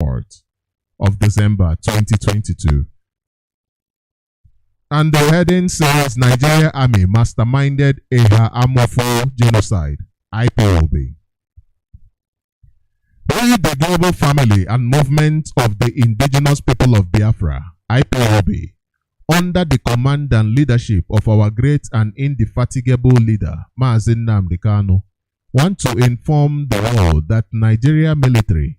of December 2022. And the heading says Nigeria Army masterminded Amofo genocide, IPOB. We, the global family and movement of the indigenous people of Biafra, IPOB, under the command and leadership of our great and indefatigable leader, Mazi Nnamdi Kanu, want to inform the world that Nigeria military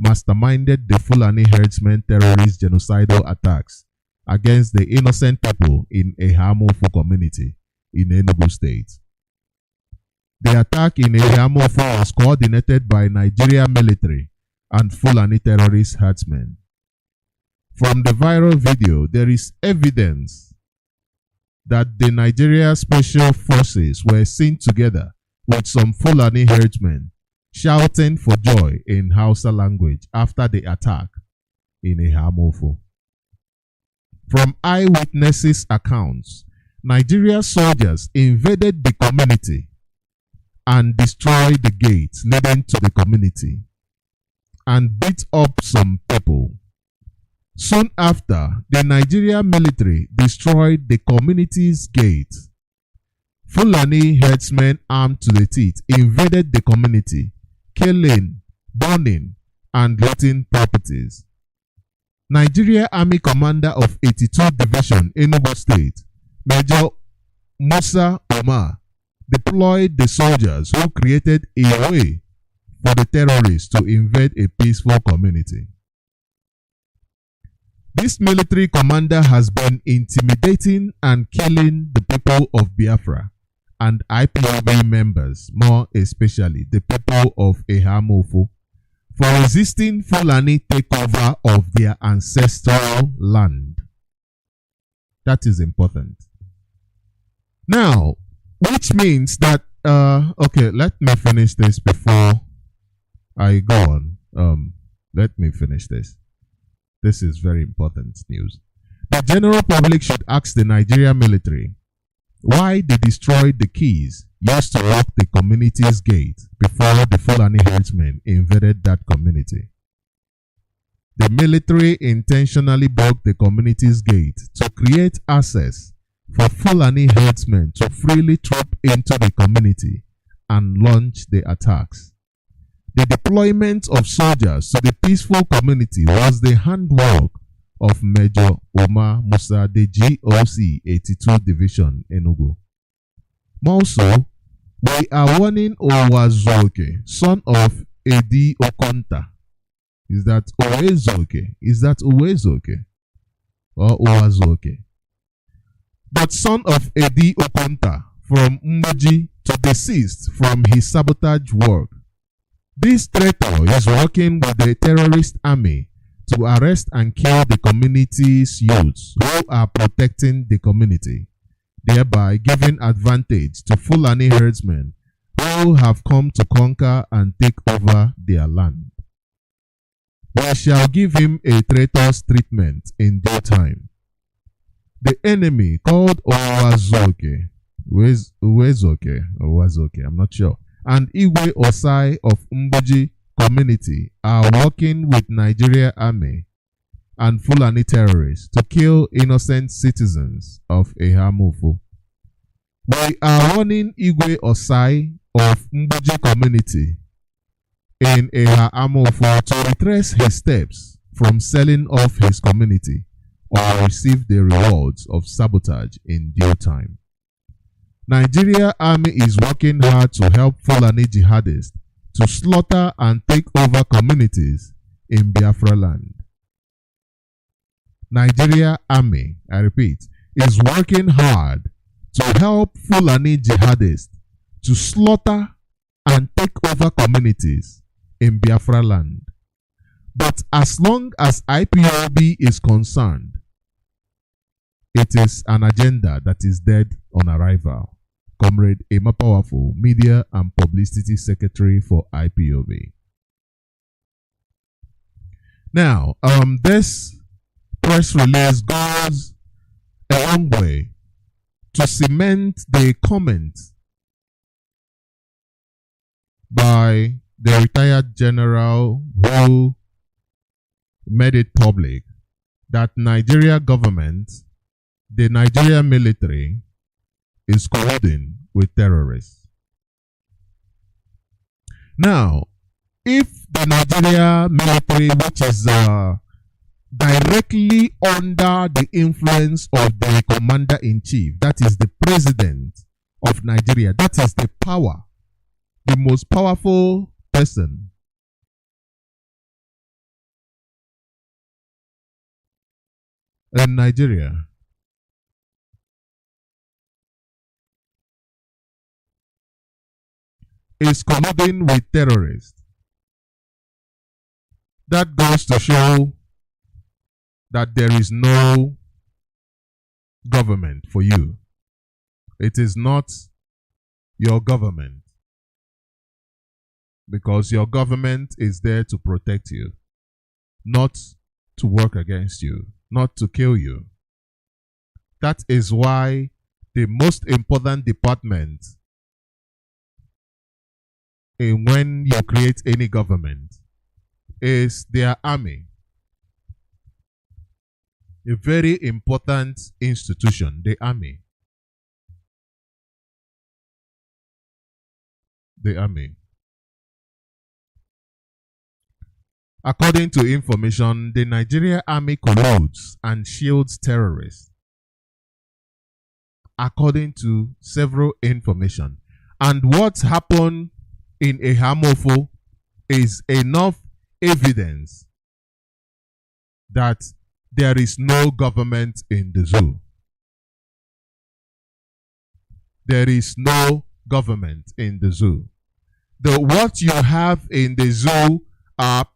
masterminded the Fulani herdsmen terrorist genocidal attacks against the innocent people in Ehamofo community in Enugu State. The attack in Ehamofo was coordinated by Nigeria military and Fulani terrorist herdsmen. From the viral video, there is evidence that the Nigeria Special Forces were seen together with some Fulani herdsmen shouting for joy in Hausa language after the attack in Ehamofo. From eyewitnesses' accounts, Nigeria soldiers invaded the community and destroyed the gates leading to the community and beat up some people. Soon after, the Nigeria military destroyed the community's gate. Fulani herdsmen armed to the teeth invaded the community, killing, burning, and looting properties. Nigeria Army Commander of 82 Division, Enugu State, Major Musa Omar, deployed the soldiers who created a way for the terrorists to invade a peaceful community. This military commander has been intimidating and killing the people of Biafra and IPOB members, more especially the people of Ehamofo, for resisting Fulani takeover of their ancestral land. That is important. Now, which means that, okay, let me finish this before I go on. Let me finish this. This is very important news. The general public should ask the Nigeria military why they destroyed the keys used to lock the community's gate before the Fulani herdsmen invaded that community. The military intentionally broke the community's gate to create access for Fulani herdsmen to freely troop into the community and launch the attacks. The deployment of soldiers to the peaceful community was the handwork of Major Omar Musa, the GOC 82 Division, Enugu. Also, we are warning Owazoke, son of Edi Okonta. Is that Owezoke? Is that Owezoke? Or Owazoke? But son of Edi Okonta from Mboji to desist from his sabotage work. This traitor is working with the terrorist army to arrest and kill the community's youths who are protecting the community, thereby giving advantage to Fulani herdsmen who have come to conquer and take over their land. We shall give him a traitor's treatment in due time. The enemy called Owazoke, I'm not sure, and Igwe Osai of Mboji community are working with Nigeria Army and Fulani terrorists to kill innocent citizens of Ehamofo. We are warning Igwe Osai of Mboji community in Ehamofo to retrace his steps from selling off his community or receive the rewards of sabotage in due time. Nigeria Army is working hard to help Fulani jihadists to slaughter and take over communities in Biafra land. Nigeria Army, I repeat, is working hard to help Fulani jihadists to slaughter and take over communities in Biafra land. But as long as IPOB is concerned, it is an agenda that is dead on arrival. Comrade Emma Powerful, Media and Publicity Secretary for IPOB. Now, this press release goes a long way to cement the comment by the retired general who made it public that Nigeria government, the Nigeria military, is colluding with terrorists. Now, if the Nigeria military, which is directly under the influence of the commander-in-chief, that is the president of Nigeria, that is the power, the most powerful person in Nigeria, is colluding with terrorists. That goes to show that there is no government for you. It is not your government, because your government is there to protect you, not to work against you, not to kill you. That is why the most important department in when you create any government is their army. A very important institution, the army. The army. According to information, the Nigeria army colludes and shields terrorists. According to several information. And what happened in Ehamofo is enough evidence that there is no government in the zoo. There is no government in the zoo. What you have in the zoo are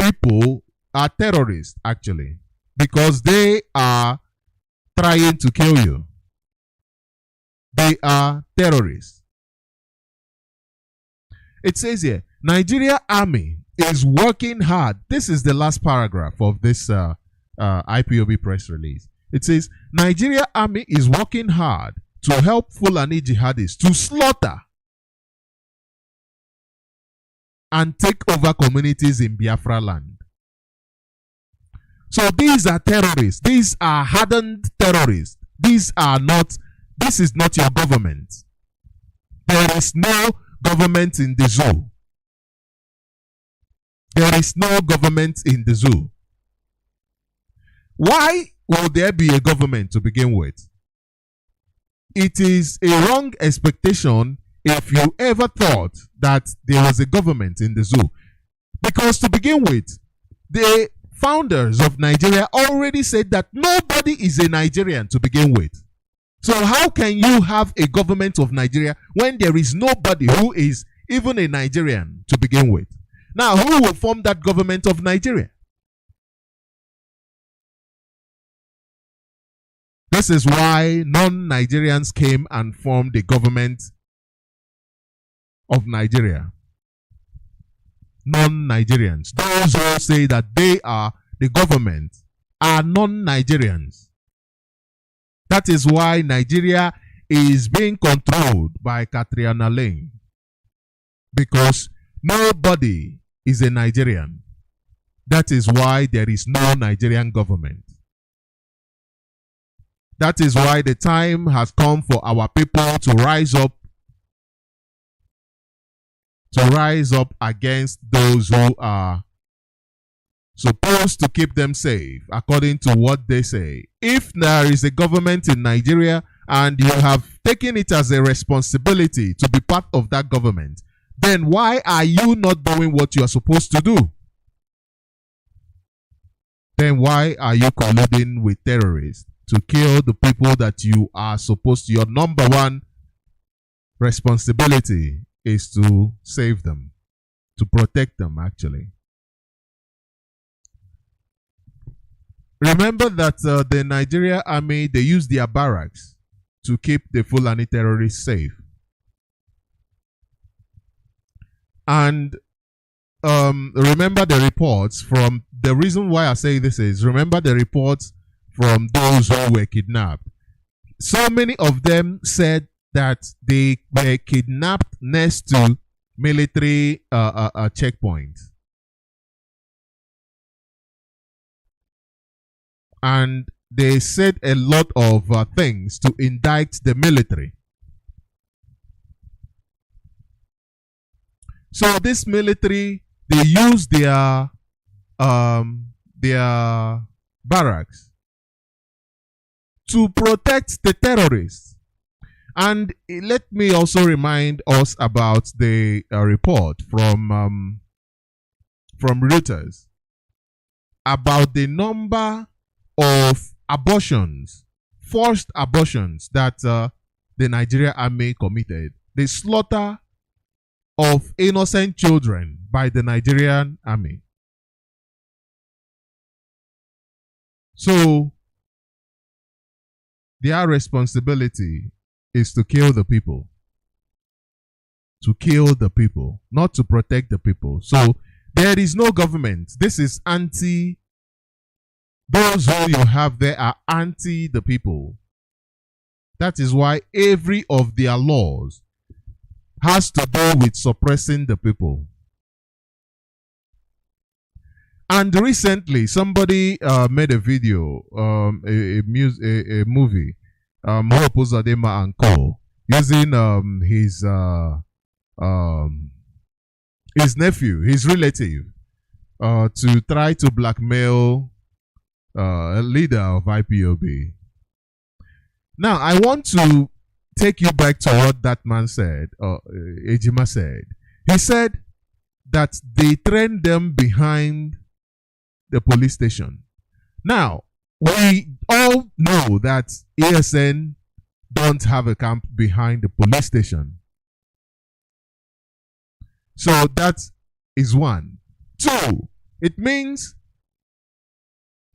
people, are terrorists actually, because they are trying to kill you. They are terrorists. It says here, Nigeria Army is working hard. This is the last paragraph of this IPOB press release. It says, Nigeria Army is working hard to help Fulani jihadists to slaughter and take over communities in Biafra land. So these are terrorists. These are hardened terrorists. This is not your government. There is no government in the zoo. There is no government in the zoo. Why will there be a government to begin with? It is a wrong expectation if you ever thought that there was a government in the zoo. Because to begin with, the founders of Nigeria already said that nobody is a Nigerian to begin with. So how can you have a government of Nigeria when there is nobody who is even a Nigerian to begin with? Now, who will form that government of Nigeria? This is why non-Nigerians came and formed the government of Nigeria. Non-Nigerians. Those who say that they are the government are non-Nigerians. That is why Nigeria is being controlled by Catriona Lane. Because nobody is a Nigerian. That is why there is no Nigerian government. That is why the time has come for our people to rise up against those who are supposed to keep them safe, according to what they say. If there is a government in Nigeria and you have taken it as a responsibility to be part of that government, then why are you not doing what you are supposed to do? Then why are you colluding with terrorists to kill the people that you are supposed to? Your number one responsibility is to save them, to protect them actually. Remember that the Nigeria army, they use their barracks to keep the Fulani terrorists safe. And remember the reports from, the reason why I say this is, remember the reports from those who were kidnapped. So many of them said that they were kidnapped next to military checkpoints. and they said a lot of things to indict the military. So this military, they use their barracks to protect the terrorists. And let me also remind us about the report from Reuters about the number of abortions, forced abortions that the Nigerian army committed. The slaughter of innocent children by the Nigerian army. So their responsibility is to kill the people. To kill the people, not to protect the people. So there is no government. This is anti. Those who you have there are anti the people. That is why every of their laws has to do with suppressing the people. And recently, somebody made a video, a movie, Hope Uzodinma and Co, using his nephew, his relative, to try to blackmail a leader of IPOB. Now, I want to take you back to what that man said, or Ejima said. He said that they trained them behind the police station. Now, we all know that ASN don't have a camp behind the police station. So that is one. Two, it means,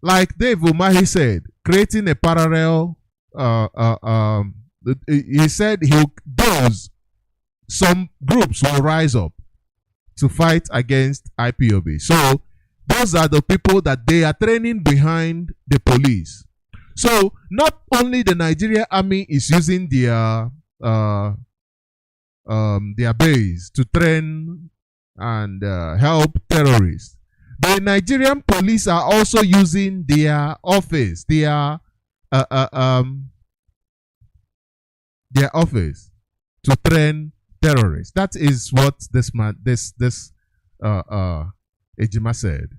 like Dave Umahi said, creating a parallel. He said some groups will rise up to fight against IPOB. So those are the people that they are training behind the police. So not only the Nigerian army is using their base to train and help terrorists, the Nigerian police are also using their office, their office to train terrorists. That is what this Ejima said.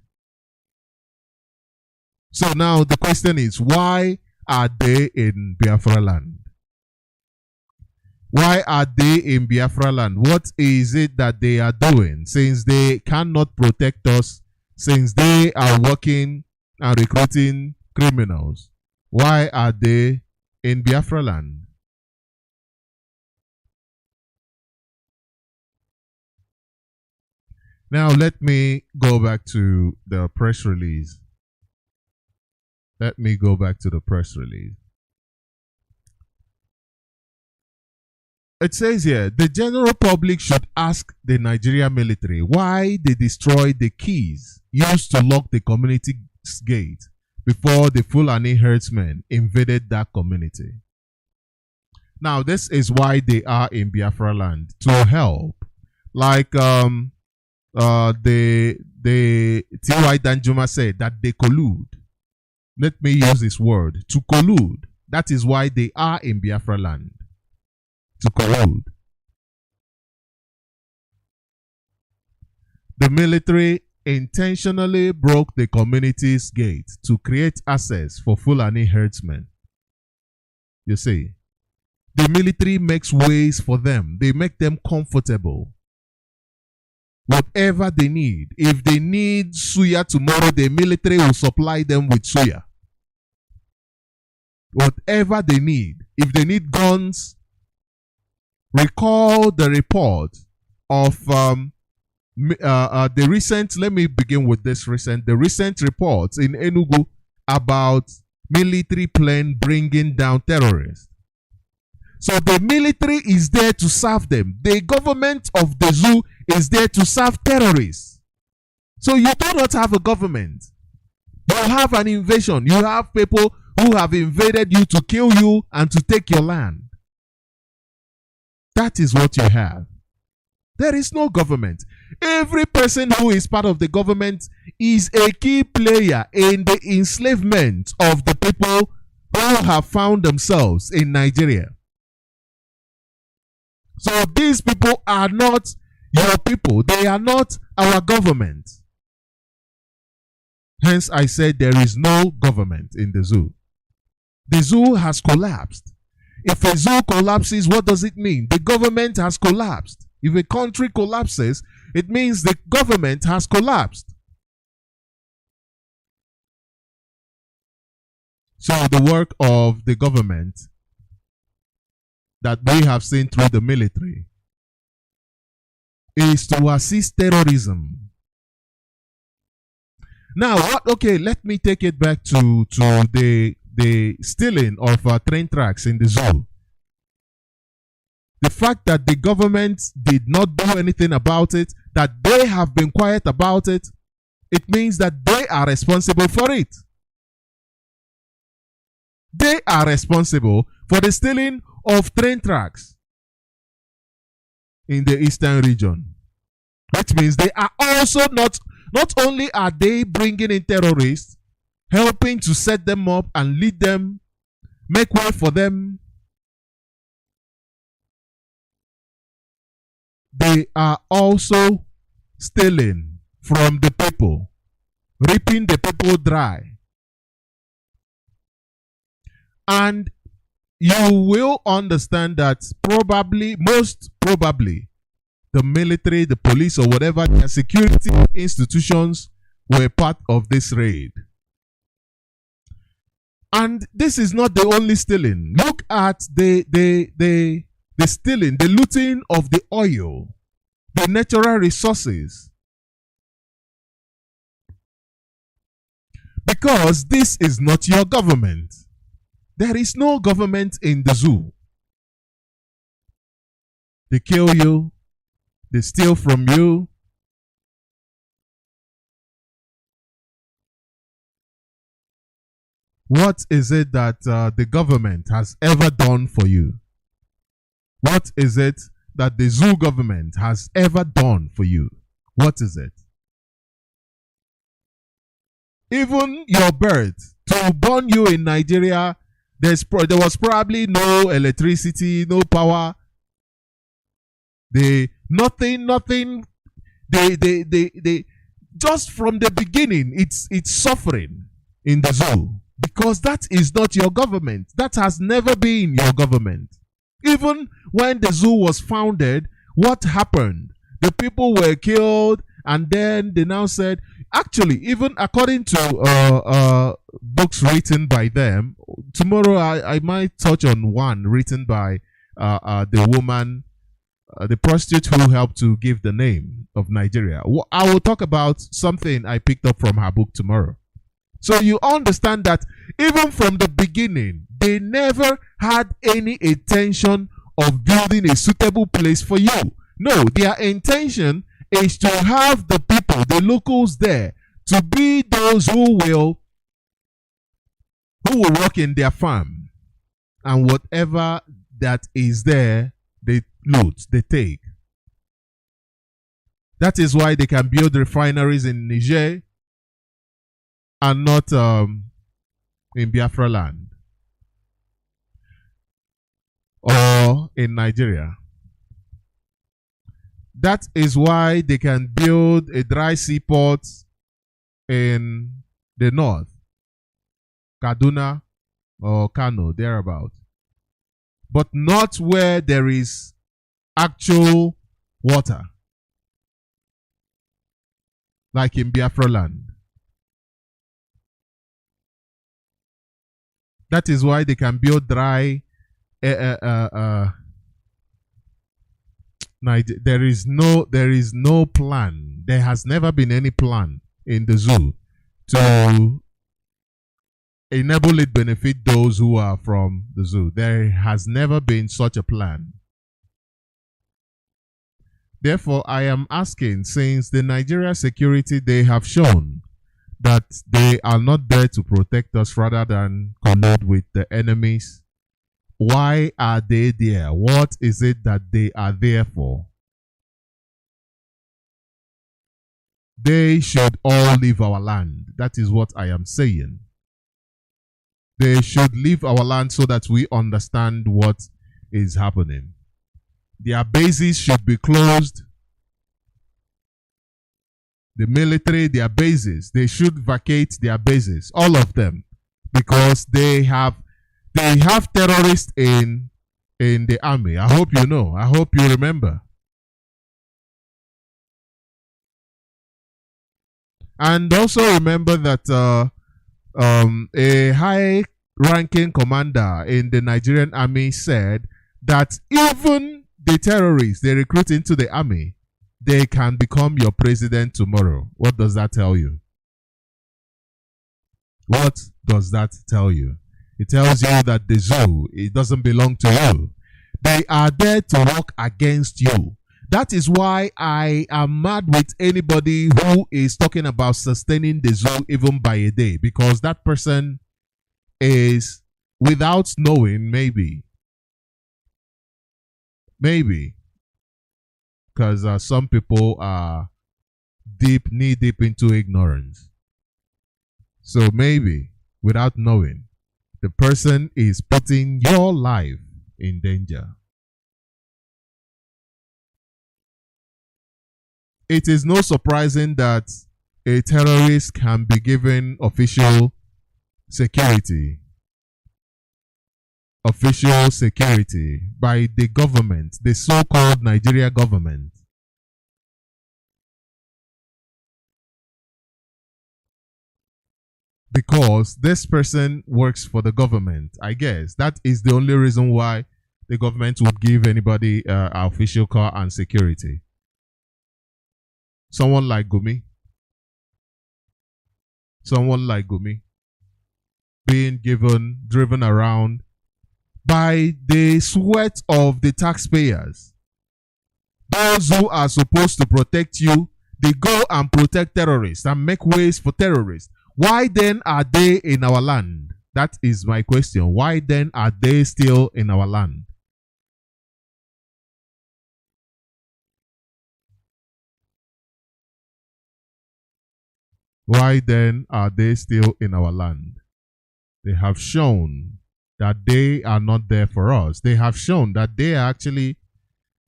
So now the question is, why are they in Biafra land? Why are they in Biafra land? What is it that they are doing, since they cannot protect us, since they are working and recruiting criminals? Why are they in Biafra land? Now let me go back to the press release. Let me go back to the press release. It says here, the general public should ask the Nigerian military why they destroyed the keys used to lock the community's gate before the Fulani herdsmen invaded that community. Now, this is why they are in Biafra land, to help. Like the T.Y. Danjuma said, that they collude. Let me use this word, to collude. That is why they are in Biafra land, to collude. The military intentionally broke the community's gate to create access for Fulani herdsmen. You see, the military makes ways for them. They make them comfortable. Whatever they need. If they need suya tomorrow, the military will supply them with suya. Whatever they need. If they need guns, recall the report of the recent, let me begin with this the recent reports in Enugu about military plane bringing down terrorists. So the military is there to serve them. The government of the zoo is there to serve terrorists. So you do not have a government. You have an invasion. You have people who have invaded you to kill you and to take your land. That is what you have. There is no government. Every person who is part of the government is a key player in the enslavement of the people who have found themselves in Nigeria. So these people are not your people. They are not our government. Hence, I said there is no government in the zoo. The zoo has collapsed. If a zoo collapses, what does it mean? The government has collapsed. If a country collapses, it means the government has collapsed. So the work of the government that we have seen through the military is to assist terrorism. Now, what? Okay, let me take it back to the stealing of train tracks in the zoo. The fact that the government did not do anything about it, that they have been quiet about it, it means that they are responsible for it. They are responsible for the stealing of train tracks in the eastern region. Which means they are also not only are they bringing in terrorists, helping to set them up and lead them, make way for them, they are also stealing from the people, ripping the people dry. And you will understand that most probably, the military, the police, or whatever their security institutions were part of this raid. And this is not the only stealing. Look at the stealing, the looting of the oil, the natural resources. Because this is not your government. There is no government in the zoo. They kill you. They steal from you. What is it that the government has ever done for you? What is it that the zoo government has ever done for you? What is it? Even your birth, to born you in Nigeria, there was probably no electricity, no power. Nothing. They just from the beginning, it's suffering in the zoo because that is not your government. That has never been your government. Even when the zoo was founded, what happened? The people were killed, and then they now said, actually, even according to books written by them, tomorrow I might touch on one written by the woman, the prostitute who helped to give the name of Nigeria. I will talk about something I picked up from her book tomorrow. So you understand that even from the beginning, they never had any intention of building a suitable place for you. No, their intention is to have the people, the locals there, to be those who will work in their farm, and whatever that is there, they loot, they take. That is why they can build refineries in Niger and not in Biafra land or in Nigeria. That is why they can build a dry seaport in the north, Kaduna or Kanu, thereabout, but not where there is actual water, like in Biafra land. That is why they can build dry. There is no plan. There has never been any plan in the zoo to enable it benefit those who are from the zoo. There has never been such a plan. Therefore, I am asking, since the Nigeria security, they have shown that they are not there to protect us rather than collude with the enemies, why are they there? What is it that they are there for? They should all leave our land. That is what I am saying. They should leave our land so that we understand what is happening. Their bases should be closed. The military, their bases, they should vacate their bases, all of them, because they have terrorists in the army. I hope you know. I hope you remember. And also remember that a high-ranking commander in the Nigerian army said that even the terrorists they recruit into the army, they can become your president tomorrow. What does that tell you? What does that tell you? It tells you that the zoo, it doesn't belong to you. They are there to work against you. That is why I am mad with anybody who is talking about sustaining the zoo even by a day, because that person is, without knowing, maybe, because some people are knee deep into ignorance. So maybe, without knowing, the person is putting your life in danger. It is no surprising that a terrorist can be given official security by the government, the so-called Nigeria government. Because this person works for the government, I guess. That is the only reason why the government would give anybody an official car and security. Someone like Gumi being driven around by the sweat of the taxpayers. Those who are supposed to protect you, they go and protect terrorists and make ways for terrorists. Why then are they in our land? That is my question. Why then are they still in our land? Why then are they still in our land? They have shown that they are not there for us. They have shown that they are actually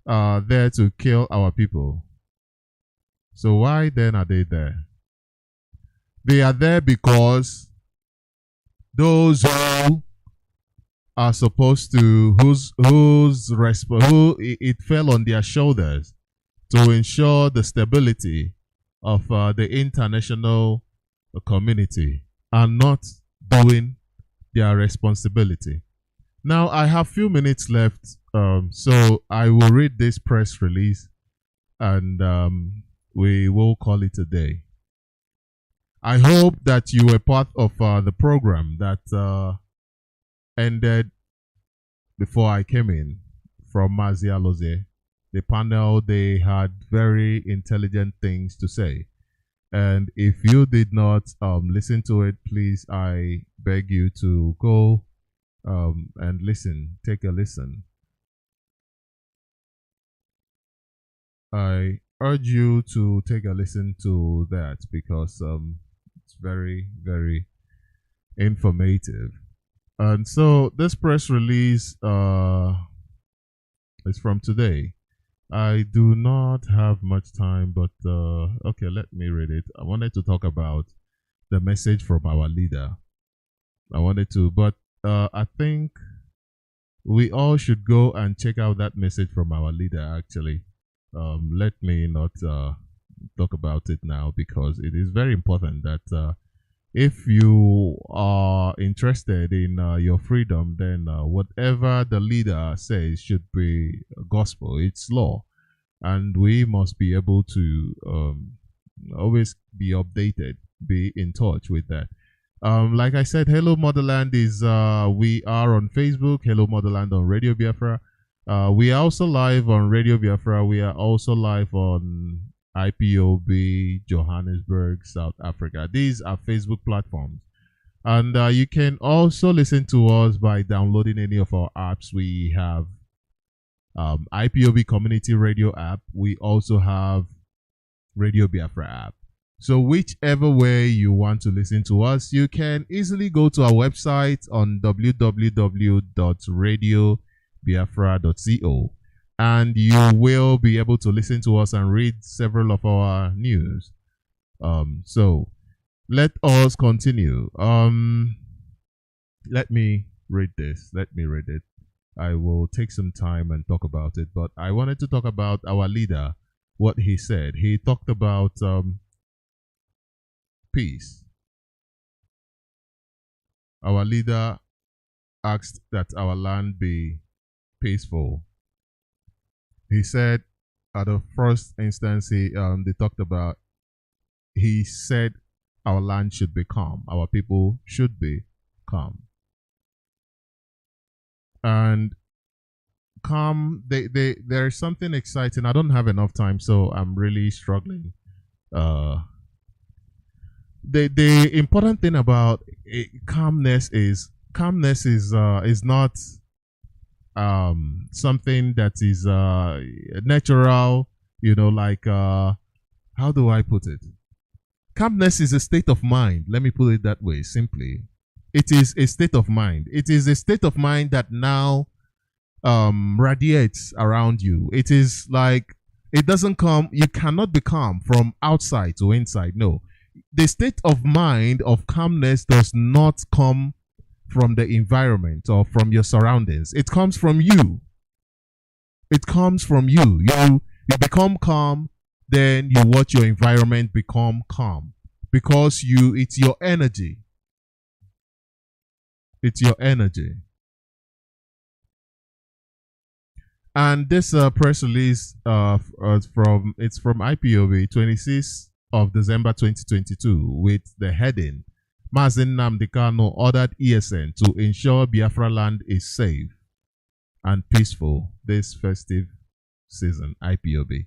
there to kill our people. So why then are they there? They are there because those who are supposed to, who it fell on their shoulders to ensure the stability of the international community, are not doing their responsibility. Now, I have few minutes left, so I will read this press release and we will call it a day. I hope that you were part of the program that ended before I came in from Mazi Alozie. The panel, they had very intelligent things to say. And if you did not listen to it, please, I beg you to go and listen. Take a listen. I urge you to take a listen to that because it's very, very informative. And so this press release is from today. I do not have much time, but okay, let me read it. I wanted to talk about the message from our leader. But I think we all should go and check out that message from our leader, actually. Let me not talk about it now because it is very important that if you are interested in your freedom, then whatever the leader says should be gospel. It's law. And we must be able to always be updated, be in touch with that. Like I said, Hello Motherland is, we are on Facebook, Hello Motherland on Radio Biafra. We are also live on Radio Biafra. We are also live on IPOB, Johannesburg, South Africa. These are Facebook platforms. And you can also listen to us by downloading any of our apps. We have IPOB Community Radio app. We also have Radio Biafra app. So whichever way you want to listen to us, you can easily go to our website on www.radiobiafra.co, and you will be able to listen to us and read several of our news. So let us continue. Let me read this. Let me read it. I will take some time and talk about it, but I wanted to talk about our leader, what he said. He talked about peace. Our leader asked that our land be peaceful. He said, at the first instance, they talked about. He said our land should be calm. Our people should be calm. And calm. There's something exciting. I don't have enough time, so I'm really struggling. The important thing about calmness is not something that is natural, like how do I put it? Calmness is a state of mind. Let me put it that way, simply. It is a state of mind. It is a state of mind that now radiates around you. It is like, it doesn't come, you cannot be calm from outside to inside. No. The state of mind of calmness does not come from the environment or from your surroundings. It comes from you. It comes from you. You become calm, then you watch your environment become calm, because it's your energy. It's your energy. And this press release from IPOB 26th of December 2022 with the heading, Mazi Nnamdi Kanu ordered ESN to ensure Biafra land is safe and peaceful this festive season, IPOB.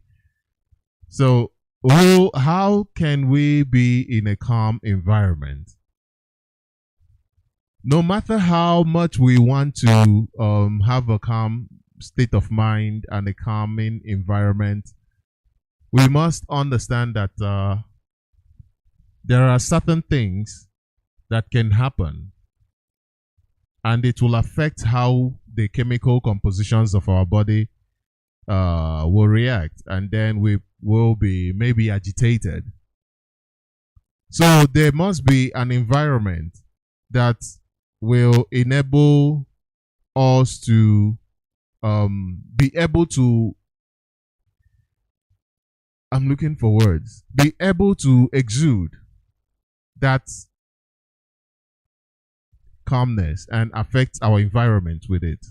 So how can we be in a calm environment? No matter how much we want to have a calm state of mind and a calming environment, we must understand that there are certain things that can happen, and it will affect how the chemical compositions of our body will react, and then we will be maybe agitated. So there must be an environment that will enable us to be able to, I'm looking for words, be able to exude that calmness and affect our environment with it.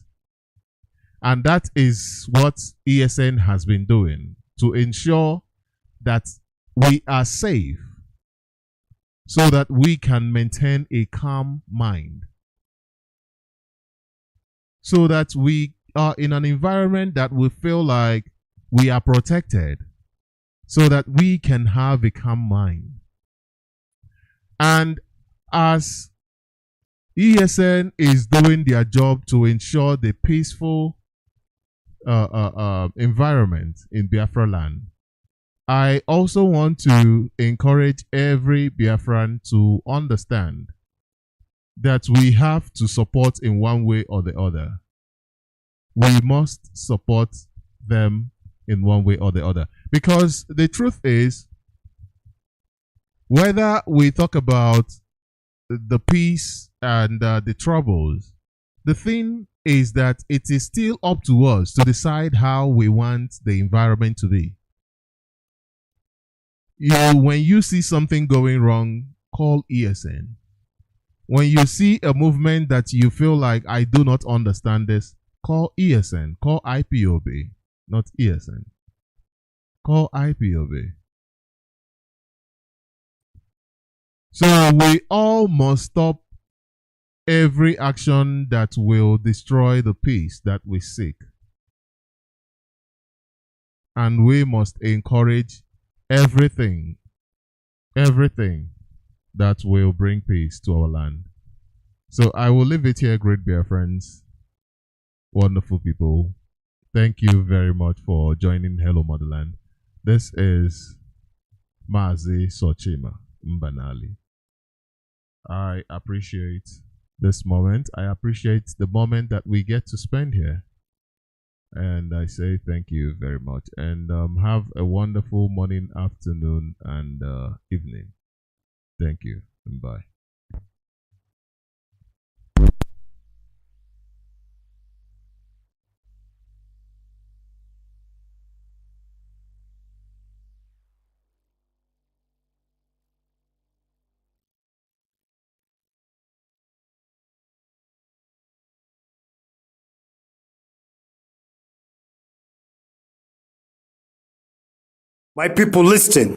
And that is what ESN has been doing to ensure that we are safe, so that we can maintain a calm mind, so that we are in an environment that we feel like we are protected, so that we can have a calm mind. And as ESN is doing their job to ensure the peaceful environment in Biafra land, I also want to encourage every Biafran to understand that we have to support in one way or the other. We must support them in one way or the other. Because the truth is, whether we talk about the peace and the troubles, the thing is that it is still up to us to decide how we want the environment to be. When you see something going wrong, call ESN. When you see a movement that you feel like, I do not understand this, call ESN, call IPOB, not ESN. Call IPOB. So we all must stop every action that will destroy the peace that we seek. And we must encourage everything that will bring peace to our land. So I will leave it here, great dear friends, wonderful people. Thank you very much for joining Hello Motherland. This is Mazi Sochima Mbanali. I appreciate this moment. I appreciate the moment that we get to spend here. And I say thank you very much. And have a wonderful morning, afternoon, and evening. Thank you, and bye. My people, listen.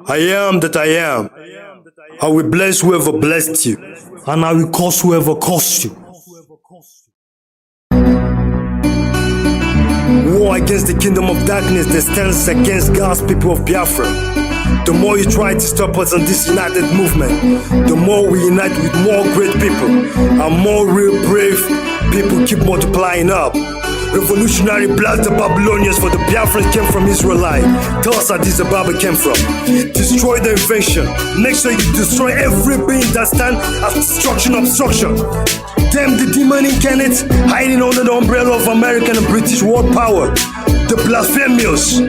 I am that I am. I will bless whoever blessed you, and I will curse whoever cursed you. War against the kingdom of darkness that stands against God's people of Biafra. The more you try to stop us on this united movement, the more we unite with more great people, and more real brave people keep multiplying up. Revolutionary blast the Babylonians, for the Biafrans came from Israelite. Tell us how this Ababa came from. Destroy the invention. Make sure you destroy every being that stand as destruction, obstruction. Damn the demon incarnate hiding under the umbrella of American and British world power. The blasphemous.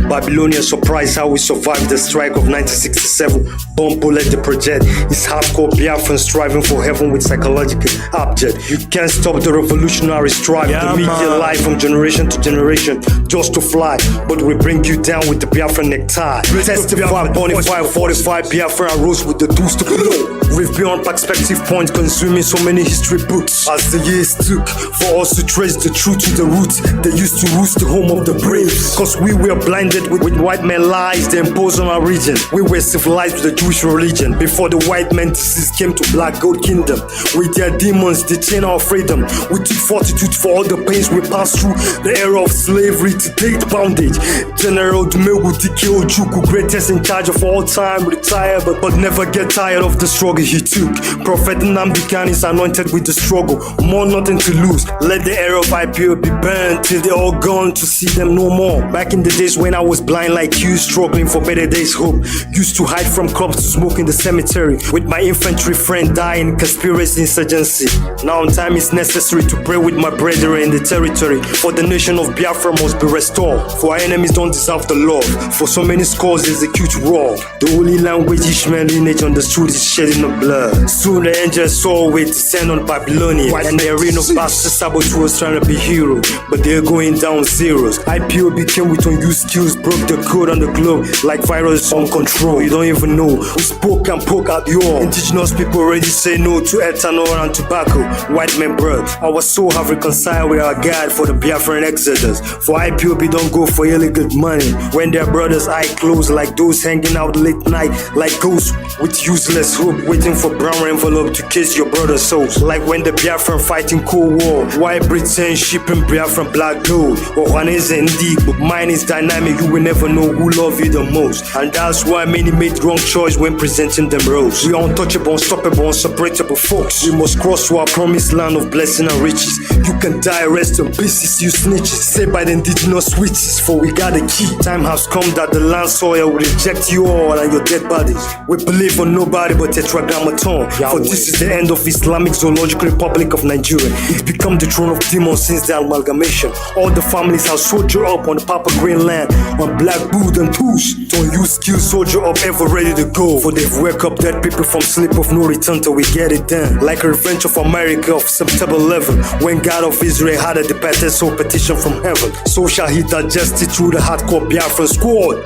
Babylonian surprised how we survived the strike of 1967. Bomb bullet the project. It's hardcore Biafran striving for heaven with psychological object. You can't stop the revolutionary strive to meet your life from generation to generation just to fly. But we bring you down with the Biafran necktie. Testify, bonify, 45 Biafra rose with the tools to blow. We've been on perspective point, consuming so many history books. As the years took for us to trace the truth to the roots, they used to roost the home of the brave. Cause we were blinded with white men lies they imposed on our region. We were civilized with the Jewish religion before the white men disease came to Black Gold Kingdom. With their demons, they chain our freedom. We took fortitude for all the pains we passed through. The era of slavery to date bondage. General Dumegu Dike Ojukwu, greatest in charge of all time, retired but never get tired of the struggle he took. Prophet Nnamdi is anointed with the struggle. More nothing to lose. Let the era of IPO be burned till they're all gone to see them no more. Back in the days when I was blind like you, struggling for better days hope. Used to hide from cops to smoke in the cemetery with my infantry friend dying in conspiracy insurgency. Now time is necessary to pray with my brethren in the territory, for the nation of Biafra must be restored. For our enemies don't deserve the love, for so many scores execute war. The holy language Ishmael lineage understood is shedding of blood. Soon the angels saw a way to descend on Babylonia, and the arena of bastard saboteurs trying to be heroes, but they're going down zeros. IPO became with unused skills, broke the code on the globe like virus on control. You don't even know who spoke and poke out your indigenous people already say no to ethanol and tobacco. White men bro, our soul have reconciled with our God for the Biafran exodus. For IPOB don't go for illegal money when their brothers eye closed like those hanging out late night like ghosts with useless hope, waiting for brown envelope to kiss your brother's souls. Like when the Biafran fighting Cold War, white Britain shipping Biafran black gold. Or Juanese indeed, but mine is dynamic. You will never know who love you the most, and that's why many made wrong choice when presenting them roles. We are untouchable, unstoppable, unseparable folks. We must cross to our promised land of blessing and riches. You can die, rest in pieces, you snitches. Saved by the indigenous witches, for we got a key. Time has come that the land soil will reject you all and your dead bodies. We believe on nobody but Tetragrammaton. For this is the end of Islamic Zoological Republic of Nigeria. It's become the throne of demons since the amalgamation. All the families have soldiered up on the Papa Green land, on Black Boot and Push. Don't use skills, soldier up, ever ready to go. For they've wake up dead people from sleep of no return till we get it done. Like a revenge of America of September 11, when God of Israel had a departed soul petition from heaven. So shall he digest it through the hardcore Biafran squad.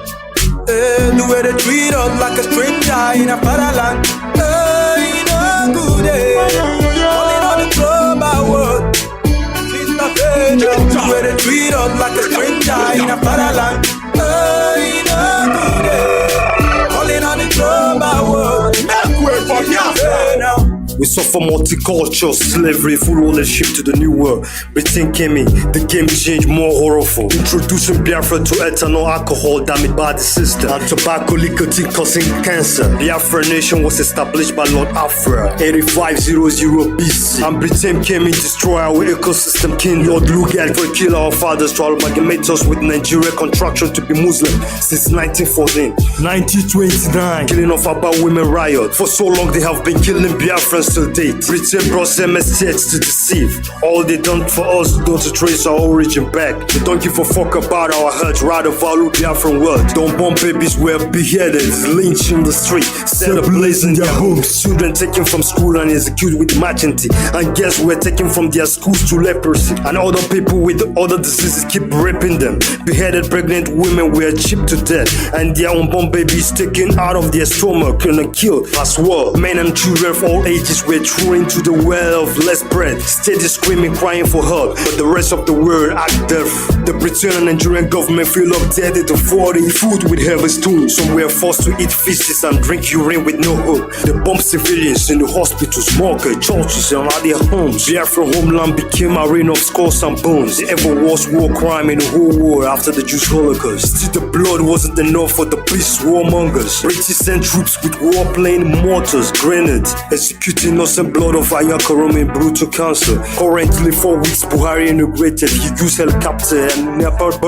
The way they treat us like a stranger in a fatherland. No good day. Only on the club I work. The way they treat us like a stranger in a fatherland. No good day. Only on the club I work. We suffer multicultural slavery, full ownership to the new world. Britain came in, the game changed, more horrible. Introducing Biafra to ethanol, alcohol damaged by the system, and tobacco nicotine causing cancer. Biafra nation was established by Lord Afra, 8500 BC. And Britain came in, destroy our ecosystem king. Lord Lugard for kill our fathers to amalgamate us with Nigeria contraction to be Muslim since 1914. 1929, killing of about women riot. For so long they have been killing Biafrans till date. Britain brought MSTs to deceive. All they done for us don't to trace our origin back. They don't give a fuck about our hurt, rather value Biafran world. Don't bomb babies were beheaded, lynched in the street, set ablaze in their homes. Children taken from school and executed with impunity. And guests were taken from their schools to leprosy. And other people with other diseases keep raping them. Beheaded pregnant women were chipped to death, and their unborn babies taken out of their stomach and killed as well. Men and children of all ages were thrown into the well of less bread, steady screaming, crying for help, but the rest of the world act deaf. The British and Nigerian government filled up dead to 40 food with heavy stones. Some were forced to eat feces and drink urine with no hope. They bombed civilians in the hospitals, market, churches, and at their homes. Biafra homeland became a rain of skulls and bones. The ever worst war crime in the whole world after the Jewish Holocaust. Still the blood wasn't enough for the beast warmongers. British sent troops with warplane mortars, grenades, executing innocent blood of Ayakarom in brutal council. Currently 4 weeks Buhari inaugurated, he used helicopter and napalm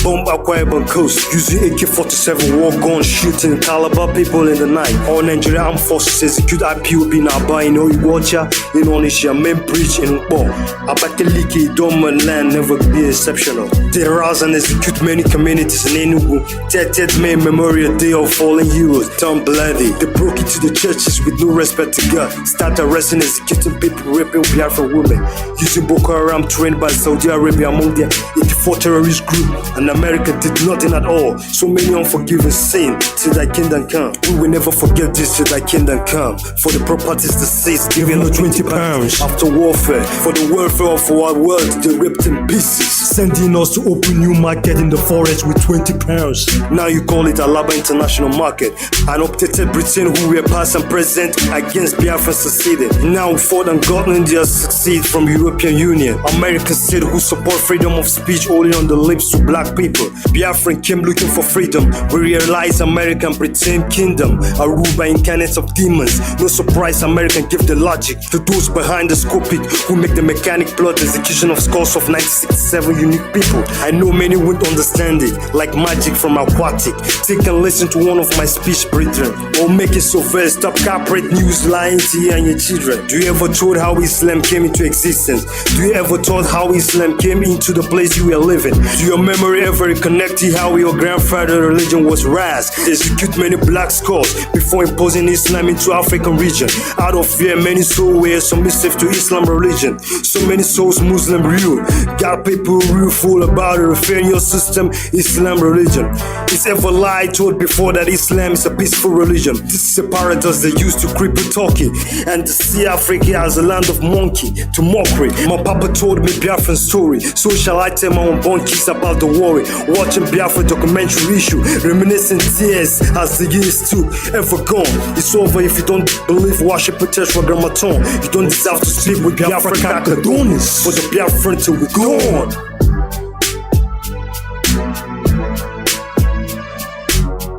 bomb Akwa Ibom coast using AK-47 war guns, shooting Calabar people in the night. All Nigerian armed forces execute IPOB in Aba, in Oiwacha, in Onisha, main bridge in Ukbo. Abakaliki, Dorman land never be exceptional. They harass and execute many communities in Enugu. 30th May Memorial Day of Fallen Heroes, turn bloody. They broke into the churches with no respect to God. Start arresting, executing people, raping Biafra women. Using Boko Haram trained by Saudi Arabia among their 84 terrorist group. And America did nothing at all. So many unforgiving sin till thy kingdom come. We will never forget this till thy kingdom come. For the properties the states giving us 20 pounds. After warfare, for the welfare of our world, they ripped in pieces. Sending us to open new market in the forest with 20 pounds. Now you call it Alaba International Market. An updated Britain who were past and present against Biafra succeeded. Now fought and gotten India succeed from European Union. American state who support freedom of speech only on the lips to black people. Biafran came looking for freedom. We realized American Britain kingdom are ruled by incarnates of demons. No surprise American give the logic to those behind the scopic who make the mechanic plot execution of skulls of 1967 unique people. I know many won't understand it, like magic from aquatic. Take and listen to one of my speech brethren. Or make it so fair, stop corporate news lying to you and your children. Do you ever thought how Islam came into existence? Do you ever thought how Islam came into the place you were living? Do your memory ever connect you how your grandfather's religion was raised? Execute many black skulls before imposing Islam into African region. Out of fear, many souls were submissive to Islam religion. So many souls Muslim rule. Got people real fool about it, referring your system Islam religion. It's ever lied told before that Islam is a peaceful religion. This is a paradox they use to cripple Turkey and to see Africa as a land of monkey to mockery. My papa told me Biafran story, so shall I tell my unborn kids about the worry. Watching Biafra documentary issue, reminiscing tears as the years too ever gone. It's over if you don't believe worship Tetra Grammaton. You don't deserve to sleep with Biafra Kakadonis. For the Biafran till we're gone.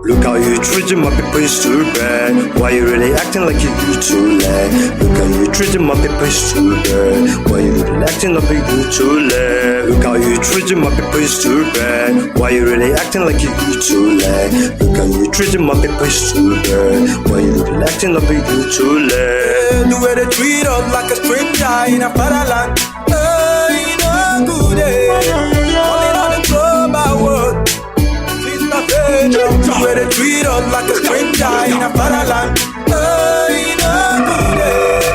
Look how you treating my people, it's too bad. Why you really acting like you too late? Look how you treating my people, it's too bad. Why you really acting like you too late? Look how you treating my people, it's too bad. Why you really acting like you too late? Look how you treating my people, it's too bad. Why you really acting like you too late? The way they treat us like a stranger in a fatherland. Hey, no good day. Only on the global world. The way they treat us like a stranger in a fatherland. Hey, no good day.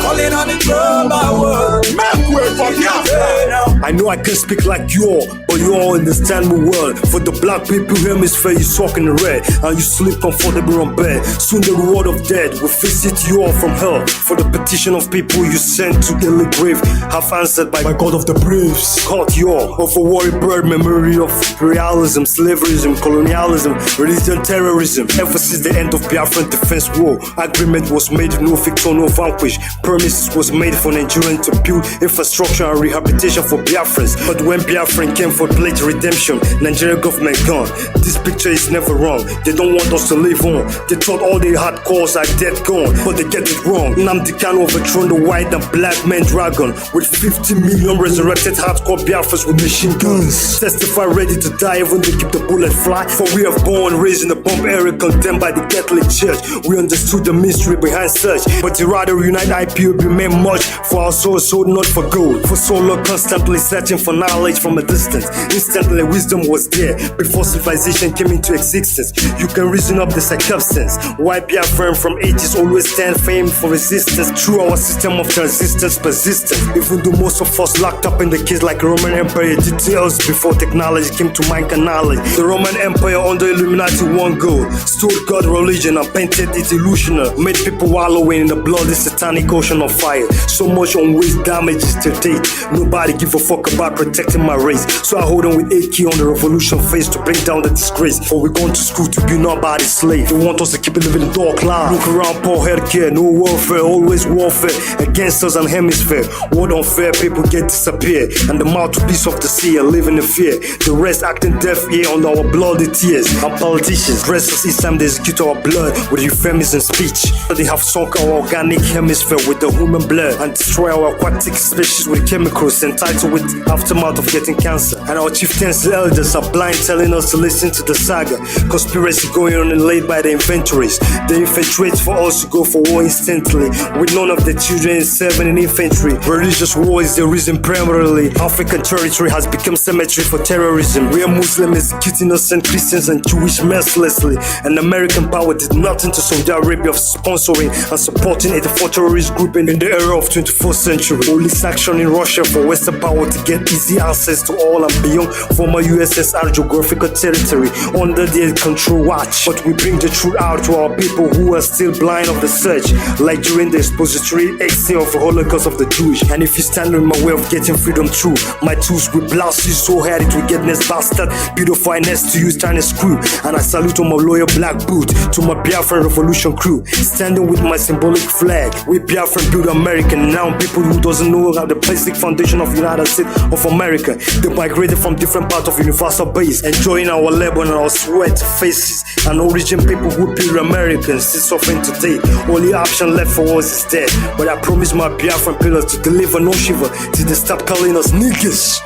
Only on the global world. Make way for Biafra. I know I can speak like you all, but you all understand me well. For the black people hemisphere, you talk in the red, and you sleep comfortable on bed. Soon the reward of death will visit you all from hell. For the petition of people you sent to the grave, have answered by God of the braves. Caught you all of a worried bird, memory of imperialism, slaverism, colonialism, religion, terrorism. Ever since the end of Biafran defense war, agreement was made, no victor, no vanquish. Promises was made for Nigerians to build infrastructure and rehabilitation for Biafrans. But when Biafran came for pledge redemption, Nigerian government gone. This picture is never wrong. They don't want us to live on. They thought all the hard cores are dead gone, but they get it wrong. Nnamdi Kanu overthrown the white and black man dragon with 50 million resurrected hardcore Biafrans with machine guns. Testify ready to die even to keep the bullet fly. For we are born, raised in the bomb area, condemned by the Catholic Church. We understood the mystery behind such, but to rather unite IPOB meant much for our souls sold not for gold. For so long constantly searching for knowledge from a distance, instantly wisdom was there before civilization came into existence. You can reason up the circumstance why Biafran from ages always stand famed for resistance through our system of transistence persistence. Even though most of us locked up in the cage like Roman Empire details before technology came to mind knowledge. The Roman Empire under Illuminati one goal, stole God religion and painted it illusional, made people wallowing in the bloody satanic ocean of fire. So much unwaste damages to date. Nobody give a fuck about protecting my race. So I hold on with AK on the revolution face to bring down the disgrace. For we gone to school to be nobody's slave. They want us to keep it living in dark life. Look around, poor healthcare, no warfare, always warfare against us and hemisphere. What unfair, people get disappeared, and the mouthpiece of the sea are living in fear. The rest acting deaf ear on our bloody tears. And politicians dress us each time they execute our blood with euphemism speech. They have sunk our organic hemisphere with the human blood and destroy our aquatic species with chemicals entitled with aftermath of getting cancer. And our chieftains and elders are blind, telling us to listen to the saga. Conspiracy going on and laid by the inventories. They infiltrate for us to go for war instantly, with none of the children serving in infantry. Religious war is the reason primarily. African territory has become cemetery for terrorism. We are Muslims executing innocent Christians and Jewish mercilessly. And American power did nothing to Saudi Arabia of sponsoring and supporting 84 terrorist group in the era of 21st century. Only sanction in Russia for Western power to get easy access to all and beyond former USSR geographical territory under their control watch. But we bring the truth out to our people who are still blind of the search, like during the expository essay of the Holocaust of the Jewish. And if you stand in my way of getting freedom through, my tools will blast you so hard it will get next bastard pedophile next to you trying to screw. And I salute on my loyal black boot to my Biafran revolution crew, standing with my symbolic flag. We Biafran build America. Now people who doesn't know how the basic foundation of United States of America, they migrated from different parts of universal base, enjoying our labor and our sweat, faces, and origin people who build Americans still suffering today. Only option left for us is death. But I promise my Biafran pillars to deliver no shiver till they stop calling us niggas.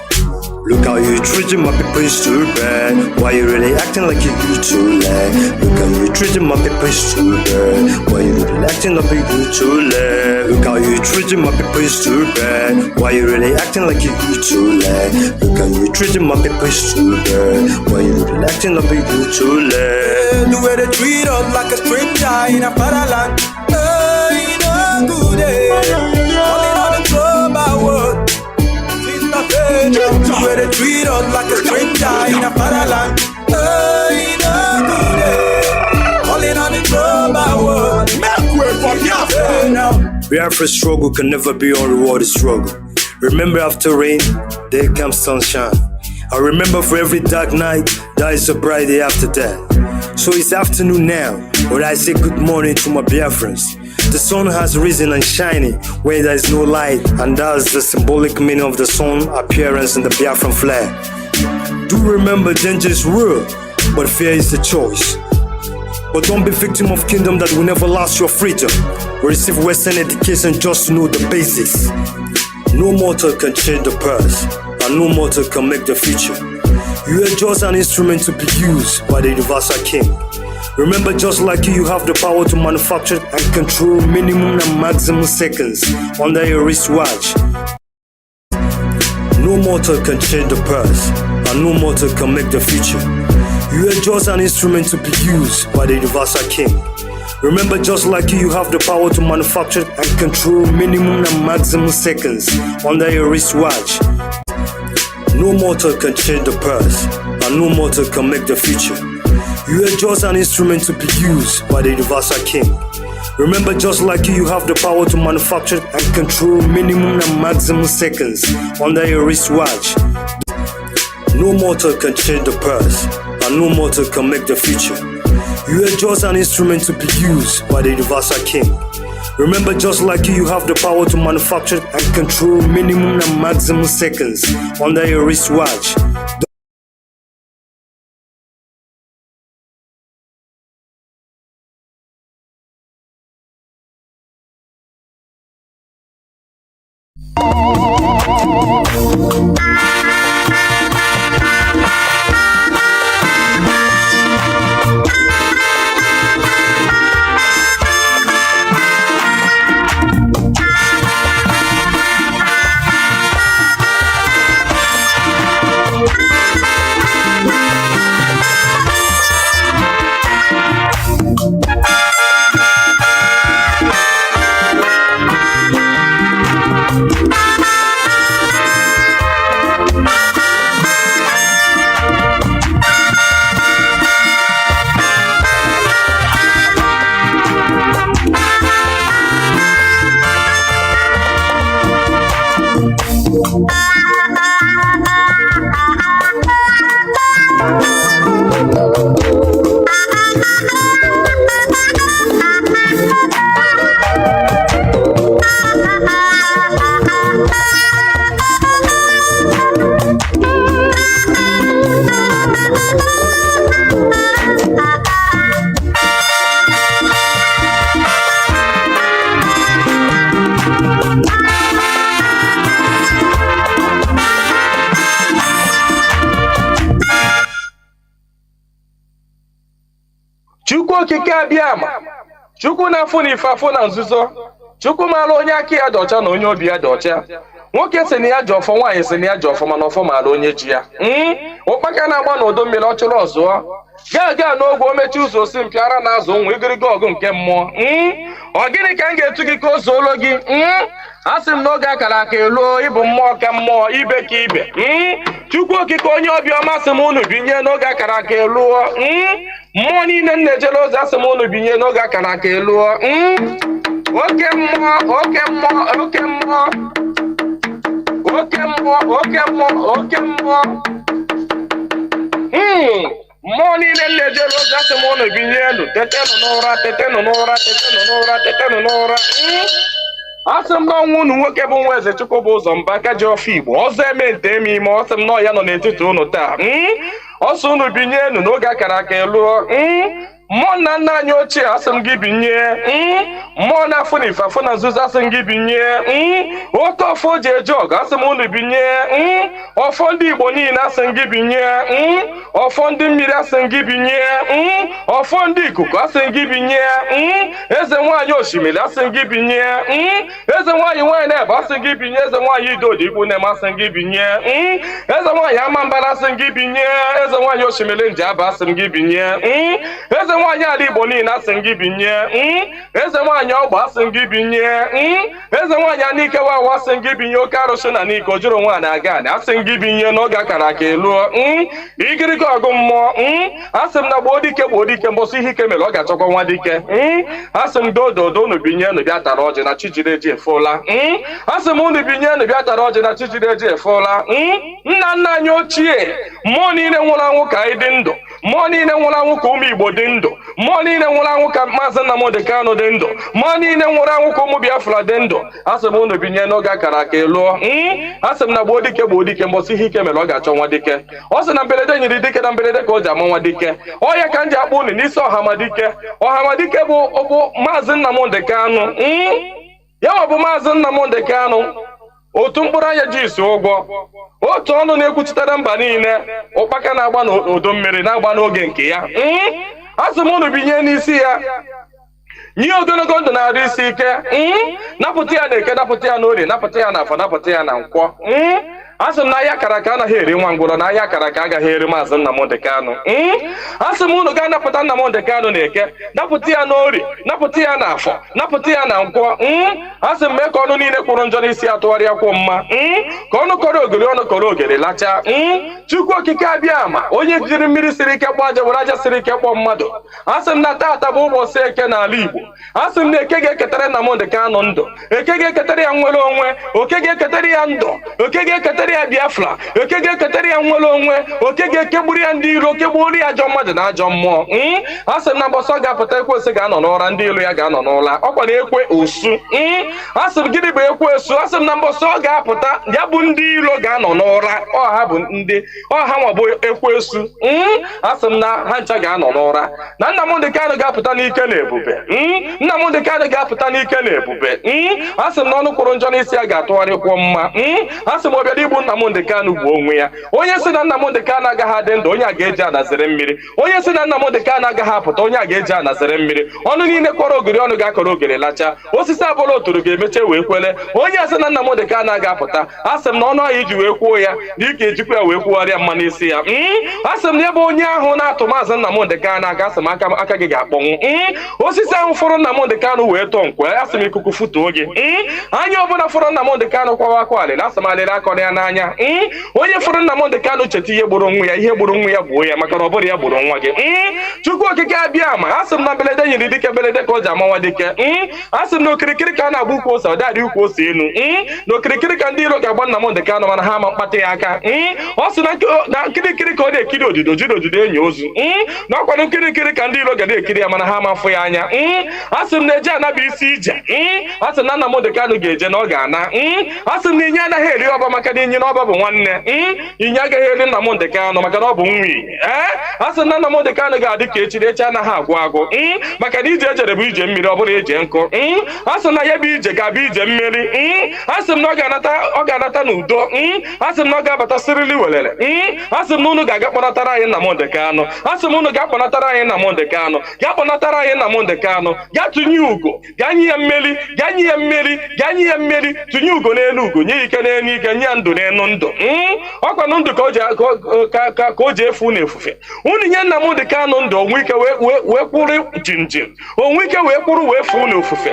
Look how you treating my people, it's too bad. Why you really acting like you too late? Look how you treating my people, it's too bad. Why you really acting like you too late? Look how you treating my people, it's too bad. Why you really acting like you too late? Look how you treating my people, it's too bad. Why you really acting like you too late? The way they treat us like a stranger in a fatherland. Hey, no good day. Calling on the global world. The way they treat us like a stranger in a fatherland. Hey, no good day. Calling on the global world. Make way for Biafra. Biafra's struggle can never be unrewarded struggle. Remember, after rain, there comes sunshine. I remember for every dark night, there is a bright day after that. So it's afternoon now, but I say good morning to my Biafrans. The sun has risen and shining where there is no light, and that's the symbolic meaning of the sun appearance in the Biafran flag. Do remember danger is real, but fear is the choice. But don't be victim of kingdom that will never last your freedom. Receive Western education just to know the basics. No mortal can change the past, and no mortal can make the future. You are just an instrument to be used by the universal king. Remember, just like you have the power to manufacture and control minimum and maximum seconds under your wristwatch. No mortal can change the past, and no mortal can make the future. You are just an instrument to be used by the universal king. Remember, just like you have the power to manufacture and control minimum and maximum seconds under your wristwatch. No mortal can change the past, and no mortal can make the future. You are just an instrument to be used by the Universal King. Remember, just like you have the power to manufacture and control minimum and maximum seconds under your wristwatch. No mortal can change the past, and no mortal can make the future. You are just an instrument to be used by the Universal King. Remember, just like you have the power to manufacture and control minimum and maximum seconds under your wristwatch. Chukwu okike abịama, Chukwu na-afụ na ife afụ na nzuzo, Chukwu maara onye aka ya dị ọcha na onye obi ya dị ọcha. Nwoke si na ya ji ọfọ, nwaanyị si na ya ji ọfọ, mana ọfọ maara onye ji ya. Ụkpaka na-agba n'udu mmiri ọ chụrụ ọzụọ. Gaa n'ogwe o mechi ụzọ osi mpịara na azụ nwa igiriga ọgụ nke mmụọ. Ọ gịnị ka m ga-etu gị ka o zuolo gị? Asị m n'oge akara aka eluo, ịbụ mmụọ ka mmụọ, ibe ka ibe. Chukwu okike onye obiọma sị m unu binye n'oge akara aka eluo. Mmụọ niile m na-ejere ozi asị m unu binye n'oge akara aka eluo. Oke mmụọ, oke mmụọ, oke mmụọ, oke mmụọ, oke mmụọ, oke mmụọ. Mmụọ niile m na-ejere ozi asị m unu binye elu. Tetenụ n'ụra, tetenụ n'ụra, tetenụ n'ụra, tetenụ n'ụra. Asị m n'ọnwa unu nwoke bụ nwa eze Chukwu bụ ụzọ mba aka ji ọfọ Igbo ọzọ eme nte eme ime. Ọ sị m nọọ ya nọ n'etiti unu taa. Ọsọ unu binye enu n'oge akara aka eluo. Mmụọ nna nna anyị ochie asị m gị binye. Mmụọ na-afụ na ife afụ na nzuzo asị m gị binye. Oke ọfọ ji eje ọgụ asị m unu binye. Ọfọ ndị Igbo niile asị m gị binye. Ọfọ ndị mmiri asị m gị binye. Ọfọ ndị ikuku asị m gị binye. Eze nwaanyị osimiri asị m gị binye. Eze nwaanyị na-ebe asị m gị binye. Eze nwaanyị idodi ikwu na-eme asị m gị binye. Eze nwaanyị amambara asị m gị binye. Eze nwaanyị osimiri nji aba asị m gị binye. Eze nwaanyị ala Igbo niile asị m gị binye. Eze nwaanyị ọgba asị m gị binye. Eze nwaanyị anike wawa asị m gị binye. Oke arụsị na n'ike ojuru nwa na-aga anị asị m gị binye n'oge akara aka eluo. Igirigi ọgụ mmụọ. Asị m na gboo dike mbọsị ihe ike mere ọ ga-achọkwa nwa dike. Asị m dododo unu binye unu bịa tara ọjị na chijiri eji efola. Asị m unu binye unu bịa tara ọjị na chijiri eji efola. Nna nna anyị ochie, mmụọ niile nwụrụ anwụ ka anyị dị ndụ. Mmụọ niile nwụrụ anwụ ka ụmụ Igbo dị ndụ. Mmụọ niile nwụrụ anwụ ka Mazi Nnamdi Kanu dị ndụ. Mmụọ niile nwụrụ anwụ ka ụmụ Biafra dị ndụ. Asị m unu binye n'oge akara aka eluo. Asị m na gboo dike mbọsị ihe ike mere ọ ga-achọ nwa dike. Ọ sị na mberede nyiri dike na mberede ka o ji ama nwa dike. Ọ ya ka m ji akpọ unu n'isi Ọhamadike. Ọhamadike bụ Mazi Nnamdi Kanu. Ya bụ Mazi Nnamdi Kanu. Otu mkpụrụ anya ji isi ụgwọ. Otu ọnụ na-ekwuchitere mba niile. Ụkpaka na-agba n'udu mmiri na-agba n'oge nke ya. Asị m unu binye n'isi ya. Nye ogologo ndụ na-arụ isi ike. Napụta ya na Eke, napụta ya n'Orie, napụta ya n'Afọ, napụta ya na Nkwọ. asị m na ahịa akara aka anaghị eri nwa ngwụrọ na ahịa akara aka agaghị eri Maazị Nnamdi Kanu. Asị m unu ga-anapụta Nnamdi Kanu na Eke, napụta ya n'Orie, napụta ya n'Afọ, napụta ya na Nkwọ. Asị m mee ka ọnụ niile kwụrụ njọ n'isi atụgharịa kwụ mma, ka ọnụ kọrọ ogiri ọnụ kọrọ ogiri lachaa. Chukwu okike abịa ama onye jiri mmiri siri ike kpọọ aja were aja siri ike kpọọ mmadụ. Asị m na taata bụ ụbọchị Eke n'ala Igbo. Asị m na Eke ga-eketara Nnamdi Kanu ndụ, Eke ga-eketara ya nwere onwe, Oke ga-eketara ya ndụ, Oke ga-eketara ya Biafra, Oke ga-eketara ya nwere onwe, Oke ga-ekegburu ya ndị iro, kegburu ya ajọ mmadụ na ajọ mmụọ. Asị m na mbọsọ ga-apụta Ekwensu ga-anọ n'ụra, ndị ilo ya ga-anọ n'ụla. Ọkwa na ekwe osu. Asị m gịnị bụ Ekwensu? Asị m na mbọsọ ga-apụta ya bụ ndị ilo ga-anọ n'ụra, ọha bụ ndị ọha nwa bụ Ekwensu. Asị m na ha ncha ga-anọ n'ụra, na Nnamdi Kanu ga-apụta n'ike na ebube. Nnamdi Kanu ga-apụta n'ike na ebube. Asị m na ọnụ kwụrụ njọ n'isi ya ga-atụgharịkwọ mma. Asị m ọbịara igbu Nnamdi Kanu bụ onwe ya. Onye si na Nnamdi Kanu agaghị adị ndụ, onye a ga-eji anazere mmiri. Onye si na Nnamdi Kanu agaghị apụta, onye a ga-eji anazere mmiri. Ọnụ niile kọrọ ogiri ọnụ ga-akọrọ ogiri lachaa. Osisi abụla oturu ga-emeche wee kwele. Onye asị na Nnamdi Kanu agaghị apụta, asị m na ọnụ ahụ iji wee kwuo ya dịka ejikwa ya wee kwugharịa mma n'isi ya. Asị m na ebe onye ahụ na-atụ Maazị Nnamdi Kanu aga, asị m aka gị ga-akpọnwụ. Osisi ahụ fụrụ Nnamdi Kanu wee tọọ nkwe, asị m ikuku futuo gị. Anya ọbụla fụrụ Nnamdi Kanu kwawa akwa alịla, asị m alịla akọrọ ya n'anya. Onye fụrụ Nnamdi Kanu cheta ihe gburu nwa ya, ihe gburu nwa ya gbuo ya, maka na ọ bụrụ ya gburu nwa gị. Chukwu okike abịa ama, asị m na belede nyiri dike belede ka o ji amawa dike. Asị m na okirikiri ka a na-agba ukwu ose, ọ dadị ukwu ose enu. Na okirikiri ka ndị iro ga-agba Nnamdi Kanu mana ha ama mkpata ya aka. Ọ sị na nkirikiri ka ọ na-ekiri odido jiri odido enyi ozu. Na ọkwanụ nkirikiri ka ndị iro ga na-ekiri ya mana ha ama fụ ya anya. Asị m na eje anaba isi ije. Asị na Nnamdi Kanu ga-eje na ọ ga-ana. Asị m na inye anaghị eri ọba maka na inye na ọba bụ nwanne. Inye agaghị eri Nnamdi Kanu maka na ọ bụ nwi. Asị na Nnamdi Kanu ga-adị ka echi anaghị agwụ agwụ maka na ije ejere bụ ije mmiri, ọ bụrụ ije nkụ. Asị na ya bụ ije ga-abụ ije mmiri. Asị m na ọ ga-anata n'udo. Asị m na ọ ga-abata sirili welere. Asị m na unu ga-aga kpọnatara anyị Nnamdi Kanu. Asị m unu ga-akpọnatara anyị Nnamdi Kanu, ga-akpọnatara anyị Nnamdi Kanu, ga tụnye ugo, ga nye ya mmeri, ga nye ya mmeri, ga nye ya mmeri, tụnye ugo n'elu ugo, nye ike n'elu ike, nye ya ndụ n'elu ndụ. Ọkwanụ ndụ ka o ji efu na efufe. Unu nye Nnamdi Kanu ndụ, onwe ike wee kwụrụ jinjin, onwe ike wee kwụrụ wee fuo na ofufe.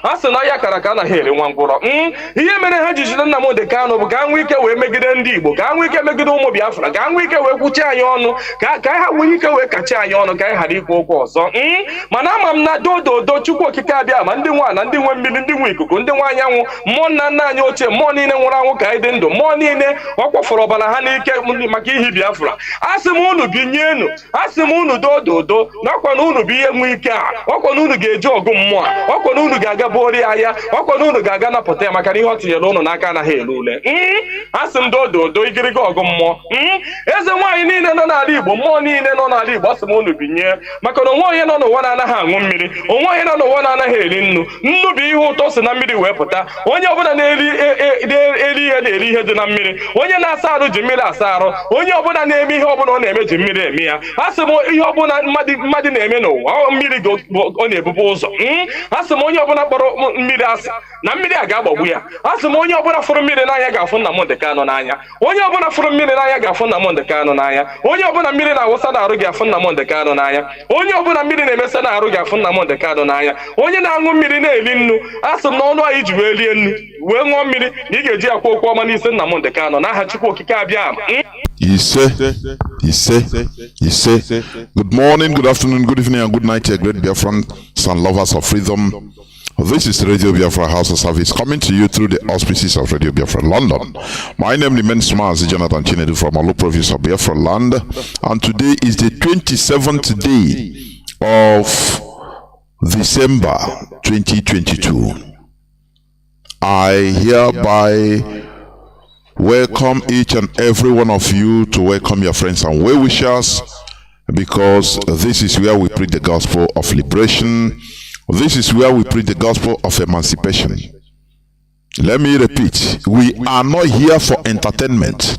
Asị na ya kara ka anaghị eri nwa ngwụrọ. Ihe mere ha ji jide Nnamdi Kanu bụ ka nwee ike wee megide ndị Igbo, ka nwee ike megide ụmụ Biafra, ka nwee ike wee kwuchi anyị ọnụ, ka ha nwee ike wee kachi anyị ọnụ, ka anyị ghara ikwu okwu ọzọ. Mana ama m na dododo Chukwu okike abịa ma ndị nwa na ndị nwe mmiri, ndị nwe ikuku, ndị nwe anyanwụ, mmụọ nna nna anyị ochie, mmụọ niile nwụrụ anwụ ka anyị dị ndụ, mmụọ niile ọ kwafọrọ ọbara ha n'ike maka ihi Biafra. Asị m unu binyenu, asị m unu dododo na ọkwa na unu bụ ihe nwe ike a, ọkwa na unu ga-eji ọgụ mmụọ a, ọkwa na unu ga-aga bori ahịa, ọkwa na unu ga-aga napụta ya maka na ihe ọ tinyere unu n'aka anaghị ele ule. Asị m dododo igiriga ọgụ mmụọ. Eze nwaanyị niile nọ n'ala Igbo, mmụọ niile nọ n'ala Igbo, asị m unu binye maka na onwe onye nọ n'ụwa na-anaghị aṅụ mmiri, onwe onye nọ n'ụwa na-anaghị eri nnu. Nnu bụ ihe ụtọ si na mmiri wee pụta. Onye ọbụla na-eri ihe na-eri ihe dị na mmiri. Onye na-asa arụ ji mmiri asa arụ. Onye ọbụla na-eme ihe ọbụla ọ na-eme ji mmiri eme ya. Asị m ihe ọbụla mmadụ na-eme n'ụwa mmiri ọ na-ebubu ụzọ. Asị m onye ọbụla kpọrọ mmiri asị na mmiri a ga-agbagbu ya. Asị m onye ọbụla fụrụ mmiri n'anya ga-afụ Nnamdi Kanu n'anya. Onye ọbụla fụrụ mmiri n'anya ga-afụ Nnamdi Kanu n'anya. Onye ọbụla mmiri na-awụsa n'arụ ga-afụ Nnamdi Kanu n'anya. Onye ọbụla mmiri na-emesa n'arụ ga-afụ Nnamdi Kanu n'anya. Onye na-aṅụ mmiri na-eli nnu, asị m na ọnụ anyị ji wee rie nnu wee ṅụọ mmiri na ị ga-eji akwa okwu ọma n'isi Nnamdi Kanu n'aha Chukwu okike abịa ama. Good morning, good afternoon, good evening, and good night, great Biafrans and lovers of freedom. This is Radio Biafra HAUSA-SERVICE coming to you through the auspices of Radio Biafra London. My name remains Mazi Chinedu from Olu province of Biafra land, and today is the 27th day of December 2022. I hereby welcome each and every one of you to welcome your friends and well-wishers, because this is where we preach the gospel of liberation. This is where we preach the gospel of emancipation. Let me repeat, we are not here for entertainment.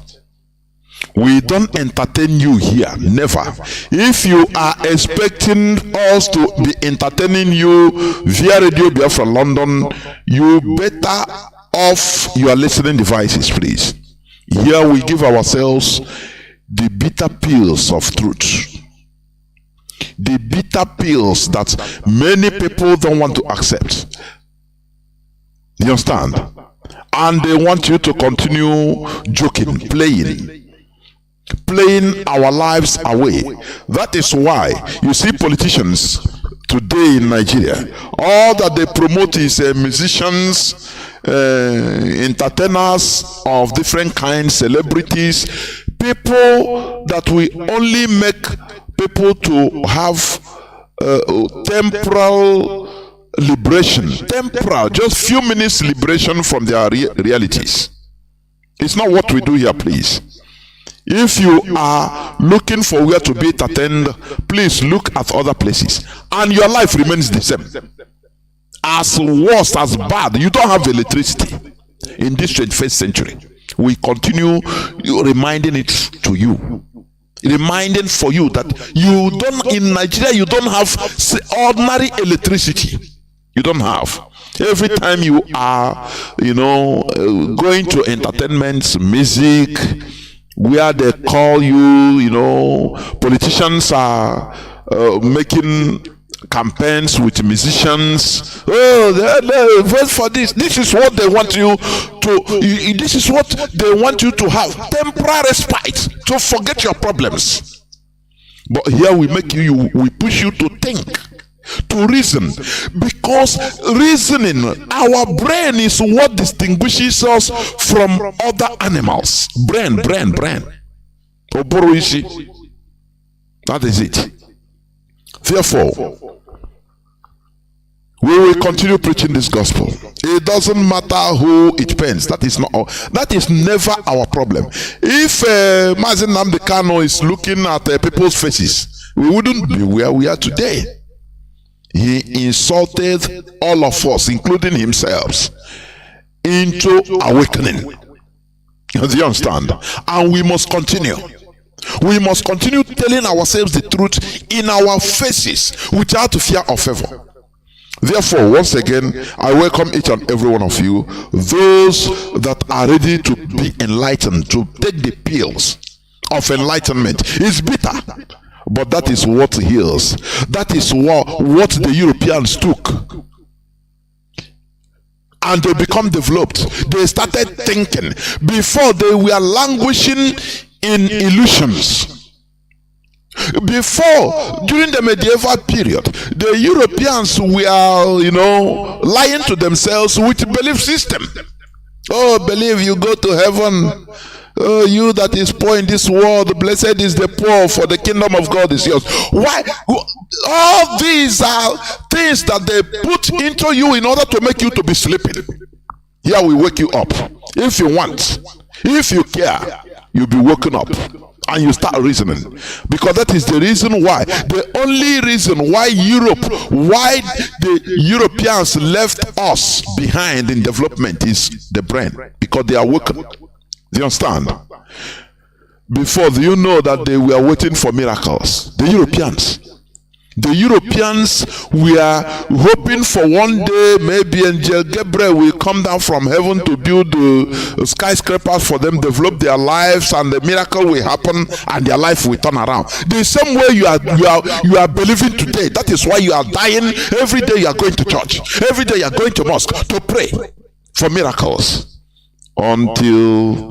We don't entertain you here, never. If you are expecting us to be entertaining you via Radio Biafra London, you better off your listening devices, please. Here we give ourselves the bitter pills of truth. The bitter pills that many people don't want to accept. You understand? And they want you to continue joking, playing our lives away. That is why you see politicians today in Nigeria, all that they promote is musicians, entertainers of different kinds, celebrities, people that we only make people to have temporal liberation, just few minutes liberation from their realities. It's not what we do here, please. If you are looking for where to be entertained, please look at other places, and your life remains the same. As worse, as bad, you don't have electricity in this 21st century. We continue reminding it to you, reminding for you that you don't, in Nigeria, you don't have ordinary electricity. You don't have. Every time you are, going to entertainment, music, where they call you, politicians are making campaigns with musicians. Oh, they vote for this. This is what they want you to. This is what they want you to have. Temporary respite to forget your problems. But here we push you to think, to reason, because reasoning, our brain is what distinguishes us from other animals. Brain. That is it. Therefore, we will continue preaching this gospel. It doesn't matter who it pains. That is never our problem. If Mazi Nnamdi Kanu is looking at people's faces, we wouldn't be where we are today. He insulted all of us, including himself, into awakening. Do you understand? And we must continue. We must continue telling ourselves the truth in our faces without fear or favor. Therefore, once again, I welcome each and every one of you, those that are ready to be enlightened, to take the pills of enlightenment. It's bitter, but that is what heals. That is what the Europeans took. And they become developed. They started thinking. Before, they were languishing in illusions. Before, during the medieval period, the Europeans were, lying to themselves with belief system. Oh, believe you go to heaven. Oh, you that is poor in this world, blessed is the poor, for the kingdom of God is yours. Why? All these are things that they put into you in order to make you to be sleeping. Here we wake you up. If you want, if you care, you'll be woken up and you start reasoning, because that is the reason why, the only reason why the Europeans left us behind in development is the brain, because they are woken. Do you understand? Before, do you know that they were waiting for miracles? The Europeans were hoping for one day maybe Angel Gabriel will come down from heaven to build skyscrapers for them, develop their lives, and the miracle will happen and their life will turn around. The same way you are believing today. That is why you are dying. Every day you are going to church. Every day you are going to mosque to pray for miracles, until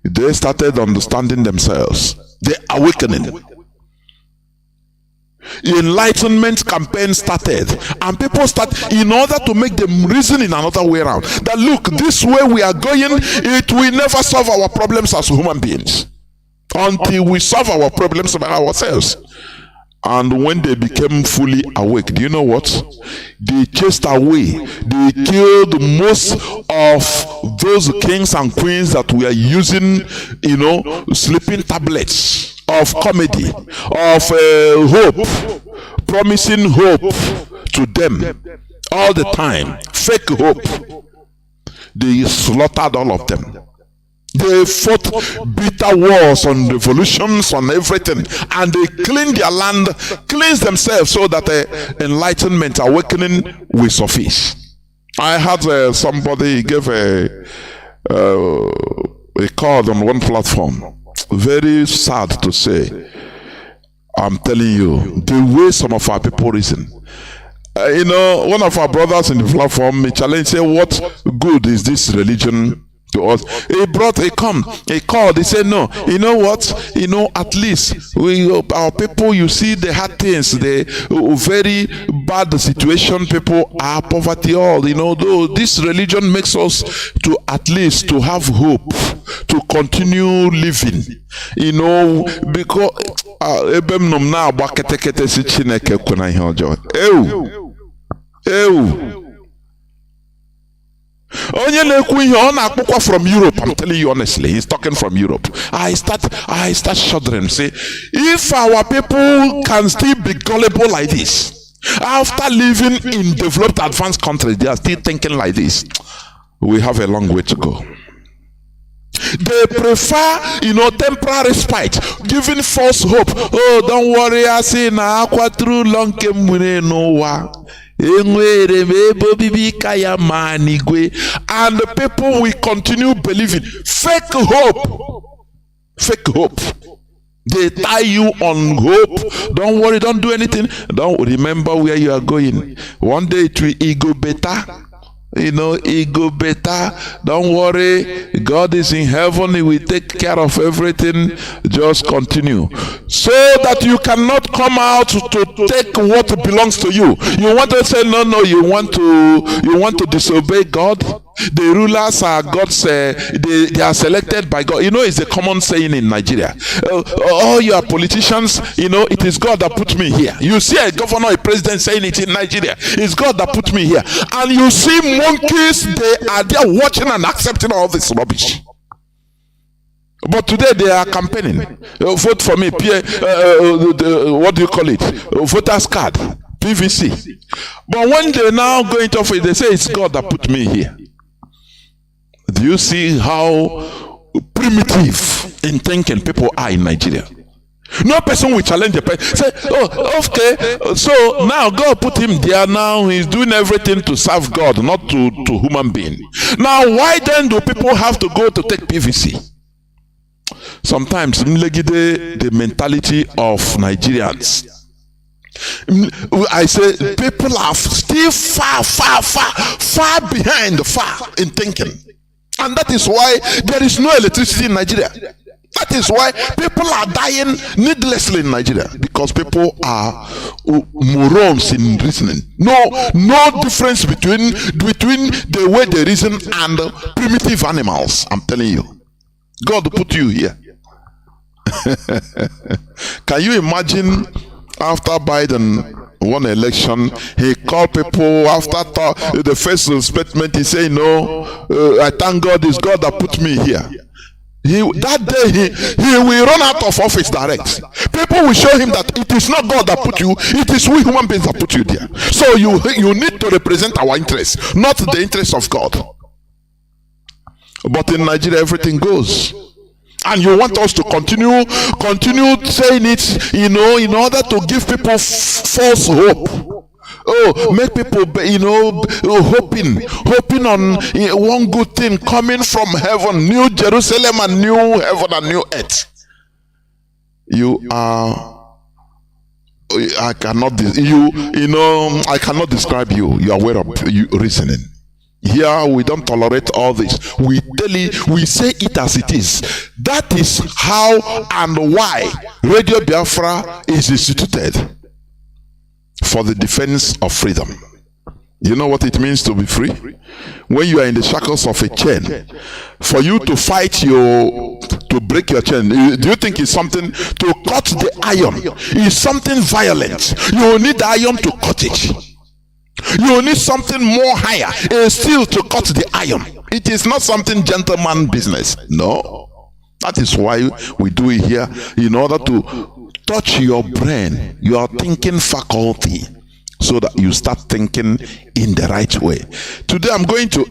they started understanding themselves. The awakening. Enlightenment campaign started, and people start, in order to make them reason in another way around, that look, this way we are going, it will never solve our problems as human beings until we solve our problems by ourselves. And when they became fully awake, do you know what? They chased away, they killed most of those kings and queens that were using, sleeping tablets of comedy, of hope, promising hope to them all the time, fake hope. They slaughtered all of them. They fought bitter wars on revolutions, on everything, and they cleaned their land, cleansed themselves, so that enlightenment, awakening will suffice. I had somebody give a we called on one platform. Very sad to say. I'm telling you, the way some of our people reason. One of our brothers in the platform, he challenged, say, what good is this religion to us? He called, he said, no, you know what? At least our people, you see the hard things, the very bad situation people are, poverty, all, though this religion makes us to at least to have hope, to continue living, because onye na-ekwu ihe ọ na-akpụkwa from Europe. I'm telling you honestly, he's talking from Europe. I start shuddering. Say, if our people can still be gullible like this after living in developed advanced countries, they are still thinking like this, we have a long way to go. They prefer, temporary respite, giving false hope. Oh, don't worry, I say na aqua through long came no. And the people will continue believing fake hope. They tie you on hope. Don't worry, don't do anything. Don't remember where you are going. One day it will go better. It go better. Don't worry, God is in heaven. He will take care of everything. Just continue, so that you cannot come out to take what belongs to you. You want to say no. You want to disobey God. The rulers are God's. They are selected by God. It's a common saying in Nigeria. All your politicians, it is God that put me here. You see a governor, a president saying it in Nigeria. It's God that put me here. And you see monkeys, they are there watching and accepting all this rubbish. But today they are campaigning. Vote for me. What do you call it? Voters card. PVC. But when they now go into office, they say it's God that put me here. Do you see how primitive in thinking people are in Nigeria? No person will challenge a person. Say, oh, okay, so now God put him there. Now he's doing everything to serve God, not to human being. Now, why then do people have to go to take PVC? Sometimes the mentality of Nigerians. I say people are still far behind in thinking. And that is why there is no electricity in Nigeria. That is why people are dying needlessly in Nigeria, because people are morons in reasoning. No difference between the way they reason and primitive animals. I'm telling you, God put you here. Can you imagine after Biden won election, he called people after the first statement, he said, I thank God, it's God that put me here. That day he will run out of office direct. People will show him that it is not God that put you, it is we human beings that put you there. So you need to represent our interests, not the interests of God. But in Nigeria everything goes. And you want us to continue saying it, in order to give people false hope. Oh, make people, hoping on one good thing coming from heaven, New Jerusalem and new heaven and new earth. I cannot describe you. You are aware of you reasoning. Here we don't tolerate all this. We say it as it is. That is how and why Radio Biafra is instituted, for the defense of freedom. You know what it means to be free? When you are in the shackles of a chain, for you to fight to break your chain, do you think it's something to cut the iron? It's something violent. You need the iron to cut it. You need something more higher, a steel to cut the iron. It is not something gentleman business. No. That is why we do it here, in order to touch your brain, your thinking faculty, so that you start thinking in the right way. Today I'm going to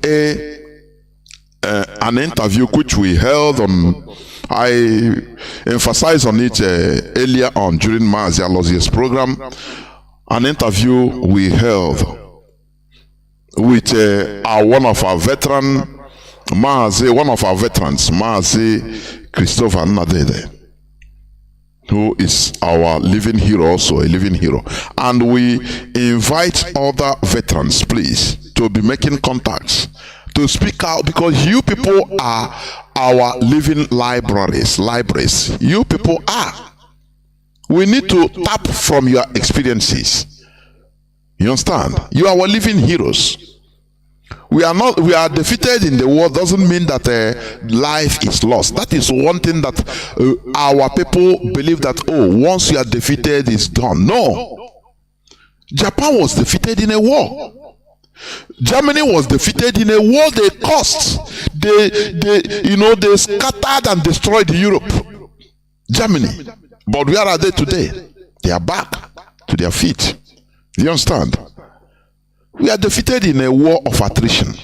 an interview which we held on. I emphasized on it earlier on during Mazi program. An interview we held with one of our veteran Mazi, one of our veterans, Mazi Christopher Nnamdi, who is our living hero, also a living hero. And we invite other veterans, please, to be making contacts, to speak out, because you people are our living libraries. You people are. We need to tap from your experiences. You understand? You are our living heroes. We are defeated in the war doesn't mean that life is lost. That is one thing that our people believe, that, oh, once you are defeated, it's done. No. Japan was defeated in a war. Germany was defeated in a war they caused. They scattered and destroyed Europe. Germany. But where are they today? They are back to their feet. You understand? We are defeated in a war of attrition.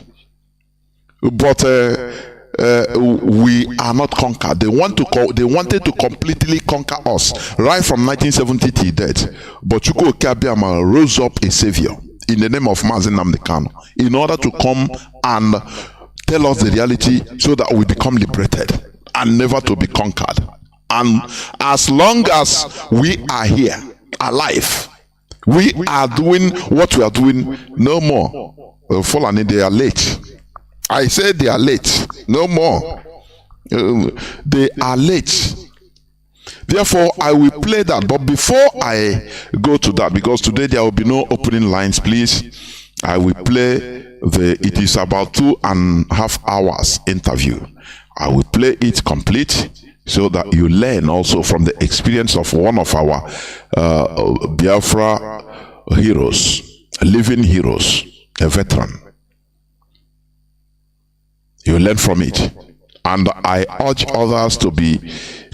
But we are not conquered. They wanted to completely conquer us right from 1970 till date. But Chukwu Okeabiama rose up a savior in the name of Mazi Nnamdi Kanu in order to come and tell us the reality so that we become liberated and never to be conquered. And as long as we are here alive, we are doing what we are doing, no more. Fulani, they are late. I said they are late. No more. They are late. Therefore, I will play that. But before I go to that, because today there will be no opening lines, please, I will play it is about 2.5 hours interview. I will play it complete so that you learn also from the experience of one of our Biafra heroes, living heroes, a veteran. You learn from it. And I urge others to be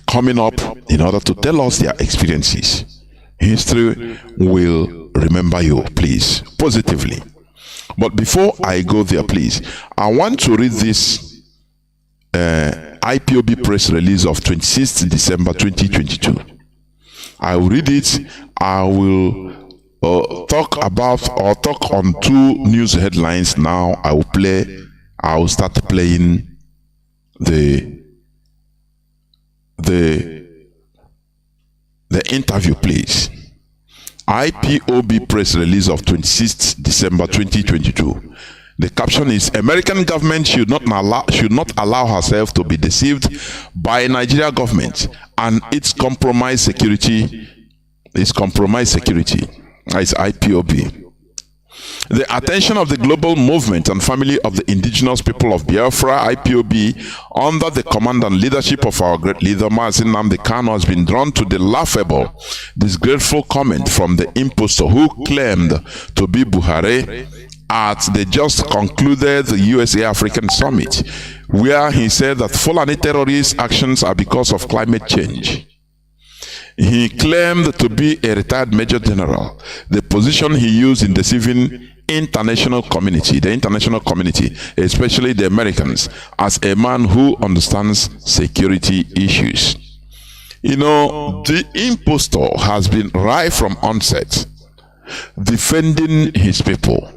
coming up in order to tell us their experiences. History will remember you, please, positively. But before I go there, please, I want to read this IPOB press release of 26th December 2022. I will read it. I will talk on 2 news headlines now. I will start playing the interview, please. IPOB press release of 26th December 2022. The caption is: American government should not allow herself to be deceived by Nigeria government and its compromised security. It's IPOB. The attention of the global movement and family of the indigenous people of Biafra, IPOB, under the command and leadership of our great leader Mazi Nnamdi Kanu, has been drawn to the laughable, disgraceful comment from the impostor who claimed to be Buhari at the just concluded USA African Summit, where he said that Fulani terrorist actions are because of climate change. He claimed to be a retired major general, the position he used in deceiving the international community, especially the Americans, as a man who understands security issues. You know, the impostor has been right from onset defending his people.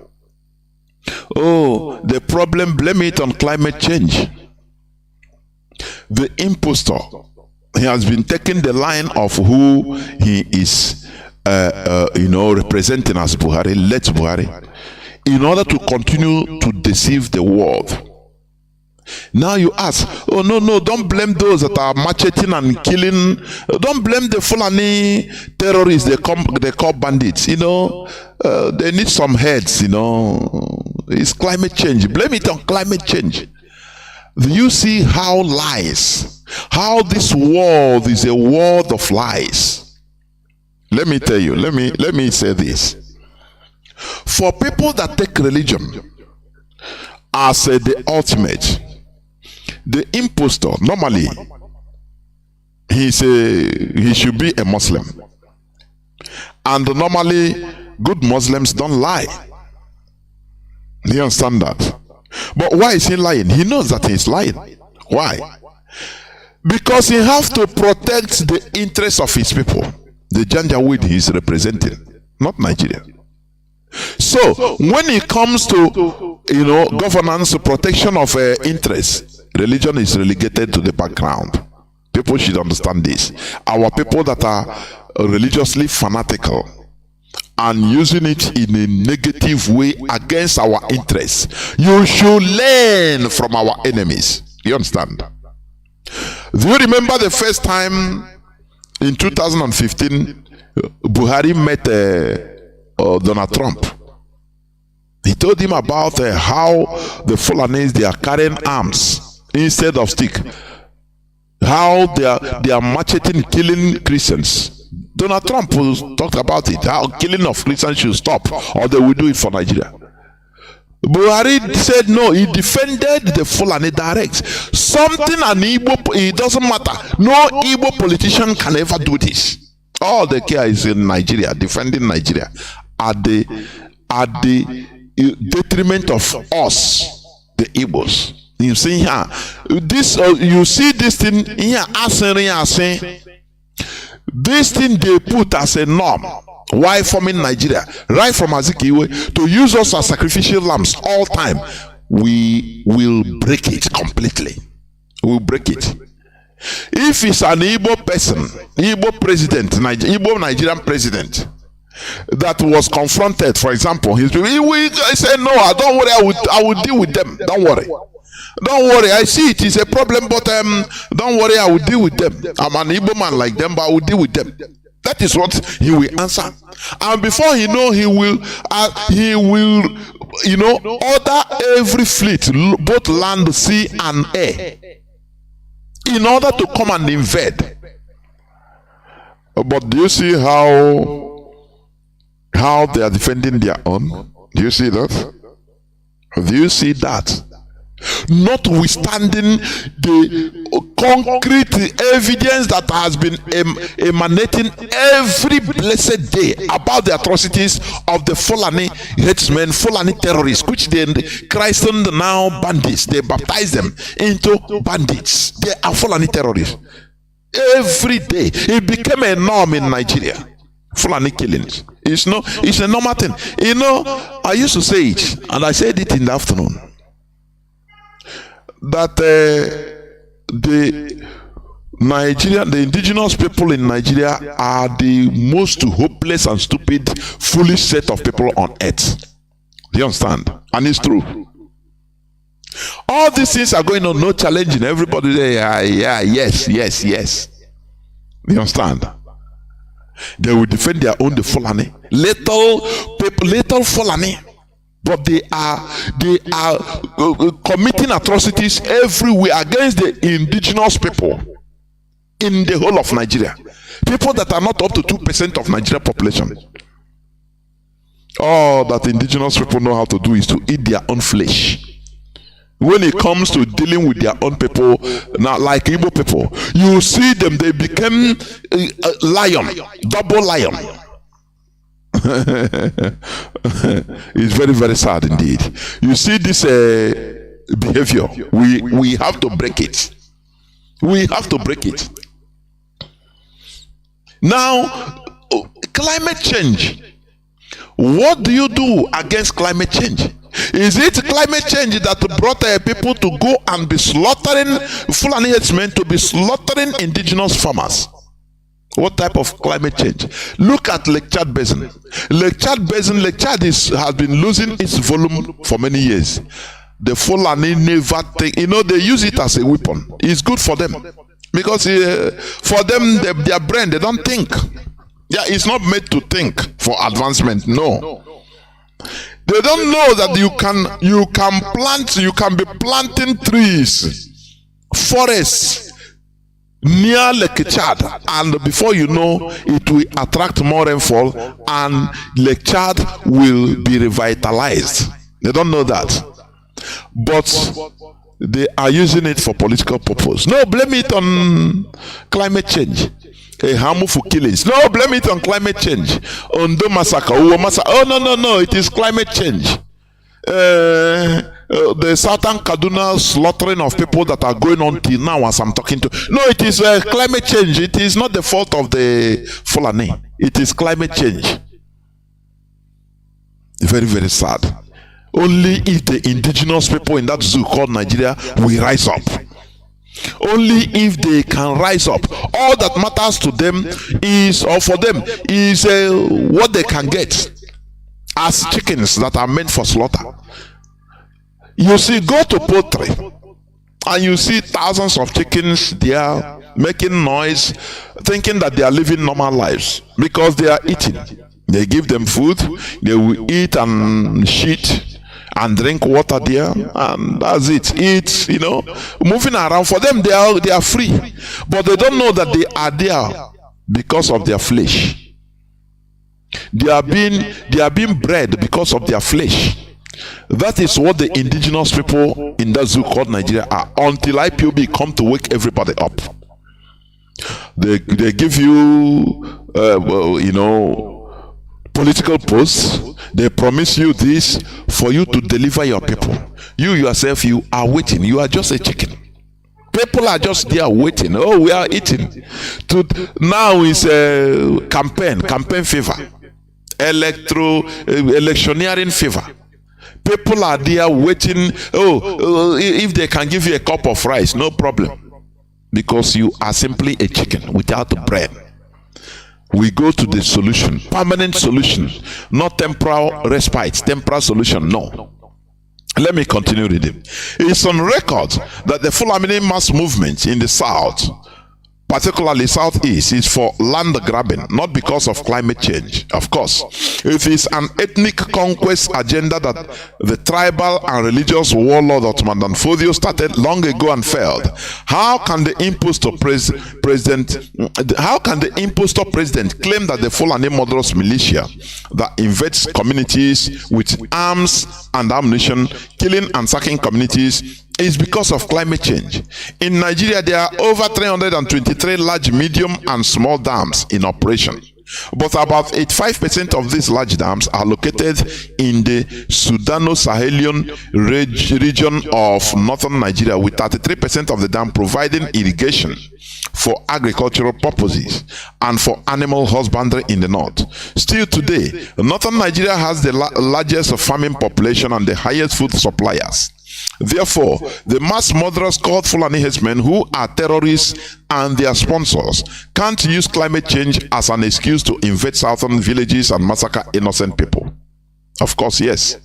Oh, the problem, blame it on climate change. The impostor, he has been taking the line of who he is, representing as Buhari, late Buhari, in order to continue to deceive the world. Now you ask, oh no, don't blame those that are macheting and killing. Don't blame the Fulani terrorists, they call bandits. They need some heads. It's climate change. Blame it on climate change. Do you see how how this world is a world of lies? Let me tell you, let me say this. For people that take religion as the ultimate, the impostor, normally he should be a Muslim, and normally good Muslims don't lie. Do you understand that? But why is he lying? He knows that he's lying. Why? Because he has to protect the interests of his people, the Janjaweed he is representing, not Nigeria. So when it comes to governance, protection of interests, religion is relegated to the background. People should understand this. Our people that are religiously fanatical and using it in a negative way against our interests, you should learn from our enemies. You understand? Do you remember the first time in 2015 Buhari met Donald Trump? He told him about how the Fulanis, they are carrying arms instead of stick, how they are macheting, killing Christians. Donald Trump talked about it, how killing of Christians should stop or they will do it for Nigeria. Buhari said no, he defended the Fulani direct. Something an Igbo, it doesn't matter. No Igbo politician can ever do this. All they care is in Nigeria, defending Nigeria at the detriment of us, the Igbos. You see here, this you see this thing here, saying this thing they put as a norm. Why forming Nigeria? Right from Azikiwe to use us as sacrificial lambs all time. We will break it completely. We will break it. If it's an Igbo person, Igbo president, Igbo Nigerian president that was confronted, for example, he said, "No, don't worry, I will deal with them. Don't worry. Don't worry, I see it is a problem, but don't worry, I will deal with them. I'm an Igbo man like them, but I will deal with them." That is what he will answer. And before he know, he will order every fleet, both land, sea, and air, in order to come and invade. But do you see how they are defending their own? Do you see that? Do you see that? Notwithstanding the concrete evidence that has been emanating every blessed day about the atrocities of the Fulani headsmen, Fulani terrorists, which they christened now bandits. They baptized them into bandits. They are Fulani terrorists. Every day it became a norm in Nigeria. Fulani killings. It's a normal thing. I used to say it, and I said it in the afternoon, that the indigenous people in Nigeria are the most hopeless and stupid, foolish set of people on earth. Do you understand? And it's true. All these things are going on, no challenging. Everybody say, yes. Do you understand? They will defend their own, the Fulani. Little people, little Fulani. But they are committing atrocities everywhere against the indigenous people in the whole of Nigeria. People that are not up to 2% of Nigeria population. All that indigenous people know how to do is to eat their own flesh. When it comes to dealing with their own people, now like Igbo people, you see them, they become a lion, double lion. It's very, very sad indeed. You see this behavior, we have to break it. We have to break it. Now, climate change. What do you do against climate change? Is it climate change that brought people to go and be slaughtering Fulani headsmen, to be slaughtering indigenous farmers? What type of climate change? Look at Lake Chad Basin. Lake Chad has been losing its volume for many years. The Fulani never think, they use it as a weapon. It's good for them. Because for them, their brain, they don't think. Yeah, it's not made to think for advancement, no. They don't know that you can be planting trees, forests, near Lake Chad, and before you know, it will attract more rainfall and Lake Chad will be revitalized. They don't know that, but they are using it for political purpose. No, blame it on climate change. A harmful killings. No, blame it on climate change. On the massacre. Oh no, it is climate change. The southern Kaduna slaughtering of people that are going on till now as I'm talking to. No, it is climate change. It is not the fault of the Fulani. It is climate change. Very, very sad. Only if the indigenous people in that zoo called Nigeria will rise up. Only if they can rise up. All that matters to them is, or for them, is what they can get as chickens that are meant for slaughter. You see, go to poultry and you see thousands of chickens there making noise, thinking that they are living normal lives because they are eating. They give them food, they will eat and shit and drink water there, and that's it. Eat, moving around. For them, they are free, but they don't know that they are there because of their flesh. They are being bred because of their flesh. That is what the indigenous people in that zoo called Nigeria are, until IPOB come to wake everybody up. They give you political posts. They promise you this for you to deliver your people. You yourself, you are waiting. You are just a chicken. People are just there waiting. Oh, we are eating. Now is a campaign fever, electioneering fever. People are there waiting. Oh, if they can give you a cup of rice, no problem, because you are simply a chicken without bread. We go to the solution, permanent solution, not temporal respite, temporal solution. No. Let me continue reading. It's on record that the Fulani mass movement in the south, particularly southeast, is for land grabbing, not because of climate change. Of course, it is an ethnic conquest agenda that the tribal and religious warlord Ottoman Danfodio started long ago and failed. How can the impostor president claim that the Fulani murderous militia that invades communities with arms and ammunition, killing and sacking communities, is because of climate change? In Nigeria, there are over 323 large, medium, and small dams in operation. But about 85% of these large dams are located in the Sudano-Sahelian region of northern Nigeria, with 33% of the dam providing irrigation for agricultural purposes and for animal husbandry in the north. Still today, northern Nigeria has the largest farming population and the highest food suppliers. Therefore, the mass murderers called Fulani herdsmen, who are terrorists and their sponsors, can't use climate change as an excuse to invade southern villages and massacre innocent people. Of course, yes.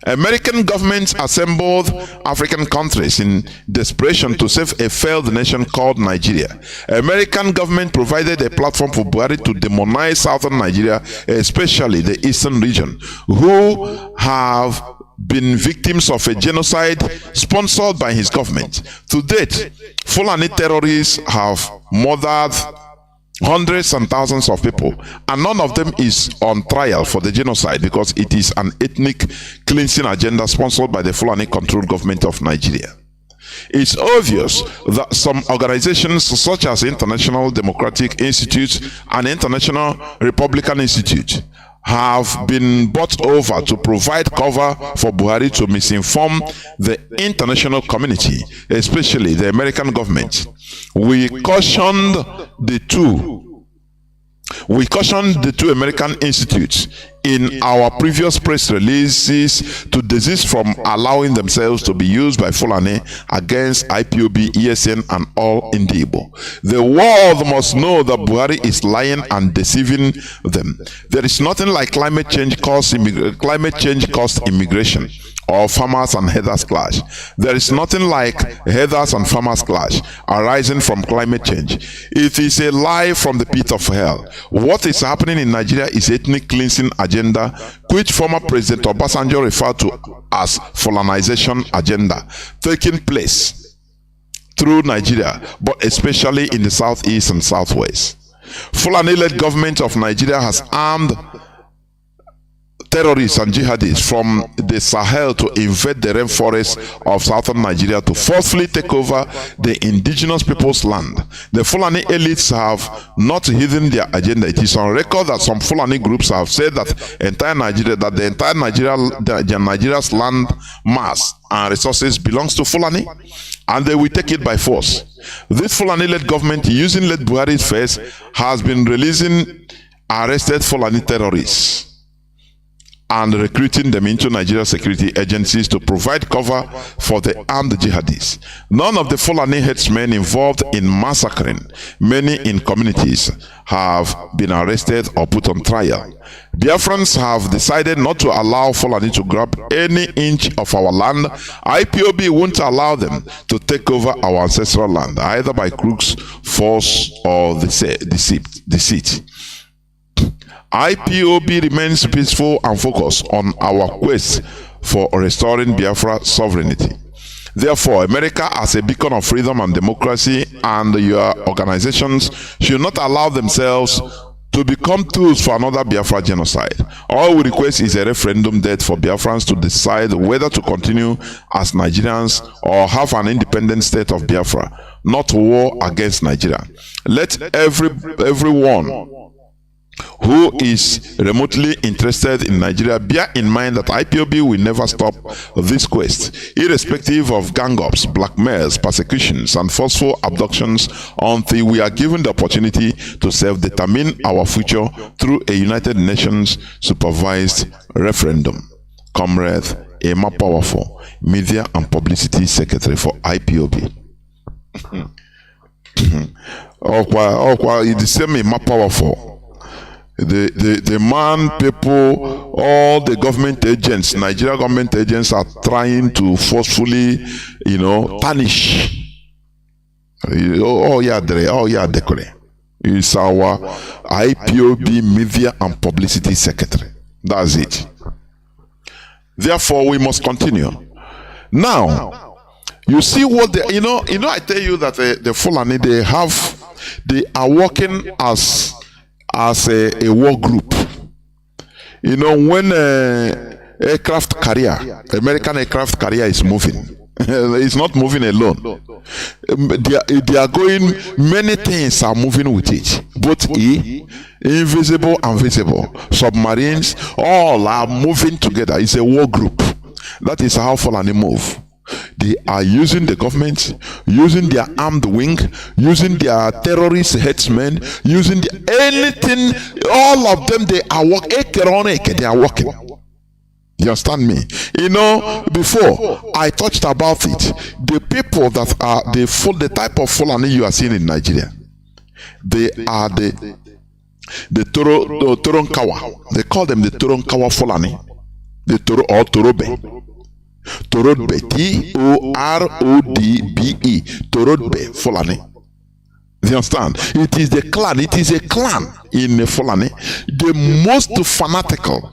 American governments assembled African countries in desperation to save a failed nation called Nigeria. American government provided a platform for Buhari to demonize southern Nigeria, especially the eastern region, who have been victims of a genocide sponsored by his government. To date, Fulani terrorists have murdered hundreds and thousands of people, and none of them is on trial for the genocide because it is an ethnic cleansing agenda sponsored by the Fulani-controlled government of Nigeria. It's obvious that some organizations such as International Democratic Institute and International Republican Institute have been bought over to provide cover for Buhari to misinform the international community, especially the American government. We cautioned the two American institutes in our previous press releases to desist from allowing themselves to be used by Fulani against IPOB, ESN, and all Indibo. The world must know that Buhari is lying and deceiving them. There is nothing like climate change caused immigration or farmers and herders clash. There is nothing like herders and farmers clash arising from climate change. It is a lie from the pit of hell. What is happening in Nigeria is ethnic cleansing agenda, which former President Obasanjo referred to as Fulanization agenda, taking place through Nigeria, but especially in the southeast and southwest. Fulani-led government of Nigeria has armed terrorists and jihadists from the Sahel to invade the rainforests of southern Nigeria to forcefully take over the indigenous people's land. The Fulani elites have not hidden their agenda. It is on record that some Fulani groups have said that Nigeria's land mass and resources belongs to Fulani, and they will take it by force. This Fulani-led government, using led Buhari's face, has been releasing arrested Fulani terrorists and recruiting them into Nigeria security agencies to provide cover for the armed jihadists. None of the Fulani headsmen involved in massacring many in communities have been arrested or put on trial. Biafrans have decided not to allow Fulani to grab any inch of our land. IPOB won't allow them to take over our ancestral land, either by crooks, force, or deceit. IPOB remains peaceful and focused on our quest for restoring Biafra sovereignty. Therefore, America, as a beacon of freedom and democracy, and your organizations should not allow themselves to become tools for another Biafra genocide. All we request is a referendum date for Biafrans to decide whether to continue as Nigerians or have an independent state of Biafra, not war against Nigeria. Let everyone who is remotely interested in Nigeria bear in mind that IPOB will never stop this quest, irrespective of gang-ups, blackmails, persecutions, and forceful abductions, until we are given the opportunity to self-determine our future through a United Nations supervised referendum. Comrade Emma Powerful, Media and Publicity Secretary for IPOB. It's the same Emma Powerful. The man, people, all the government agents, Nigeria government agents are trying to forcefully, tarnish. It's our IPOB Media and Publicity Secretary. That's it. Therefore, we must continue. Now, you see what I tell you that the Fulani, they are working as a war group. When American aircraft carrier is moving, it's not moving alone. They are going, many things are moving with it, both invisible and visible. Submarines, all are moving together. It's a war group. That is how Fulani move. They are using the government, using their armed wing, using their terrorist headsmen, using anything. All of them, they are working. They are working. You understand me? Before I touched about it, the people that are the type of Fulani you are seeing in Nigeria, they are the Toronkawa. They call them the Toronkawa Fulani, the Toro or Torobe. Torodbe, T-O-R-O-D-B-E, Torodbe, Fulani. You understand? It is a clan in Fulani. The most fanatical,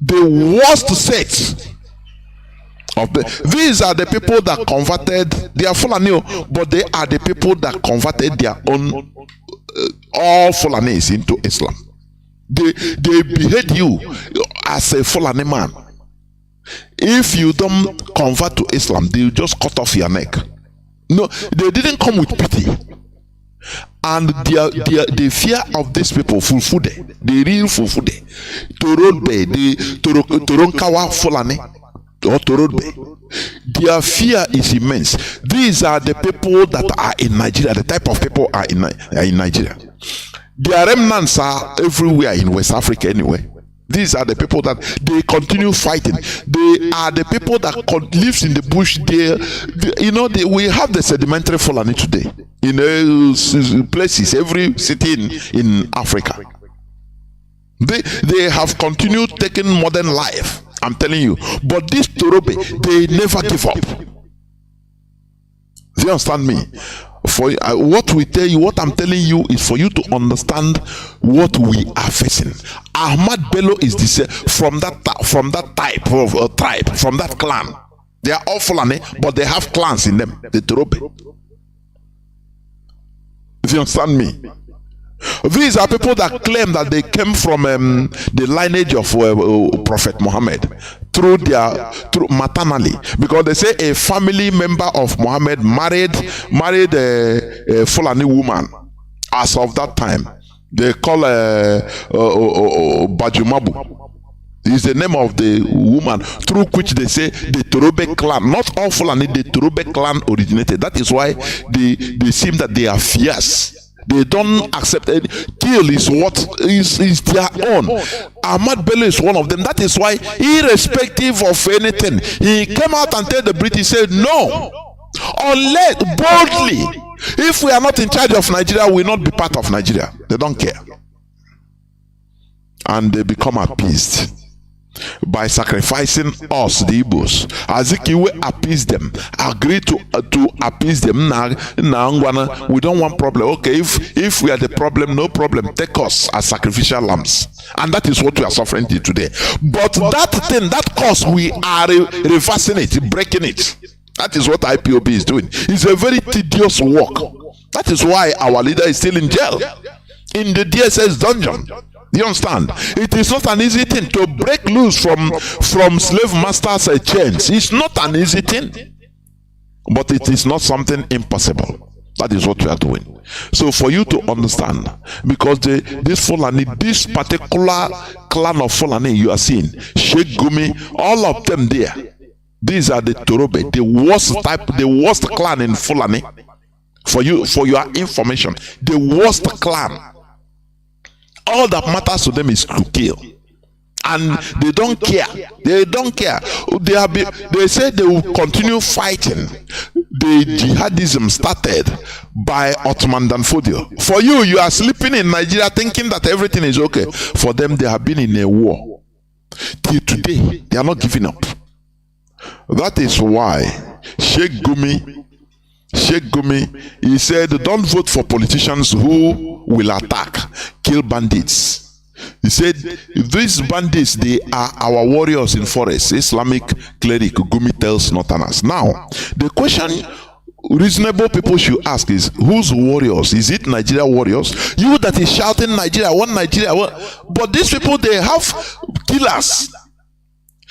the worst set of these are the people that converted. They are Fulani, but they are the people that converted their own all Fulanis into Islam. They behead you as a Fulani man. If you don't convert to Islam, they will just cut off your neck. No, they didn't come with pity. And the fear of these people, Fulfude, the real Fulfude, Torodbe, the Toronkawa Fulani, or Torodbe, their fear is immense. These are the people that are in Nigeria, the type of people are in Nigeria. Their remnants are everywhere in West Africa anyway. These are the people that they continue fighting. They are the people that lives in the bush. We have the sedimentary Fulani today in places, every city in Africa. They have continued taking modern life. I'm telling you. But this Torobe, they never give up. Do you understand me? What I'm telling you is for you to understand what we are facing. Ahmad Bello is from that type of tribe, from that clan. They are all Fulani, but they have clans in them. The Torobe. Do you understand me? These are people that claim that they came from the lineage of Prophet Muhammad through maternally, because they say a family member of Muhammad married a Fulani woman. As of that time, they call Bajumabu. Is the name of the woman through which they say the Torobe clan. Not all Fulani, the Torobe clan originated. That is why they seem that they are fierce. They don't accept it. Kill is what is their own. Ahmad Bello is one of them. That is why, irrespective of anything, he came out and told the British, said, no, unless boldly, if we are not in charge of Nigeria, we will not be part of Nigeria. They don't care. And they become appeased by sacrificing us, the Igbos. Azikiwe appease them, agree to appease them. Now, we don't want problem. Okay, if we are the problem, no problem. Take us as sacrificial lambs, and that is what we are suffering today. But that thing, that cause, we are reversing it, breaking it. That is what IPOB is doing. It's a very tedious work. That is why our leader is still in jail, in the DSS dungeon. You understand? It is not an easy thing to break loose from slave masters' chains. It's not an easy thing, but it is not something impossible. That is what we are doing. So for you to understand, because this Fulani, this particular clan of Fulani you are seeing, Sheikh Gumi, all of them there, these are the Torobe, the worst type, the worst clan in Fulani. For your information, the worst clan. All that matters to them is to kill, and they don't care. They don't care. They say they will continue fighting. The jihadism started by Ottoman Danfodio. For you are sleeping in Nigeria thinking that everything is okay. For them, they have been in a war till today. They are not giving up. That is why Sheikh Gumi, he said, don't vote for politicians who will attack, kill bandits. He said, these bandits, they are our warriors in forest. Islamic cleric Gumi tells Northerners. Now, the question reasonable people should ask is, whose warriors? Is it Nigeria warriors? You that is shouting Nigeria, one Nigeria, but these people, they have killers.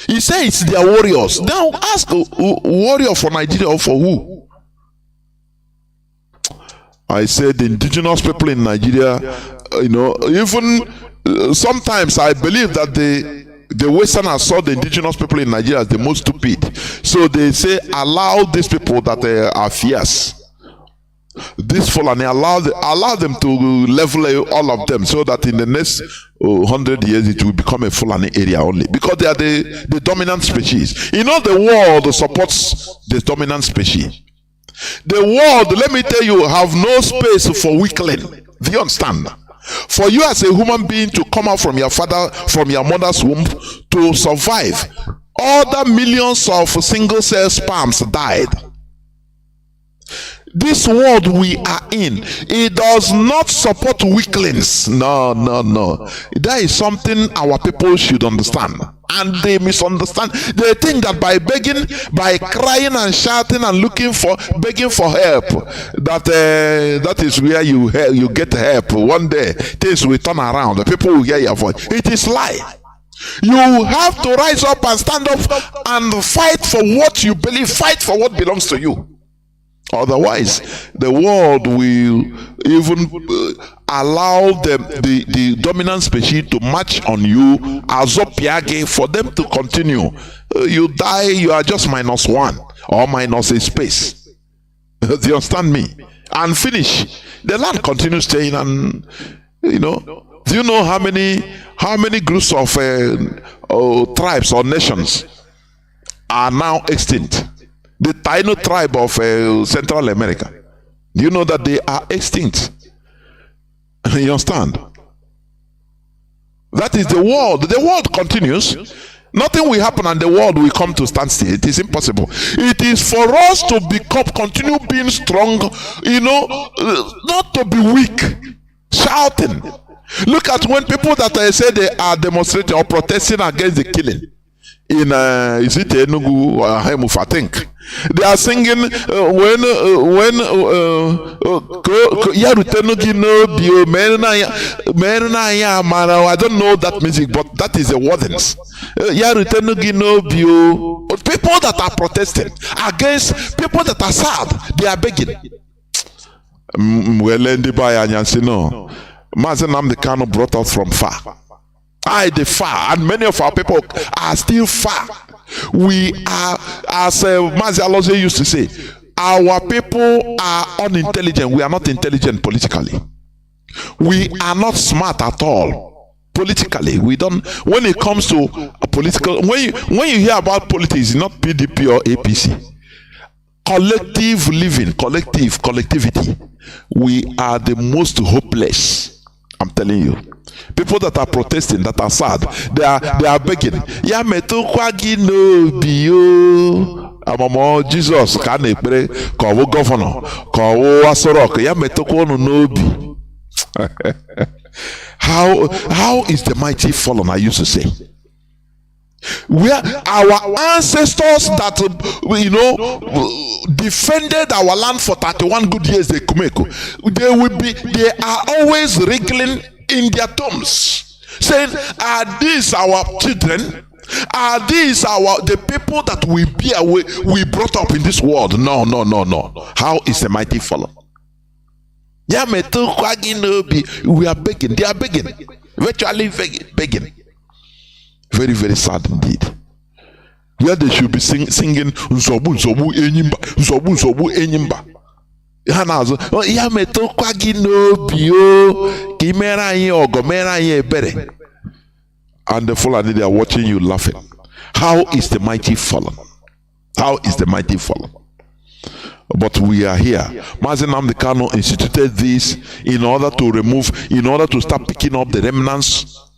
He says it's their warriors. Now ask, warrior for Nigeria or for who? I said the indigenous people in Nigeria, even sometimes I believe that the Westerners saw the indigenous people in Nigeria as the most stupid. So they say, allow these people that are fierce, this Fulani, allow them to level all of them, so that in the next 100 years it will become a Fulani area only, because they are the dominant species. The world supports the dominant species. The world, let me tell you, have no space for weakling. Do you understand? For you as a human being to come out from your mother's womb to survive, other millions of single cell sperms died. This world we are in, it does not support weaklings. No. That is something our people should understand. And they misunderstand. They think that by begging, by crying and shouting and begging for help, that is where you get help. One day things will turn around. The people will hear your voice. It is lie. You have to rise up and stand up and fight for what you believe. Fight for what belongs to you. Otherwise, the world will even allow the dominant species to march on you as a piage for them to continue. You die, you are just -1 or minus a space. Do you understand me? And finish. The land continues staying, and do you know how many groups of tribes or nations are now extinct? The Taino tribe of Central America. Do you know that they are extinct? You understand? That is the world. The world continues. Nothing will happen and the world will come to stand still. It is impossible. It is for us to continue being strong, not to be weak, shouting. Look at when people that say they are demonstrating or protesting against the killing in is it Enugu or Hemuf, I think. They are singing when I don't know that music, but that is the wordings. People that are protesting against people that are sad, they are begging. Mazi Nnamdi Kanu brought us from far. Far, and many of our people are still far. We are, as Mazi Alozie used to say, our people are unintelligent. We are not intelligent politically. We are not smart at all. Politically, we don't. When it comes to a political, when you hear about politics, it's not PDP or APC. Collective living, collectivity. We are the most hopeless. I'm telling you. People that are protesting, that are sad, they are begging. Ya metukwagi no biyo. Amamo Jesus can pray. Kawo governor, kawo asorok. Ya metukwono no bi. How is the mighty fallen? I used to say. Where our ancestors that defended our land for 31 good years, they are always wriggling in their tombs, saying, are these our children? Are these the people that we brought up in this world? No. How is the mighty fallen? We are begging, they are begging, virtually begging. Very, very sad indeed. Where they should be singing Nsobu Enyimba. Ya metokwa gị n'obi o ka imere anyị ọgọ mere anyị ebere. And the Fulani, they are watching you laughing. How is the mighty fallen? How is the mighty fallen? But we are here. Mazi Nnamdi Kanu instituted this in order to start picking up the remnants,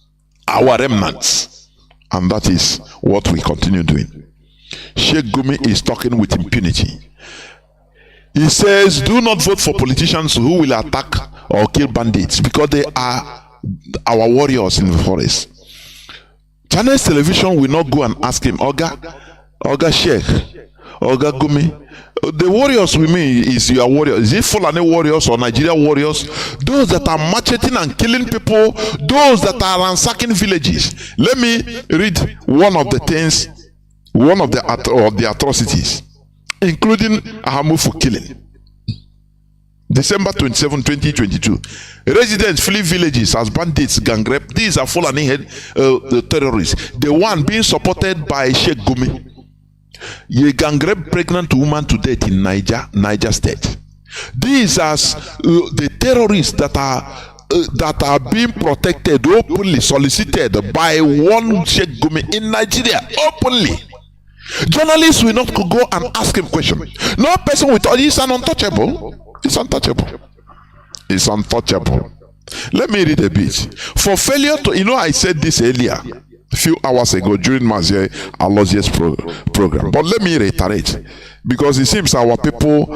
our remnants. And that is what we continue doing. Sheikh Gumi is talking with impunity. He says, do not vote for politicians who will attack or kill bandits because they are our warriors in the forest. Channels Television will not go and ask him, Oga Sheikh, Oga Gumi, the warriors we mean is your warriors. Is it Fulani warriors or Nigeria warriors? Those that are macheting and killing people, those that are ransacking villages. Let me read one of the things, one of the atrocities, including Ahamufu killing. December 27, 2022. Residents flee villages as bandits gang rape. These are Fulani terrorists. The one being supported by Sheikh Gumi. Ye gang rape pregnant woman to death in Niger State. These are the terrorists that are being protected openly, solicited by one Sheikh Gumi in Nigeria openly. Journalists will not go and ask him questions. No person with all this is untouchable. It's untouchable. It's untouchable. Let me read a bit. For failure to, I said this earlier, a few hours ago during Mazi Alozie's program. But let me reiterate, because it seems our people,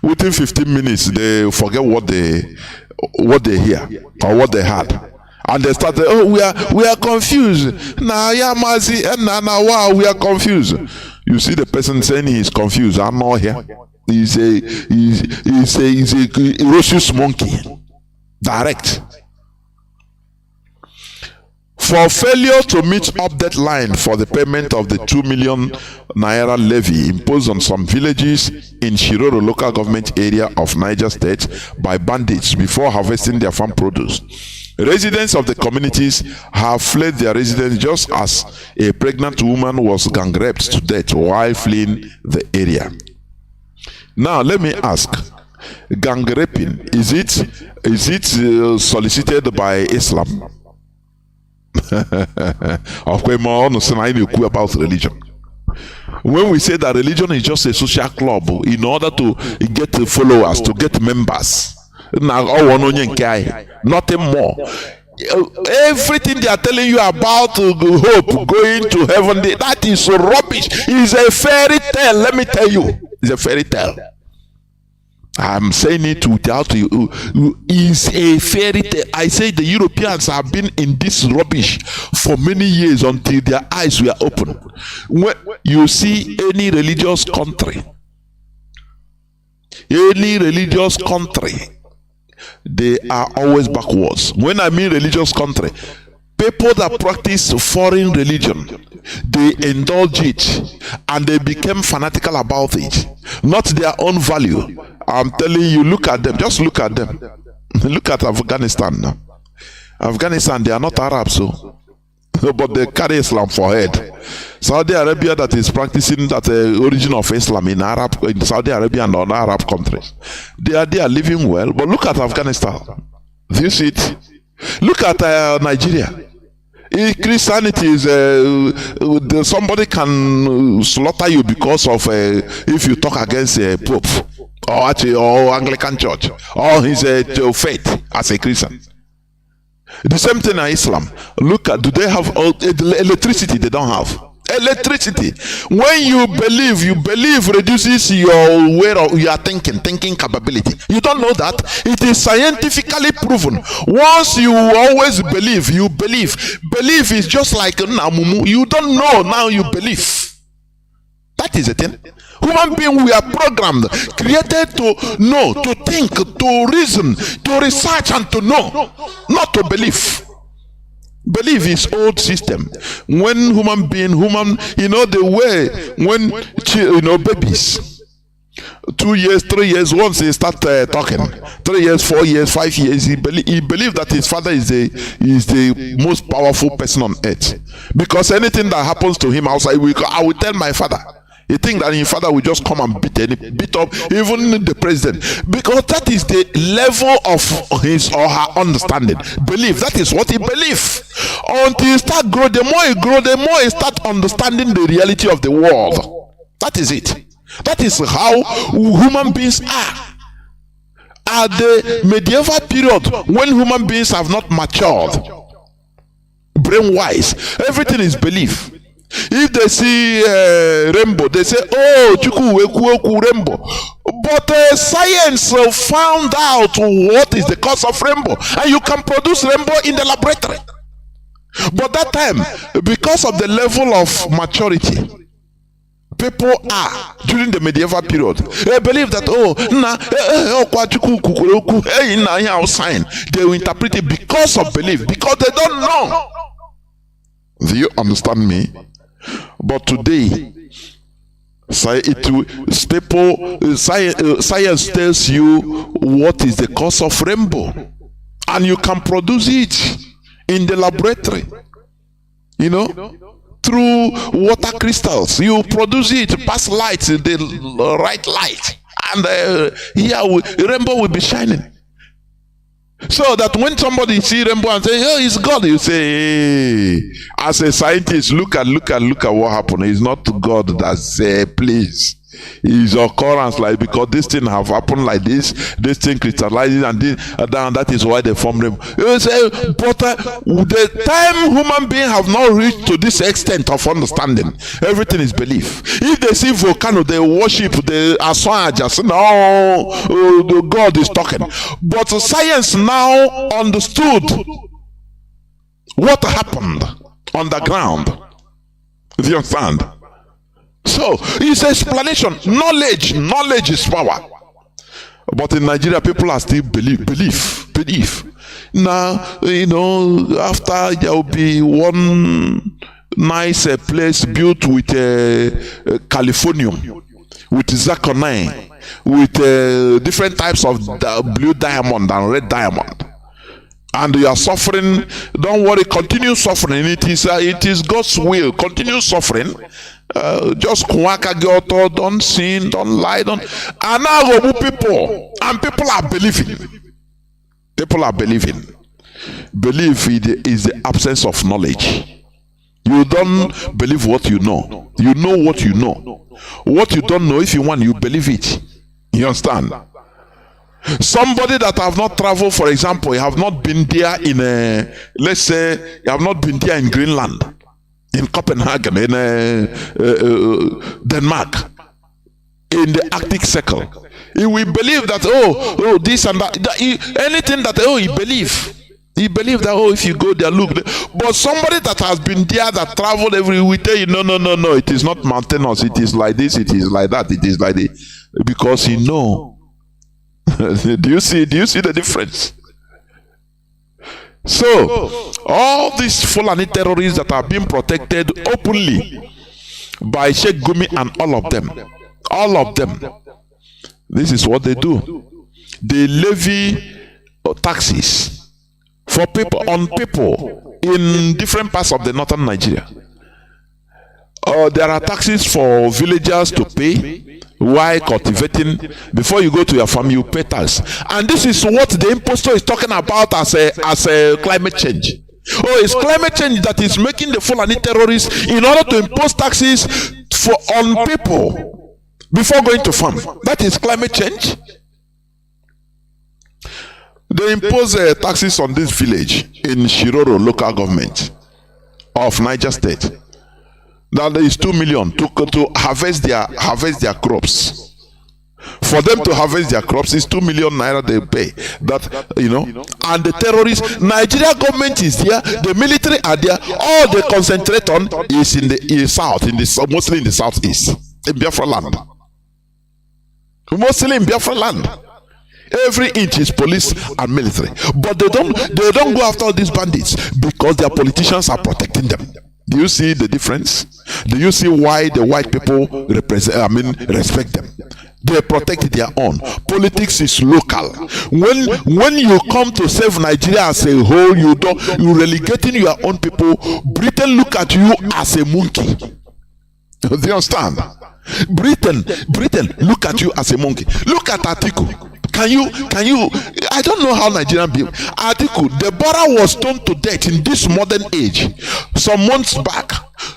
within 15 minutes they forget what they hear or what they had. And they started, we are confused. Nah, yeah, Mazi, wow, we are confused. You see the person saying he's confused. I'm not here. He's a rocious monkey. Direct. For failure to meet up deadline for the payment of the 2 million naira levy imposed on some villages in Shiroro local government area of Niger State by bandits before harvesting their farm produce, residents of the communities have fled their residence just as a pregnant woman was gang raped to death while fleeing the area. Now let me ask, gang raping, is it solicited by Islam? Of course, about religion. When we say that religion is just a social club in order to get followers, to get members, nothing more. Everything they are telling you about hope, going to heaven, that is rubbish. It's a fairy tale. Let me tell you, it's a fairy tale. I'm saying it without you. Is a fairy tale. I say the Europeans have been in this rubbish for many years until their eyes were open. When you see any religious country, they are always backwards. When I mean religious country, people that practice foreign religion, they indulge it and they become fanatical about it, not their own value. I'm telling you, look at them, just look at them. Look at Afghanistan now. Afghanistan, they are not Arabs, so but they carry Islam for head. Saudi Arabia that is practicing that origin of Islam in Saudi Arabia and other Arab countries. They are living well. But look at Afghanistan. Do you see it? Look at Nigeria. Christianity is somebody can slaughter you because of if you talk against a pope or Anglican church or his faith as a Christian. The same thing in Islam. Look at, do they have electricity? They don't have electricity. When you believe reduces your way of your thinking capability. You don't know that? It is scientifically proven. Once you always believe, you believe. Belief is just like Namumu. You don't know, now you believe. That is the thing. Human beings, we are programmed, created to know, to think, to reason, to research, and to know, not to believe. Belief is old system. When the way when babies, 2 years, 3 years, once they start talking, 3 years, 4 years, 5 years, he believe that his father is the most powerful person on earth. Because anything that happens to him outside, I will tell my father. You think that his father will just come and beat up even the president, because that is the level of his or her understanding. Belief, that is what he believes. Until he start grow, the more he grow, the more he start understanding the reality of the world. That is it. That is how human beings are. At the medieval period, when human beings have not matured, brain-wise, everything is belief. If they see rainbow, they say, oh, chuku rainbow. But science found out what is the cause of rainbow, and you can produce rainbow in the laboratory. But that time, because of the level of maturity, people are during the medieval period, they believe that sign. They will interpret it because of belief, because they don't know. Do you understand me? But today, science tells you what is the cause of rainbow, and you can produce it in the laboratory. Through water crystals, you produce it, pass light, the right light, and rainbow will be shining. So that when somebody see rainbow and say, oh, it's God, you say, hey, as a scientist, look at what happened. It's not God that say, please. It's occurrence, like, because this thing have happened like this thing crystallizes, and that is why they form rainbow. You say, but the time human beings have not reached to this extent of understanding, everything is belief. If they see volcano, they worship the just no, God is talking. But science now understood what happened on the ground. Do you understand? So it's explanation. Knowledge is power. But in Nigeria, people are still belief. Now, after there will be one nice place built with californium, with zirconium, with different types of blue diamond and red diamond, and you are suffering, don't worry, continue suffering. It is God's will. Continue suffering. Just don't sin, don't lie, and now people are believing. People are believing. Belief is the absence of knowledge. You don't believe what you know. You know what you know. What you don't know, if you want, you believe it. You understand? Somebody that have not traveled, for example, you have not been there in let's say you have not been there in Greenland, in Copenhagen, in Denmark, in the Arctic Circle. He will believe that oh this and that, anything that he believe. He believe that if you go there, look. But somebody that has been there, that traveled everywhere, will tell you no, it is not mountainous. It is like this. It is like that. It is like this, because he know. Do you see the difference? So all these Fulani terrorists that are being protected openly by Sheikh Gumi and all of them, this is what they do. They levy taxes for people on people in different parts of the northern Nigeria. There are taxes for villagers to pay while cultivating. Before you go to your farm, you pay tax, and this is what the impostor is talking about as a climate change. Oh, it's climate change that is making the Fulani terrorists in order to impose taxes on people before going to farm. That is climate change. They impose taxes on this village in Shiroro local government of Niger State. That is 2 million to harvest their crops. For them to harvest their crops is 2 million naira they pay. That, and the terrorists, Nigeria government is there, the military are there. All they concentrate on is in the south, mostly in the southeast, in Biafra land. Mostly in Biafra land. Every inch is police and military, but they don't go after all these bandits because their politicians are protecting them. Do you see the difference? Do you see why the white people respect them? They protect their own. Politics is local. When you come to save Nigeria as a whole, you're relegating your own people. Britain look at you as a monkey. Do you understand? Britain look at you as a monkey. Look at Atiku. Can you? I don't know how Nigerian people. Atiku, the brother was stoned to death in this modern age some months back,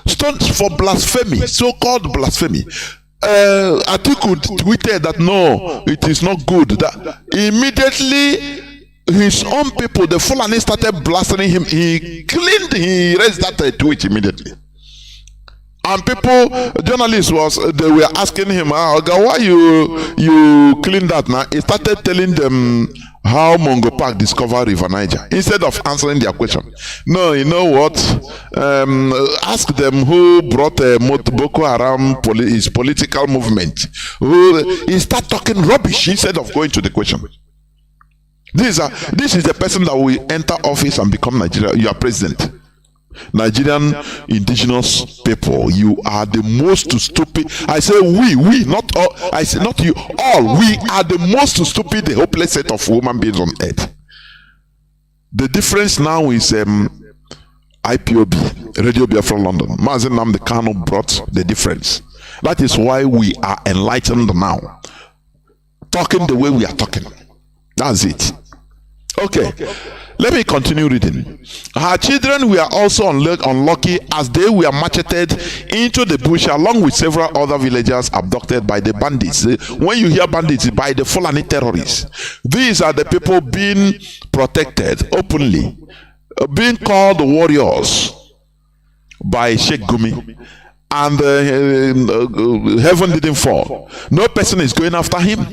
stoned for blasphemy, so-called blasphemy. Atiku tweeted that no, it is not good. That immediately his own people, the Fulani, started blasting him. He raised that tweet immediately. And journalists they were asking him, why you clean that now? He started telling them how Mongo Park discovered River Niger instead of answering their question. No, you know what? Ask them who brought Boko Haram his political movement. He start talking rubbish instead of going to the question. This is the person that will enter office and become Nigeria. You are president. Nigerian indigenous people, you are the most stupid. I say we, not all. I say not you, all. We are the most stupid, the hopeless set of human beings on earth. The difference now is IPOB, Radio Biafra London. Mazi Nnamdi Kanu brought the difference. That is why we are enlightened now. Talking the way we are talking. That's it. Okay. Let me continue reading. Her children were also unlucky as they were macheted into the bush along with several other villagers abducted by the bandits. When you hear bandits, by the Fulani terrorists. These are the people being protected openly, being called warriors by Sheikh Gumi. And heaven didn't fall. No person is going after him.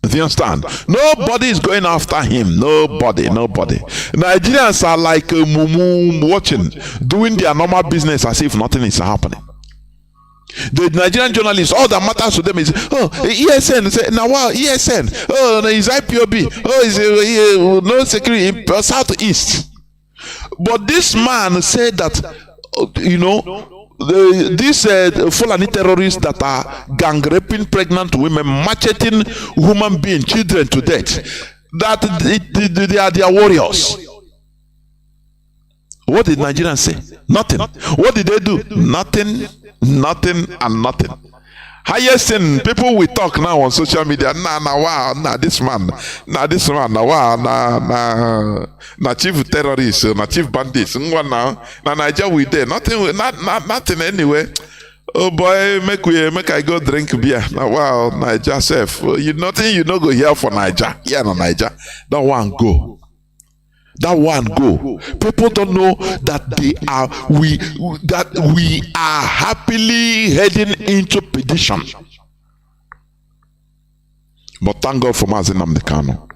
Do you understand? Nobody is going after him. Nobody. Nigerians are like mumu watching, doing their normal business as if nothing is happening. The Nigerian journalists, all that matters to them is, ESN, say, now wow, ESN, is IPOB, no security in Southeast. But this man said that, these Fulani terrorists that are gang raping pregnant women, macheting human beings, children to death, that they are their warriors. What did Nigerians say? Nothing. What did they do? Nothing, and nothing. Highest thing, people will talk now on social media. This man, chief terrorist, chief bandits. Na Nigeria we there. Nothing anyway. Oh boy, make I go drink beer. Now Nigeria self. Nothing you know go here for Nigeria. Yeah, no Nigeria. That one go. People don't know that we are happily heading into perdition. But thank God for Mazi Nnamdi Kanu.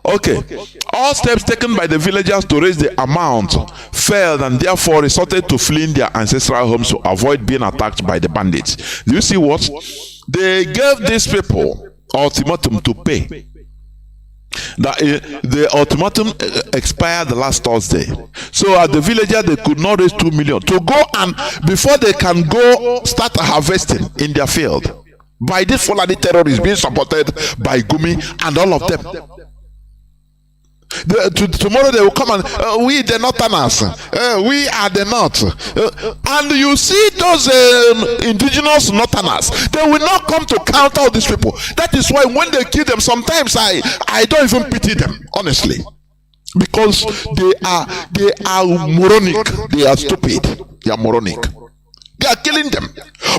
Okay, all steps taken by the villagers to raise the amount failed and therefore resorted to fleeing their ancestral homes to avoid being attacked by the bandits. Do you see what? They gave these people ultimatum to pay. The ultimatum expired the last Thursday. So at the villager they could not raise 2 million to go, and before they can go start harvesting in their field by these Fulani terrorists being supported by Gumi and all of them. Tomorrow they will come and we the Northerners, we are the North, and you see those indigenous Northerners, they will not come to counter all these people. That is why when they kill them, sometimes I don't even pity them, honestly, because they are moronic, they are stupid, they are moronic. They are killing them.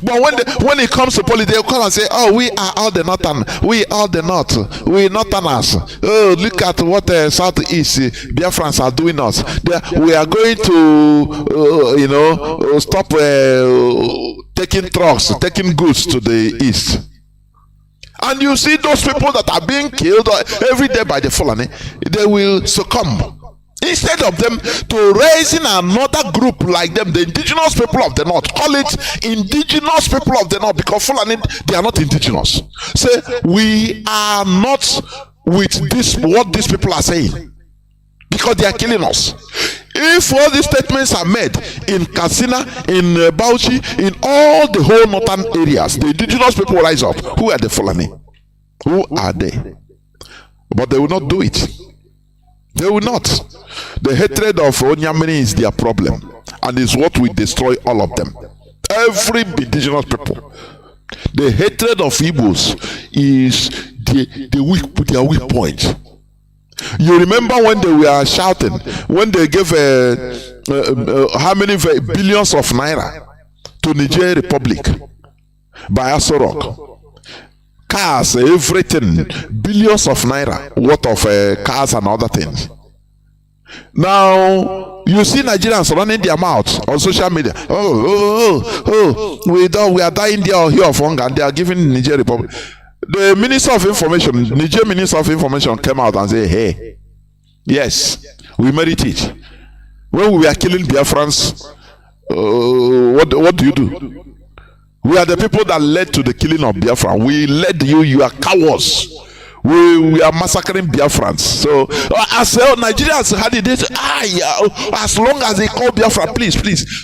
But when it comes to politics, they'll come and say, oh, we are all the Northern, we are the North, we Northerners. Oh, look at what Southeast Biafrans are doing us. We are going to, stop taking trucks, taking goods to the east. And you see those people that are being killed every day by the Fulani, they will succumb. Instead of them to raising another group like them, the indigenous people of the North, call it indigenous people of the North, because Fulani, they are not indigenous. Say, we are not with this, what these people are saying, because they are killing us. If all these statements are made in Katsina, in Bauchi, in all the whole northern areas, the indigenous people rise up. Who are the Fulani? Who are they? But they will not do it. They will not. The hatred of Onyamini is their problem, and is what will destroy all of them. Every indigenous people. The hatred of Igbos is their weak point. You remember when they were shouting, when they gave how many billions of naira to Niger Republic by Asorok? Cars, everything, billions of naira worth of cars and other things. Now you see Nigerians running their mouths on social media. We are dying there here of hunger, and they are giving Niger Republic. The Minister of Information, Niger Minister of Information, came out and said, "Hey, yes, we merit it. When we were killing Biafrans, what do you do? We are the people that led to the killing of Biafra. We led you. You are cowards. We are massacring Biafrans." So as Nigerians had it, they say, as long as they call Biafra, please,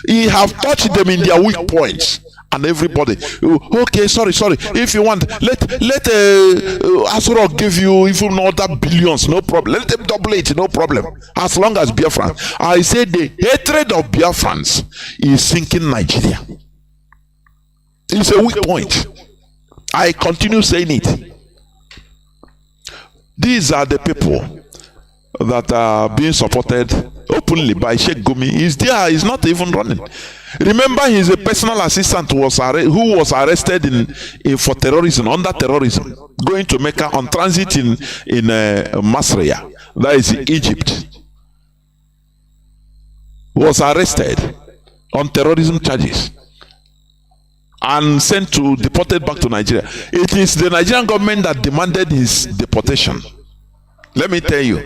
he have touched them in their weak points. And everybody, okay, sorry. If you want, let Asurok give you even other billions, no problem. Let them double it, no problem. As long as Biafrans. I say the hatred of Biafrans is sinking Nigeria. It's a weak point. I continue saying it. These are the people that are being supported openly by Sheikh Gumi. He's there, he's not even running. Remember, he's a personal assistant who was arrested for terrorism, under terrorism, going to Mecca on transit in Masraya, that is Egypt. Was arrested on terrorism charges and deported back to Nigeria. It is the Nigerian government that demanded his deportation. Let me tell you,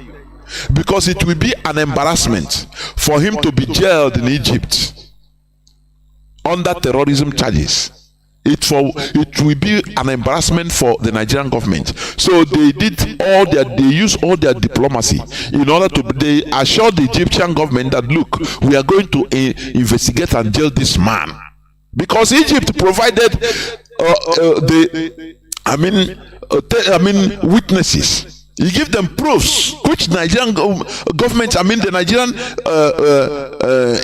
because it will be an embarrassment for him to be jailed in Egypt under terrorism charges. It will be an embarrassment for the Nigerian government. So they used all their diplomacy in order to, they assured the Egyptian government that, look, we are going to investigate and jail this man. Because Egypt provided witnesses. He gave them proofs, which Nigerian government, the Nigerian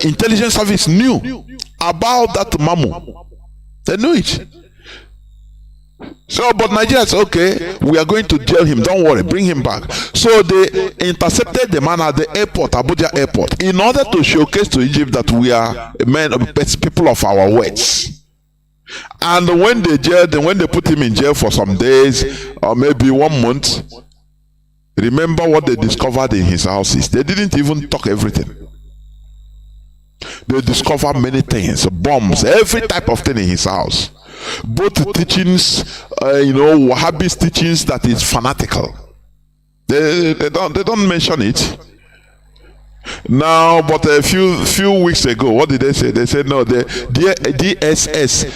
intelligence service knew about that Mamu. They knew it. So, but Nigeria said, okay, we are going to jail him. Don't worry, bring him back. So they intercepted the man at the airport, Abuja airport, in order to showcase to Egypt that we are people of our words. And when they put him in jail for some days or maybe 1 month, remember what they discovered in his houses. They didn't even talk everything. They discovered many things, bombs, every type of thing in his house. Both teachings, Wahhabist teachings that is fanatical. They don't mention it. Now, but a few weeks ago, what did they say? They said no, the DSS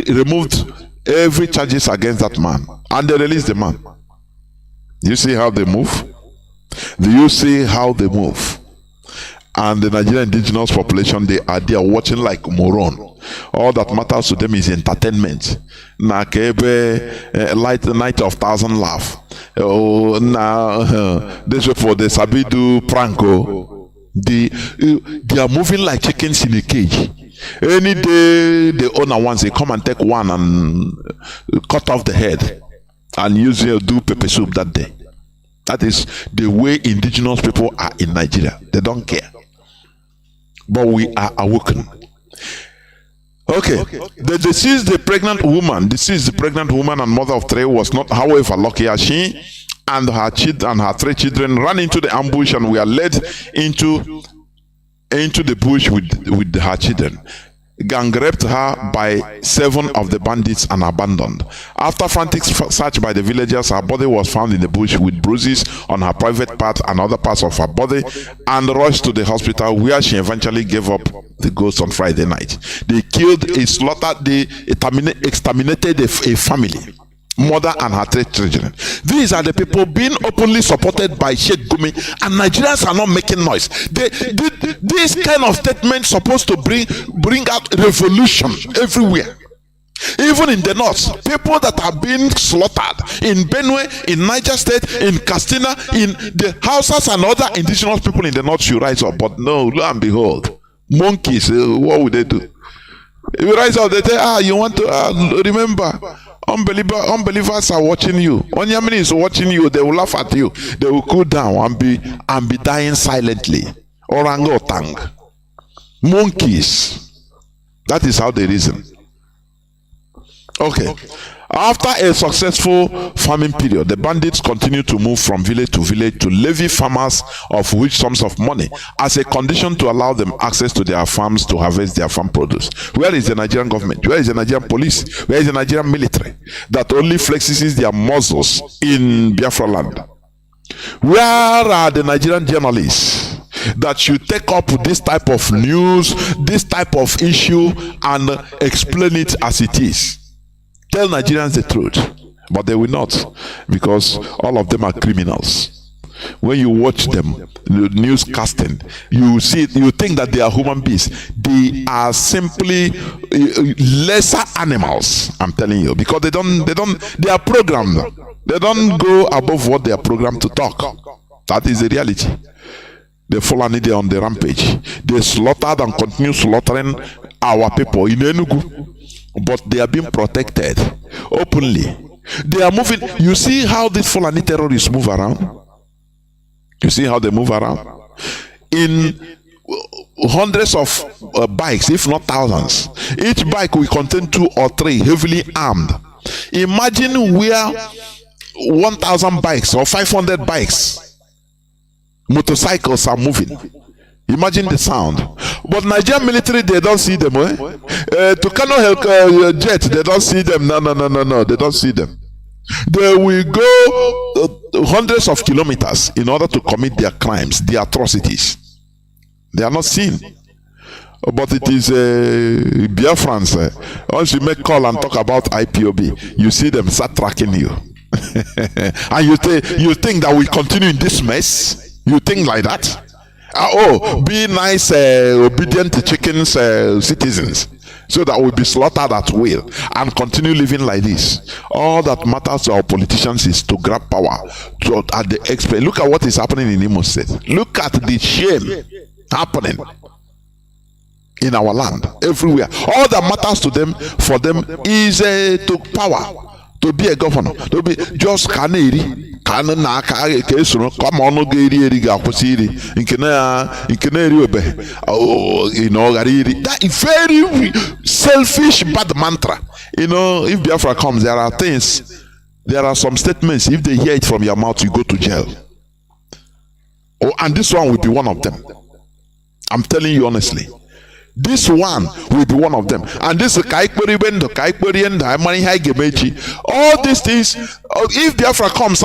removed every charges against that man, and they released the man. You see how they move? Do you see how they move? and the Nigerian indigenous population, they are there watching like moron. All that matters to them is entertainment. Na kebe light the night of thousand laugh. Oh, now this for the Sabidu Pranko. They are moving like chickens in a cage. Any day the owner wants, they come and take one and cut off the head and use it, do pepper soup that day. That is the way indigenous people are in Nigeria. They don't care. But we are awoken. Okay. The deceased pregnant woman and mother of three was not, however, lucky as she and her 3 children ran into the ambush and were led into the bush with her children. Gang raped her by 7 of the bandits and abandoned. After frantic search by the villagers, her body was found in the bush with bruises on her private part and other parts of her body and rushed to the hospital, where she eventually gave up the ghost on Friday night. They killed exterminated a family, mother and her 3 children. These are the people being openly supported by Sheikh Gumi, and Nigerians are not making noise. This kind of statement supposed to bring out revolution everywhere. Even in the north, people that are being slaughtered in Benue, in Niger State, in Katsina, in the Hausas and other indigenous people in the north should rise up. But no, lo and behold, monkeys, what would they do? If you rise up, they say, you want to remember, unbelievers are watching you. Onyamini is watching you. They will laugh at you. They will cool down and be dying silently. Orangutan, monkeys. That is how they reason. Okay. After a successful farming period, the bandits continued to move from village to village to levy farmers of huge sums of money as a condition to allow them access to their farms to harvest their farm produce. Where is the Nigerian government? Where is the Nigerian police? Where is the Nigerian military that only flexes their muzzles in Biafra land? Where are the Nigerian journalists that should take up this type of news, this type of issue, and explain it as it is? Tell Nigerians the truth, but they will not, because all of them are criminals. When you watch them, the newscasting, you see it, you think that they are human beings. They are simply lesser animals. I'm telling you, because they are programmed. They don't go above what they are programmed to talk. That is the reality. They fall on it on the rampage. They slaughtered and continue slaughtering our people in Enugu. But they are being protected openly. They are moving. You see how these Fulani terrorists move around? You see how they move around? In hundreds of bikes, if not thousands. Each bike will contain 2 or 3 heavily armed. Imagine where 1,000 bikes or 500 bikes, motorcycles are moving. Imagine the sound. But Nigerian military, they don't see them. To Kanu jet, they don't see them. No. They don't see them. They will go hundreds of kilometers in order to commit their crimes, their atrocities. They are not seen. But it is Biafrans. Once you make call and talk about IPOB, you see them start tracking you. And you think that we continue in this mess? You think like that? Be nice, obedient to chickens, citizens, so that we'll be slaughtered at will and continue living like this. All that matters to our politicians is to grab power at the expense. Look at what is happening in Imo State. Look at the shame happening in our land, everywhere. All that matters to them, for them, is to power. To be a governor, to be just Kaneri, Kanana, Kesro, come on, Gary, Gaposiri, in Canary, that is very selfish, bad mantra. If Biafra comes, there are some statements, if they hear it from your mouth, you go to jail. And this one will be one of them. I'm telling you honestly. This one will be one of them. And this Kaikperi, all these things, if Biafra comes,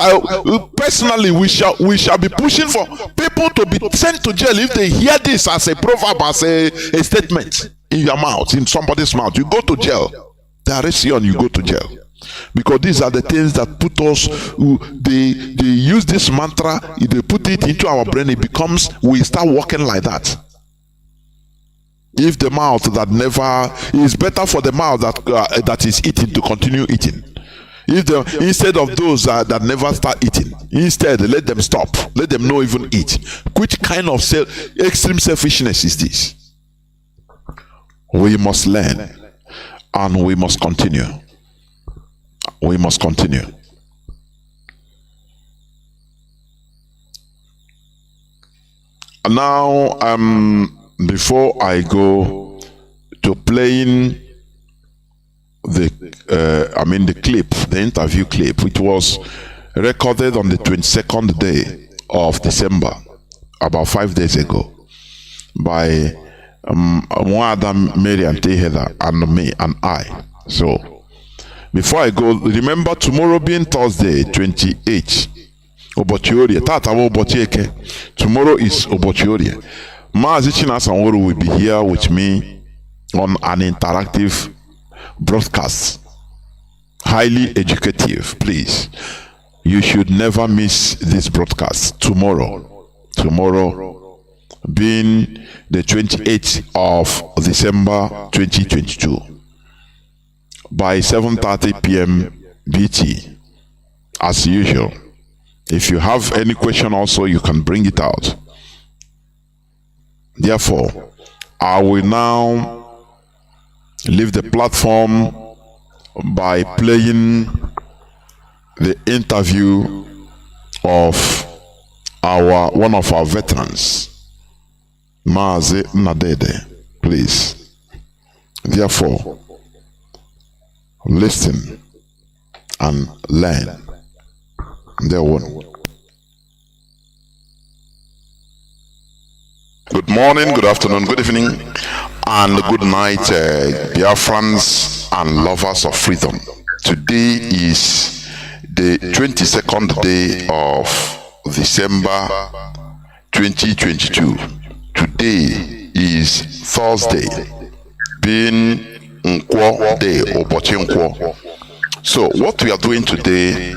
personally we shall be pushing for people to be sent to jail if they hear this as a proverb, as a statement in your mouth, in somebody's mouth. You go to jail. They arrest you and you go to jail. Because these are the things that put us, they use this mantra, they put it into our brain, it becomes, we start walking like that. If the mouth that never, is better for the mouth that is eating to continue eating. Instead of those that never start eating, instead let them stop, let them not even eat. Which kind of extreme selfishness is this? We must learn and we must continue. We must continue. Now, before I go to playing the clip, the interview clip, which was recorded on the 22nd day of December, about 5 days ago, by Mwada Miriam Teheda and me and I. So, before I go, remember tomorrow being Thursday, 28th, Obochiorie, Tata Obochieke. Tomorrow is Obochiorie. Mazi Chinasanworo will be here with me on an interactive broadcast. Highly educative, please. You should never miss this broadcast tomorrow. Tomorrow being the 28th of December 2022 by 7:30 p.m. BT as usual. If you have any question also, you can bring it out. Therefore, I will now leave the platform by playing the interview of one of our veterans, Mazi Nnamdi, please. Therefore, listen and learn. There one. Good morning, good afternoon, good evening, and good night, Biafrans and lovers of freedom. Today is the 22nd day of December 2022. Today is Thursday, being Nkwo Day or Nkwo. So what we are doing today,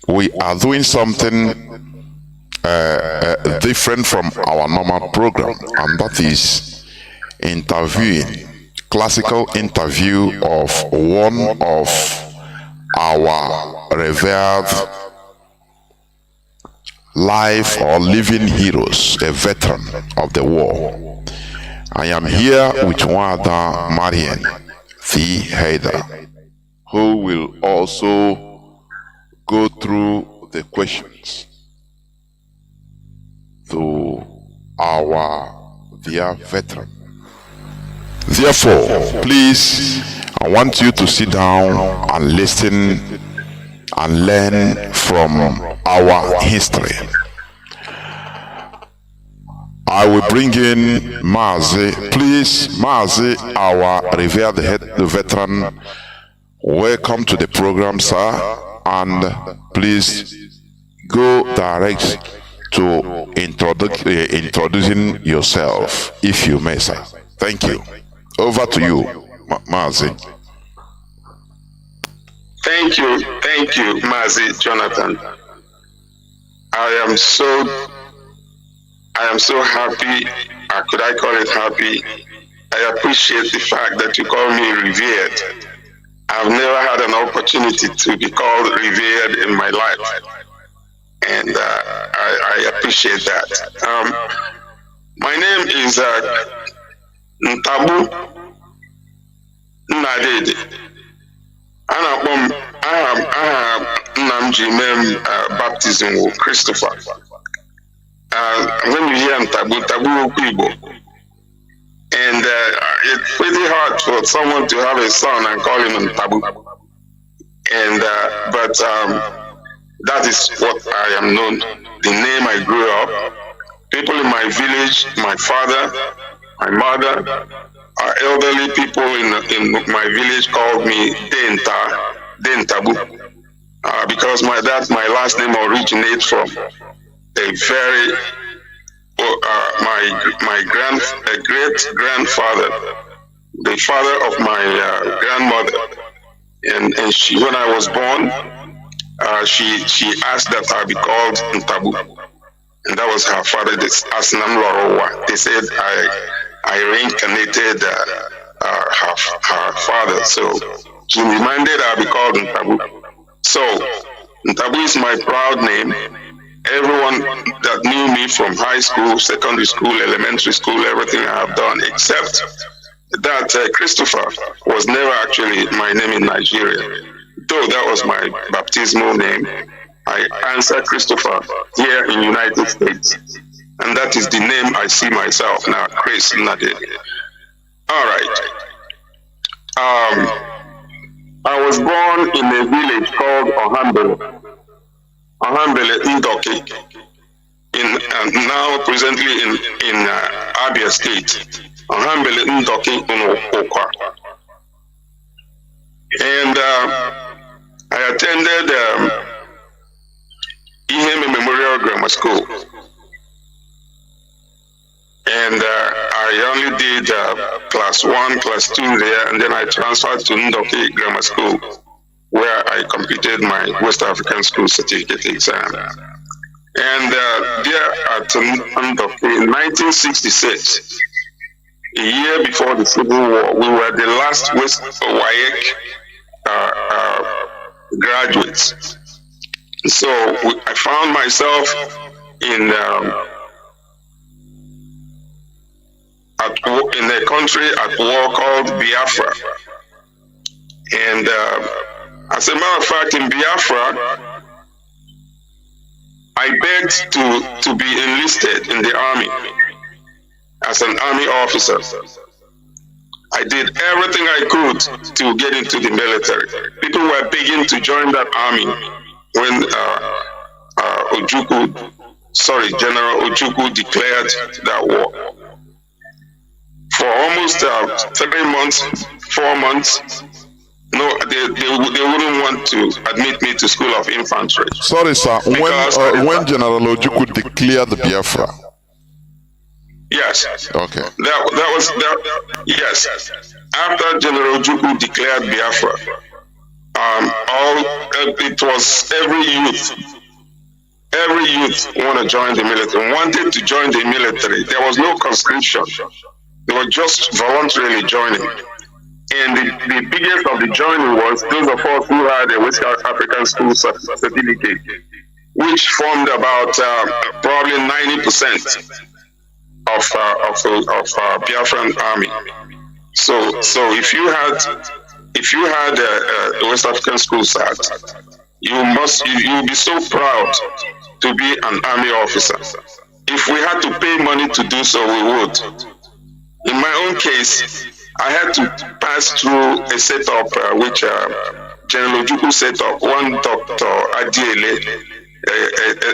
we are doing something different from our normal program, and that is interviewing, classical interview of one of our revered life or living heroes, a veteran of the war. I am here with Mwada Marian V. Haida, who will also go through the questions to our dear veteran. Therefore, please, I want you to sit down and listen and learn from our history. I will bring in Mazi. Please, Mazi, our revered veteran, welcome to the program, sir, and please go direct to introducing yourself, if you may, sir. Thank you. Over to you, Mazi. Thank you, Mazi Jonathan. I am so happy. Could I call it happy? I appreciate the fact that you call me revered. I've never had an opportunity to be called revered in my life, and I appreciate that. My name is Nnamdi. Nnamdi baptism with Christopher. When you hear Tabu Igbo, and it's pretty hard for someone to have a son and call him Tabu. And but that is what I am known. The name I grew up. People in my village, my father, my mother, elderly people in my village called me Tabu, because my last name originates from a very my great grandfather, the father of my grandmother, And she, when I was born, she asked that I be called Ntabu, and that was her father. This Asnam Lorowa. They said I reincarnated her father, so she demanded I be called Ntabu. So Ntabu is my proud name. Everyone that knew me from high school, secondary school, elementary school, everything I have done, except that Christopher was never actually my name in Nigeria. Though that was my baptismal name, I answer Christopher here in the United States. And that is the name I see myself now, Chris Nnamdi. All right. I was born in a village called Ohambele Ndoki, now presently in Abia State. Ohambele Ndoki Okwa. And I attended Iheme Memorial Grammar School. And I only did class 1, class 2 there, and then I transferred to Ndoki Grammar School, where I completed my West African School Certificate exam. And there at Ndoki in 1966, a year before the Civil War, we were the last West WAEC graduates. So I found myself in a country at war called Biafra. And as a matter of fact, in Biafra, I begged to be enlisted in the army as an army officer. I did everything I could to get into the military. People were begging to join that army when General Ojukwu declared that war. For almost 3 months, 4 months, no, they wouldn't want to admit me to School of Infantry. Sorry, sir. When General Ojukwu declared the Biafra? Yes. Okay. That was. Yes. After General Ojukwu declared Biafra, it was every youth want to join the military, wanted to join the military. There was no conscription. They were just voluntarily joining. And the biggest of the joining was those of us who had a West African School certificate, which formed about probably 90% of Biafran army. So if you had a West African School cert, you'll be so proud to be an army officer. If we had to pay money to do so, we would. In my own case, I had to pass through a setup which General Ojukwu set up. One Dr. Adiele,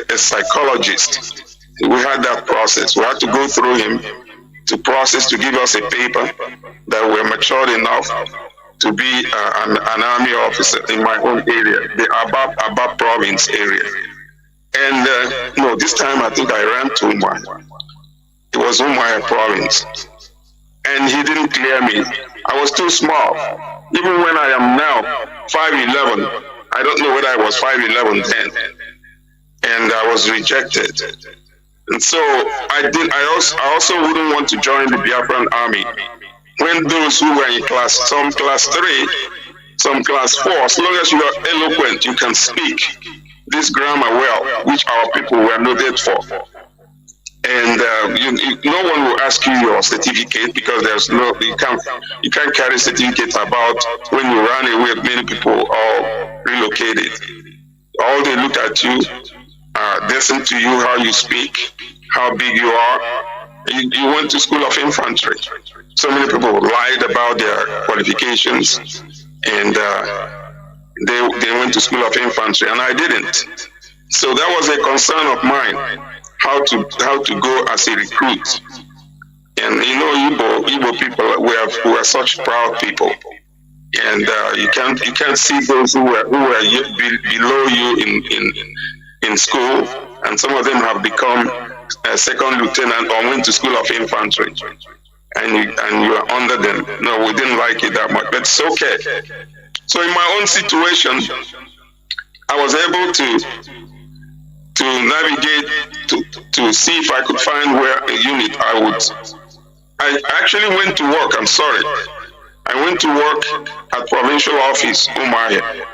a psychologist. We had that process. We had to go through him to give us a paper that we're matured enough to be an army officer in my own area, the Abab province area. And no, this time I think I ran to Umuahia. It was Umuahia province. And he didn't clear me. I was too small. Even when I am now 5'11", I don't know whether I was 5'11" then. And I was rejected. And so I also wouldn't want to join the Biafran army. When those who were in some class 3, some class 4, as long as you are eloquent, you can speak this grammar well, which our people were noted for. And no one will ask you your certificate because you can't carry certificates about when you ran away. Many people all relocated. All they look at you, listen to you, how you speak, how big you are. You went to School of Infantry. So many people lied about their qualifications, and they went to School of Infantry, and I didn't. So that was a concern of mine. How to go as a recruit. And you know, Igbo people, we are such proud people, and you can't see those who were below you in school, and some of them have become a second lieutenant or went to School of Infantry, and you are under them. No, we didn't like it that much, but it's okay. So in my own situation, I was able to navigate to see if I could find where a unit I actually went to work. I'm sorry. I went to work at provincial office Umuahia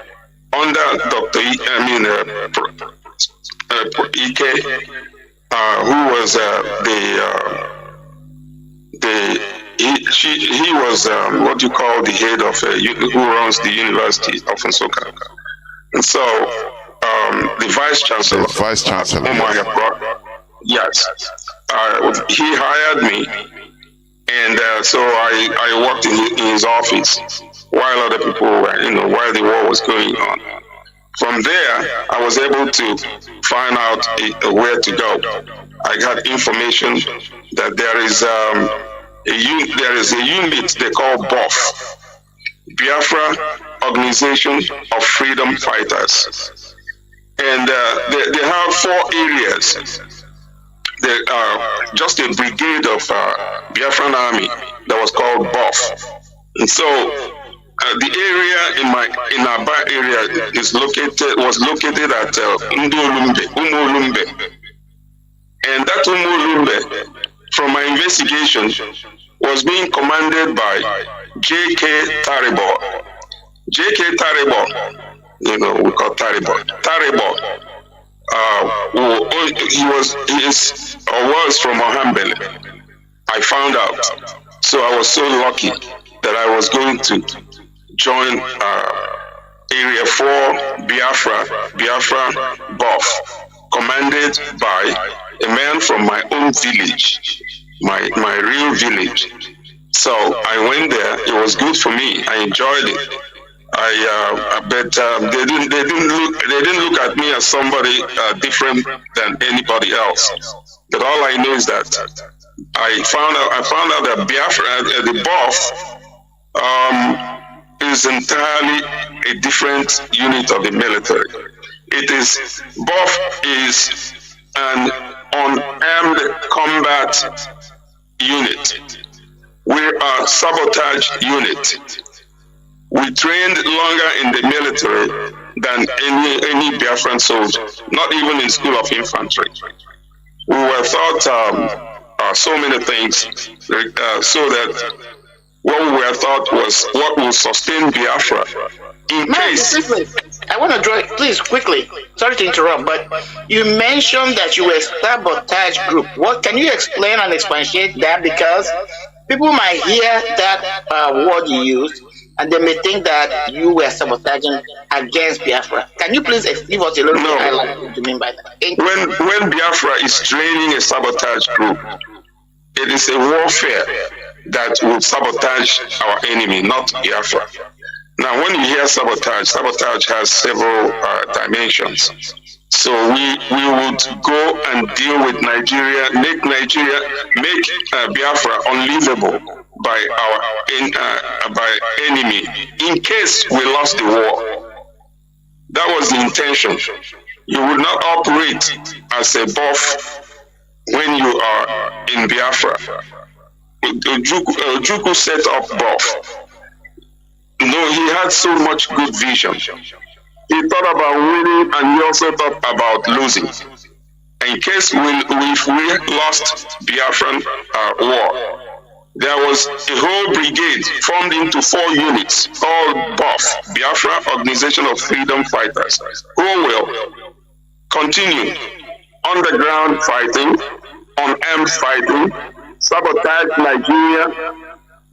under Dr. Ike, who was he was what you call the head of who runs the University of Nsukka, and so the vice chancellor, Umuahia, yes, he hired me. And so I worked in his office while other people were, while the war was going on. From there, I was able to find out where to go. I got information that there is a unit they call BOF, Biafra Organization of Freedom Fighters. And they have 4 areas. Just a brigade of Biafran army that was called BOF. And so the area in Aba area was located at Umolumbe. And that Umolumbe, from my investigation, was being commanded by J.K. Taribo. J.K. Taribo, we call Taribo. Taribo. He was from Ohambele. I found out. So I was so lucky that I was going to join Area 4 Biafra BOF, commanded by a man from my own village, my real village. So I went there. It was good for me. I enjoyed it. But they didn't look at me as somebody different than anybody else. But all I know is that I found out that Biafra, the BOF, is entirely a different unit of the military. BOF is an unarmed combat unit. We're a sabotage unit. We trained longer in the military than any Biafran soldier, not even in school of infantry. We were taught so many things, so that what we were taught was what will sustain Biafra in case. I want to draw it, please, quickly. Sorry to interrupt, but you mentioned that you were a sabotage group. What can you explain and expatiate that? Because people might hear that word you used, and they may think that you were sabotaging against Biafra. Can you please give us a little bit highlight what you mean by that? When Biafra is training a sabotage group, it is a warfare that will sabotage our enemy, not Biafra. Now, when you hear sabotage has several dimensions. So we would go and deal with Nigeria, make Biafra unlivable by our enemy in case we lost the war. That was the intention. You would not operate as a BOF when you are in Biafra. Ojukwu set up BOF. No, he had so much good vision. He thought about winning, and he also thought about losing. In case if we lost Biafran war, there was a whole brigade formed into 4 units called BOF, Biafra Organization of Freedom Fighters, who will continue underground fighting, unarmed fighting, sabotage Nigeria.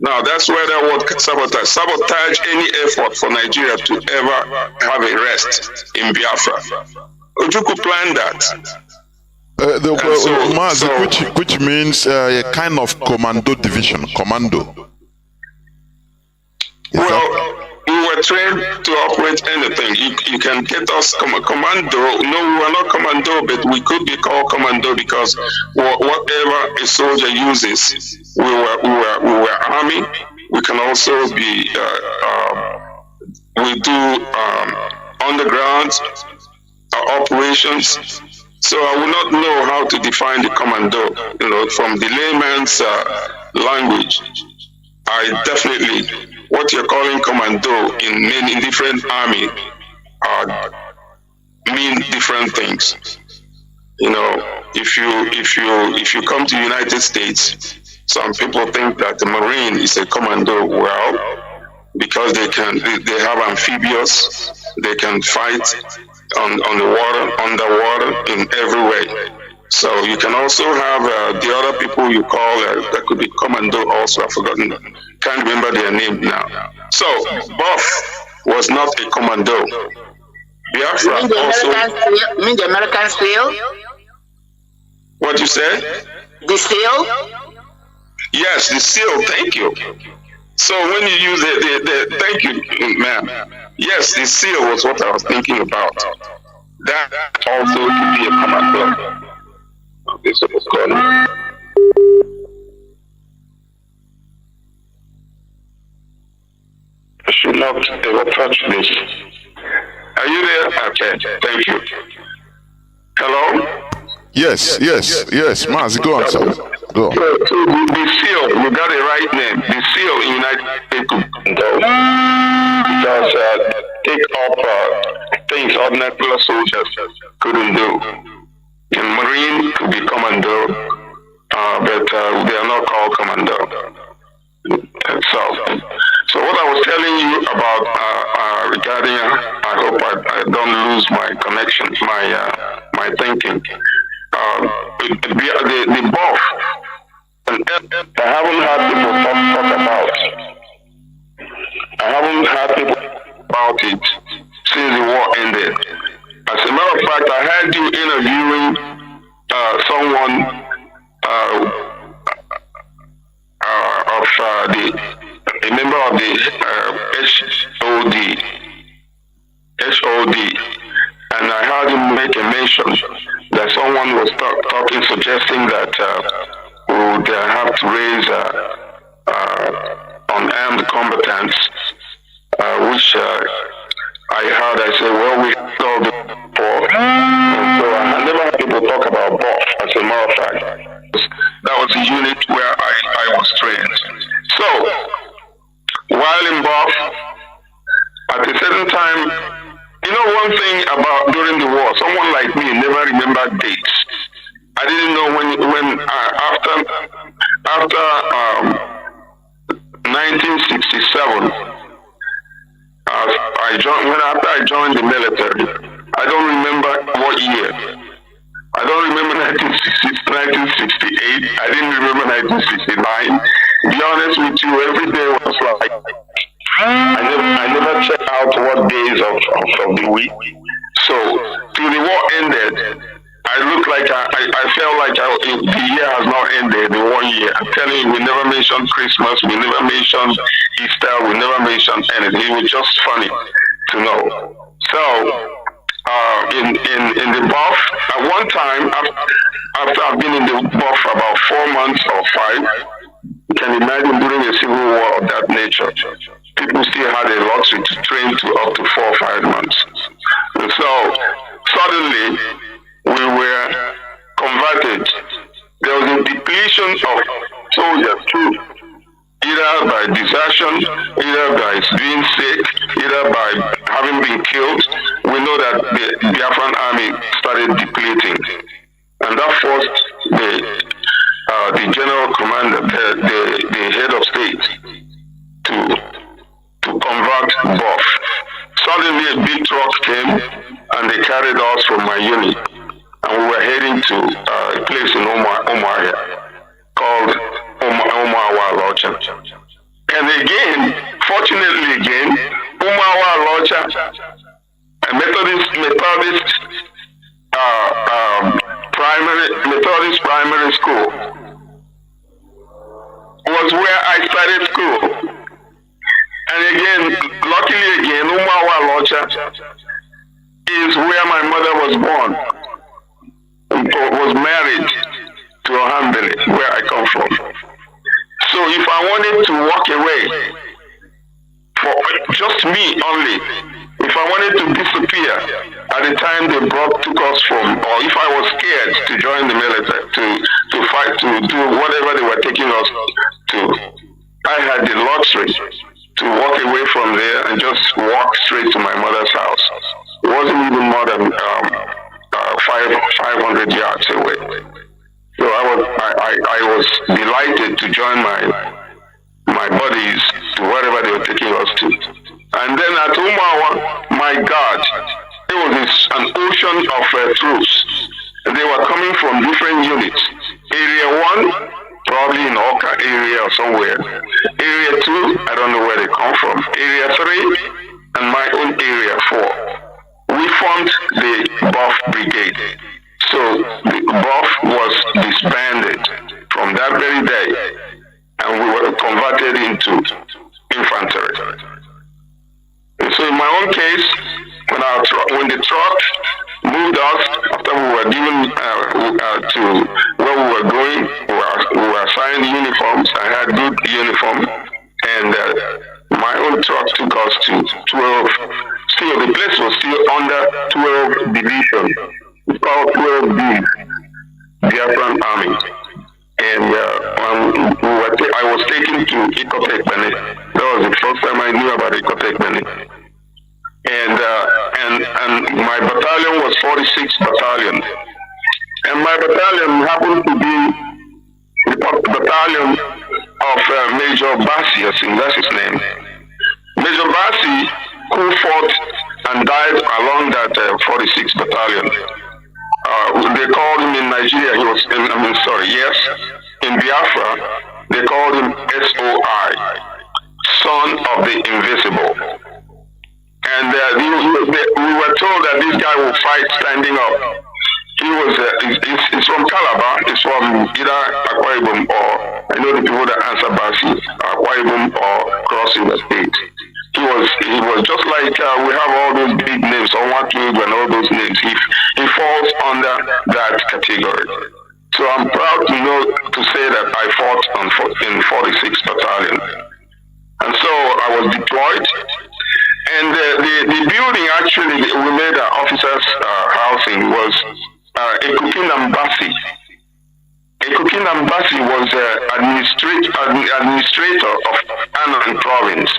Now that's where that word sabotage any effort for Nigeria to ever have a rest in Biafra. Ojukwu planned that. Mazi, which means a kind of commando division, commando. We were trained to operate anything. You can get us commando. No, we were not commando, but we could be called commando because whatever a soldier uses, we were army. We can also be we do underground operations. So I will not know how to define the commando, from the layman's language. I definitely what you're calling commando in many different army mean different things. You know, if you come to the United States, some people think that the Marine is a commando. Well, because they have amphibious, they can fight on the water, underwater, in every way. So you can also have the other people you call that could be commando also. I've forgotten, can't remember their name now. So Buff was not a commando. Biafra also. You mean the American SEAL? What you say? The SEAL? Yes, the SEAL. Thank you. So when you use the thank you, ma'am. Yes, the SEAL was what I was thinking about. That also could be a commando. This was called. I should not ever touch this. Are you there? Okay, thank you. Hello? Yes, Mazi, go on, sir. Go on. So the SEAL, you got the right name. The SEAL in United States could go. Because take up things ordinary soldiers couldn't do. And Marine could be commando, but they are not called commando. So what I was telling you about regarding, I hope I don't lose my connection, my thinking. The buff, I haven't had people talk about. I haven't had people about it since the war ended. As a matter of fact, I had you interviewing someone a member of the HOD, and I heard him make a mention that someone was talking, suggesting that we would have to raise unarmed combatants, which I heard. I said, well, we saw before. And so I never had people talk about BOF, as a matter of fact. That was the unit where I was trained. So, while in BOF, at a certain time, you know one thing about during the war, someone like me never remembered dates. I didn't know when after 1967, after I joined the military, I don't remember what year. I don't remember 1968. I didn't remember 1969. To be honest with you, every day was like, I never checked out what days of the week. So till the war ended, I looked like I felt like the year has not ended, the 1 year. I'm telling you, we never mentioned Christmas, we never mentioned Easter, we never mentioned anything. It was just funny to know. So in the buff, at one time, after I've been in the buff for about 4 months or 5, you can imagine during a civil war of that nature, people still had a luxury to train to up to 4 or 5 months. And so suddenly we were converted. There was a depletion of soldiers too, either by desertion, either by being sick, either by having been killed. We know that the Biafran army started depleting, and that forced the general commander, the head of state, to convert BOF. Suddenly a big truck came and they carried us from my unit, and we were heading to a place in Omar called Omawa Locha. And again, fortunately again, Omawa Locha, a Methodist primary school, was where I started school. And again, luckily again, Umawa Locha is where my mother was born, was married to Ohambele, where I come from. So if I wanted to walk away, for just me only, if I wanted to disappear at the time they took us from, or if I was scared to join the military, to fight, to do whatever they were taking us to, I had the luxury to walk away from there and just walk straight to my mother's house. It wasn't even more than 500 yards away. So I was delighted to join my buddies to wherever they were taking us to. And then at Umawa, my God, it was an ocean of troops. They were coming from different units. Area 1, probably in Oka area or somewhere. Area 2, I don't know where they come from. Area 3, and my own area 4. We formed the Buff Brigade. So the Buff was disbanded from that very day, and we were converted into infantry. And so in my own case, when the truck moved us after we were given to where we were going, we were assigned uniforms. I had good uniform, and my own truck took us to 12. Still, the place was still under 12 division. It's called 12B, Biafran Army. And I was taken to Ikotek Bene. That was the first time I knew about Ikotek Bene. And my battalion was 46 battalion. And my battalion happened to be the battalion of Major Bassi, I think that's his name. Major Bassi, who fought and died along that 46 battalion. They called him in Nigeria, in Biafra, they called him SOI, Son of the Invisible. And we were told that this guy will fight standing up. He's from Calabar, he's from either Akwa Ibom or, I know the people that answer Basi, Akwa Ibom or Cross River State. He was just like we have all those big names, Onwatug and all those names. He falls under that category. So I'm proud to say that I fought in 46 Battalion. And so I was deployed. And the building actually we made our officers' housing was Ekukinambasi. Ekukinambasi was administrator of Kanu province.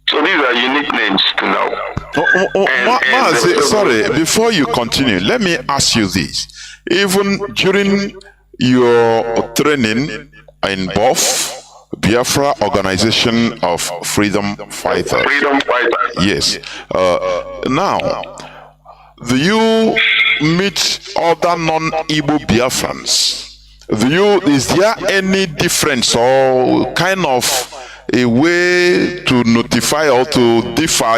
So these are unique names to know. Mazi, sorry, before you continue, let me ask you this. Even during your training in BOF, Biafra Organization of Freedom Fighters. Freedom Fighters. Yes. Now, do you meet other non-Igbo Biafrans? Is there any difference or kind of a way to notify or to differ,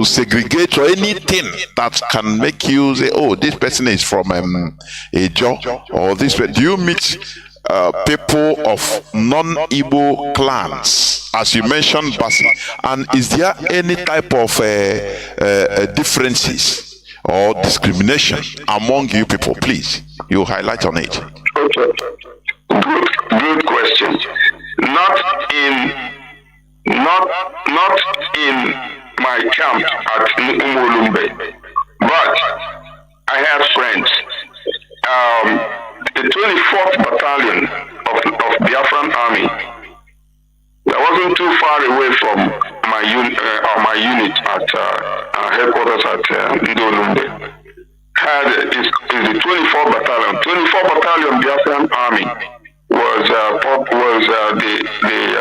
segregate or anything that can make you say, oh, this person is from a Joe or this? Do you meet people of non-Igbo clans, as you mentioned, Basi? And is there any type of differences or discrimination among you people? Please, you highlight on it. Okay. Good question. Not in my camp at Umolumbe, but I have friends. The 24th Battalion of Biafran Army, that wasn't too far away from my unit at headquarters at Ndolumbe. Is the 24th Battalion. 24th Battalion Biafran Army was the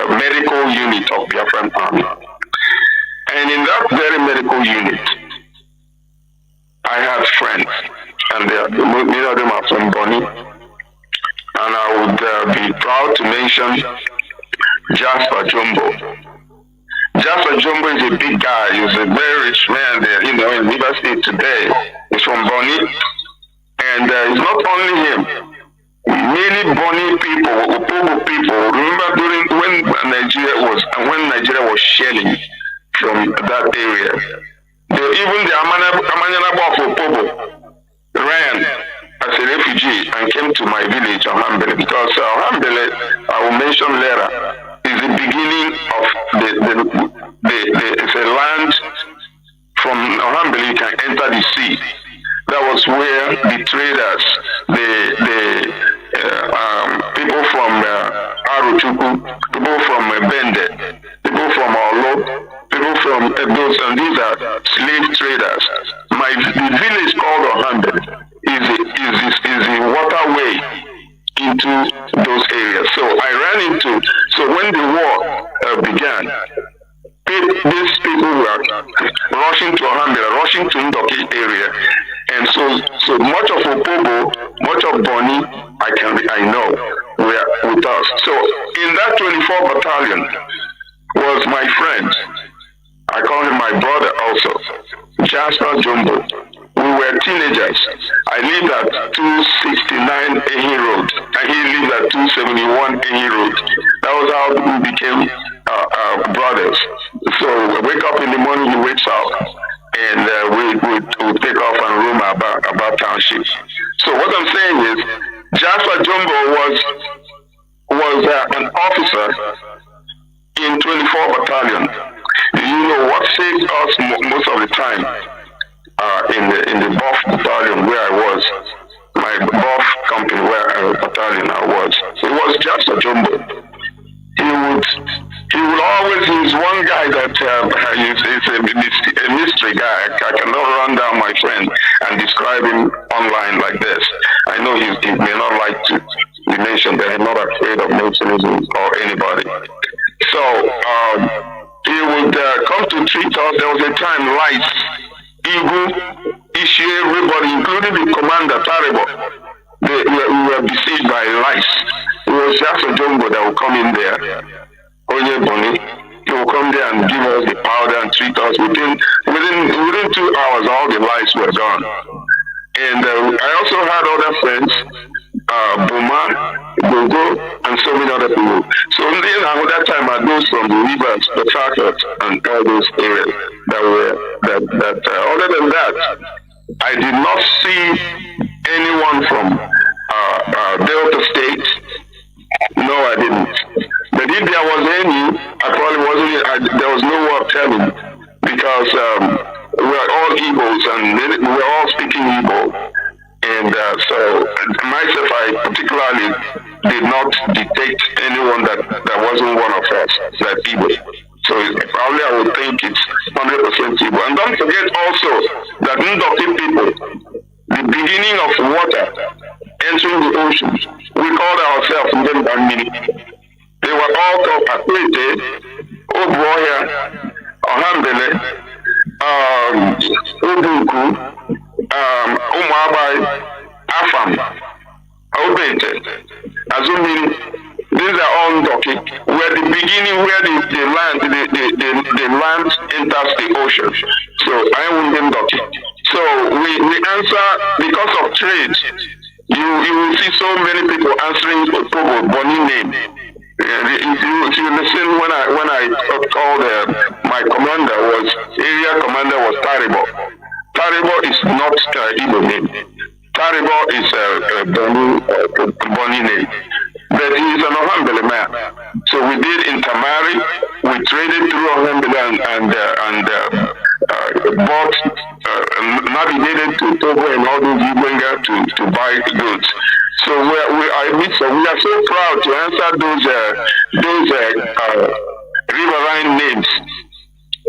medical unit of Biafran Army. And in that very medical unit, I had friends, and many of them are from Bonny. And I would be proud to mention Jasper Jumbo. Jasper Jumbo is a big guy. He's a very rich man there, in River State today. He's from Bonny. And it's not only him. Many Bonny people, Opobo people, remember when Nigeria was shelling from that area. Even the Amanyanabo of Opobo ran as a refugee and came to my village, Ohambele, because Ohambele, I will mention later, is the beginning of it's a land from Ohambele you can enter the sea. That was where the traders, the people from Aru Ochuku, people from Bende, people from Olo, people from those, and these are slave traders. The village called Ohambe is the waterway into those areas. So I ran into, so when the war began, these people were rushing to Ohambe, rushing to Ndoki area. And so much of Opobo, much of Boni, I know were with us. So in that 24 battalion was my friend. I call him my brother also, Jasper Jumbo. We were teenagers. I lived at 269 Ehi Road, and he lived at 271 Ehi Road. That was how we became brothers. So we wake up in the morning, he wakes up, and we take off and roam about township. So what I'm saying is, Jasper Jumbo was an officer in 24 battalion. You know what saved us most of the time in the buff battalion where I was, my buff company battalion I was. It was just a jumbo. He would always, he's one guy that is a mystery guy. I cannot run down my friend and describe him online like this. I know he may not like to be mentioned, but I'm not afraid of mentioning or anybody. So he would come to treat us. There was a time lights, Igu, Ishi, everybody, including the commander, Taribo. We were besieged by lice. It was just a jumbo that would come in there. Oye Boni, he would come there and give us the powder and treat us. Within 2 hours, all the lice were gone. And I also had other friends, Buma, Gogo, and so many other people. So then at that time, I go from the rivers, the Trackers, and all those areas that were other than that, I did not see anyone from Delta State. No, I didn't. But if there was any, I probably wasn't. There was no way of telling because we were all Igbos and we were all speaking Igbo. And so myself, I particularly did not detect anyone that wasn't one of us, that Igbo. So probably I would think it's 100% Igbo. And don't forget also that Ndoki people, the beginning of water entering the ocean, we called ourselves Ndembamini. They were all called Akwete, Obuoya, Ohambele, Obuku, Umuabai, Afam, Obete, Azumini. These are all Ndoki, where the beginning, where the land enters the ocean. So I am Ndoki. So we answer because of trade. You will see so many people answering Opobo Boni name. If you listen when I called my commander area commander was Taribo. Taribo is not Igbo name. Taribo is a Boni name. But he is an Ohambele man. So we did intermarry, we traded through Ohambele and bought, navigated to Togo and all those Igbenga to buy goods. So we are so proud to answer those riverine names.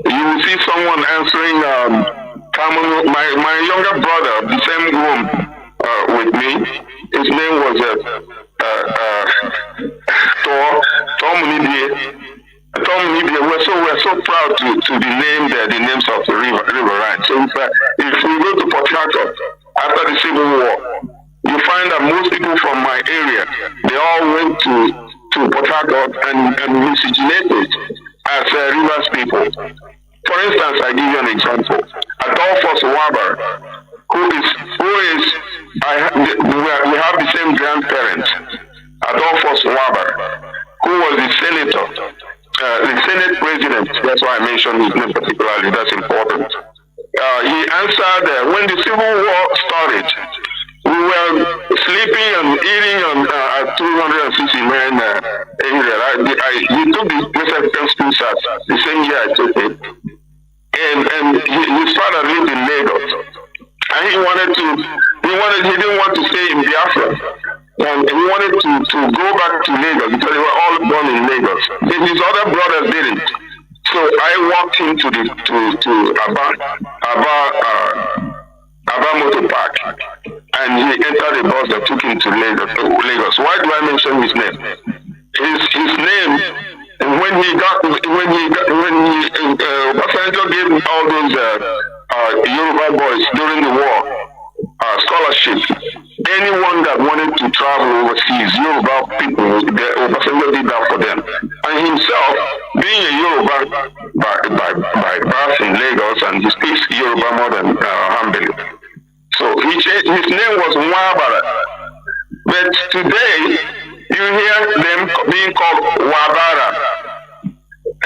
You will see someone answering Kanu, my younger brother, the same room with me. His name was Tom Nibia. We're so proud to be named the names of the riverine. So if we go to Port Harcourt after the Civil War, you find that most people from my area, they all went to Port Harcourt and miscegenated as rivers people. For instance, I give you an example. Adolphus Waber, we have the same grandparents. Adolphus Waber, who was the senator, the Senate president. That's why I mentioned his name particularly. That's important. He answered when the Civil War started. We were sleeping and eating at 269 area. He took the Western school SAT the same year I took it. And his father lived in Lagos. And he didn't want to stay in Biafra. And he wanted to go back to Lagos because they were all born in Lagos. His other brothers didn't. So I walked him to Aba Motor Park, and he entered a bus that took him to Lagos. Why do I mention his name? His name, when Obasanjo gave all those Yoruba boys during the war scholarship. Anyone that wanted to travel overseas, Yoruba people, Obasanjo did that for them. And himself, being a Yoruba by birth in Lagos, and he speaks Yoruba more than Hambili. So his name was Nwabara. But today, you hear them being called Wabara.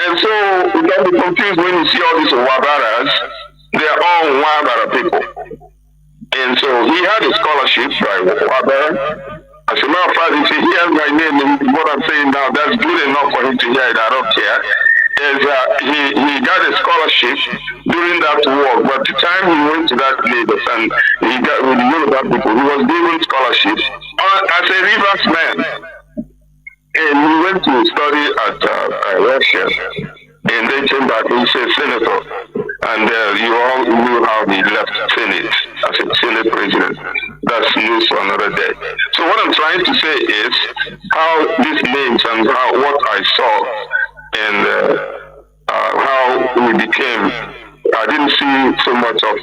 And so you can be confused when you see all these Wabaras. They are all Nwabara people. And so he had a scholarship by Wabara. As a matter of fact, if he hears my name and what I'm saying now, that's good enough for him to hear it. I don't care. He got a scholarship during that war, but the time he went to that Lagos and he got with the Yoruba people, he was given scholarship as a Rivers man. And he went to study at Russia. And then came back and he said senator. And you all knew how he left Senate as a Senate president. That's news for another day. So what I'm trying to say is how these names and what I saw and how we became. I didn't see so much of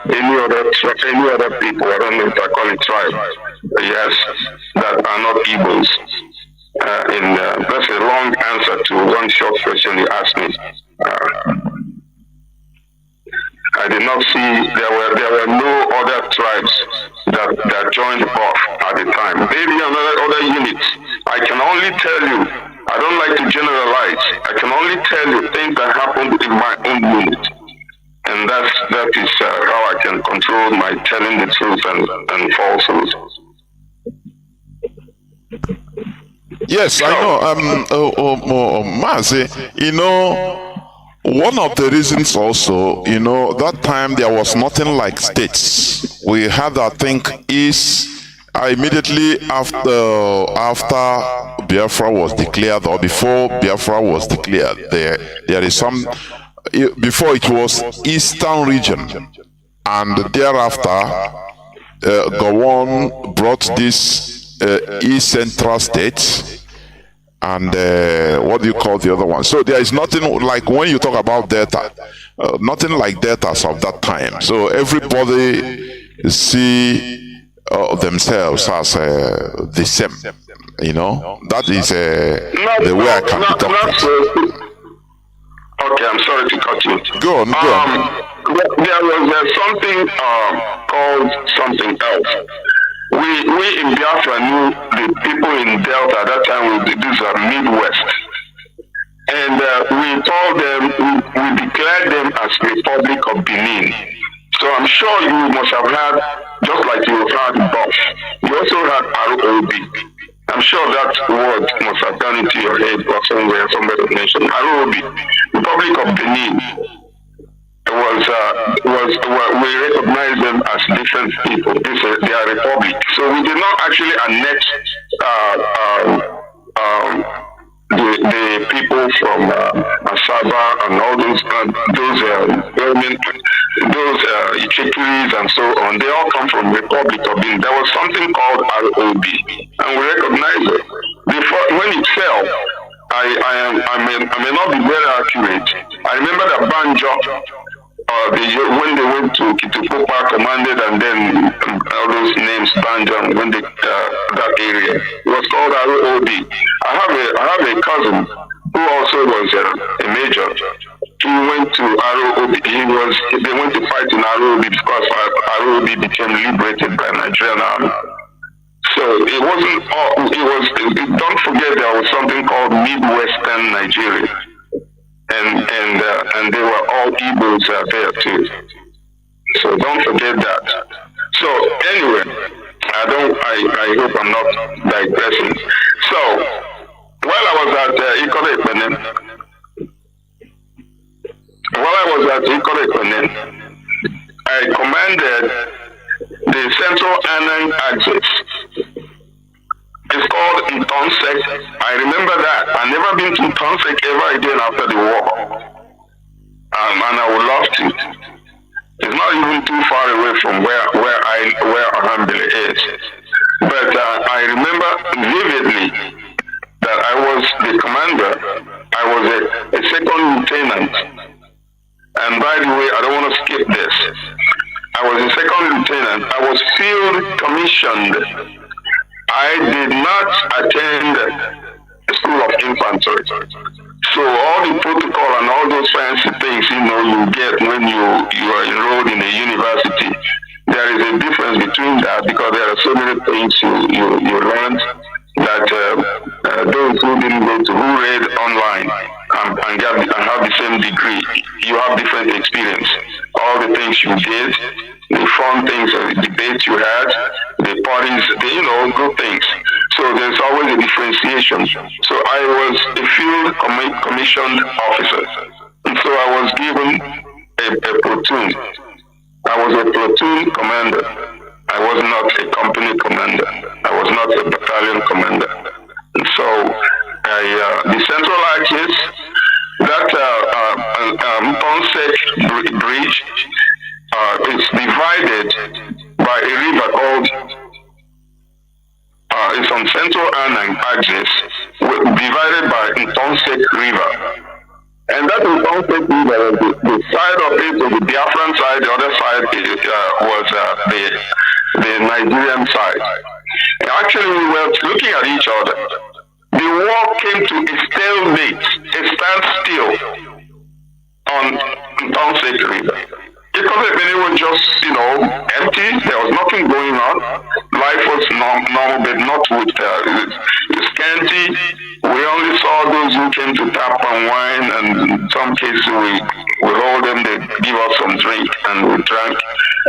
any other people. I don't know if I call it tribe. Yes, that are not Igbos. That's a long answer to one short question you asked me. I did not see there were no other tribes that joined off at the time. Maybe other units. I can only tell you. I don't like to generalize. I can only tell you things that happened in my own unit, and that is how I can control my telling the truth and falsehood. Yes, I know. Mazi, one of the reasons also, that time there was nothing like states. We had, I think, immediately after Biafra was declared, or before Biafra was declared, there is some, before it was Eastern region, and thereafter Gowon brought this East Central states, and what do you call the other one? So there is nothing like, when you talk about Delta, nothing like Deltas of that time. So everybody see themselves as the same. That is the way I can talk. Okay, I'm sorry to cut you. Go on. There was something called something else. We in Biafra knew the people in Delta at that time. These are Midwest, and we told them, we declared them as Republic of Benin. So I'm sure you must have had, just like you had Buff, you also had ROB. I'm sure that word must have gone into your head or somewhere somebody mentioned ROB, Republic of Benin. We recognize them as different people. They are republic. So we did not actually annex the people from Asaba and all those Ichekuris and so on. They all come from Republic of Benin. There was something called ROB, and we recognize it. When it fell, I may not be very accurate. I remember that Banjo, when they went to Kitupupa, commanded, and then all those names, Banjo, when they that area, it was called ROB. I have a cousin who also was a major. He went to ROB. They went to fight in ROB because ROB became liberated by Nigerian army. So it wasn't all. Don't forget there was something called Midwestern Nigeria. And they were all Igbos there too. So don't forget that. So anyway, I hope I'm not digressing. So while I was at Ikore, I commanded the Central Anang Axis called Ntonsek. I remember that. I never been to Ntonsek ever again after the war. And I would love to. It's not even too far away from where Ahambele is. But I remember vividly that I was the commander. I was a second lieutenant. And by the way, I don't want to skip this. I was a second lieutenant. I was field commissioned. I did not attend the School of Infantry. So all the protocol and all those fancy things, you get when you are enrolled in a university, there is a difference between that because there are so many things you learn that those who didn't go to, who read online and have the same degree, you have different experience. All the things you did, the fun things, the debates you had, the parties, good things. So there's always a differentiation. So I was a field commissioned officer. And so I was given a platoon. I was a platoon commander. I was not a company commander. I was not a battalion commander. And so the central axis, that Ntonsek bridge, is divided by a river called, it's on central axis, divided by Ntonsek River. And that Ntonsek River, the side of it was the Biafran side, the other side was the Nigerian side. And actually, we were looking at each other. The war came to a stalemate, a standstill on Ntonsek River. Because the venue was just, empty. There was nothing going on. Life was normal, but not with scanty. We only saw those who came to tap on wine, and in some cases we hold them, they give us some drink, and we drank.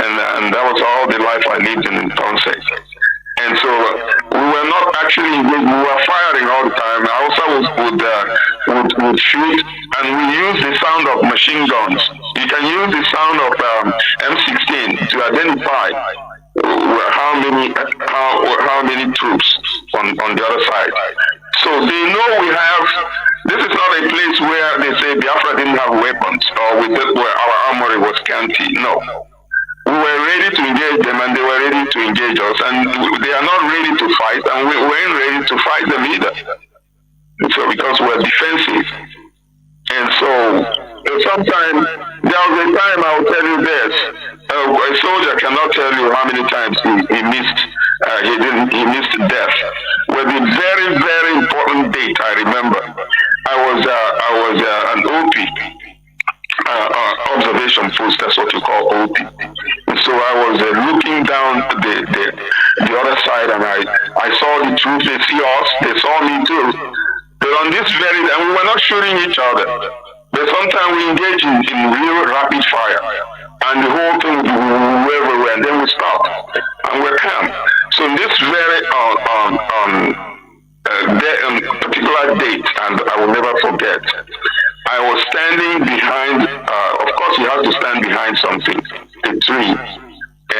And that was all the life I lived in Ntonsek. And so we were not actually engaged. We were firing all the time. would shoot, and we use the sound of machine guns. You can use the sound of M16 to identify how many troops on the other side. So they know we have. This is not a place where they say Biafra didn't have weapons or where our armory was scanty. No. We were ready to engage them, and they were ready to engage us, and they are not ready to fight, and we weren't ready to fight them either. So because we're defensive. And so sometimes there was a time I will tell you this. A soldier cannot tell you how many times he missed death. Well, the very, very important date I remember, I was an OP. Observation post, that's what you call OP. So I was looking down the other side, and I saw the troops. They see us, they saw me too. But on this and we were not shooting each other. But sometimes we engage in real rapid fire, and the whole thing would be everywhere, and then we stop, and we're calm. So in this very particular date, and I will never forget, I was standing behind, of course you have to stand behind something, a tree,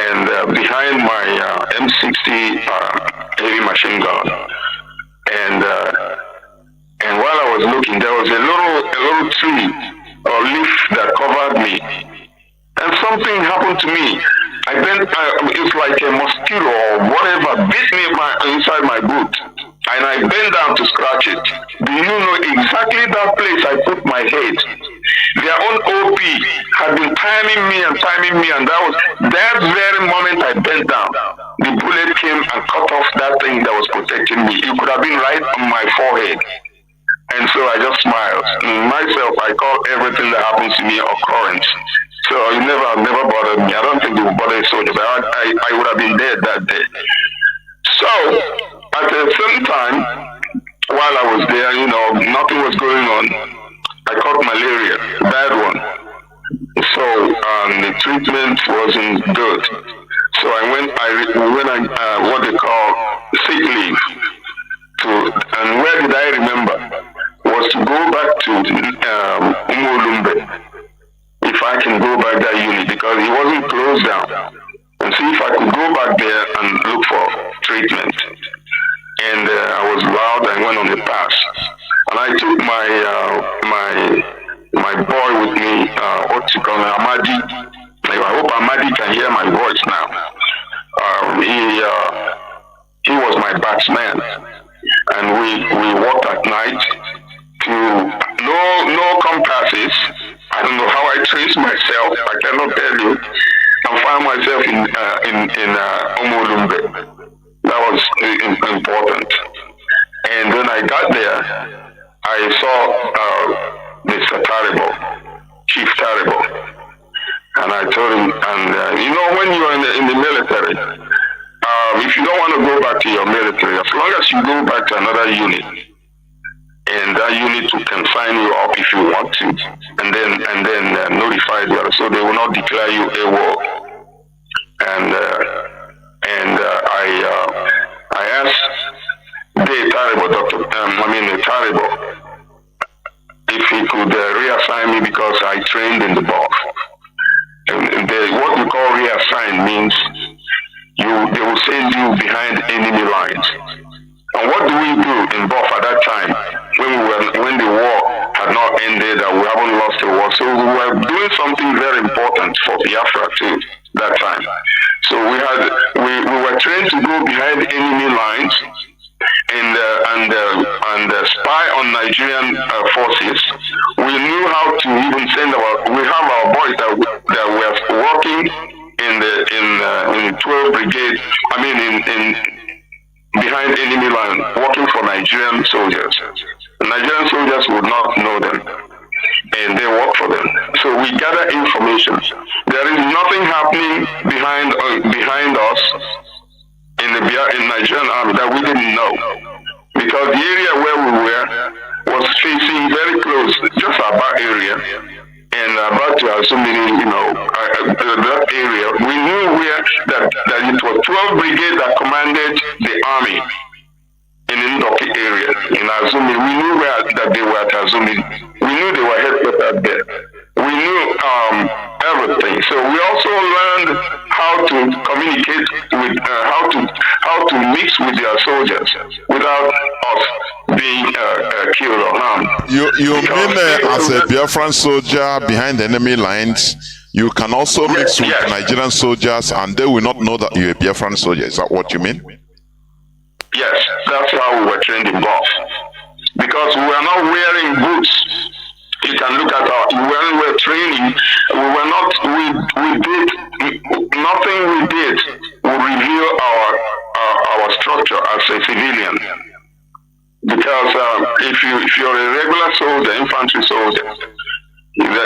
and behind my M60 heavy machine gun. And while I was looking, there was a little tree or leaf that covered me. And something happened to me. It's like a mosquito or whatever bit me inside my boot. And I bent down to scratch it. Do you know exactly that place I put my head? Their own OP had been timing me, and that was that very moment I bent down. The bullet came and cut off that thing that was protecting me. It could have been right on my forehead. And so I just smiled. Myself, I call everything that happens to me occurrence. So it never bothered me. I don't think it would bother a soldier, but I would have been dead that day. So at the same time, while I was there, nothing was going on. I caught malaria, bad one. So the treatment wasn't good. So we went on what they call sick leave. And where did I remember? Was to go back to Umolumbe, if I can go back that unit, because it wasn't closed down, and see if I could go back there and look for treatment. and I was loud. I went on the pass, and I took my boy with me, what you call Amadi. I hope Amadi can hear my voice now. He was my batsman, and we walked at night to no compasses. I don't know how I traced myself. I cannot tell you. I found myself in Omolumbe. That was important. And when I got there, I saw Mr. Taribo, Chief Taribo. And I told him, and you know, when you're in the military, if you don't want to go back to your military, as long as you go back to another unit, and that unit can sign you up if you want to, and then notify the other, so they will not declare you a war. And I asked Dr. Taribo, if he could reassign me because I trained in the BOF. And what we call reassign means they will send you behind enemy lines. And what do we do in BOF at that time when the war had not ended and we haven't lost the war? So we were doing something very important for Biafra too that time. So we were trained to go behind enemy lines and spy on Nigerian forces. We knew how to even send we have our boys that were working in the 12th Brigade. I mean in behind enemy line, working for Nigerian soldiers. The Nigerian soldiers would not know them, and they work for them. So we gather information. There is nothing happening behind us in Nigerian army that we didn't know, because the area where we were was facing very close, just about area, and about to assuming, that area. We knew that it was 12th Brigade that commanded the army in Ndoki area, in Azumi. We knew that they were at Azumi. We knew they were headquartered there. We knew everything. So we also learned how to communicate with, how to mix with their soldiers without us being killed or harmed. You mean as a Biafran soldier behind enemy lines, you can also mix with Nigerian soldiers and they will not know that you're a Biafran soldier? Is that what you mean? Yes, that's how we were trained in BOF. Because we were not wearing boots. You can look at when we were training, we did nothing we did would reveal our structure as a civilian. Because if you're a regular soldier, infantry soldier,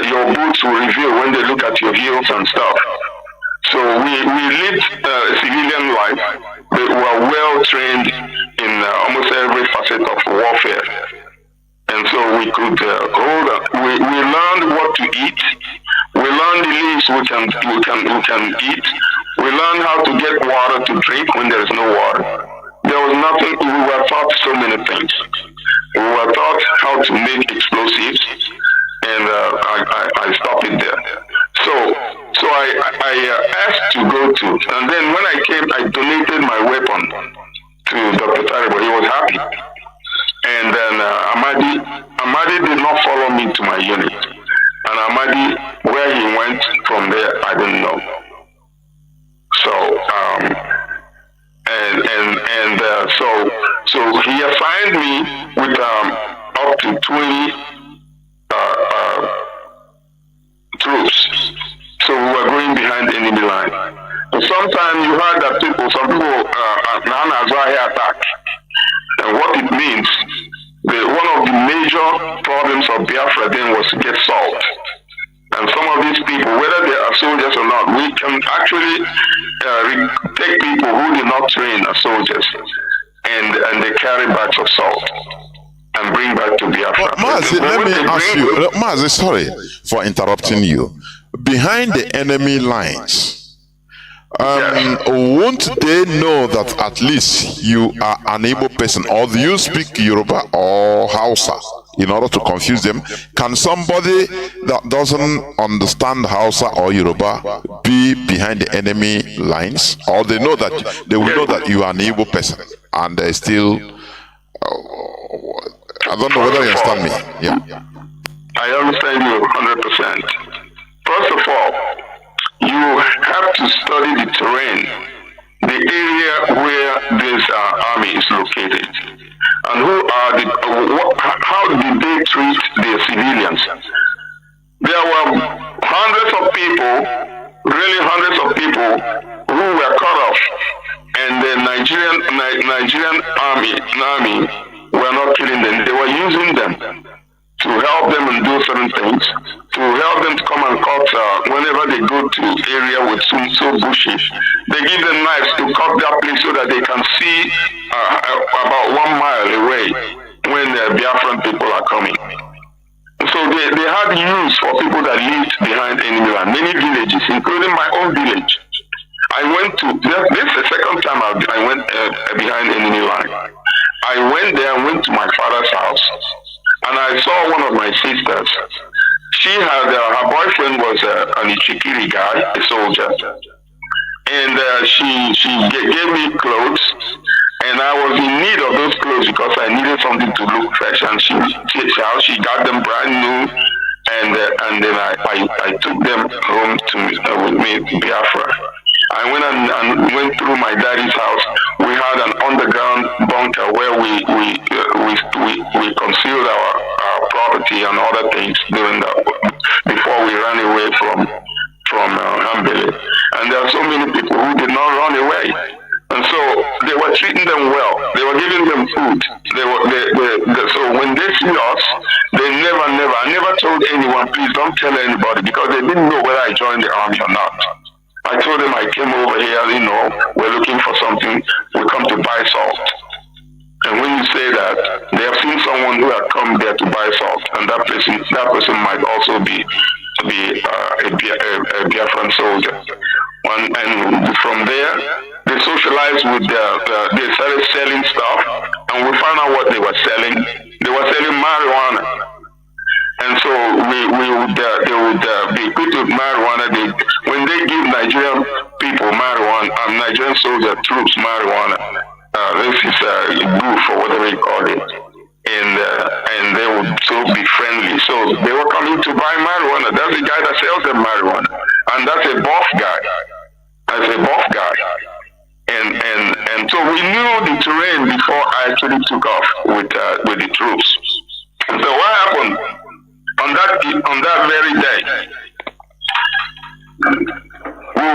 your boots will reveal when they look at your heels and stuff. So we lived civilian life. We were well trained in almost every facet of warfare. And so we could we learned what to eat. We learned the leaves we can eat. We learned how to get water to drink when there is no water. There was nothing. We were taught so many things. We were taught how to make explosives, and I stopped it there. So I asked to go to, and then when I came, I donated my weapon to Dr. Taribo. He was happy. And then Amadi did not follow me to my unit. And Amadi, where he went from there, I didn't know. So so he assigned me with up to 20 troops. So we were going behind the enemy line. And sometimes you heard that some people attack. And what it means, one of the major problems of Biafra then was to get salt. And some of these people, whether they are soldiers or not, we can actually take people who did not train as soldiers, and they carry bags of salt and bring back to Biafra. Mazi, let me ask you, Mazi, sorry for interrupting you. Behind the enemy lines, won't they know that at least you are an able person, or do you speak Yoruba or Hausa in order to confuse them. Can somebody that doesn't understand Hausa or Yoruba be behind the enemy lines, or they will know that you are an Igbo person and they still? I don't know whether you understand me. Yeah. I understand you 100%. First of all, you have to study the terrain, the area where this army is located, and how did they treat their civilians. There were hundreds of people who were cut off, and the Nigerian army were not killing them. They were using them to help them and do certain things, to help them to come and cut whenever they go to area with so bushy. They give them knives to cut that place so that they can see about 1 mile away when the Biafran people are coming. So they had use for people that lived behind enemy line, many villages, including my own village. I went to, this is the second time I went behind enemy line. I went there and went to my father's house, and I saw one of my sisters. She had, her boyfriend was an Ichikiri guy, a soldier. And she gave me clothes, and I was in need of those clothes because I needed something to look fresh. And she got them brand new, and then I took them home with me to Biafra. I went and went through my daddy's house. We had an underground bunker where we concealed our property and other things before we ran away from Hambele. And there are so many people who did not run away, and so they were treating them well. They were giving them food. So when they see us, I never told anyone, please don't tell anybody, because they didn't know whether I joined the army or not. I told them I came over here, we're looking for something, we come to buy salt. And when you say that, they have seen someone who had come there to buy salt, and that person might also be a Biafran soldier. And from there, they socialized with they started selling stuff, and we found out what they were selling. They were selling marijuana. And so they would be equipped with marijuana. When they give Nigerian people marijuana, Nigerian soldier troops marijuana, this is goof or whatever you call it, and they would so be friendly. So they were coming to buy marijuana. That's the guy that sells them marijuana, and that's a buff guy. And so we knew the terrain before I actually took off with the troops. And so what happened? On that very day, we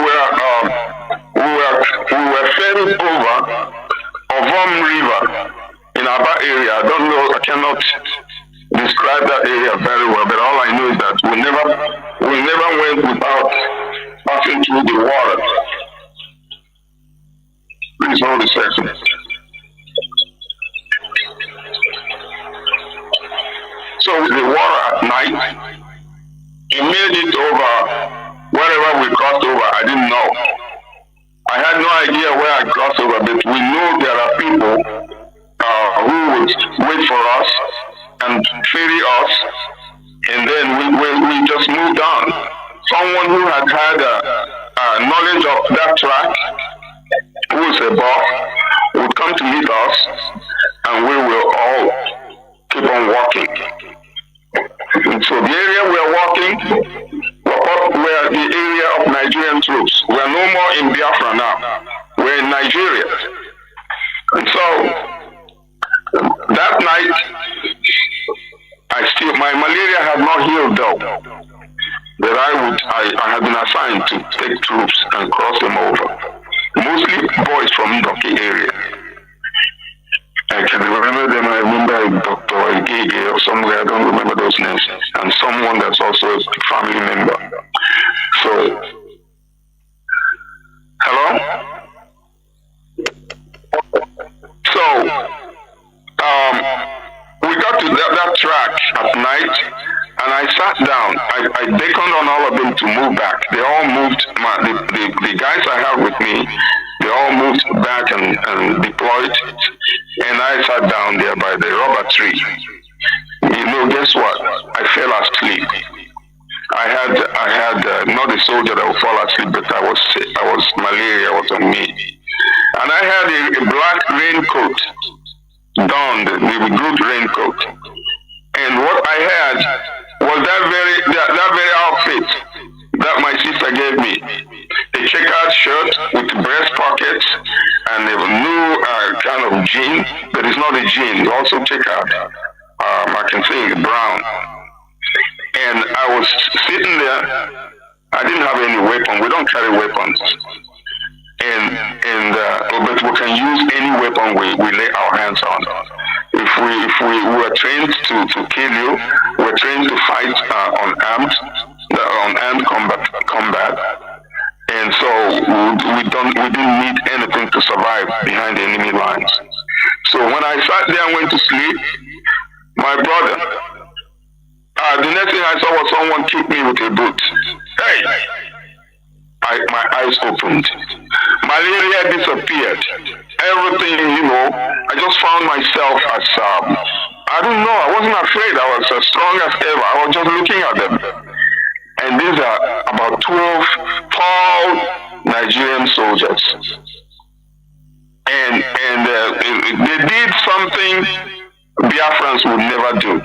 were ferried over Ovom River in Aba area. I don't know, I cannot describe that area very well, but all I know is that we never went without passing through the water. Please hold a second. So with the water at night, it made it over wherever we crossed over. I didn't know. I had no idea where I crossed over, but we know there are people who would wait for us and ferry us, and then we just moved on. Someone who had knowledge of that track, who is a buff, would come to meet us, and we will all keep on walking. So the area we are walking, were the area of Nigerian troops. We are no more in Biafra now. We're in Nigeria. And so that night, my malaria had not healed though. That I had been assigned to take troops and cross them over. Mostly boys from Ndoki area. I can remember them. I remember Dr. Igege or somewhere. I don't remember those names. And someone that's also a family member. So, hello? So, we got to that track at night, and I sat down. I beckoned on all of them to move back. They all moved. The guys I have with me, they all moved back and deployed. And I sat down there by the rubber tree. Guess what? I fell asleep. I had not a soldier that would fall asleep, but I was malaria was on me, and I had a black raincoat, donned with good raincoat, and what I had was that very outfit that my sister gave me, a checkered shirt with breast pockets and a new kind of jean, but it's not a jean, it's also checkered. I can say it's brown. And I was sitting there. I didn't have any weapon. We don't carry weapons. But we can use any weapon we lay our hands on. If we were trained to kill you, we're trained to fight unarmed combat. And so we didn't need anything to survive behind the enemy lines. So when I sat there and went to sleep, my brother, the next thing I saw was someone kick me with a boot. Hey! My eyes opened. Malaria disappeared. Everything, I just found myself as, I don't know, I wasn't afraid. I was as strong as ever. I was just looking at them. And these are about 12 tall Nigerian soldiers. And they did something Biafrans would never do.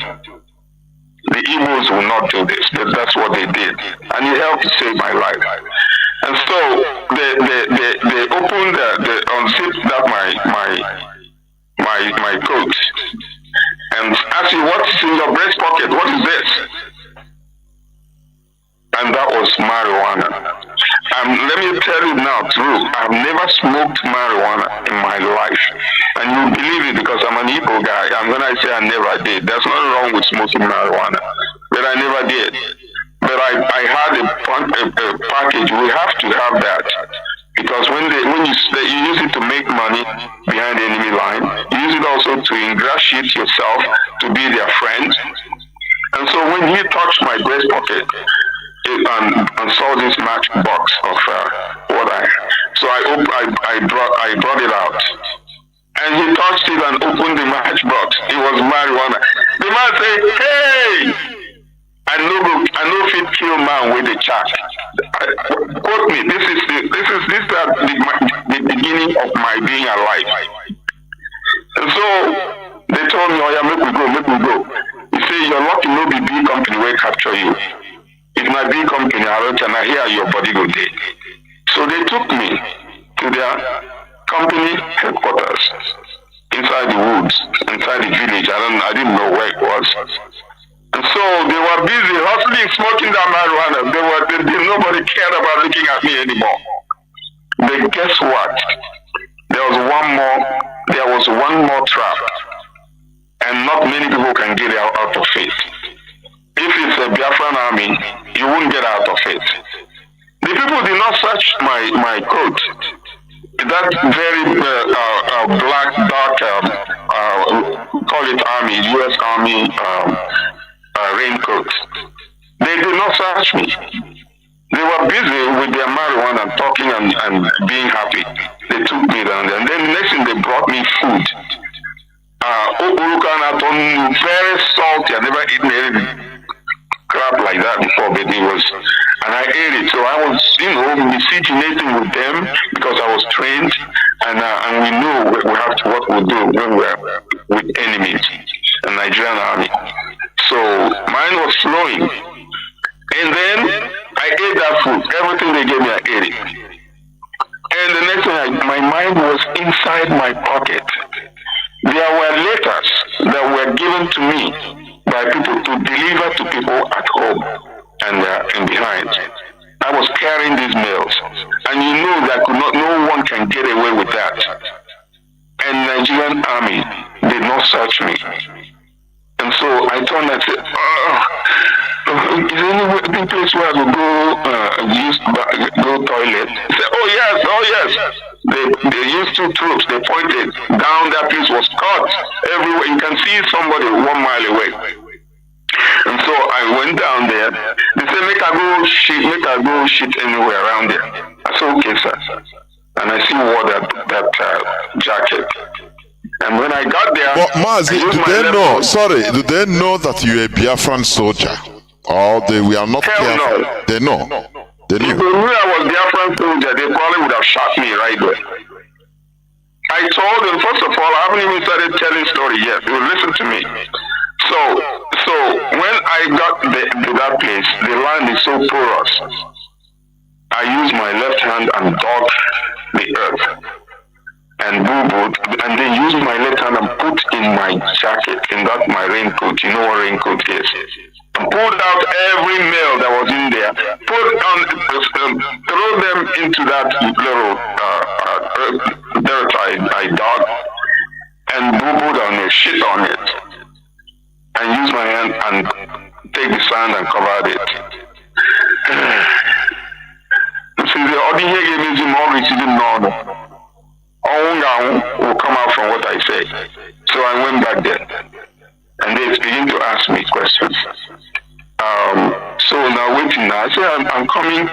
The Igbos will not do this, but that's what they did, and it helped to save my life. And so they opened unzipped that my coat and asked me, "What's in your breast pocket? What is this?" And that was marijuana. Let me tell you now, true, I've never smoked marijuana in my life. And you believe it because I'm an Igbo guy. And when I say I never did, there's nothing wrong with smoking marijuana. But I never did. But I had a package. We have to have that. Because when you use it to make money behind the enemy line, you use it also to ingratiate yourself, to be their friend. And so when he touched my breast pocket, and saw this matchbox of what so I brought it out, and he touched it and opened the matchbox. It was marijuana. The man said, "Hey, I know fit kill man with the chat." Quote me. This is the beginning of my being alive. And so they told me, "Oh yeah, make we go." He said, "You're lucky no be big company will capture you. If my big company, I hear your body go there." So they took me to their company headquarters inside the woods, inside the village. I didn't know where it was. And so they were busy hustling, smoking that marijuana. Nobody cared about looking at me anymore. But guess what? There was one more trap, and not many people can get out of it. If it's a Biafran army, you won't get out of it. The people did not search my coat. That very black, dark, call it army, U.S. Army raincoat. They did not search me. They were busy with their marijuana, talking and being happy. They took me down there. And then next thing they brought me food. Very salty. I never eaten anything crap like that before, but it was, and I ate it. So I was, miscegenating with them because I was trained, and we knew what we'll do when we're with enemies, the Nigerian army. So mine was flowing, and then I ate that food. Everything they gave me, I ate it. And the next thing, my mind was inside my pocket. There were letters that were given to me by people to deliver to people at home and behind. I was carrying these mails, and that no one can get away with that. And Nigerian army did not search me. And so I turned and said, "Is there any place where I could go toilet?" He said, "Oh yes. They used two troops. They pointed down. That place was cut everywhere. You can see somebody 1 mile away." And so I went down there. They said, make I go shit anywhere around there. I said, "Okay, sir." And I see wore that jacket. And when I got there, But Mazi, do they know that you're a Biafran soldier? Or they were not Hell careful? no. They know. They If they knew. knew I was Biafran soldier, they probably would have shot me right there. I told them, first of all, I haven't even started telling story yet. You listen to me. So when I got to that place, the land is so porous. I used my left hand and dug the earth and boo-booed, and then used my left hand and put in my jacket, in that my raincoat. You know what raincoat is? And pulled out every male that was in there, throw them into that little dirt I dug, and boo-booed on it, shit on it, and use my hand and take the sand and covered it. See, the ordinary gave me more receiving normal. Will come out from what I say. So I went back there, and they began to ask me questions. So now waiting now. I said, I'm coming.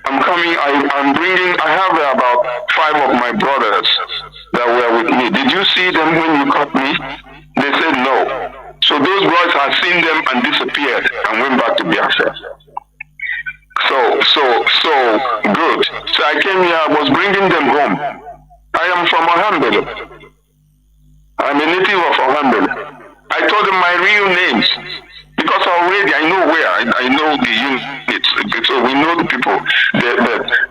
I have about 5 of my brothers that were with me. Did you see them when you caught me? They said no. So those boys had seen them and disappeared and went back to Biafra. So good. So I came here, I was bringing them home. I am from Ohambele. I'm a native of Ohambele. I told them my real names because already I know where, I know the units, so we know the people.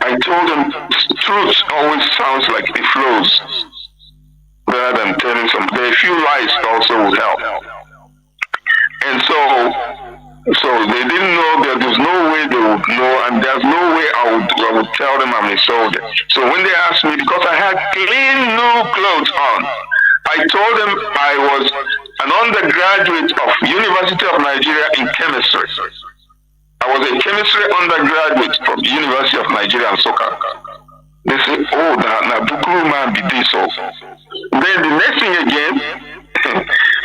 I told them truth always sounds like it flows rather than telling some. A few lies also would help. And so they didn't know that there's no way they would know, and there's no way I would tell them I'm a soldier. So when they asked me, because I had clean new clothes on, I told them I was an undergraduate of University of Nigeria in chemistry. I was a chemistry undergraduate from University of Nigeria in Soka. They said, oh, na Bukuru man be this. So then the next thing again,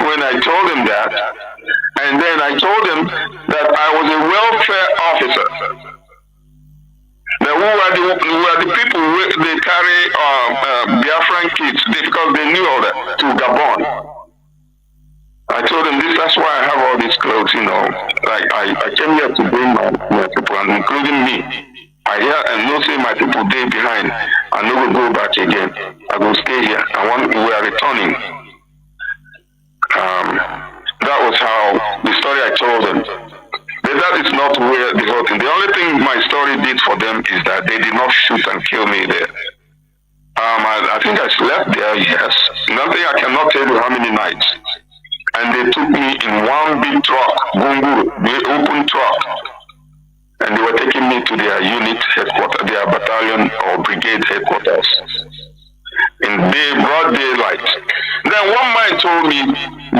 when I told them that, and then I told them that I was a welfare officer. That who are the people they carry Biafran kids because they knew all that to Gabon. I told them this. That's why I have all these clothes. You know, like I came here to bring my people, and including me. I hear and no say my people day behind. I never go back again. I will stay here. We are returning. That was how the story I told them. But that is not where the whole thing. The only thing my story did for them is that they did not shoot and kill me there. I think I slept there, yes. Nothing, I cannot tell you how many nights. And they took me in one big truck, Gunguru, the open truck. And they were taking me to their unit headquarters, their battalion or brigade headquarters. In broad daylight. Then one man told me,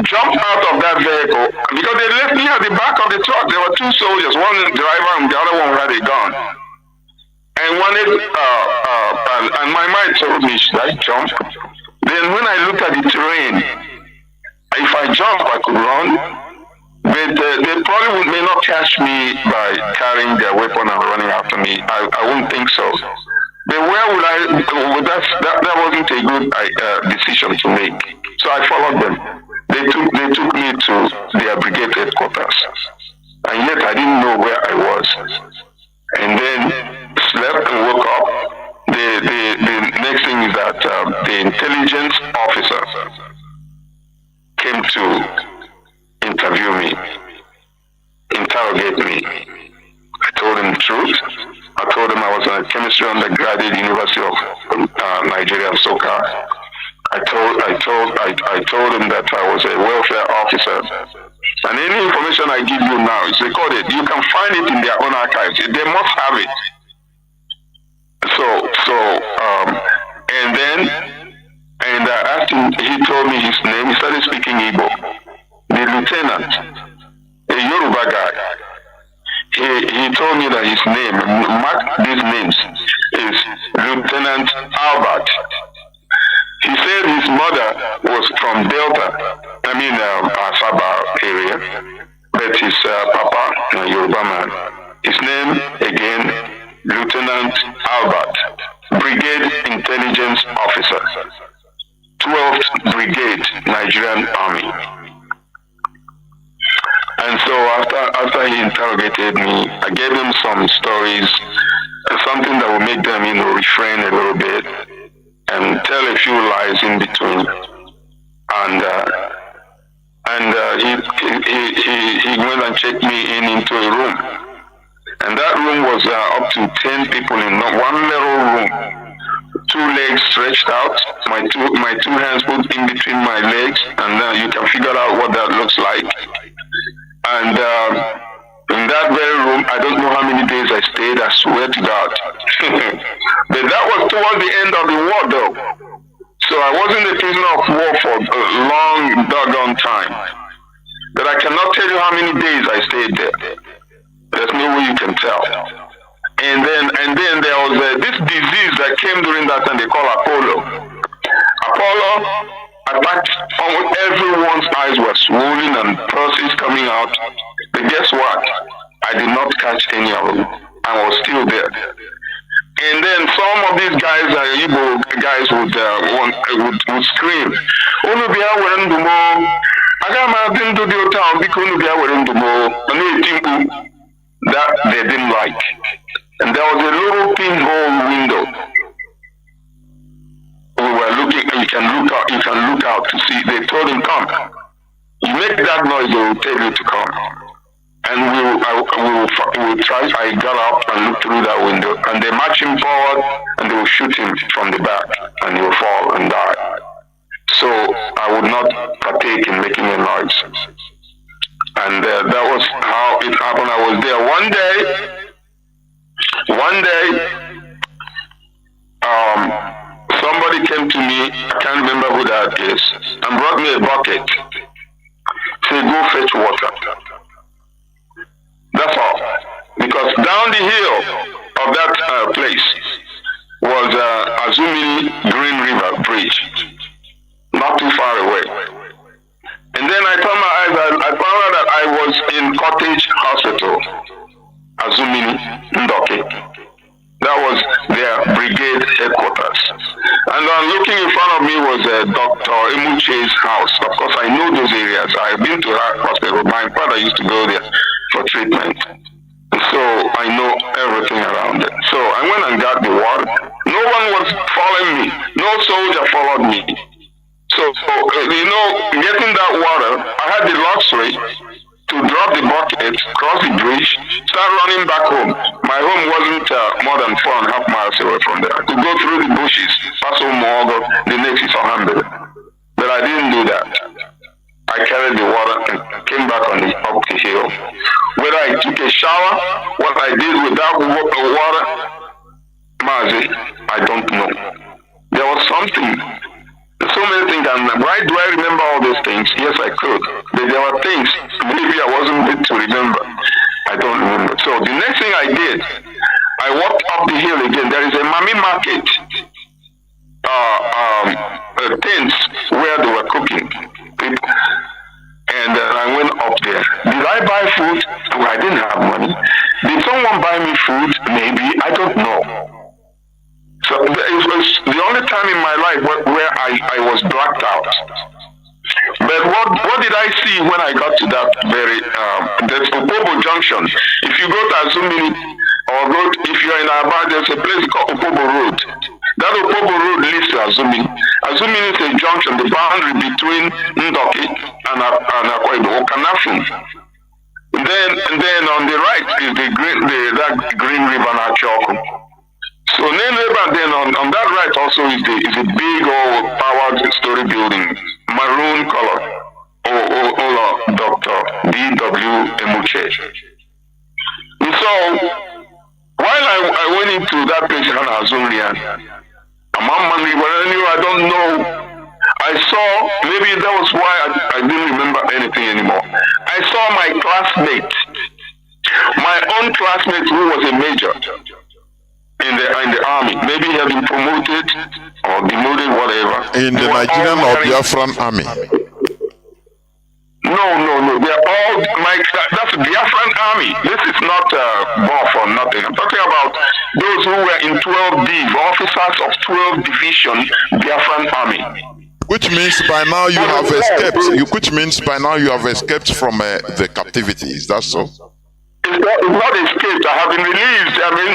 jump out of that vehicle, because they left me at the back of the truck. There were 2 soldiers, one driver and the other one had a gun. And and my mind told me, should I jump? Then when I looked at the terrain, if I jump, I could run. But they probably may not catch me by carrying their weapon and running after me. I wouldn't think so. But where would that wasn't a good decision to make. So I followed them. They took me to their brigade headquarters. And yet I didn't know where I was. And then slept and woke up. The next thing is that the intelligence officer came to interrogate me. I told him the truth. I told him I was a chemistry undergraduate, University of Nigeria, Soka. I told him that I was a welfare officer. And any information I give you now is recorded. You can find it in their own archives. They must have it. And I asked him, he told me his name. He started speaking Igbo. The lieutenant, a Yoruba guy, he told me that his name, mark these names, is Lieutenant Albert. He said his mother was from Delta, Asaba area, but his papa, a Yoruba man. His name, again, Lieutenant Albert, Brigade Intelligence Officer, 12th Brigade, after he interrogated me, I gave him some stories, something that will make them, refrain a little bit and tell a few lies in between. And he went and checked me into a room, and that room was up to 10 people in one little room. 2 legs stretched out, my two hands put in between my legs, and you can figure out what that looks like. And in that very room, I don't know how many days I stayed, I swear to God. But that was towards the end of the war though. So I wasn't a prisoner of war for a long doggone time. But I cannot tell you how many days I stayed there. There's no way you can tell. And then there was this disease that came during that time they call Apollo. Apollo attacked almost everyone's eyes were swollen and pulses coming out. But guess what? I did not catch any of them. I was still there. And then some of these guys, Igbo guys, would scream, "Unu bia were ndumo, aga ma din do the town because unu bia were ndumo." That they didn't like. And there was a little pinhole window. We were looking, you can look out to see. They told him, "Come. You make that noise, they will tell you to come." And we will try. I got up and looked through that window, and they march him forward, and they will shoot him from the back, and he will fall and die. So I would not partake in making a noise. And that was how it happened. I was there one day, somebody came to me, I can't remember who that is, and brought me a bucket. Said, "Go fetch water." That's all. Because down the hill of that place was Azumili Green River Bridge, not too far away. And then I turned my eyes, I found out that I was in Cottage Hospital, Azumili Ndoke. That was their brigade headquarters. And looking in front of me was Dr. Emuche's house. Of course, I know those areas. I've been to her hospital. My father used to go there for treatment. So I know everything around it. So I went and got the water. No one was following me. No soldier followed me. So, getting that water, I had the luxury to drop the bucket, cross the bridge, start running back home. My home wasn't more than 4.5 miles away from there. I could go through the bushes, pass Omogo, the next is Ohambe. But I didn't do that. I carried the water and came back up the hill. Whether I took a shower, what I did with that water, Mazi, I don't know. There was something. So many things, and why do I remember all those things? Yes, I could. But there were things maybe I wasn't meant to remember. I don't remember. So the next thing I did, I walked up the hill again. There is a Mami market, tents where they were cooking people. And I went up there. Did I buy food? Well, I didn't have money. Did someone buy me food? Maybe. I don't know. So it was the only time in my life where I was blacked out. But what did I see when I got to that very that's Opobo Junction? If you go to Azumili or if you're in Aba, there's a place called Opobo Road. That Opobo Road leads to Azumili. Azumili is a junction, the boundary between Ndoki and Akwa Okanafin. And then on the right is that green river Nachoko. So then on that right also is a big old powered story building, maroon color. Dr. D.W. Emuche. And so while I went into that place in Azumilian, I don't know. I saw, maybe that was why I didn't remember anything anymore. I saw my classmate, my own classmate who was a major in the army. Maybe he had been promoted or demoted, whatever. In the Nigerian or Biafran army? No. They are all that's the Biafran army. This is not buff or nothing. I'm talking about those who were in 12D, officers of 12 Division Biafran army. Which means by now you have escaped. Which means by now you have escaped from the captivity. Is that so? It's not escaped. I have been released. I mean,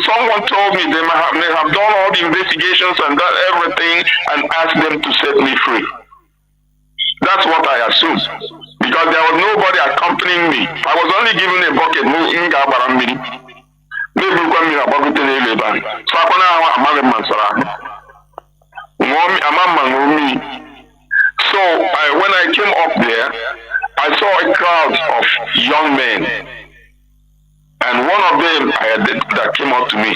someone told me they have done all the investigations and done everything and asked them to set me free. That's what I assumed. Because there was nobody accompanying me. I was only given a bucket. So when I came up there, I saw a crowd of young men. And one of them that came up to me,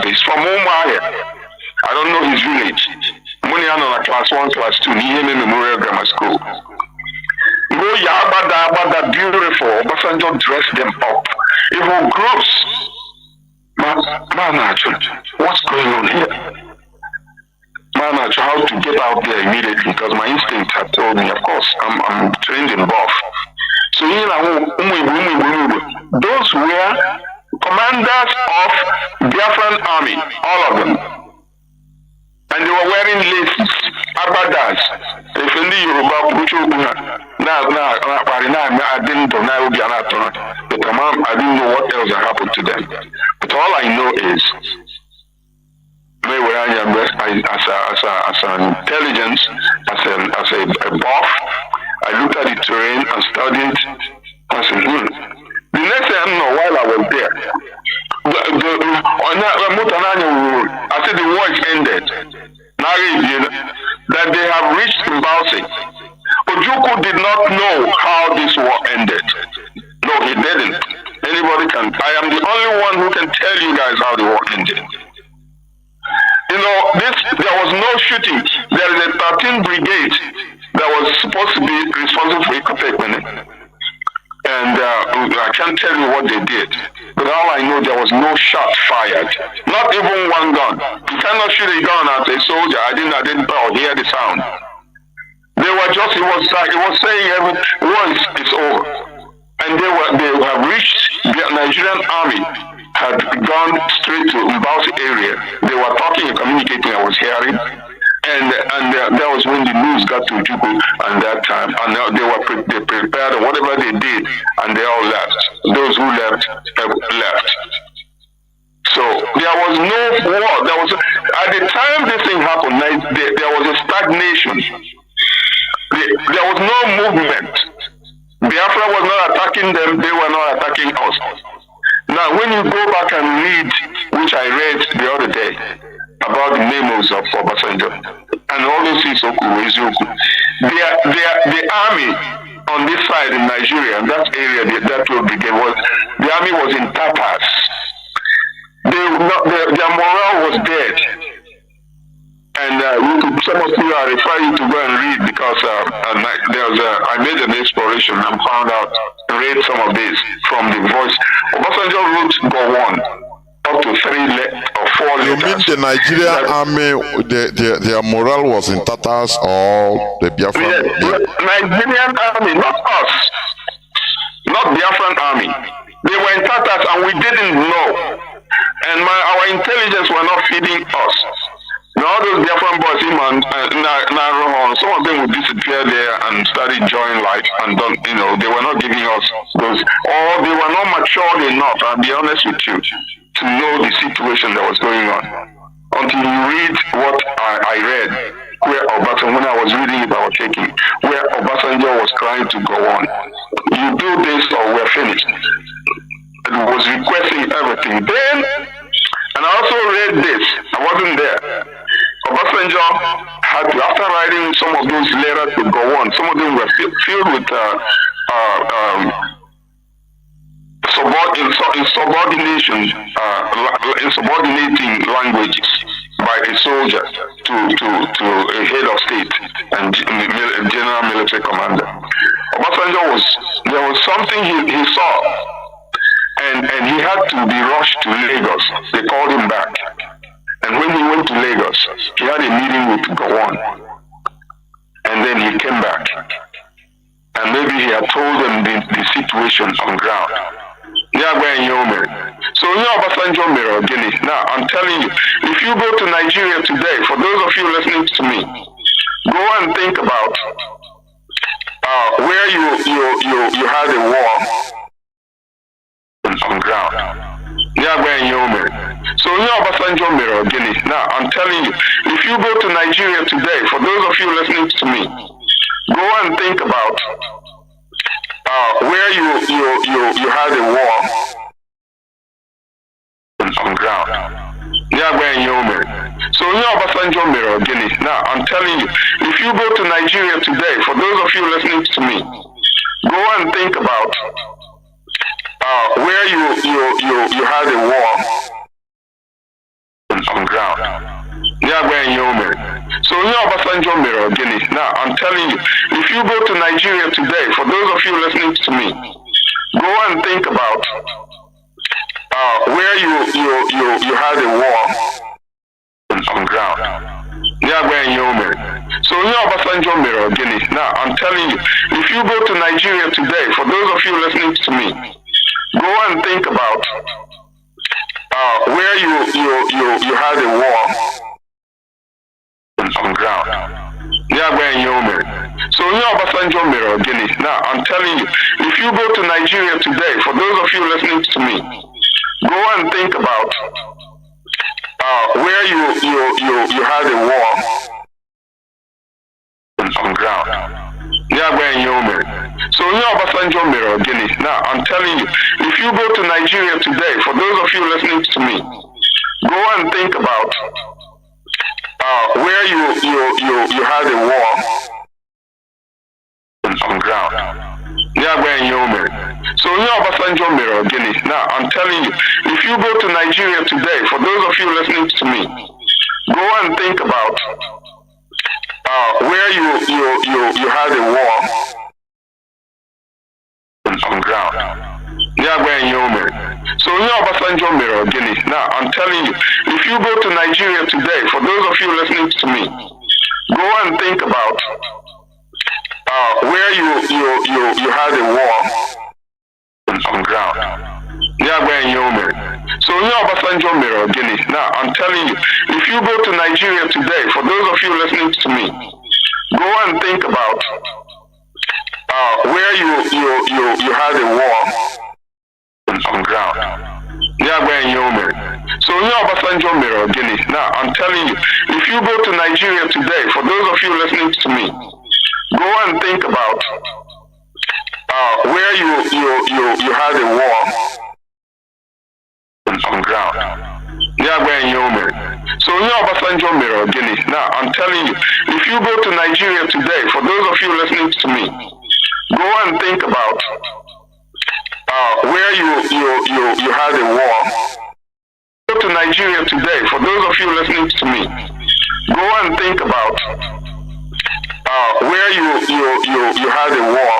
he's from Umaya. I don't know his village. Muniano class 1, class 2, Niheme Memorial Grammar School. Go Yabada beautiful, Obasanjo dressed them up. Even groups. What's going on here? How to get out there immediately because my instinct had told me, of course, I'm trained in buff. So those were commanders of Biafran army, all of them. And they were wearing laces, abadas. If any Yoruba, which I didn't know what else had happened to them. But all I know is, as an intelligence, as a buff, I looked at the terrain and studied. I said, The next thing I know, while I was there, I said the war is ended. That they have reached Mbausi. Ojukwu did not know how this war ended. No, he didn't. Anybody can. I am the only one who can tell you guys how the war ended. You know, there was no shooting. There is a 13th brigade that was supposed to be responsible for Ikopekmene. And I can't tell you what they did. But all I know, there was no shot fired. Not even one gun. You cannot shoot a gun at a soldier. I didn't hear the sound. They were just, it was saying once it's over. And they have reached the Nigerian army, had gone straight to Mbausi area. They were talking and communicating, I was hearing. And that was when the news got to Juku and that time. And they prepared whatever they did, and they all left. Those who left, left. So there was no war. At the time this thing happened, there was a stagnation. There was no movement. Biafra was not attacking them, they were not attacking us. Now when you go back and read, which I read the other day, about the memos of Obasanjo and all those things, the army on this side in Nigeria, that area, that road brigade the army was in tatters. Their morale was dead. And some of you are referring to go and read because I made an exploration and found out, read some of this from the voice. Obasanjo wrote go on. Up to 3 or 4 letters. You mean the Nigerian army, their morale was in tatters, or the Biafran? Yes, Nigerian army, not us. Not Biafran army. They were in tatters and we didn't know. And our intelligence were not feeding us. Now all those Biafran boys, some of them would disappear there and start enjoying life and they were not giving us those, or they were not matured enough, I'll be honest with you, to know the situation that was going on. Until you read what I read, where Obasanjo, when I was reading about taking, where Obasanjo was trying to go on. You do this or we're finished. And was requesting everything. Then, and I also read this, I wasn't there. Obasanjo had to, after writing some of those letters to go on, some of them were filled with insubordinating languages by a soldier to a head of state and general military commander. Obasanjo there was something he saw, and he had to be rushed to Lagos. They called him back. And when he went to Lagos, he had a meeting with Gowon. And then he came back. And maybe he had told them the situation on ground. So here Obasanjo mirror Guinea. Now I'm telling you, if you go to Nigeria today, for those of you listening to me, go and think about where you had a war on ground. So here Obasanjo mirror Guinea. Now I'm telling you, if you go to Nigeria today, for those of you listening to me, go and think about where you had a war on ground. So here Obasanjo mirror Guinea. Now I'm telling you, if you go to Nigeria today, for those of you listening to me, go and think about where you had a war on ground. So here Obasanjo mirror Guinea. Now I'm telling you, if you go to Nigeria today, for those of you listening to me, go and think about where you had a war on ground. So here Obasanjo mirror Guinea. Now I'm telling you, if you go to Nigeria today, for those of you listening to me, go and think about where you had a war on ground. So here Obasanjo mirror Guinea. Now I'm telling you, if you go to Nigeria today, for those of you listening to me, go and think about where you had a war on ground. So here Obasanjo mirror Guinea. Now I'm telling you, if you go to Nigeria today, for those of you listening to me, go and think about where you had a war on ground. So here Obasanjo mirror Guinea. Now I'm telling you, if you go to Nigeria today, for those of you listening to me, go and think about where you had a war on ground. So here Obasanjo mirror Guinea. Now I'm telling you, if you go to Nigeria today, for those of you listening to me, go and think about where you had a war on ground. So here Obasanjo mirror Guinea. Now I'm telling you, if you go to Nigeria today, for those of you listening to me, go and think about where you had a war on ground. So here Obasanjo mirror Guinea. Now I'm telling you, if you go to Nigeria today, for those of you listening to me, go and think about where you had a war on ground. So here Obasanjo mirror Guinea. Now I'm telling you, if you go to Nigeria today, for those of you listening to me, go and think about where you had a war. Go to Nigeria today, for those of you listening to me, go and think about where you had a war.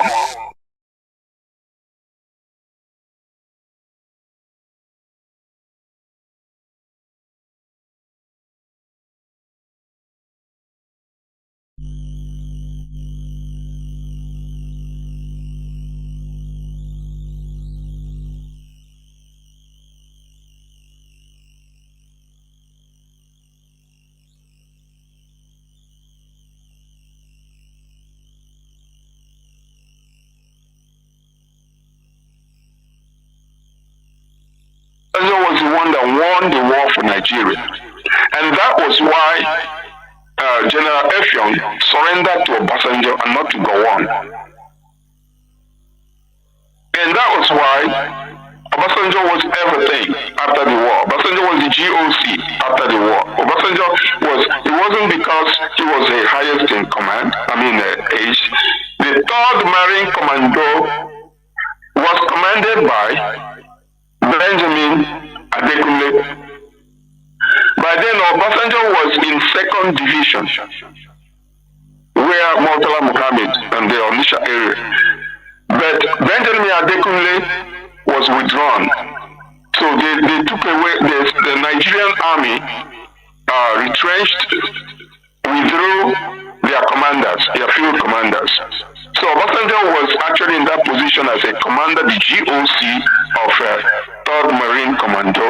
Was the one that won the war for Nigeria, and that was why General Effiong surrendered to Obasanjo and not to Gowon, and that was why Obasanjo was everything after the war. Obasanjo was the GOC after the war. Obasanjo it wasn't because he was the highest in command, age. The 3rd Marine Commando was commanded by Benjamin Adekunle. By then, Obasanjo was in 2nd Division, where Murtala Muhammad and the Onitsha area. But Benjamin Adekunle was withdrawn. So they took away, the Nigerian army retrenched, withdrew their commanders, their field commanders. So Obasanjo was actually in that position as a commander, the GOC of 3rd Marine Commando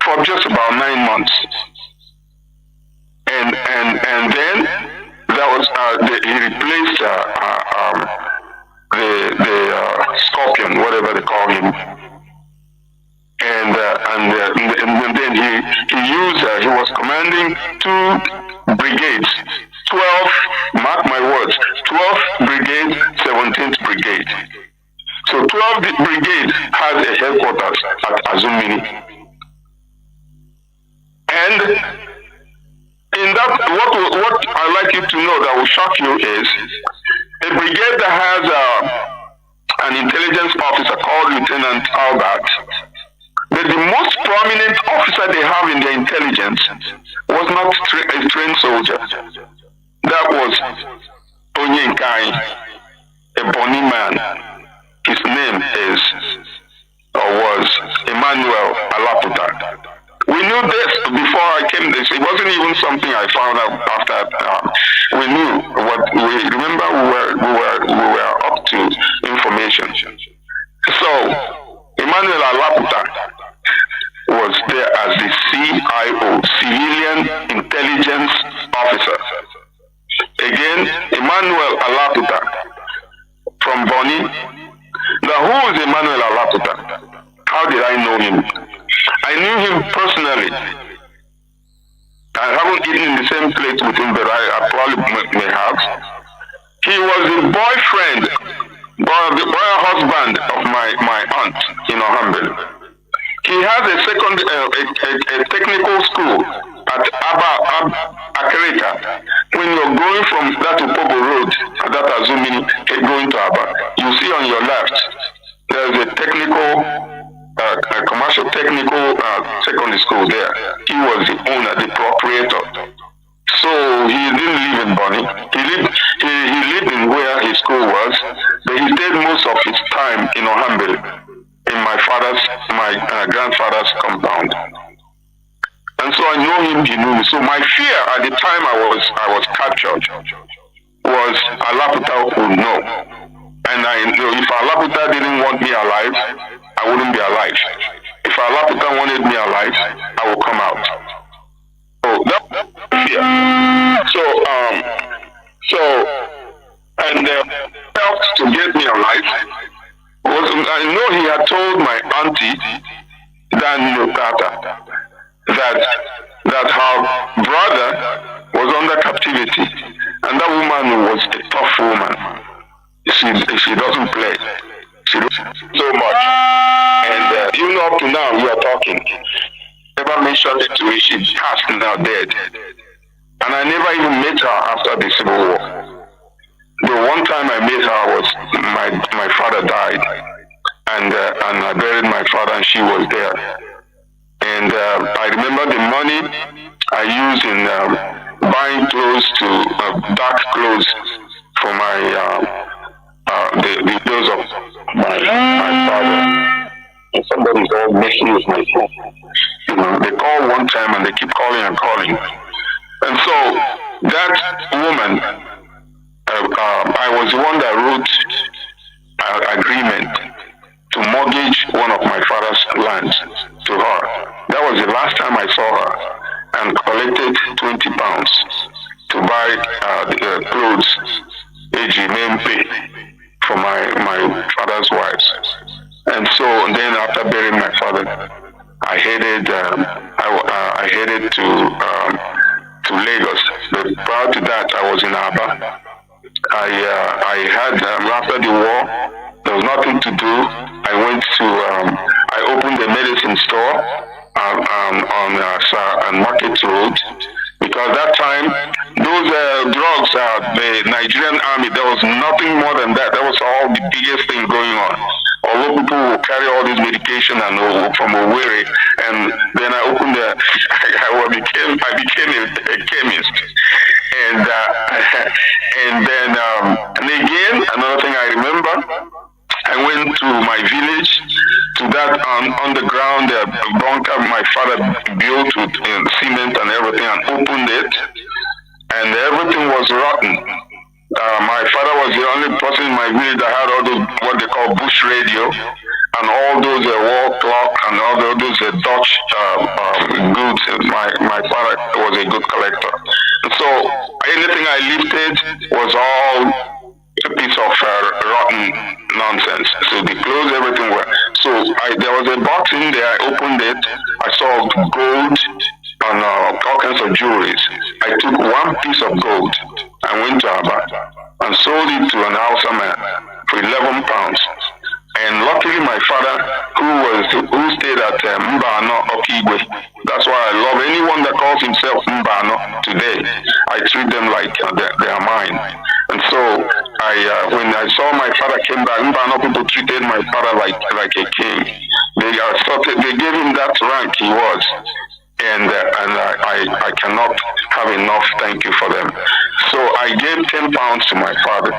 for just about 9 months. And then that was he replaced the Scorpion, whatever they call him. And then he was commanding 2 brigades, 12, mark my words, 12th Brigade, 17th Brigade. So 12th Brigade has a headquarters at Azumini. And in that, what I'd like you to know that will shock you is a brigade that has an intelligence officer called Lieutenant Albert. But the most prominent officer they have in their intelligence was not a trained soldier. That was Onyenkai, a Boni man. His name was Emmanuel Alaputa. We knew this before I came this. It wasn't even something I found out after. We knew what we remember. We were up to information. So Emmanuel Alaputa was there as the CIO, Civilian Intelligence Officer. Again, Emmanuel Alaputa from Boni. Now, who is Emmanuel Alaputa? How did I know him? I knew him personally. I haven't eaten in the same plate with him, but I probably may have. He was the boyfriend, the husband of my aunt in Ohambel. He has a technical school at Akereka. When you're going from that to Pogo Road, that Azumini, going to Aba, you see on your left, there's a technical, a commercial technical secondary school there. He was the owner, the proprietor. So he didn't live in Boni. He lived in where his school was, but he stayed most of his time in Ohambel, in my grandfather's compound. And so I know him, he knew me. So my fear at the time I was captured was Alaputa would know. And I know if Alaputa didn't want me alive, I wouldn't be alive. If Alaputa wanted me alive, I would come out. So that's fear. And helped to get me alive was I know he had told my auntie, Dan Nukata, that her brother was under captivity, and that woman was a tough woman. She doesn't play. She does so much. And even up to now, we are talking. Never mentioned it to me. She passed now dead. And I never even met her after the Civil War. The one time I met her was my father died. And I buried my father and she was there. And I remember the money I used in buying clothes dark clothes for the clothes of my father. And somebody's all messing with my phone. You know, they call one time and they keep calling and calling. And so that woman, I was the one that wrote an agreement to mortgage one of my father's lands to her. That was the last time I saw her, and collected 20 pounds to buy the clothes, for my father's wives. And so then after burying my father, I headed to Lagos. But prior to that, I was in Aba. I had after the war, there was nothing to do. I went to I opened a medicine store on Market Road, because that time those drugs, the Nigerian army, there was nothing more than that. That was all the biggest thing going on. Although people will carry all this medication and from Owerri, and then I opened I became a chemist, and then again another thing I remember, I went to my village, to that underground bunker my father built with cement and everything, and opened it, and everything was rotten. My father was the only person in my village that had all those, what they call bush radio, and all those wall clock and all those Dutch goods. My father was a good collector. So anything I lifted was all a piece of rotten nonsense. So the clothes, everything were. So there was a box in there. I opened it. I saw gold and all kinds of jewelries. I took one piece of gold and went to Aba and sold it to an Hausa man for 11 pounds. And luckily my father, who stayed at Mbano Okigwe, that's why I love anyone that calls himself Mbano today. I treat them like they are mine. And so when I saw my father came back, Mbano people treated my father like a king. They gave him that rank he was. And I cannot have enough thank you for them. So I gave 10 pounds to my father.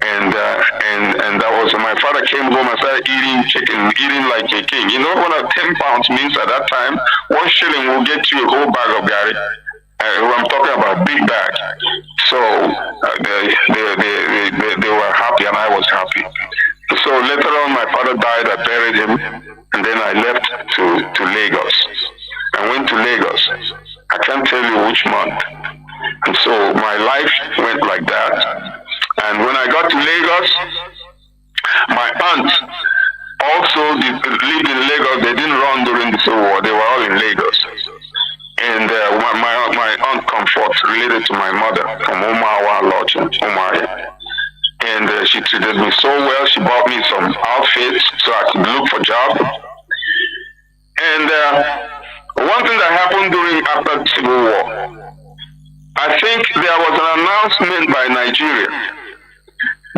And that was my father came home and started eating chicken, eating like a king. You know what 10 pounds means at that time? 1 shilling will get you a whole bag of gari. I'm talking about big bag. So they were happy and I was happy. So later on my father died, I buried him, and then I left to Lagos. I went to Lagos. I can't tell you which month. And so my life went like that. And when I got to Lagos, my aunt also lived in Lagos. They didn't run during the Civil War. They were all in Lagos. And my aunt Comfort, related to my mother, from Umawa Lodge in Umari. And she treated me so well. She bought me some outfits so I could look for jobs. And one thing that happened after the Civil War, I think there was an announcement by Nigeria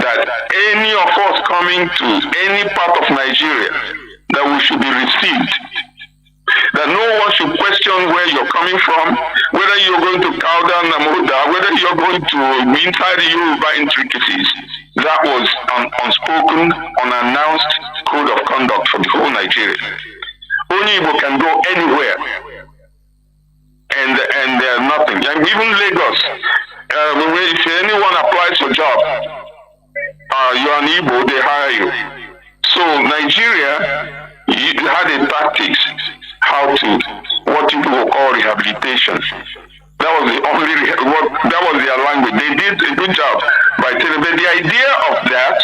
that any of us coming to any part of Nigeria, that we should be received. That no one should question where you're coming from, whether you're going to Kauda, Namuda, whether you're going to inside the Yoruba intricacies. That was an unspoken, unannounced code of conduct for the whole Nigeria. Only Igbo can go anywhere, and there's nothing. And even Lagos, if anyone applies for a job, you're an Igbo, they hire you. So Nigeria had a tactics what people will call rehabilitation. That was their language. They did a good job by telling. But the idea of that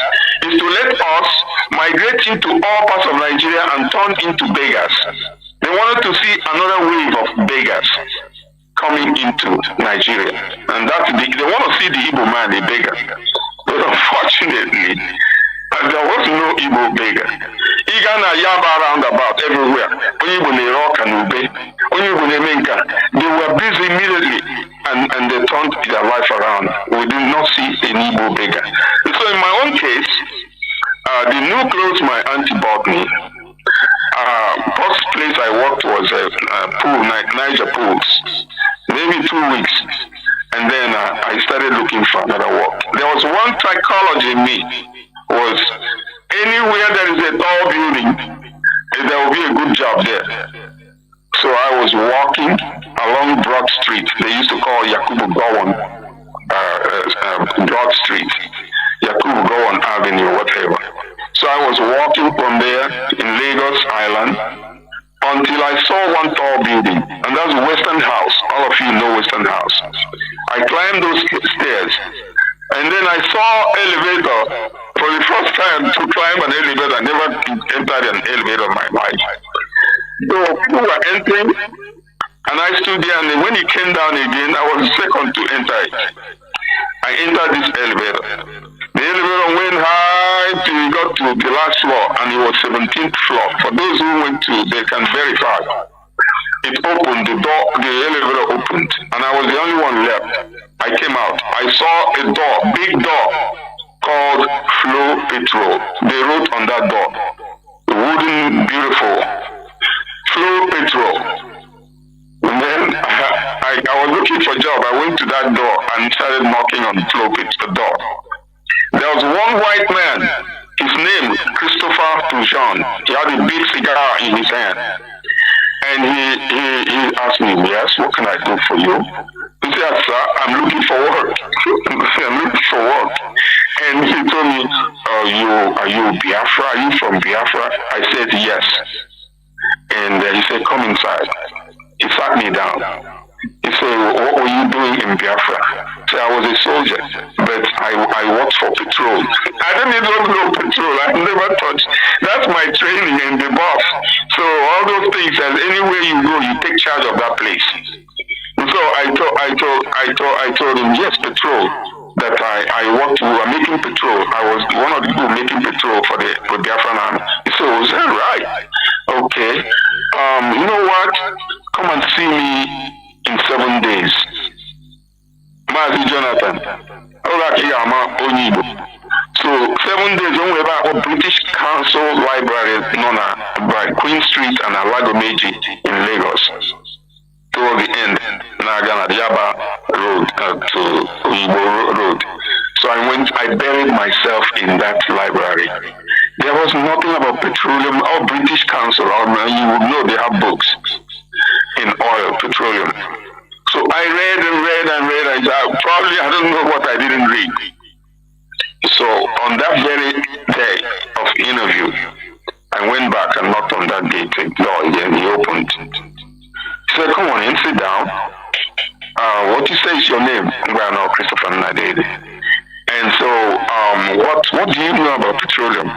is to let us migrate into all parts of Nigeria and turn into beggars. They wanted to see another wave of beggars coming into Nigeria, and they want to see the Igbo man a beggar. But unfortunately, there was no Igbo beggar. Igana Yaba roundabout everywhere. They were busy immediately and they turned their life around. We did not see an Igbo beggar. So in my own case, the new clothes my auntie bought me, first place I worked was a pool, Niger pools, maybe 2 weeks. And then I started looking for another work. There was one psychology in me, was anywhere there is a tall building, there will be a good job there. So I was walking along Broad Street. They used to call Yakubu Gowon Broad Street, Yakubu Gowon Avenue, whatever. So I was walking from there in Lagos Island until I saw one tall building, and that's Western House. All of you know Western House. I climbed those stairs, and then I saw elevator. For the first time to climb an elevator, I never entered an elevator in my life. So people were entering, and I stood there, and when it came down again, I was the second to enter it. I entered this elevator. The elevator went high till we got to the last floor, and it was 17th floor. For those who went to, they can verify. It opened, the elevator opened, and I was the only one left. I came out. I saw a door, big door, called Flow Petrol. They wrote on that door, wooden, beautiful, Flow Petrol. And then I was looking for a job. I went to that door and started knocking on the Flow Petrol door. There was one white man, his name, Christopher Toujon. He had a big cigar in his hand. And he asked me, yes, what can I do for you? He said, sir, I'm looking for work. I'm looking for work. And he told me, are you Biafra? Are you from Biafra? I said, yes. And he said, come inside. He sat me down. He said, what were you doing in Biafra? I said, I was a soldier, but I worked for patrol. I didn't even know patrol. I never touched. That's my training in the boss. So all those things, and anywhere you go, you take charge of that place. And so I told him, yes, patrol. That I worked, we were making patrol. I was one of the people making patrol for the Biafran army. He said, was that right? Okay. You know what? Come and see me in 7 days. Mazi Jonathan. So 7 days when we were at British Council Library known by Queen Street and Alagomeji in Lagos. Toward the end, Nagana Yaba Road to Uyibo Road. So I buried myself in that library. There was nothing about petroleum or British Council, or you would know they have books in oil, petroleum. So I read and read and read. I don't know what I didn't read. So on that very day of interview, I went back and knocked on that gate door again. He opened. He said, come on in, sit down. What you say is your name? Well, no, Christopher Nnamdi. And so, what do you know about petroleum?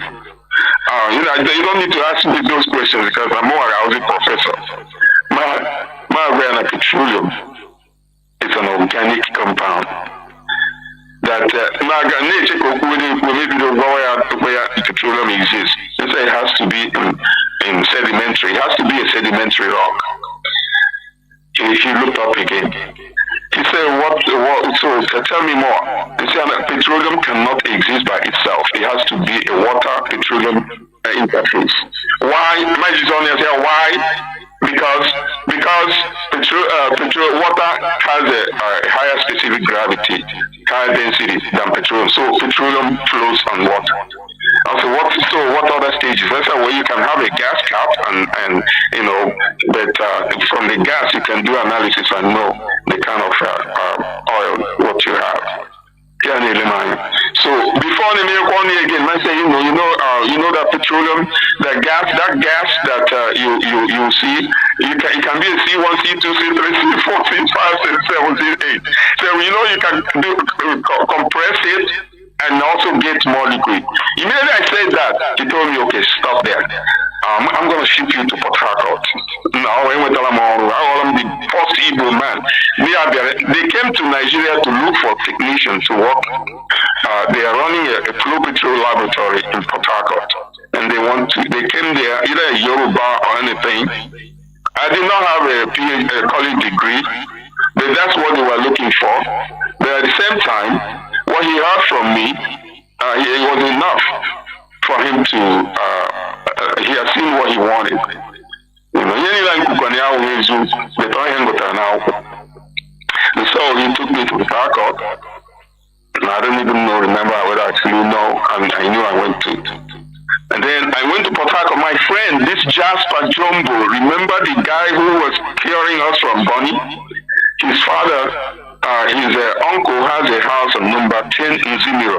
You don't need to ask me those questions because I'm more I was a professor. My petroleum is an organic compound that maybe the where petroleum exists. They say it has to be in sedimentary. It has to be a sedimentary rock. If you look up again, he said, so tell me more. He said that petroleum cannot exist by itself. It has to be a water-petroleum interface. Why? Why? Because water has a higher specific gravity, higher density than petroleum. So petroleum flows on water. Also, what other stages? That's where you can have a gas cap and but from the gas you can do analysis and know the kind of oil what you have. So before the again, I say you know that petroleum, that gas that you see, it can be a C1, C2, C3, C4, C5, C7, C8. So you can compress it and also get more liquid. Immediately I said that, he told me, okay, stop there. I'm going to ship you to Port Harcourt. Now, I went I'm the first Igbo man. They came to Nigeria to look for technicians to work. They are running a flow petrol laboratory in Port Harcourt. And they came there, either a Yoruba or anything. I did not have a college degree, but that's what they were looking for. But at the same time, what he heard from me, it was enough for him to, he had seen what he wanted. And so he took me to the Harcourt, and I don't even remember whether I actually know, I knew I went to. And then I went to Port Harcourt. My friend, this Jasper Jumbo, remember the guy who was carrying us from Bonny? His father, his uncle has a house on number 10 in Zimiro,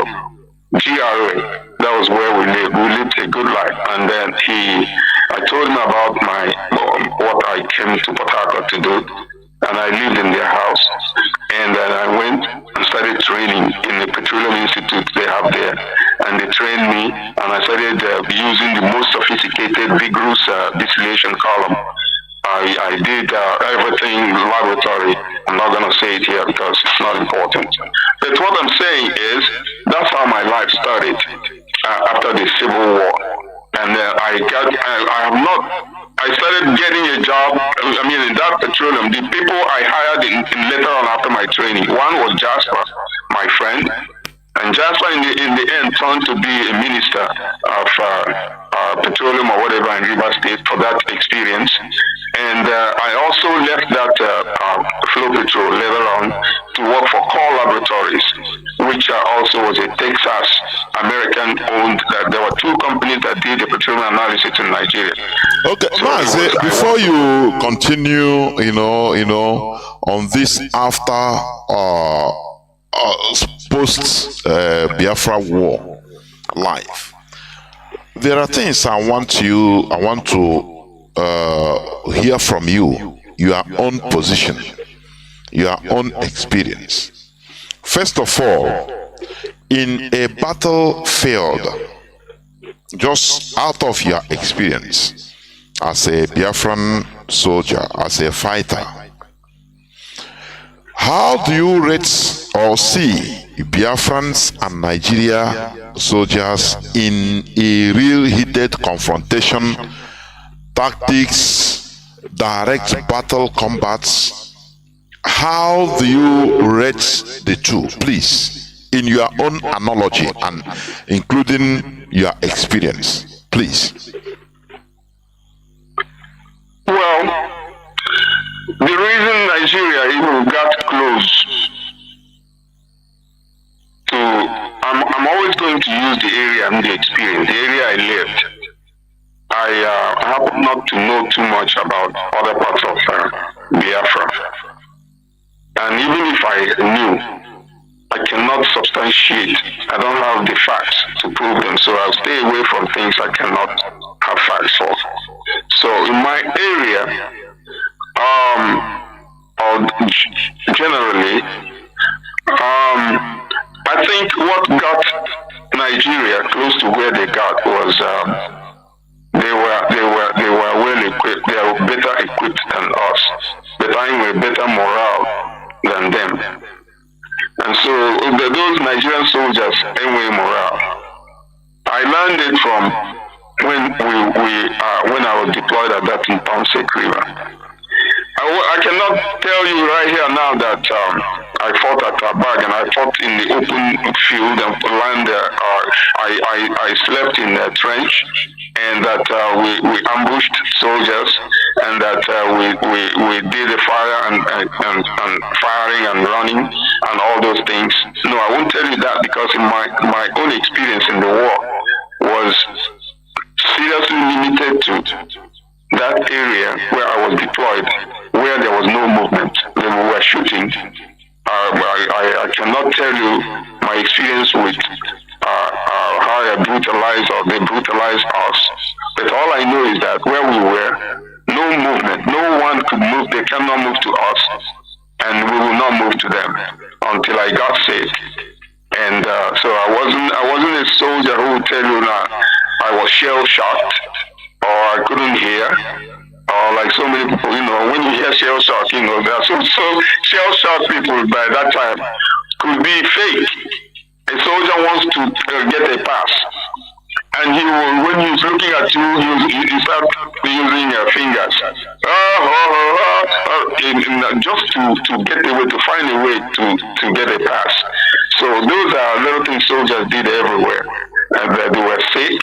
GRA. That was where we lived. We lived a good life. And then I told him about what I came to Port Harcourt to do. And I lived in their house. And then I went and started training in the Petroleum Institute they have there. And they trained me, and I started using the most sophisticated, vigorous distillation column. I did everything laboratory. I'm not going to say it here because it's not important. But what I'm saying is, that's how my life started after the Civil War. And I started getting a job, in that petroleum. The people I hired in later on after my training, one was Jasper, my friend. And Jasper in the end turned to be a minister of petroleum or whatever in Rivers State for that experience. And I also left that flow petrol later on to work for Core Laboratories, which also was a Texas American owned. There were two companies that did the petroleum analysis in Nigeria. Okay, so Mazi, before you continue, on this after post Biafra war life, there are things I want to hear from you, your own position, your own experience. First of all, in a battlefield, just out of your experience as a Biafran soldier, as a fighter, how do you rate or see Biafrans and Nigeria soldiers in a real heated confrontation, tactics, direct battle combats? How do you rate the two, please, in your own analogy and including your experience, please? Well, the reason Nigeria even got close to, I'm always going to use the area and the experience, the area I lived. I happen not to know too much about other parts of Biafra. And even if I knew, I cannot substantiate. I don't have the facts to prove them, so I'll stay away from things I cannot have facts for. So in my area, or generally, I think what got Nigeria close to where they got was they were well equipped. They were better equipped than us. But I were better morale than them. And so those Nigerian soldiers anyway morale. I learned it from when when I was deployed at that in Tomsek River. I cannot tell you right here now that I fought at Tabag and I fought in the open field and land. I slept in a trench, and that we ambushed soldiers, and that we did the fire and firing and running and all those things. No, I won't tell you that, because in my own experience in the war was seriously limited to that area where I was deployed, where there was no movement. They were shooting. I cannot tell you my experience with how they brutalized or they brutalized us. But all I know is that where we were, no movement, no one could move. They cannot move to us, and we will not move to them until I got safe. And so I wasn't a soldier who would tell you that I was shell shocked or I couldn't hear. Or like so many people, when you hear shell shock, there are so shell shock people by that time could be fake. A soldier wants to get a pass, and when he's looking at you, you start using your fingers, just to get away, to find a way to get a pass. So those are little things soldiers did everywhere, and they were sick,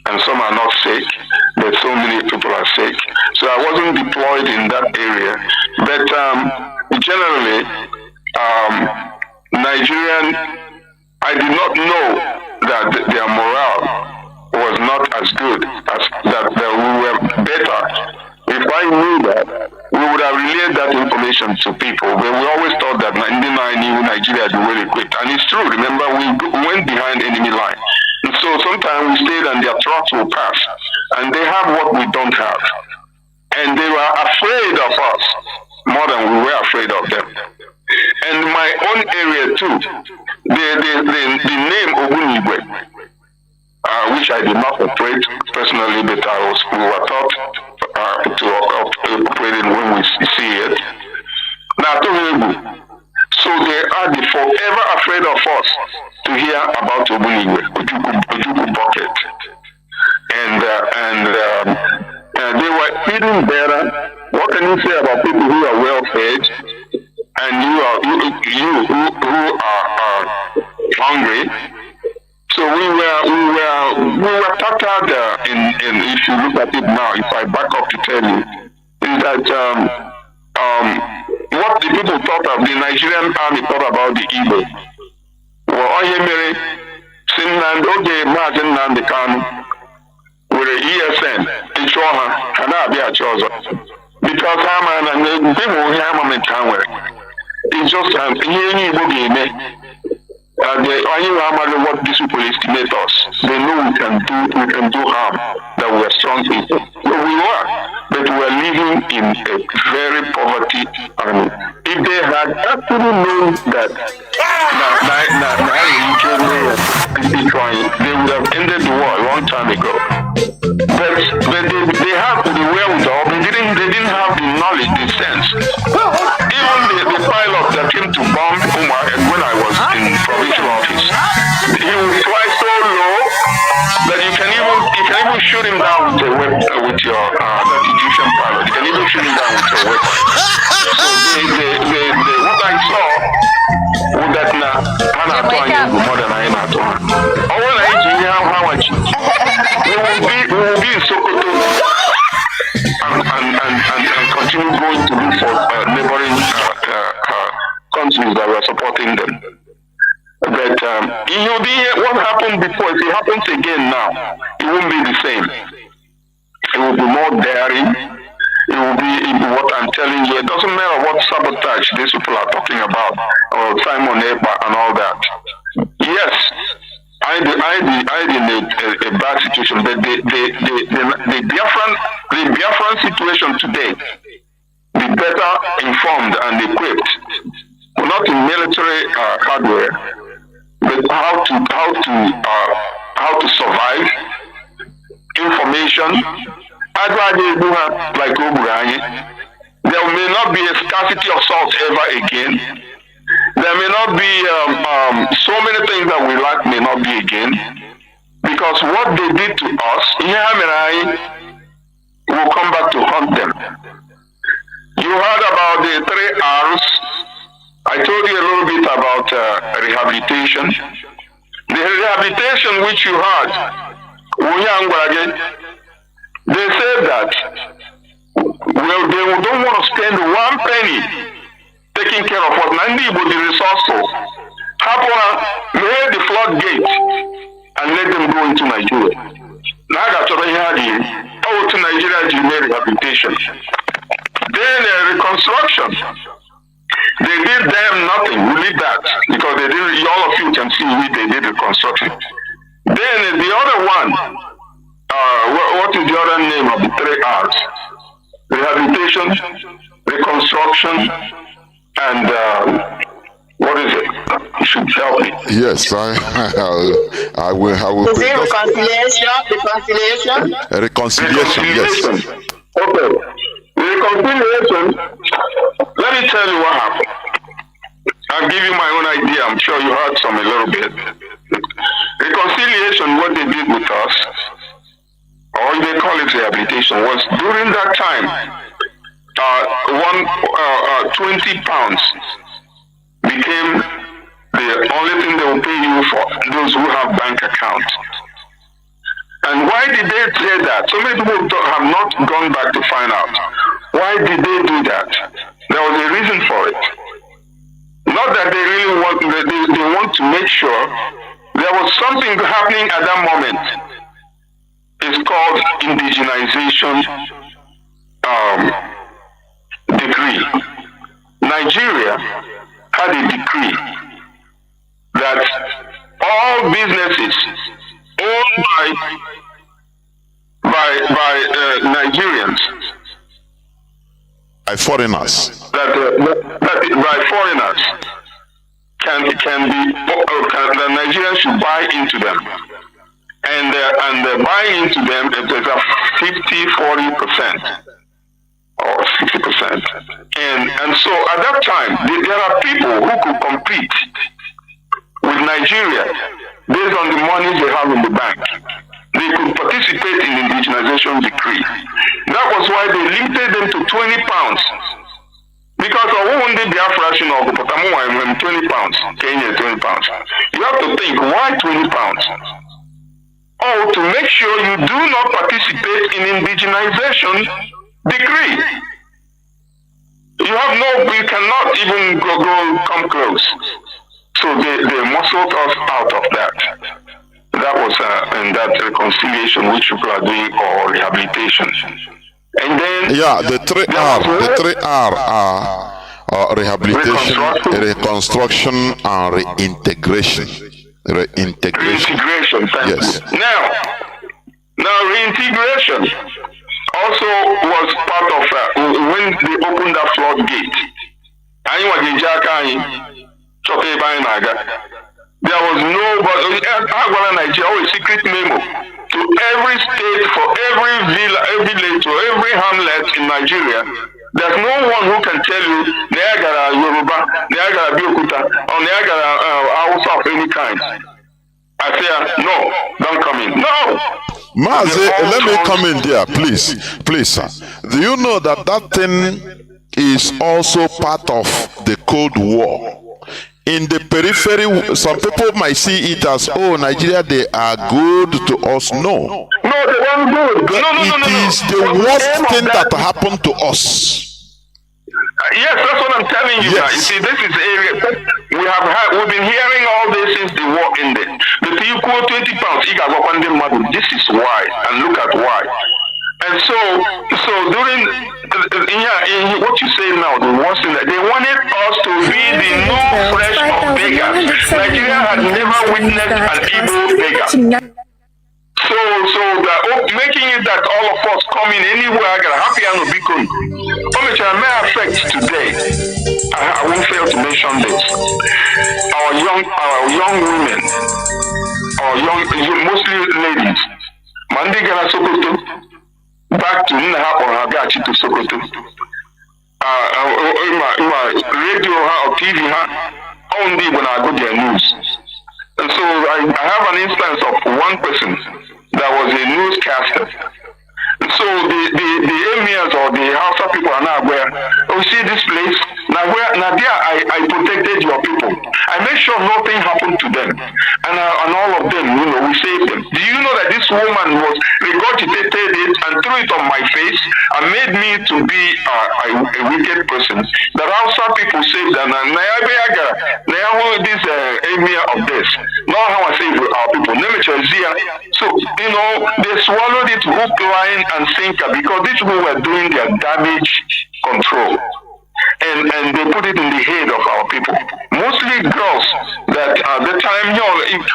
and some are not sick, but so many people are sick. So I wasn't deployed in that area, but generally, Nigerian, I did not know that their morale was not as good as that we were better. If I knew that, we would have relayed that information to people. But we always thought that Nigeria is well equipped, and it's true. Remember, we went behind enemy line. And so sometimes we stayed and their trucks will pass, and they have what we don't have. And they were afraid of us more than we were afraid of them. And my own area too, the name Ogunigwe, which I did not operate personally, but we were taught to operate it when we see it. Now, so they are forever afraid of us to hear about Ogunigwe, Ojuku bucket. And they were eating better. What can you say about people who are well fed, and you who are hungry? So we were tattered. If you look at it now, if I back up to tell you, is that what the people thought of the Nigerian army thought about the Igbo. Well, Mazi Nnamdi Kanu with an ESN, because it's just what these people estimate us. They know we can do harm, that we are strong people. So we were. But living in a very poverty. If they had actually known that they would have ended the war a long time ago. But they have the wherewithal, but they didn't have the knowledge, the sense. Even the pilot that came to bomb Umar when I was in provincial office, he would fly so low that you can even shoot him down with your that Egyptian pilot. You can even shoot him down with your weapon. So what I saw was that more than I know. All I see how much we will be in Sokoto and continue going to look for neighboring countries that were supporting them. But you'll be what happened before. If it happens again now, it won't be the same. It will be more daring. It will be what I'm telling you. It doesn't matter what sabotage these people are talking about, or Simon Ekpa and all that. Yes, I in a bad situation, but the Biafran situation today, be better informed and equipped, not in military hardware, but how to survive, information. Like there may not be a scarcity of salt ever again. There may not be so many things that we lack may not be again. Because what they did to us, will come back to haunt them. You heard about the 3 R's. I told you a little bit about rehabilitation. The rehabilitation which you heard, they said that they don't want to spend 1 penny taking care of what Nnamdi would be resourceful. May the floodgate and let them go into Nigeria. Now to Nigeria rehabilitation. Then reconstruction. They did them nothing. We leave that because they did. All of you can see they did reconstruction. Then the other one. What is the other name of the 3 R's? Rehabilitation, reconstruction, and what is it? You should help me. Yes, I will. Is it reconciliation? Reconciliation, yes. Okay. Reconciliation. Let me tell you what happened. I'll give you my own idea. I'm sure you heard some a little bit. Reconciliation, what they did with us, or they call it rehabilitation, was during that time, 20 pounds became the only thing they will pay you for those who have bank accounts. And why did they say that? So many people have not gone back to find out. Why did they do that? There was a reason for it. Not that they really want, they want to make sure there was something happening at that moment. It's called indigenization decree. Nigeria had a decree that all businesses owned by Nigerians, by foreigners, that by foreigners can be the Nigerians should buy into them. And buying into them, there's a 50-40% or 60%. And so at that time, there are people who could compete with Nigeria based on the money they have in the bank. They could participate in the indigenization decree. That was why they limited them to 20 pounds. Because of one day Biafra, 20 pounds, Kenya 20 pounds. You have to think, why 20 pounds? Oh, to make sure you do not participate in indigenization decree. You cannot even come close. So they muscled us out of that. That was in that reconciliation which people are doing, or rehabilitation. And then the 3 R are rehabilitation, reconstruction, and reintegration. Reintegration. Thank you. Now reintegration. also was part of when they opened that floodgate. Anyị nwa ga-eji aka anyị chọta ebe anyị na-aga. There was nobody. Agwara Nigeria always secret memo to every state, for every village, or every hamlet in Nigeria. There's no one who can tell you Niagara Yoruba, Niagara Biokuta, or Niagara Hausa of any kind. I say no, don't come in. No. Mazi, let me come in there, please, sir. Do you know that thing is also part of the Cold War? In the periphery, some people might see it as, oh, Nigeria, they are good to us. No. No, they weren't good. It is the worst thing that happened to us. Yes, that's what I'm telling you. Yes. You see, this is area we've been hearing all this since the war ended. But you quote 20 pounds, this is why, and look at why. And so during what you say now, the worst thing, they wanted us to be the new fresh of beggars. Nigeria had never witnessed an evil beggar. So making it that all of us come in anywhere, I got a happy and beacon. Which may affect today. I won't fail to mention this. Our young women, mostly ladies, Mandi Gana Sokoto, back to Nnahap or Hagachi to Sokoto. Radio or TV, only when I go their news. And so I have an instance of one person that was a newscaster. So the emirs or the Hausa people are now aware. We see this place now. There I protected your people. I made sure nothing happened to them, and all of them, we saved them. Do you know that this woman was regurgitated it and threw it on my face and made me to be a wicked person? That Hausa people saved them, and this emir of this. Not how I save our people. So they swallowed it hook, line, and sinker, because these people were doing their damage control, and they put it in the head of our people, mostly girls. That at the time,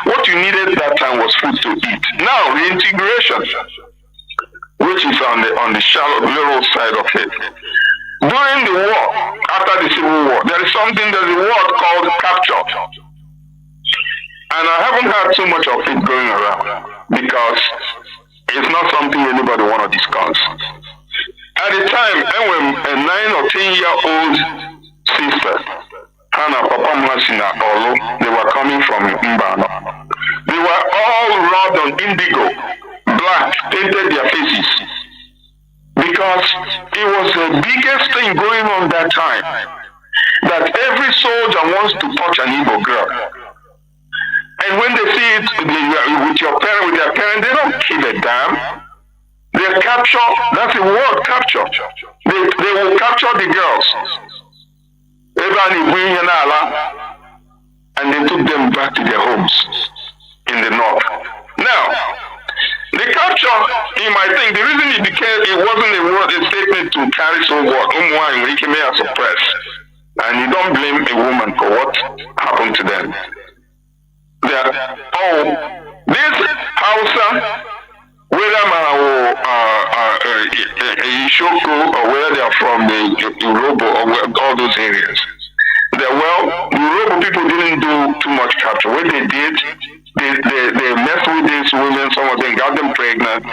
what you needed that time was food to eat. Now the integration, which is on the shallow little side of it. During the war, after the Civil War, there's a word called capture, and I haven't had too much of it going around because it's not something anybody want to discuss. At the time, when a 9 or 10-year-old sister, Hannah, Papa Masina, Olo, they were coming from Mbano. They were all rubbed on indigo, black, painted their faces. Because it was the biggest thing going on that time. That every soldier wants to touch an Igbo girl. And when they see it with their parents, they don't give a damn. They capture, that's the word, capture. They will capture the girls. And they took them back to their homes in the north. Now, the capture, you might think, the reason it wasn't a statement to carry so what, we may have suppressed. And you don't blame a woman for what happened to them. This Hausa, whether Ishoko or whether they are from the Urobo or all those areas, the Urobo people didn't do too much capture. What they did, they messed with these women. Some of them got them pregnant,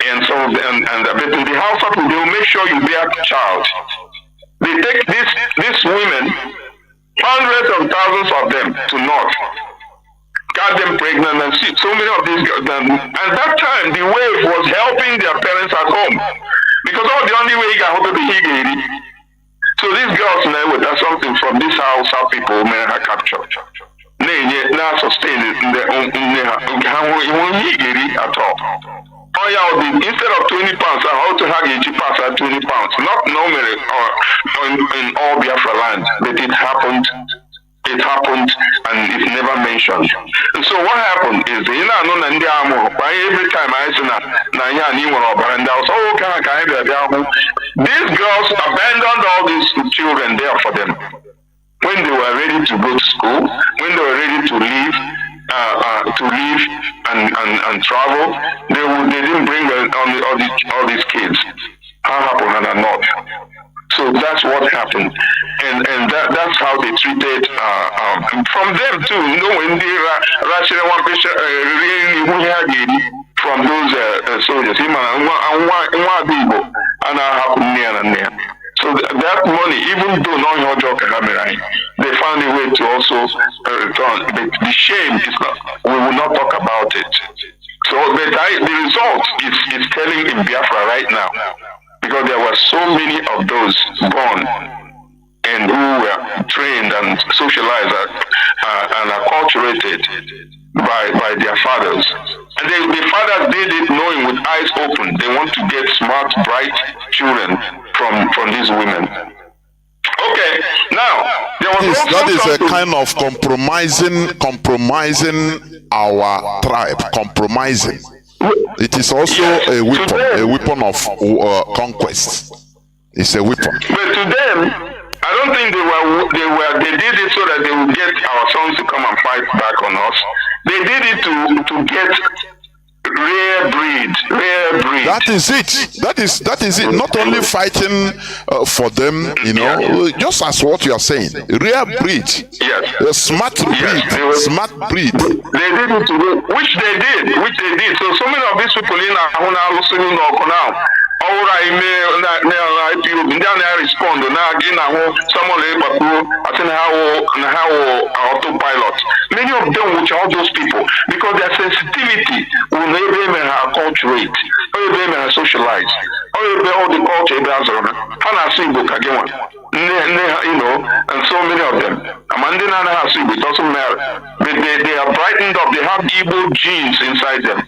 and some of them, but in the Hausa people, they will make sure you bear a child. They take these women, hundreds of thousands of them, to north. Got them pregnant, and see so many of these girls. And at that time, the wave was helping their parents at home, because the only way you can hold the Higiri. So these girls now, that's something from this house, how people may have captured. Now sustain it in their own Higiri at all. Instead of 20 pounds, how to have 80 pounds at 20 pounds. Not normally in all Biafra land, but it happened. It happened and it's never mentioned. And so what happened is, every time I say, these girls abandoned all these children there for them. When they were ready to go to school, when they were ready to leave, to live and travel. They didn't bring all these kids. How happened and not? So that's what happened, and that's how they treated from them too. You know, when they rational one patient from those soldiers, so that money, even though not your job, they found a way to also return. The shame is not. We will not talk about it. So the result is telling in Biafra right now, because there were so many of those born and who were trained and socialized and acculturated by their fathers. And the fathers did it knowing with eyes open. They want to get smart, bright children from these women. Okay, now there was that is a kind of compromising our tribe, compromising. It is also a weapon of conquest. It's a weapon. But to them, I don't think they did it so that they would get our sons to come and fight back on us. They did it to get rare breed. That is it. That is it. Not only fighting for them, just as what you are saying. Rare breed. Yes. Smart breed. Smart breed. They did it to them, which they did. So many of these people in now. I respond how autopilot. Many of them, which are those people, because their sensitivity will enable them to acculturate, enable them to socialize, all the culture and so many of them. It doesn't matter. They are brightened up. They have evil genes inside them,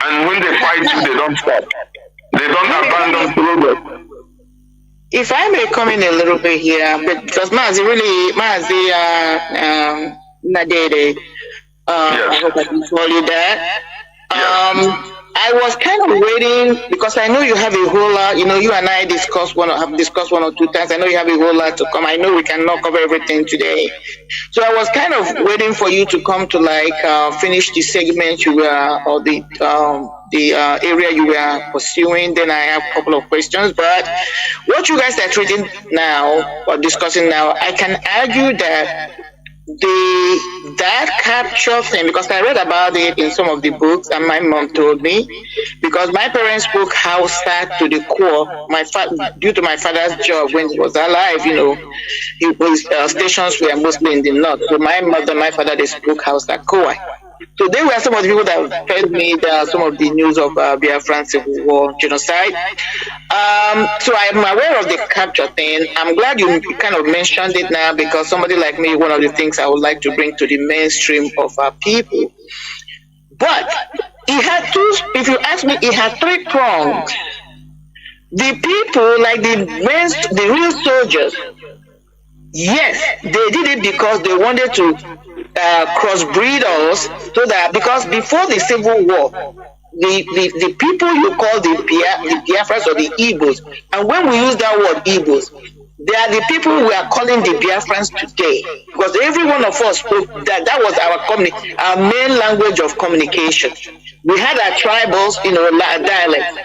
and when they fight you, they don't stop. They don't abandon progress. If I may come in a little bit here, because Mazi Nadede, I hope I can tell you that. I was kind of waiting because I know you have a whole lot. You and I have discussed one or two times. I know you have a whole lot to come. I know we cannot cover everything today. So I was kind of waiting for you to come to finish the segment you were, or the area you were pursuing. Then I have a couple of questions. But what you guys are treating now or discussing now, I can argue that that capture thing, because I read about it in some of the books, and my mom told me, because my parents spoke Hausa to the core. Due to my father's job when he was alive, his stations were mostly in the north. So my mother and my father, they spoke Hausa core. So they were some of the people that fed me some of the news of Biafran Civil War genocide. So I am aware of the capture thing. I'm glad you kind of mentioned it now, because somebody like me, one of the things I would like to bring to the mainstream of our people. But it had if you ask me, it had three prongs. The people, like the real soldiers, yes, they did it because they wanted to crossbreed us, so that, because before the Civil War, the people you call the Biafras or the Igbos, and when we use that word Igbos, they are the people we are calling the Biafrans today, because every one of us spoke that was our main language of communication. We had our tribals, dialects.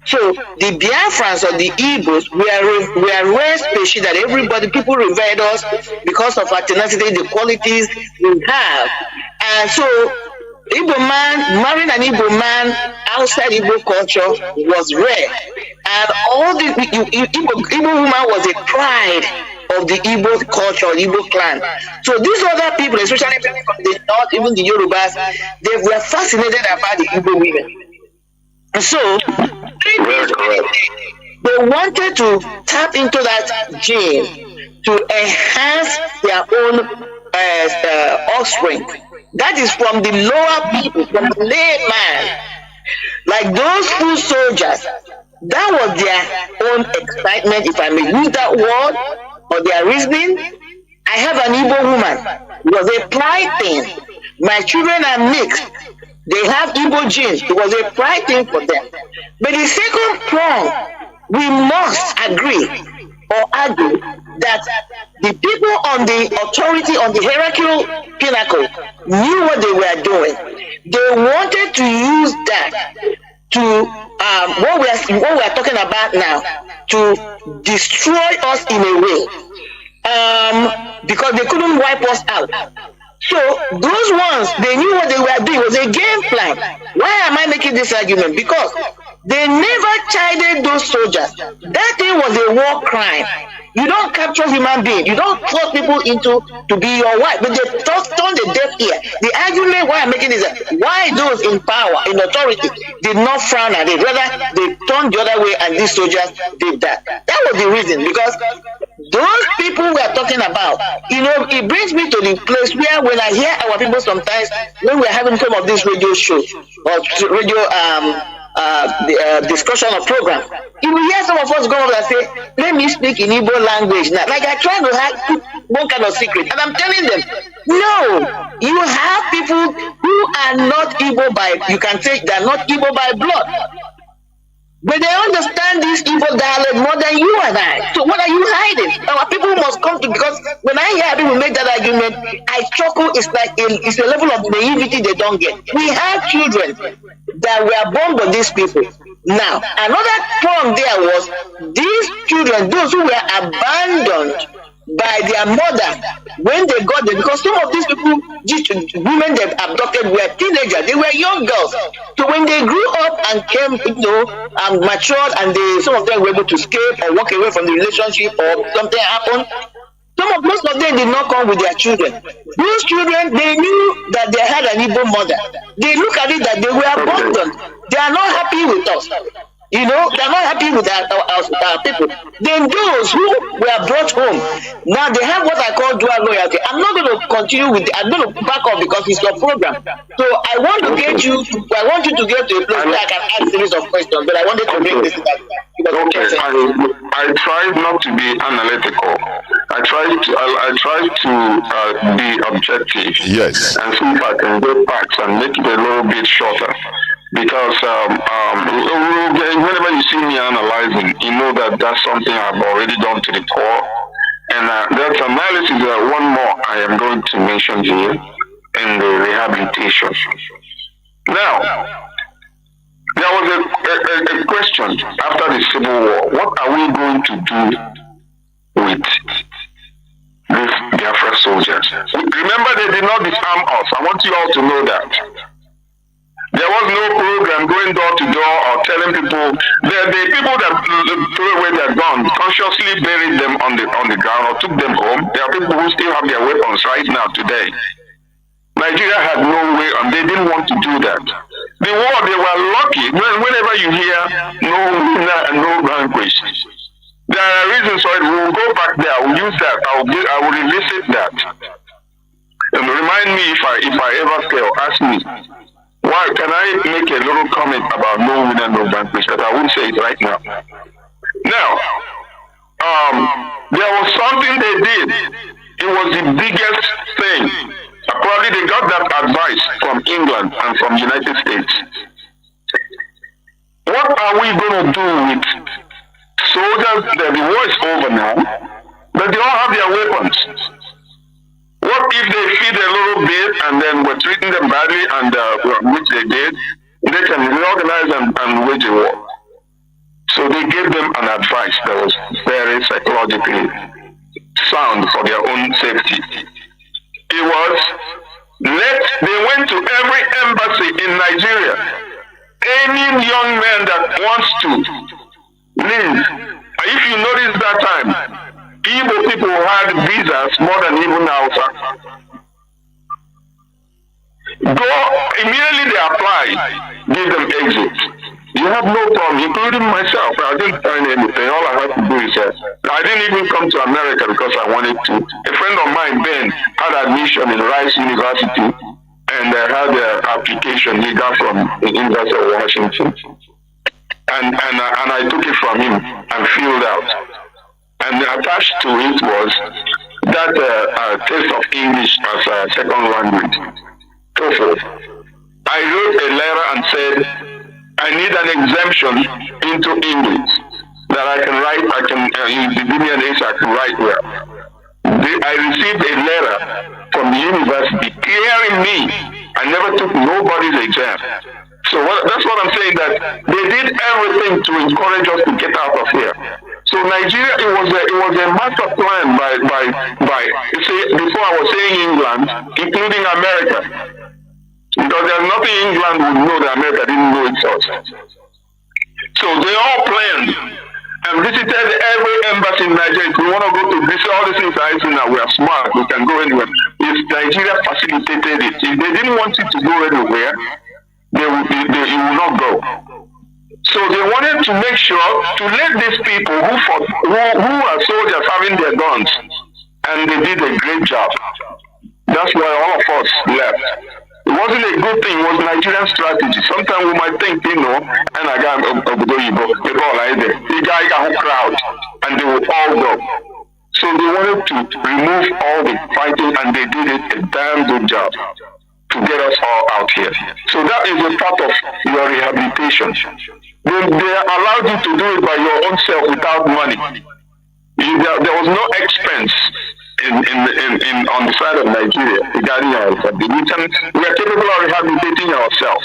So the Biafrans or the Igbos, we are rare species that people revered us because of our tenacity, the qualities we have. And so Igbo man, marrying an Igbo man outside Igbo culture was rare. And all the Igbo woman was a pride of the Igbo culture, the Igbo clan. So these other people, especially people from the north, even the Yorubas, they were fascinated about the Igbo women. So they wanted to tap into that gene to enhance their own offspring. That is from the lower people, from the layman. Like those foot soldiers, that was their own excitement, if I may use that word, or their reasoning. I have an Igbo woman. It was a pride thing. My children are mixed. They have Igbo genes. It was a pride thing for them. But the second prong, we must agree or argue that the people on the authority, on the hierarchical pinnacle, knew what they were doing. They wanted to use that to what we are talking about now, to destroy us in a way, because they couldn't wipe us out. So those ones, they knew what they were doing. It was a game plan. Why am I making this argument? Because they never chided those soldiers. That thing was a war crime. You don't capture human beings. You don't force people into to be your wife. But they turned the deaf ear. The argument why I'm making is that why those in power, in authority, did not frown at it. Rather, they turned the other way, and these soldiers did that. That was the reason. Because those people we are talking about, it brings me to the place where when I hear our people sometimes, when we're having some of these radio shows or radio discussion or program, you will hear some of us go over and say, let me speak in Igbo language now. Like I try to hide one kind of secret, and I'm telling them, no, you have people who are not Igbo by, you can say they're not Igbo by blood, but they understand this Igbo dialect more than you and I. So what are you hiding? Our people must come to, because when I hear people make that argument, I chuckle. It's like it's a level of naivety they don't get. We have children that were born by these people. Now, another problem there was these children, those who were abandoned by their mother when they got there, because some of these people, women they abducted, were teenagers, they were young girls. So when they grew up and came, and matured, and some of them were able to escape or walk away from the relationship, or something happened, most of them did not come with their children. Those children, they knew that they had an Igbo mother. They look at it that they were abandoned. They are not happy with us. They're not happy with our people. Then those who were brought home, now they have what I call dual loyalty. I'm not going to continue with I'm going to back up because it's your program. So I want you to get to a place where I can ask a series of questions, but I wanted to make this I try not to be analytical. I try to be objective. Yes. And see if I can get facts and make it a little bit shorter. Because whenever you see me analyzing, you know that that's something I've already done to the core. And that analysis, one more I am going to mention here, in the rehabilitation. Now, there was a question after the Civil War. What are we going to do with these Biafra soldiers? Remember, they did not disarm us. I want you all to know that. There was no program going door to door or telling people. The people that threw away their guns consciously buried them on the ground or took them home. There are people who still have their weapons right now today. Nigeria had no way, and they didn't want to do that. The war, they were lucky. Whenever you hear no winner and no vanquish, there are reasons for it. We will go back there. We'll use that. I will revisit that. And remind me if I ever fail. Ask me. Why can I make a little comment about no winner, no vanquish? That I won't say it right now. Now, there was something they did. It was the biggest thing. Probably they got that advice from England and from the United States. What are we going to do with soldiers? The war is over now, but they all have their weapons. What if they feed a little bit and then we're treating them badly, and which they did? They can reorganize and wage a war. So they gave them an advice that was very psychologically sound for their own safety. It was, they went to every embassy in Nigeria. Any young man that wants to leave, if you notice that time, Igbo people had visas more than even HAUSA. Go, immediately they apply, give them exit. You have no problem, including myself. I didn't find anything. All I had to do is, I didn't even come to America because I wanted to. A friend of mine, Ben, had admission in Rice University, and had an application he got from the University of Washington. And I took it from him and filled out. And attached to it was that test of English as a second language. TOEFL. I wrote a letter and said, I need an exemption into English. that I can write. You give me an age I can write well. I received a letter from the university clearing me. I never took nobody's exam. So that's what I'm saying, that they did everything to encourage us to get out of here. So Nigeria, it was a master plan by say, before I was saying England, including America, because there's nothing England would know that America didn't know itself. So they all planned and visited every embassy in Nigeria. If we want to go to visit all these things, I see now we are smart, we can go anywhere. If Nigeria facilitated it, if they didn't want it to go anywhere, it will not go. So they wanted to make sure to let these people who are soldiers having their guns, and they did a great job. That's why all of us left. It wasn't a good thing, it was Nigerian strategy. Sometimes we might think, and I got a crowd, and they will all go. So they wanted to remove all the fighting, and they did it a damn good job to get us all out here. So that is a part of your rehabilitation. They allowed you to do it by your own self without money. There was no expense on the side of Nigeria regarding our rehabilitation. We are capable of rehabilitating ourselves.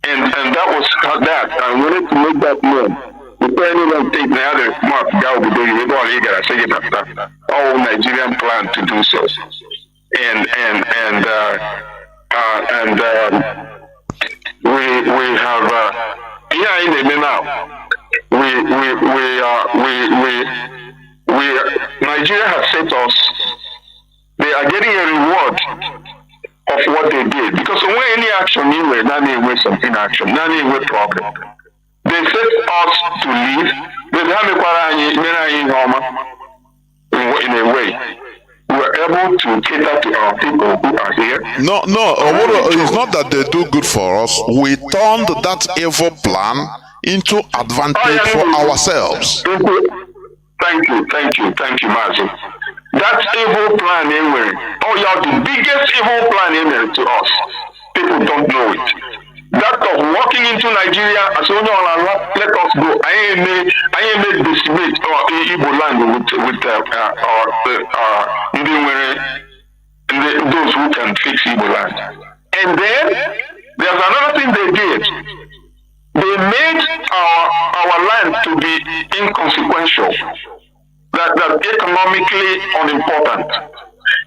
And that was that. I wanted to make that known. Before anyone take the other mark, all Nigerian plan to do so. We have here in the now. Nigeria has set us. They are getting a reward of what they did, because when any action anyway, not anyway some inaction, not anyway problem. They set us to leave. They have in a way. We are able to cater to our people who are here. No, it's not that they do good for us. We turned that evil plan into advantage for ourselves. Thank you, Mazi. That evil plan anyway. The biggest evil plan anyway to us. People don't know it. That of walking into Nigeria as only let us go. I ain't made decimate or Igbo land with those who can fix Igbo land. And then there's another thing they did. They made our land to be inconsequential, that economically unimportant.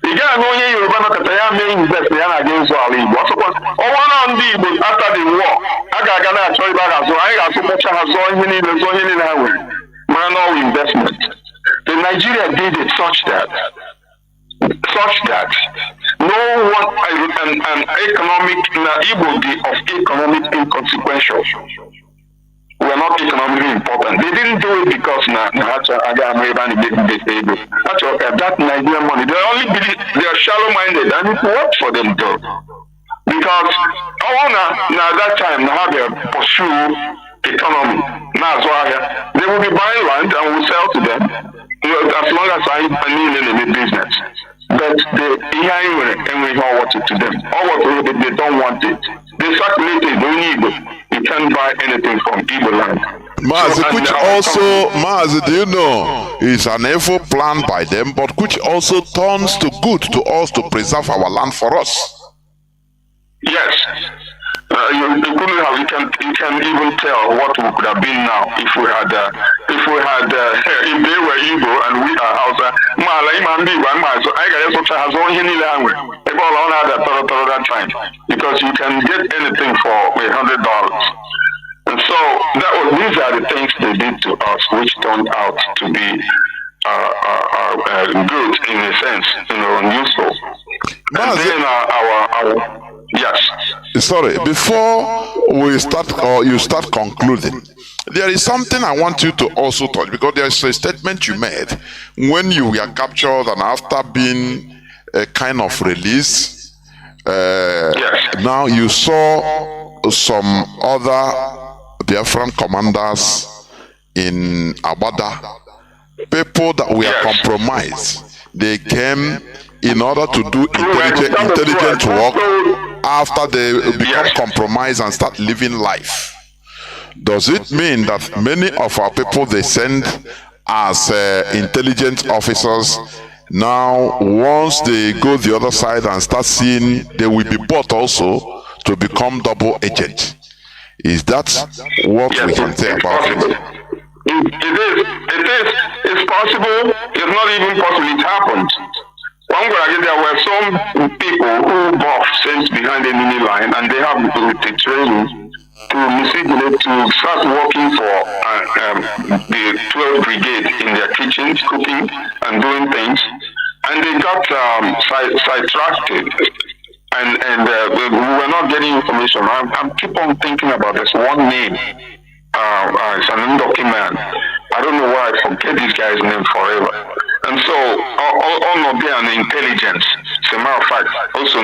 You can't go here, you're going to invest against all Igbo. After the war, I got to tell you about I got so much as investment. The Nigeria did it such that no one an economic of economic inconsequential. We are not economically important. They didn't do it because that Nigerian money. They are shallow-minded, and it worked for them though. Because now that time now they pursue economy. Now they will be buying land and will sell to them as long as I need in the business. But they what to them. They don't want it. They circulated only. You can't buy anything from Igbo land. Mazi, Mazi, do you know, it's an evil plan by them, but which also turns to good to us to preserve our land for us. Yes. You can even tell what we could have been now if they were Igbo and we are Hausa. That time, because you can get anything for $100. And so these are the things they did to us, which turned out to be good in a sense, useful. And then yes. Sorry, before we start or you start concluding, there is something I want you to also touch, because there is a statement you made when you were captured and after being kind of released. Yes. Now you saw some other Biafran commanders in Abada, people that were compromised. They came in order to do intelligent work after they become compromised and start living life. Does it mean that many of our people they send as intelligence officers now, once they go the other side and start seeing, they will be bought also to become double agent? Is that what we can say about it? It's possible. It's not even possible. It happened. There were some people who buff sent behind the enemy line, and they have the training to miscegenate, to start working for the 12th Brigade in their kitchens, cooking and doing things, and they got sidetracked, and we were not getting information. I keep on thinking about this one name. It's an Ndoki man. I don't know why I forget this guy's name forever. And so, all of them intelligence. As a matter of fact, also a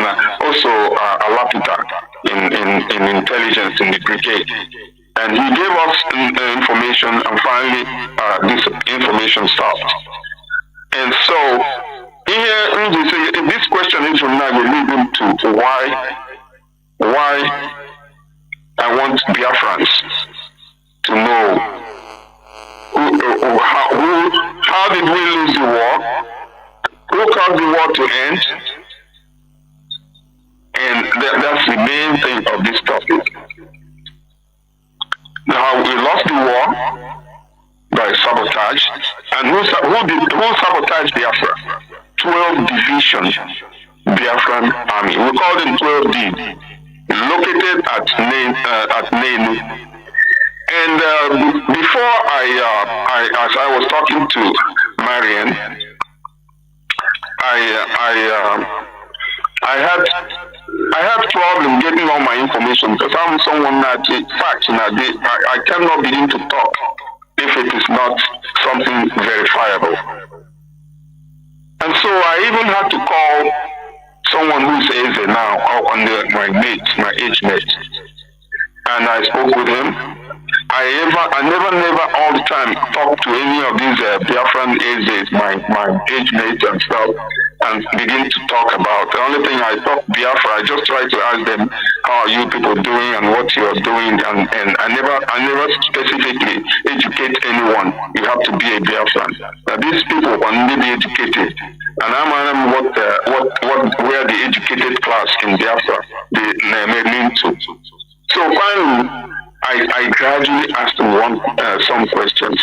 lapita in intelligence in the brigade. And he gave us information, and finally this information stopped. And so, here, this question is from now leading to why I want Biafrans to know how did we lose the war? Who caused the war to end? And that's the main thing of this topic. Now, we lost the war by sabotage. And who sabotaged Biafra? 12 Division Biafran Army. We call them 12D. Located at Nenu. And before as I was talking to Marian, I had problem getting all my information because I'm someone that facts I cannot begin to talk if it is not something verifiable. And so I even had to call someone who says it now my age mate, and I spoke with him. I never all the time talk to any of these Biafran ages, my age mates and stuff, and begin to talk about. The only thing I talk Biafra, I just try to ask them, how are you people doing and what you are doing, and I never specifically educate anyone. You have to be a Biafran. Now these people want to be educated, and I'm where the educated class in Biafra they mean to. So finally, I gradually asked them some questions.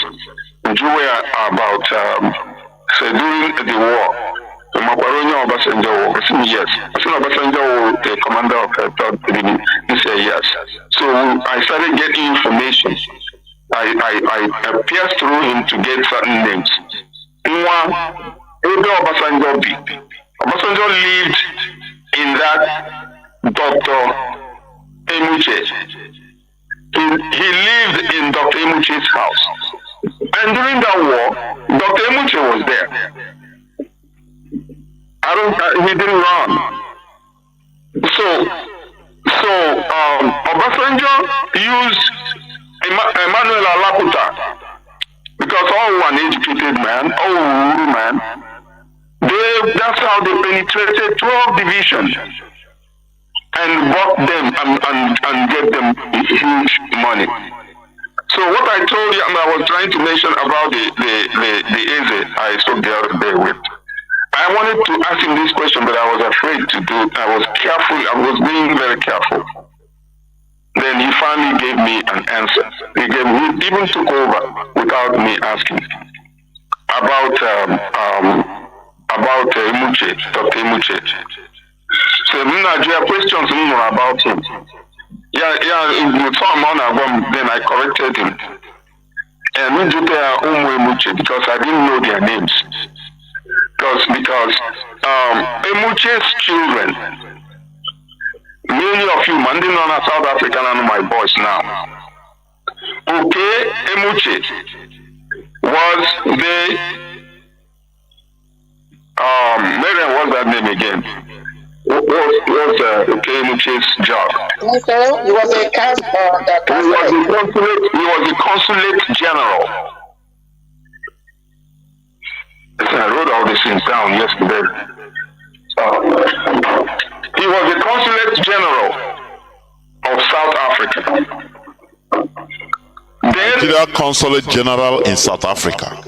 About during the war, Maparonya Obasanjo, I said yes. I said Obasanjo, the commander of the 3rd Brigade, he said yes. So I started getting information. I pierced through him to get certain names. Obasanjo lived in that Dr. Emuche. He lived in Dr. Emuche's house. And during that war, Dr. Emuche was there. He didn't run. So Obasanjo used Emmanuel Alaputa, because all one educated man, all Uru man, that's how they penetrated 12 divisions and bought them and get them huge money. So what I told you, I was trying to mention about the Eze I spoke the other day with. I wanted to ask him this question, but I was afraid to do it. I was careful. I was being very careful. Then he finally gave me an answer. He even took over without me asking about Emuche, Dr. Emuche. So there are questions about him. Then I corrected him. And Emuche, because I didn't know their names. Because Emuche's children, many of you, Mandinona, South African, and my boys now. Okay, Emuche was the Marian, what's that name again? What was okay, Emuche's job? Okay, he was a He was a consulate general. I wrote all these things down yesterday. He was the consulate general of South Africa. Nigeria Consulate General in South Africa.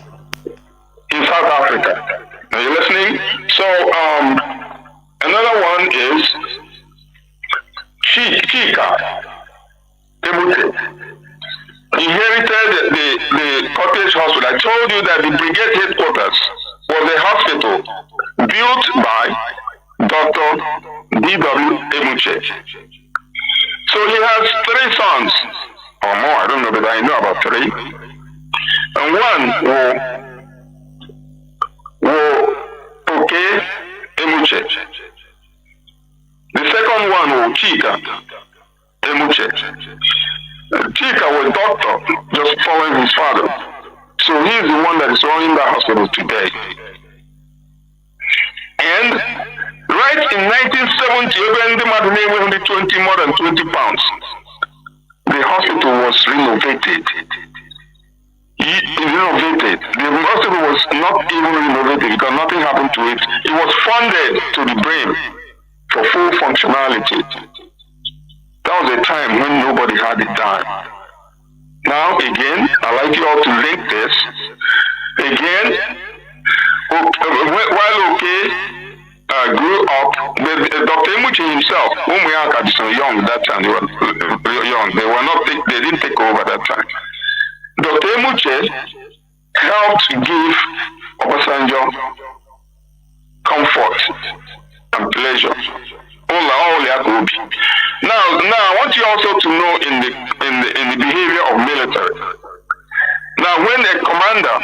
In South Africa. Are you listening? So another one is Chika Temute. Inherited the cottage hospital. I told you that the brigade headquarters was a hospital built by Dr. D.W. Emuche. So he has 3 sons, or more, I don't know, but I know about 3. And one will okay Emuche. The second one will Chika Emuche. Chika was doctor, just following his father. So he's the one that is running the hospital today. And right in 1970, when the mother name was only more than 20 pounds, the hospital was renovated. The hospital was not even renovated because nothing happened to it. It was funded to the brim for full functionality. That was a time when nobody had it done. Now, again, I'd like you all to link this. Again, while grew up, Dr. Emuche himself, whom we are young that time, they were young. They didn't take over that time. Dr. Emuche helped give Obasanjo comfort and pleasure. Now, I want you also to know in the behavior of military. Now, when a commander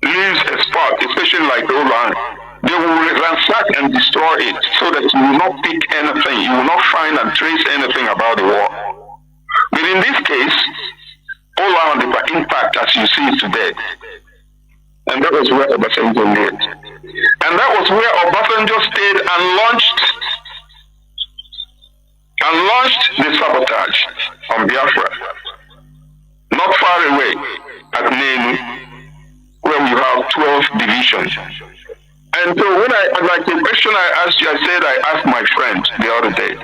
leaves a spot, especially like Oland, they will ransack and destroy it so that you will not pick anything, you will not find and trace anything about the war. But in this case, Oland had the impact as you see it today. And that was where Obasanjo lived. And that was where Obasanjo stayed and launched the sabotage on Biafra, not far away at Nenu, where we have 12 divisions. And so when like the question I asked you, I asked my friend the other day.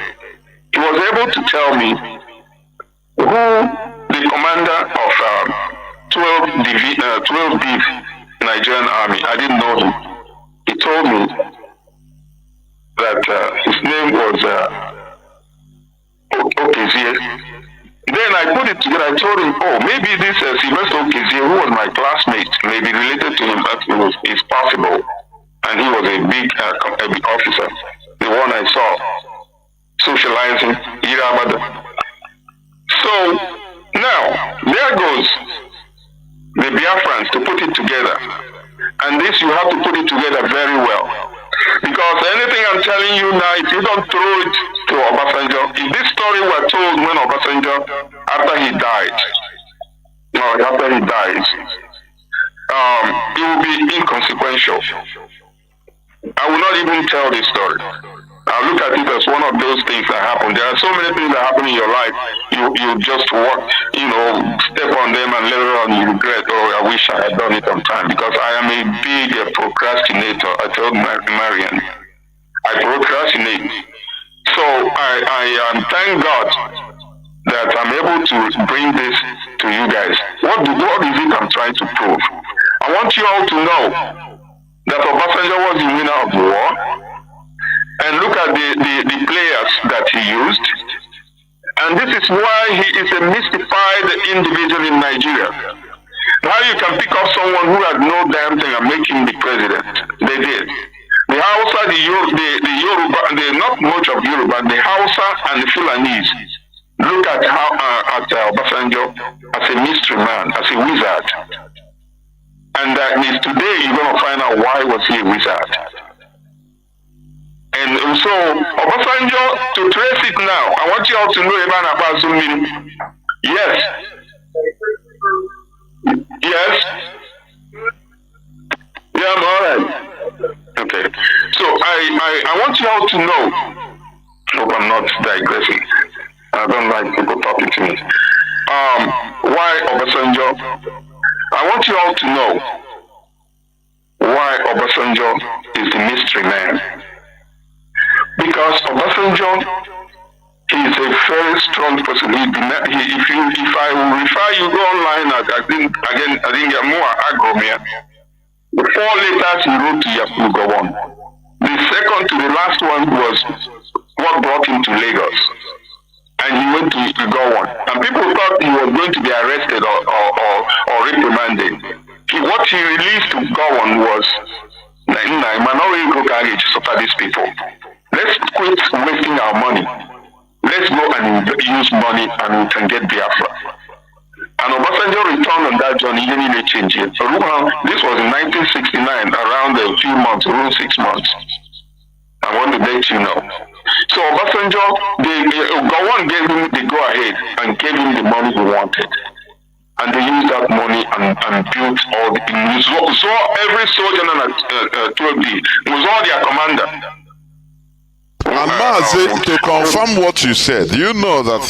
He was able to tell me who the commander of 12 Div Nigerian Army. I didn't know him. He told me that his name was Okezie. Then I put it together. I told him, maybe this Sylvester Okezie, who was my classmate, may be related to him. That is possible. And he was a big officer, the one I saw socializing. So now there goes the Biafrans to put it together. And this you have to put it together very well. Because anything I'm telling you now, if you don't throw it to Obasanjo, if this story were told when Obasanjo, after he dies, it will be inconsequential. I will not even tell this story. I look at it as one of those things that happen. There are so many things that happen in your life. You just walk, step on them, and later on you regret, I wish I had done it on time. Because I am a big procrastinator. I told Marian, I procrastinate. So I thank God that I'm able to bring this to you guys. What is it I'm trying to prove? I want you all to know that Obasanjo was the winner of the war. And look at the players that he used. And this is why he is a mystified individual in Nigeria. How you can pick up someone who had no damn thing and make him the president. They did. The Hausa, the Yoruba, not much of Yoruba, the Hausa and the Fulanese look at Obasanjo as a mystery man, as a wizard. And that is today you're going to find out why was he a wizard. And so, Obasanjo, to trace it now, I want you all to know about Zumini. Yes. Yes. Yeah, I'm alright. Okay. So I want you all to know. Hope I'm not digressing. I don't like people talking to me. Why Obasanjo? I want you all to know why Obasanjo is the mystery man. Because Obasanjo is a very strong person. If I will refer you, go online I didn't get more agromia. The 4 letters he wrote to Yakubu Gowon. The second to the last one was what brought him to Lagos. And he went to Gowon. And people thought he was going to be arrested or reprimanded. What he released to Gowon was, these people. Let's quit wasting our money. Let's go and use money and we can get Biafra. And Obasanjo returned on that journey, he didn't change it. This was in 1969, around a few months, around 6 months. I want to let you know. So Obasanjo, Gowon gave him the go-ahead and gave him the money he wanted. And they used that money and built all the things. So every soldier at 12D was all their commander. And Mazi, to confirm what you said, you know that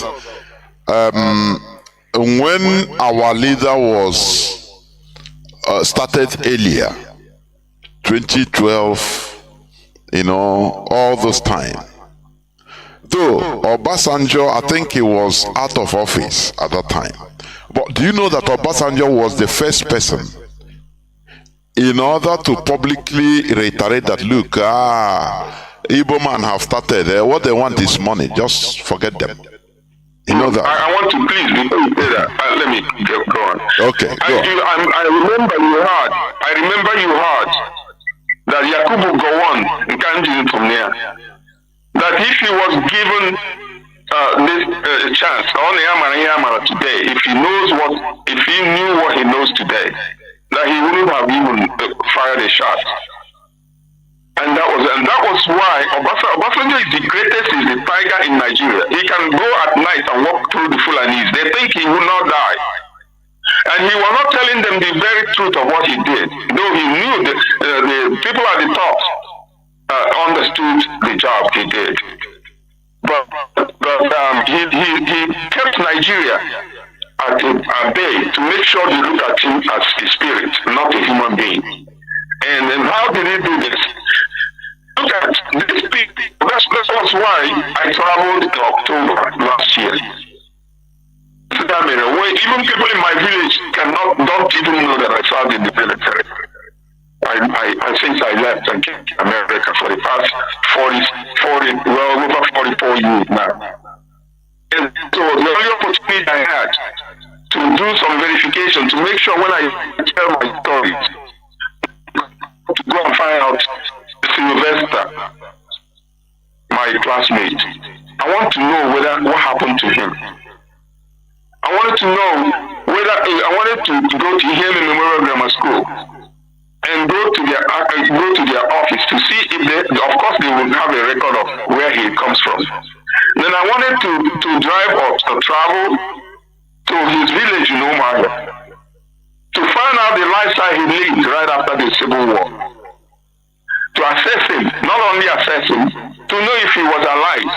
when our leader was started earlier, 2012, all those time. Though Obasanjo, I think he was out of office at that time. But do you know that Obasanjo was the first person in order to publicly reiterate that, look, Igbo man have started, what they want is money, just forget them. You know that. I want to please, before you say that, let me go on. Okay, go on. I remember you heard that Yakubu Gowon, you can't do it from there, that if he was given this chance, today, if he knew what he knows today, that he wouldn't have even fired a shot. And that was why Obasanjo is the greatest, is the tiger in Nigeria. He can go at night and walk through the Fulanis. They think he will not die. And he was not telling them the very truth of what he did, though he knew the people at the top understood the job he did. But he kept Nigeria at bay to make sure they look at him as a spirit, not a human being. And how did he do this? Look at this people. That's why I traveled in October last year. Even people in my village don't even know that I served in the military. I since I left and came to America for the past 44 years now. And so the only opportunity I had to do some verification to make sure when I tell my stories, to go and find out Sylvester, my classmate. I want to know what happened to him. I wanted to know I wanted to go to him in Memorial Grammar School and go to their office to see if of course they would have a record of where he comes from. Then I wanted to drive or to travel to his village in Omaha to find out the lifestyle he lived right after the Civil War. To assess him, not only assess him, to know if he was alive.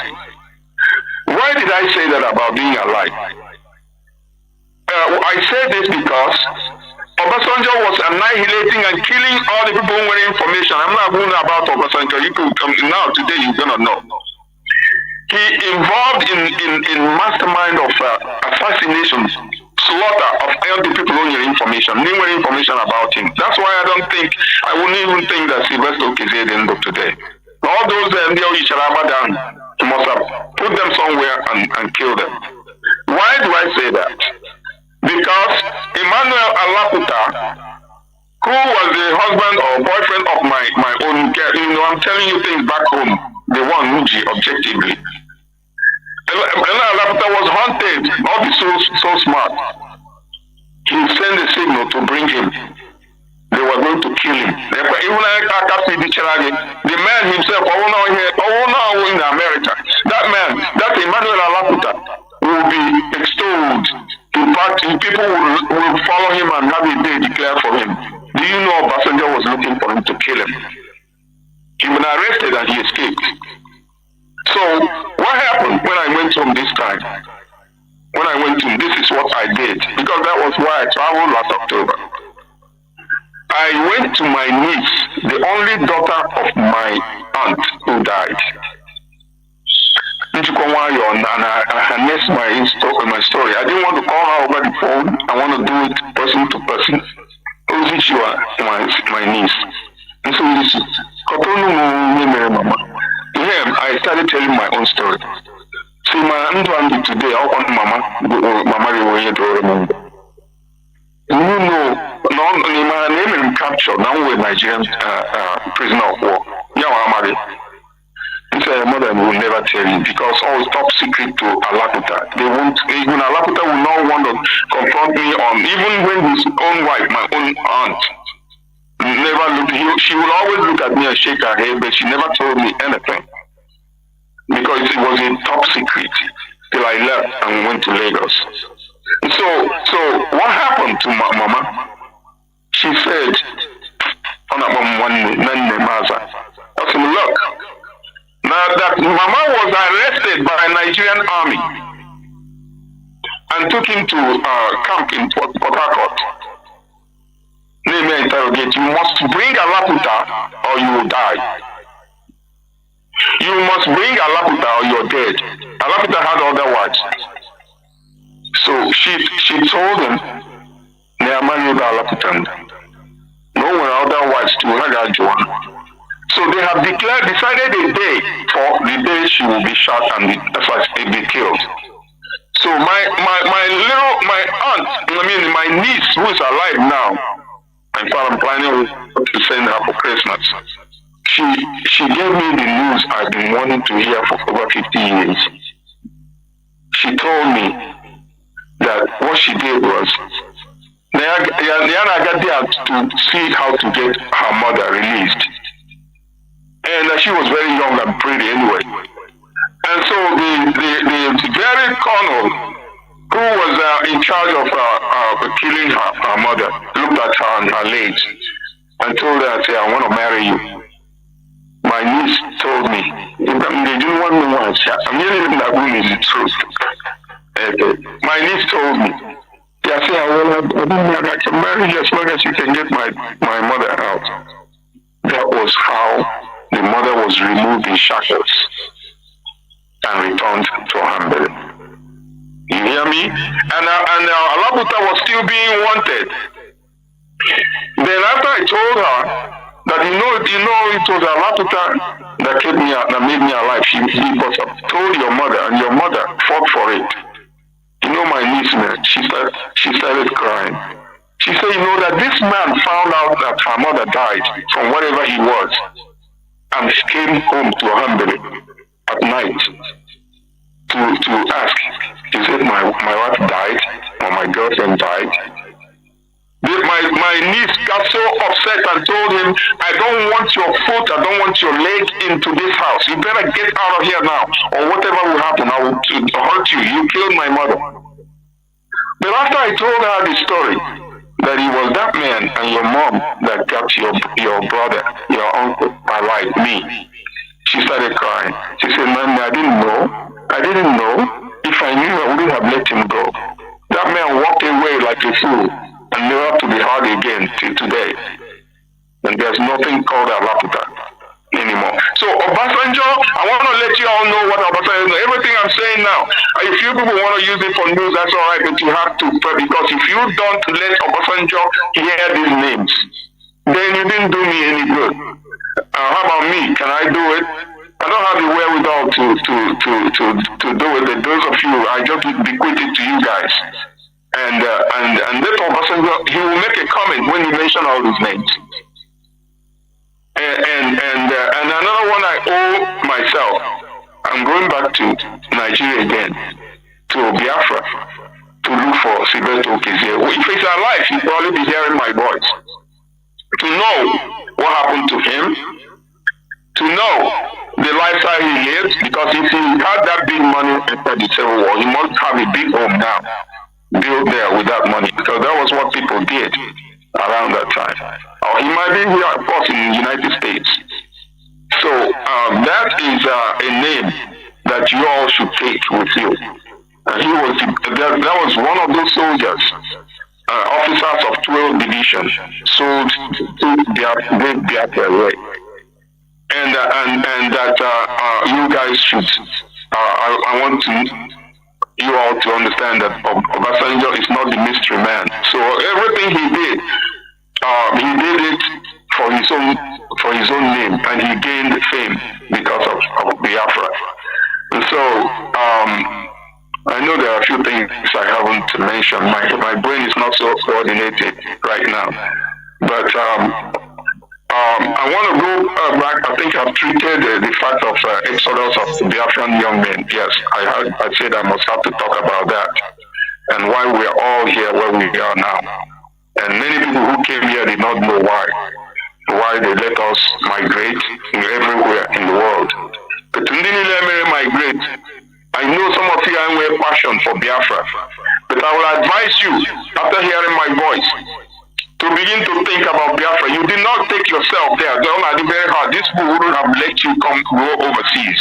Why did I say that about being alive? I say this because Obasanjo was annihilating and killing all the people with information. I'm not going about Obasanjo. You could now today you're gonna know. He involved in mastermind of assassinations, slaughter of all the people who knew information about him. That's why I wouldn't even think that Sylvester Okeze didn't look today. All those down, he must have put them somewhere and killed them. Why do I say that? Because Emmanuel Alaputa, who was the husband or boyfriend of my own girl, I'm telling you things back home, the one Muji objectively. Emmanuel Alaputa was haunted, not be so smart. He sent a signal to bring him. They were going to kill him. The man himself, in America, that Emmanuel Alaputa will be extolled. In fact, people will follow him and have a day declared for him. Do you know Obasanjo was looking for him to kill him? He was arrested and he escaped. So, what happened when I went home this time? When I went home, this is what I did. Because that was why I traveled last October. I went to my niece, the only daughter of my aunt who died. And I harnessed my story. I didn't want to call her over the phone own. I want to do it person to person. Which you are my niece. And so this Mama. To him, I started telling my own story. See, my Nnamdi today, I want Mama will to remember. You know, my name is captured now with Nigerian prisoner of war. Yeah, he said, mother will never tell you because all top secret to Alakuta. They won't, even Alakuta will not want to confront me on, even when his own wife, my own aunt, never looked, she will always look at me and shake her head, but she never told me anything. Because it was a top secret till I left and went to Lagos. So what happened to my mama? She said, I said, look, now that Mama was arrested by a Nigerian army and took him to camp in Port Harcourt. Let me interrogate. You must bring Alaputa or you will die. You must bring Alaputa or you're dead. Alaputa had other words. So she told him, no one other words to Hagajuan. So they have decided a day for the day she will be shot and be killed. So my aunt, my niece who is alive now, in fact I'm planning to send her for Christmas. She gave me the news I've been wanting to hear for over 50 years. She told me that what she did was Diana got there to see how to get her mother released. And she was very young and pretty anyway. And so the very colonel who was in charge of killing her mother looked at her and her legs and told her, say, I want to marry you. My niece told me, they didn't want me once. I'm hearing that woman is the truth. My niece told me, I said, I can marry you as long as you can get my mother out. That was how the mother was removed in shackles and returned to Hambele. You hear me? And Alaputa was still being wanted. Then after I told her that you know it was Alaputa that kept me out, that made me alive. She told your mother, and your mother fought for it. You know my niece, man, she started crying. She said, you know that this man found out that her mother died from whatever he was. And came home to Hambele at night to ask, he said, my wife died, or my girlfriend died. My niece got so upset and told him, I don't want your foot, I don't want your leg into this house. You better get out of here now, or whatever will happen, I will hurt you. You killed my mother. But after I told her the story, that it was that man and your mom that got your brother, your uncle, alive, me. She started crying. She said, Mami, I didn't know. If I knew, I wouldn't have let him go. That man walked away like a fool and never to be heard again till today. And there's nothing called Alaputa anymore. So Obasanjo, I want to let you all know what Obasanjo is. Everything I'm saying now, if you people want to use it for news, that's all right, but you have to, because if you don't let Obasanjo hear these names, then you didn't do me any good. How about me? Can I do it? I don't have the wherewithal to do it, but those of you, I just bequeath it to you guys. And let Obasanjo, he will make a comment when you mention all these names. And another one I owe myself. I'm going back to Nigeria again, to Biafra, to look for Silberto Okezie. If he's alive, he'll probably be hearing my voice. To know what happened to him, to know the lifestyle he lived, because if he had that big money after the Civil War, he must have a big home now, built there with that money, because that was what people did around that time. Or he might be here, of course, in the United States. So that is a name that you all should take with you. That was one of those soldiers, officers of 12 Division, sold to Biafra way. And that you guys should, I want to you all to understand that Obasanjo is not the mystery man. So everything he did it for his own name, and he gained fame because of Biafra. And so I know there are a few things I haven't mentioned. My brain is not so coordinated right now, but I want to go back. I think I've treated the fact of exodus of Biafran young men. Yes, I said I must have to talk about that and why we are all here where we are now. And many people who came here did not know why they let us migrate everywhere in the world. But migrate. I know some of you have passion for Biafra, but I will advise you, after hearing my voice, to begin to think about Biafra. You did not take yourself there. Don't are very hard. These people wouldn't have let you go overseas.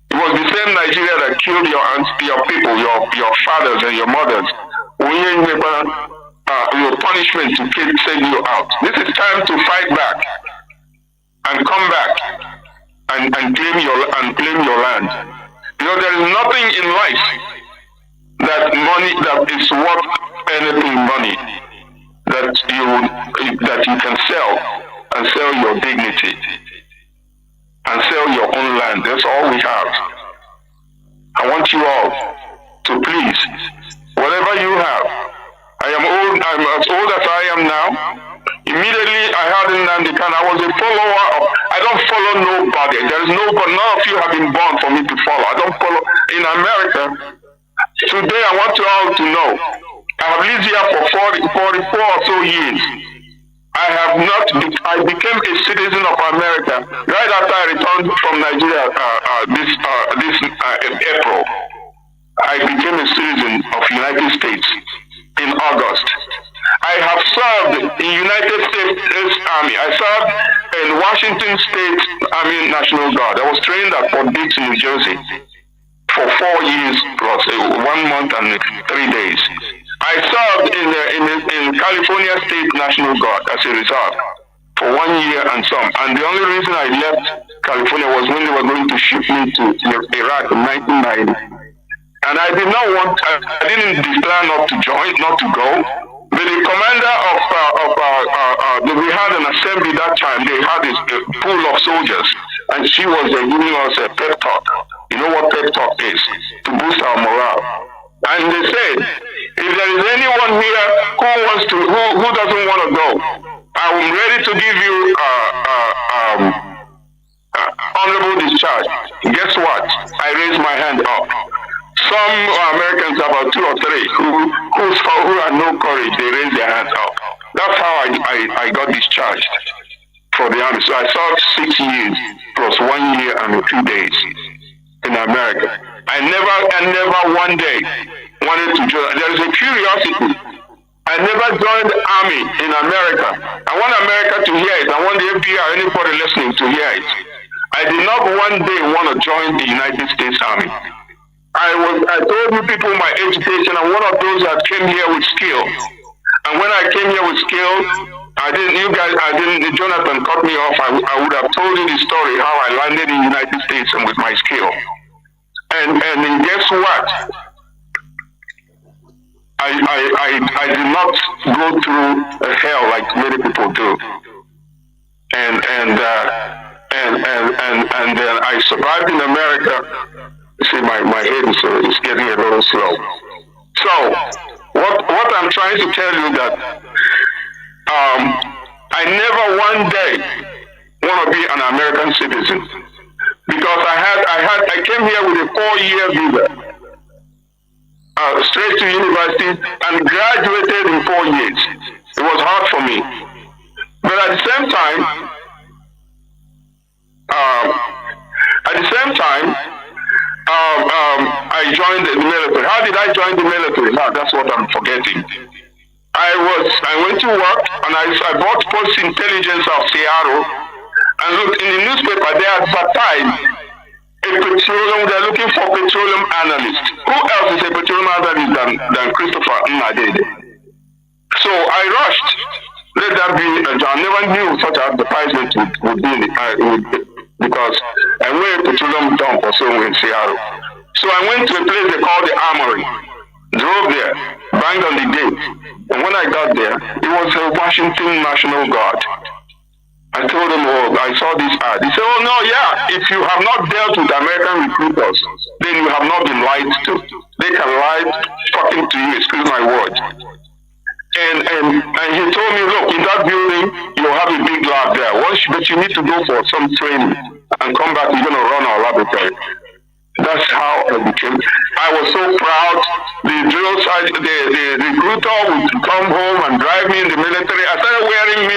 It was the same Nigeria that killed your people, your fathers and your mothers. Your punishment to send you out. This is time to fight back and come back and claim your land. You know, there is nothing in life that is worth anything money that you can sell and sell your dignity and sell your own land. That's all we have. I want you all to please, whatever you have. I'm as old as I am now. Immediately I heard Nnamdi Kanu. I was a follower of, I don't follow nobody. There is nobody, none of you have been born for me to follow. I don't follow. In America, today I want you all to know, I have lived here for 44 or so years. I became a citizen of America right after I returned from Nigeria this April. I became a citizen of United States in August. I have served in United States Army. I served in Washington State Army National Guard. I was trained at Fort Dix, New Jersey for 4 years plus 1 month and 3 days. I served in California State National Guard as a reserve for 1 year and some. And the only reason I left California was when they were going to ship me to Iraq in 1990. And I did not want, I didn't declare not to join, not to go. But the commander we had an assembly that time, they had this pool of soldiers, and she was giving us a pep talk. You know what pep talk is? To boost our morale. And they said, if there is anyone here who doesn't want to go, I'm ready to give you honorable discharge. Guess what? I raised my hand up. Some Americans, about 2 or 3, who had no courage, they raised their hands up. That's how I got discharged for the army. So I served 6 years plus 1 year and 2 days in America. I never one day wanted to join. There is a curiosity. I never joined the army in America. I want America to hear it. I want the FBI or anybody listening to hear it. I did not one day want to join the United States Army. I told you people my education. I'm one of those that came here with skill. And when I came here with skill, Jonathan cut me off. I would have told you the story how I landed in the United States and with my skill. And guess what? I did not go through hell like many people do. And then I survived in America. See, my head is getting a little slow. So, what I'm trying to tell you that I never one day want to be an American citizen because I came here with a 4-year visa, straight to university, and graduated in 4 years. It was hard for me, but at the same time. I joined the military. How did I join the military? Now that's what I'm forgetting. I went to work and I bought Post Intelligence of Seattle, and look, in the newspaper they advertised they're looking for petroleum analysts. Who else is a petroleum analyst than Christopher Nnamdi? So I rushed. Let that be. I never knew such advertisement would be because I went to petroleum dump or so in Seattle. So I went to a place they call the Armory, drove there, banged on the gate. And when I got there, it was a Washington National Guard. I told him, oh, I saw this ad. He said, oh, no, yeah, if you have not dealt with American recruiters, then you have not been lied to. They can lie fucking to you, excuse my word. And he told me, look, in that building, you'll have a big lab there. But you need to go for some training and come back, you're going to run our laboratory. That's how I became. I was so proud. The drill sergeant, the recruiter would come home and drive me in the military. I started wearing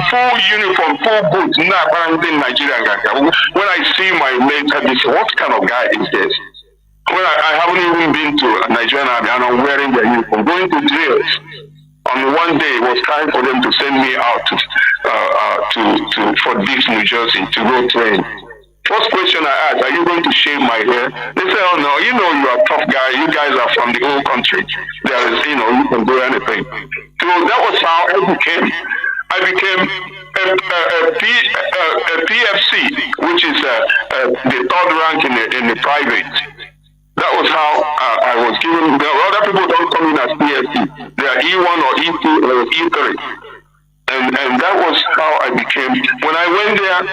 full uniform, full boots. In Nigeria. When I see my mates, I say, what kind of guy is this? When I haven't even been to a Nigerian army and I'm wearing their uniform, going to drills. On one day, it was time for them to send me out for Dix, New Jersey, to go train. First question I asked, are you going to shave my hair? They said, oh no, you know you're a tough guy. You guys are from the old country. There is, you can do anything. So that was how I became a PFC, which is the third rank in the private. That was how I was given. Other people don't come in as PFC. They are E1 or E2 or E3. And that was how I became. When I went there,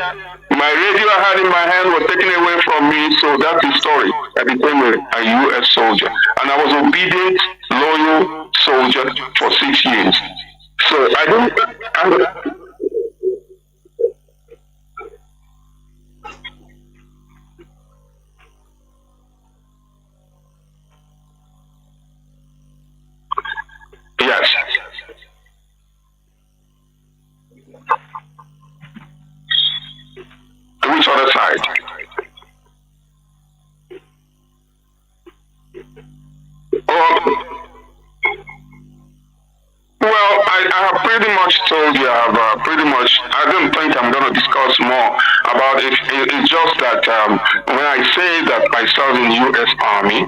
my radio I had in my hand was taken away from me, so that's the story. I became a U.S. soldier. And I was obedient, loyal soldier for 6 years. So I don't... Yes. Which other side? Well, I have pretty much told you. I don't think I'm going to discuss more about it. It's just that when I say that I served in the U.S. Army,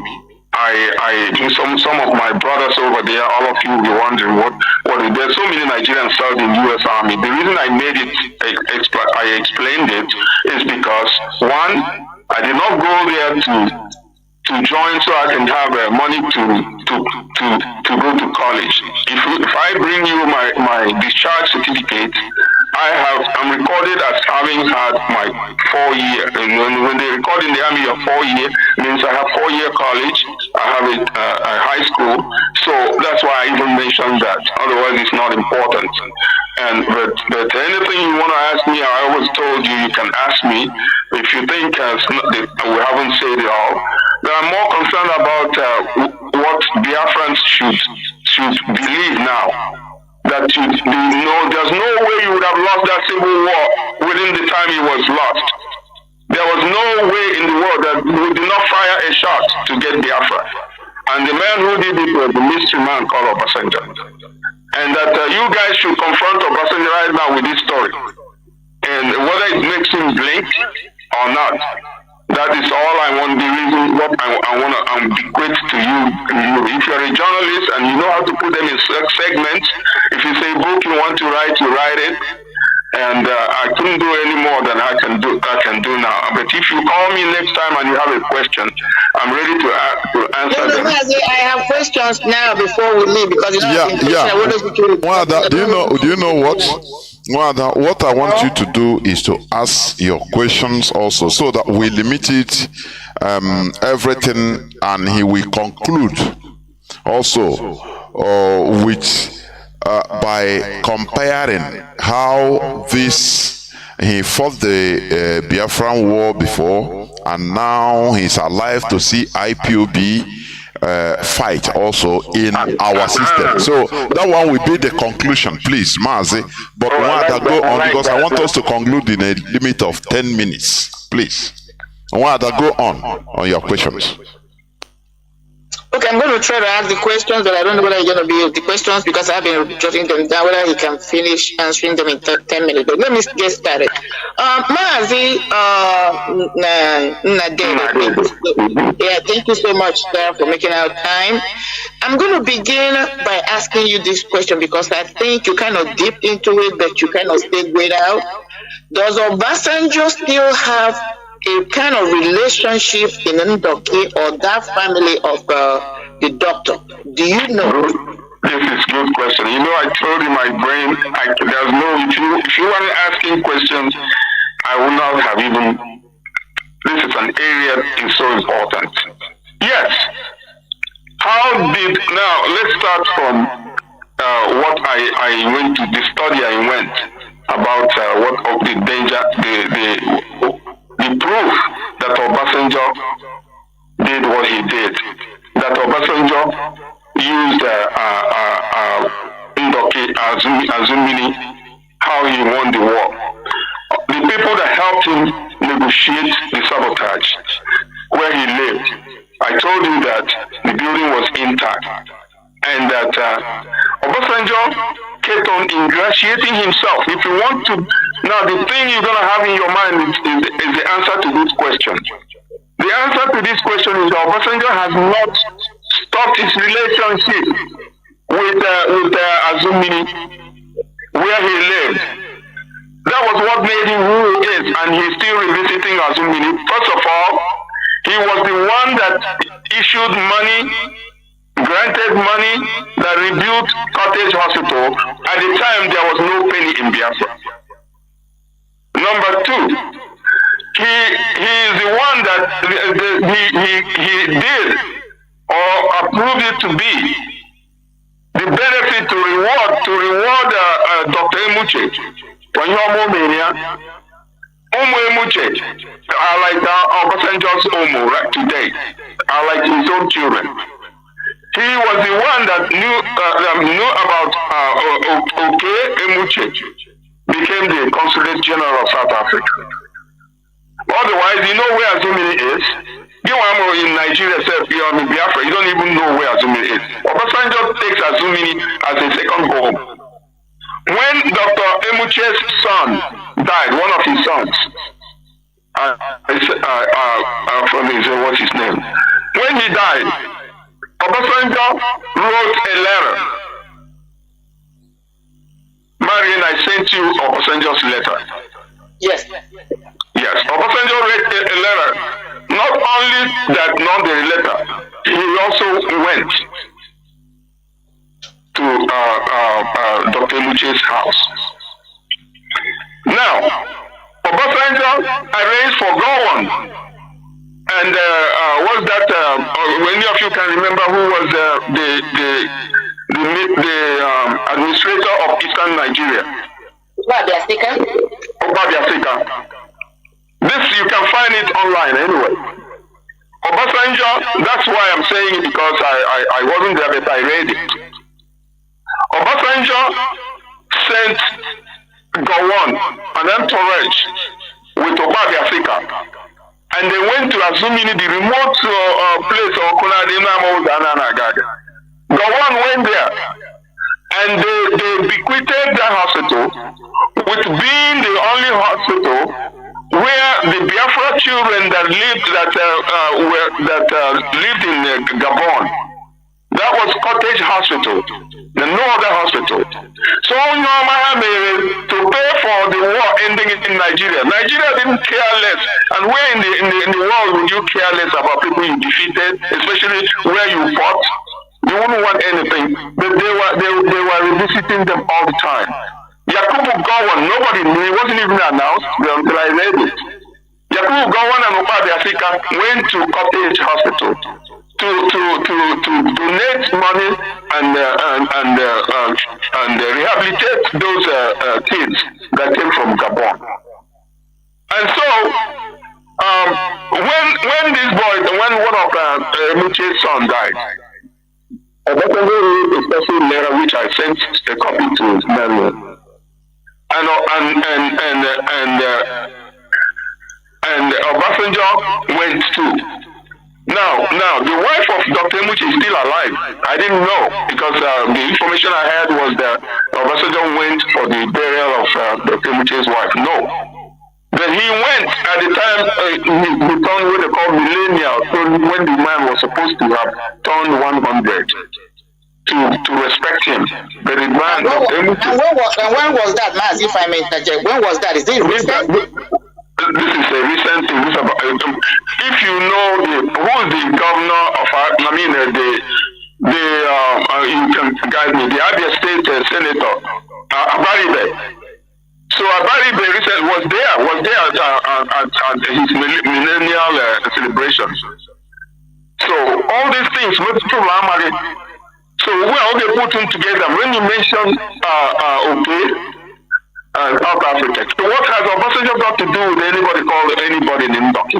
some of my brothers over there, all of you will be wondering what there's so many Nigerians served in U.S. Army. The reason I made it, I explained it, is because one, I did not go there to join so I can have money to go to college. If I bring you my discharge certificate, I'm recorded as having had my 4 year. And when they record in the army your 4 year, means I have 4 year college, I have a high school. So that's why I even mentioned that. Otherwise, it's not important. But anything you want to ask me, I always told you can ask me. If you think we haven't said it all, but I'm more concerned about what Biafrans should believe now. That there's no way you would have lost that civil war within the time it was lost. There was no way in the world that we did not fire a shot to get Biafra. And the man who did it was the mystery man called Obasanjo. And that you guys should confront Obasanjo right now with this story. And whether it makes him blink or not, that is all I want. The reason what I want to bequeath to you. If you're a journalist and you know how to put them in segments, if you say book you want to write, you write it. And I couldn't do any more than I can do now. But if you call me next time and you have a question, I'm ready to answer them. I have questions now before we leave because Do you know what? What I want you to do is to ask your questions also, so that we limit it everything, and he will conclude also by comparing how he fought the Biafran war before, and now he's alive to see IPOB fight also in our system. So that one will be the conclusion, please, Mazi. But I want to go on because I want us to conclude in a limit of 10 minutes, please. I want to go on your questions. Okay, I'm going to try to ask the questions, but I don't know whether you're going to be the questions because I've been jotting them down, whether he can finish answering them in 10 minutes. But let me get started. Mazi, thank you so much, sir, for making out time. I'm going to begin by asking you this question because I think you kind of dipped into it, but you kind of stayed way out. Does Obasanjo still have a kind of relationship in Ndoke or that family of the doctor? Do you know? This is a good question. You know, I told you my brain, there's no, if you weren't asking questions, I would not have even, this is an area that is so important. Yes. Now let's start from what I went to, the study I went about what of the danger, the proof that Obasanjo did what he did, that Obasanjo used Ndoke Azumini, how he won the war. The people that helped him negotiate the sabotage, where he lived, I told you that the building was intact, and that Obasanjo kept on ingratiating himself. If you want to, now the thing you're going to have in your mind is the answer to this question. The answer to this question is that Obasanjo has not stopped his relationship with Azumini, where he lived. That was what made him who he is, and he's still revisiting Azumini. First of all, he was the one that issued money, granted money, that rebuilt Cottage Hospital. At the time, there was no penny in Biafra. Number two, he is the one that he did or approved it to be the benefit to reward Dr. Emuche. When you're Momania, Emuche are like Obasanjo's Omo right today, are like his own children. He was the one that knew about Emuche, became the Consulate General of South Africa. Otherwise, you know where Azumini is? In Nigeria, in Biafra, you don't even know where Azumini is. Obasanjo takes Azumini as a second home. When Dr. Emuche's son died, one of his sons, what's his name? When he died, Obasanjo wrote a letter. Marian, I sent you Obasanjo's letter. Yes. Yes, Obasanjo wrote a letter. Not only that, not the letter, he also went to Dr. Emuche's house. Now, Obasanjo arranged for Gowon, and was that? Many of you can remember who was the administrator of Eastern Nigeria. Obabiasika. This you can find it online anyway. Obasanjo, that's why I'm saying it, because I wasn't there, but I read it. Obasanjo sent Gowon and entourage with Obabiasika, and they went to Azumini, the remote place of Kunadinamo. Gowon went there, and they bequeathed the hospital with being the only hospital where the Biafra children that lived in Gabon, that was Cottage Hospital, and no other hospital. So to pay for the war ending in Nigeria, Nigeria didn't care less. And where in the world would you care less about people you defeated, especially where you fought? You wouldn't want anything, but they were revisiting them all the time. Yakubu Gowon, nobody knew, it wasn't even announced until I read it. Yakubu Gowon and Obabiasika went to Cottage Hospital to donate money and rehabilitate those kids that came from Gabon. And so, when one of Emuche's son died, Obasanjo wrote a special letter which I sent a copy to Marion. And Obasanjo went too. Now, the wife of Dr. Emuche is still alive. I didn't know, because the information I had was that Obasanjo went for the burial of Dr. Emuche's wife. No. But he went at the time he turned what they call millennial, so when the man was supposed to have turned 100. To respect him. But the man, when was that, Mazi, if I may interject? When was that? Is it recent? this is a recent thing. This about, if you know who is the governor of, you can guide me, the Abia State Senator, Abaribe. So Abaribe recently was there at his millennial celebration. So all these things, so where they put them together, when you mention South Africa, so what has Obasanjo got to do with anybody in Nnamdi?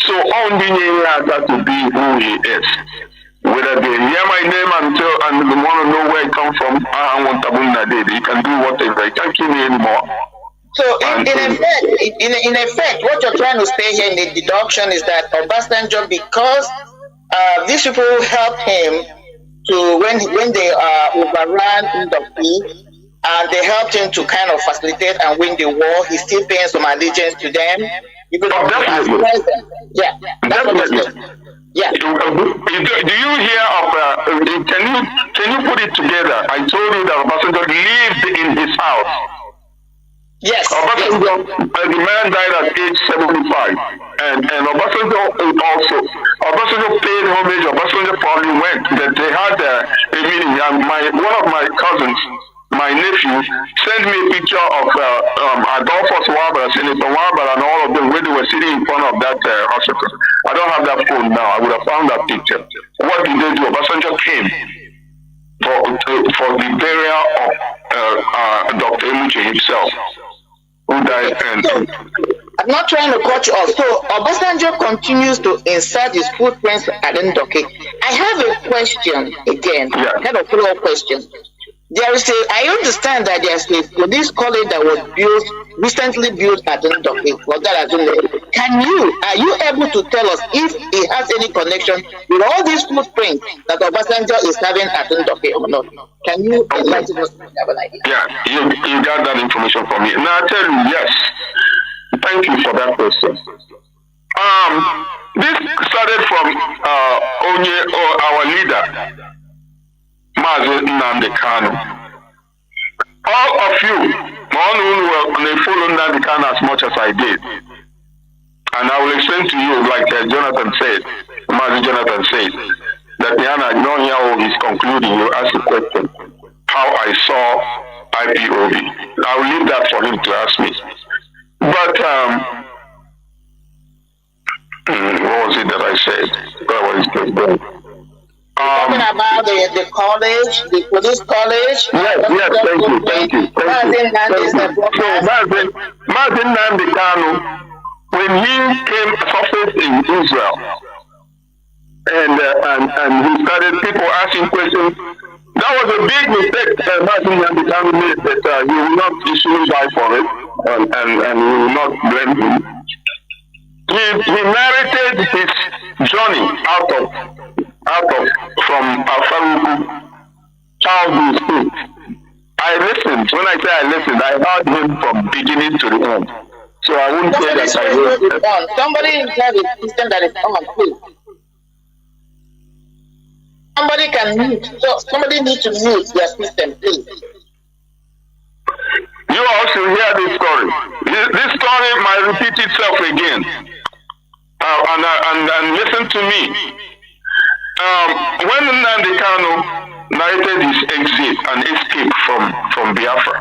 So only has got to be who he is. Whether they hear my name and they want to know where it comes from, you can do whatever. You can't kill me anymore. So in effect, what you're trying to say here in the deduction is that Obasanjo, because these people helped him to when they overran Nnamdi, and they helped him to kind of facilitate and win the war, he's still paying some allegiance to them. Even definitely. Yeah, that's what it is. Yeah. Do you hear of? Can you put it together? I told you that Obasanjo lived in his house. Yes. Obasanjo, the man died at age 75, and Obasanjo paid homage. Obasanjo probably went. That they had a meeting. And one of my cousins, my nephew, sent me a picture of Adolphus Wabara, Senator Wabara, and all of them when they were sitting in front of that hospital. I don't have that phone now. I would have found that picture. What did they do? Obasanjo came for the burial of Dr. Emuche himself, who died. I'm not trying to cut you off. So Obasanjo continues to insert his footprints at Ndoke. I have a question again. Yeah. I have a follow-up question. I understand that there's a police college that was recently built at Ndoke. Are you able to tell us if it has any connection with all these footprints that Obasanjo is having at Ndoke or not? Can you enlighten us? Yeah, you got that information from me. Now I tell you, yes. Thank you for that question. This started from our leader, Mazi Nnamdi Kanu. All of you, they follow Nnamdi Kanu as much as I did. And I will explain to you, like Mazi Jonathan said, that Niana, no here is concluding. You ask the question, how I saw IPOB. I will leave that for him to ask me. But, what was it that I said? What was it? Talking about the college, the police college. Yes, thank you. Mazi Nnamdi Kanu, when he came surfaced in Israel, and he started people asking questions. That was a big mistake that Mazi Nnamdi Kanu made, that he will not issue die for it, and we will not blame him. He narrated his journey out of from Afaruku childhood state. I listened. When I say I listened, I heard him from beginning to the end. So I wouldn't say that I heard. Somebody have a system that is on, please. Somebody can mute. So somebody needs to mute their system, please. You also hear this story. This story might repeat itself again. And listen to me. When Nnamdi Kanu narrated his exit and escape from Biafra,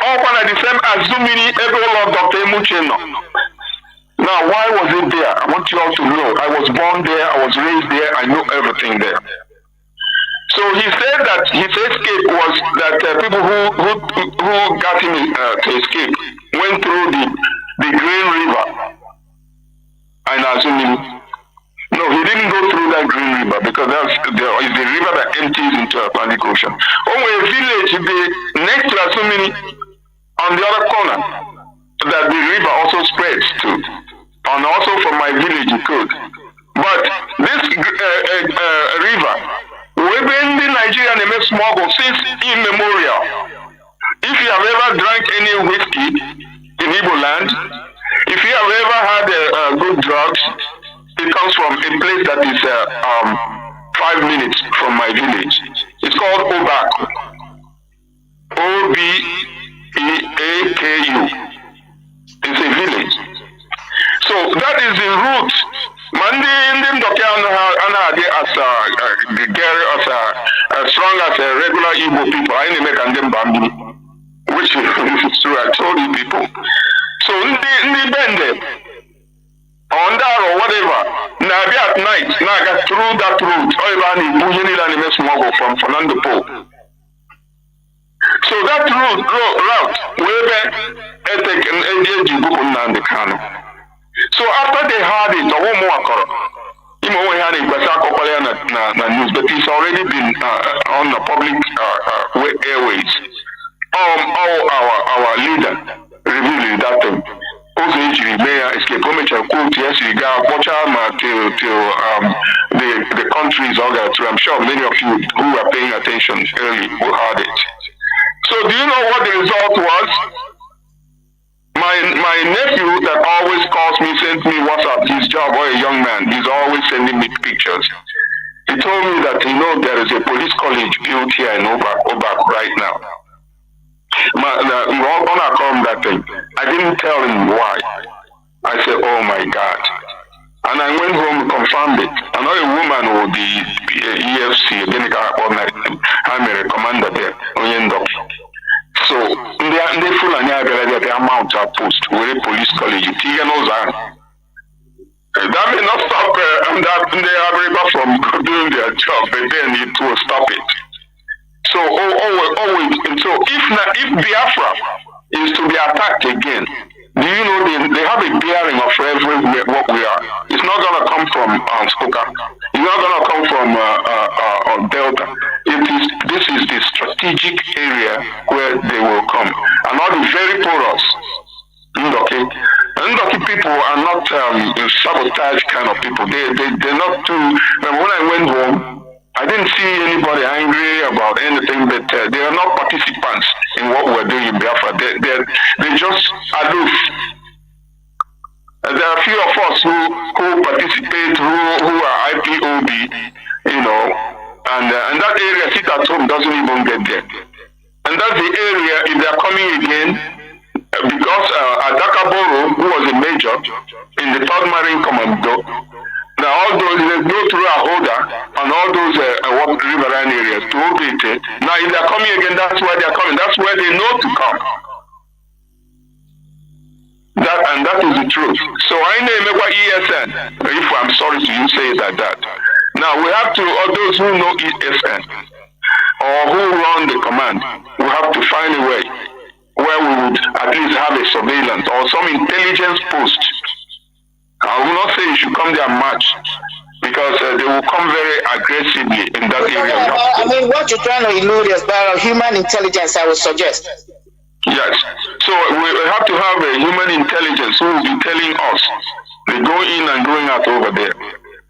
all one at the same Azumini Ego Dr. Emuche. Now, why was it there? I want you all to know. I was born there, I was raised there, I know everything there. So he said that his escape was that people who got him to escape went through the Green River and Azumini. No, he didn't go through that Green River because there is the river that empties into the Atlantic Ocean. Only a village next to Azumini on the other corner that the river also spreads to. And also from my village you could. But this river, we've been in Nigeria and they smuggle since immemorial. If you have ever drank any whiskey in Igbo land, if you have ever had good drugs, it comes from a place that is 5 minutes from my village. It's called Obaku. Obeaku. as strong as regular Igbo people. I didn't make them bambini, which is true. I told you people. So in the on that or whatever, now be at night, now I got through that route, or even in smuggle from Fernando Po. So that route, where take an Nnamdi Kanu. So after they had it, or one more news, but it's already been on the public airways. All our leader revealed that thing. Also, Mayor escape quote yesterday, till the countries all got through. I'm sure many of you who are paying attention early will heard it. So do you know what the result was? My nephew that always calls me, sends me WhatsApp, his job, or a young man, he's always sending me pictures. He told me that there is a police college built here in Obak right now. That thing. I didn't tell him why. I said, oh my God. And I went home and confirmed it. Another woman with the EFC, I'm a commander there, so they full and the amount of post with a police college. That may not stop and that they are able from doing their job, but then it will stop it. So always, so if Biafra is to be attacked again, do you know they have a bearing of everywhere what we are? It's not going to come from Skoka. It's not going to come from Delta. This is the strategic area where they will come, and all the very porous. Ndoki people are not sabotage kind of people. They're not too. When I went home, I didn't see anybody angry about anything, but they are not participants in what we're doing in Biafra. They just aloof. There are a few of us who participate, who are IPOB, and that area, sit at home, doesn't even get there. And that's the area, if they're coming again, because Adakaboro, who was a major in the 3rd Marine Commando, now all those, they go through HAUSA and all those riverine areas to Obete. Now if they're coming again, that's why they're coming. That's where they know to come. That is the truth. So I name what ESN, if I'm sorry to you say it like that. Now we have to, all those who know ESN or who run the command, we have to find a way where we would at least have a surveillance or some intelligence post. I will not say you should come there and march because they will come very aggressively in that area. I mean, what you're trying to elude is about human intelligence, I would suggest. Yes. So we have to have a human intelligence who will be telling us they go in and going out over there.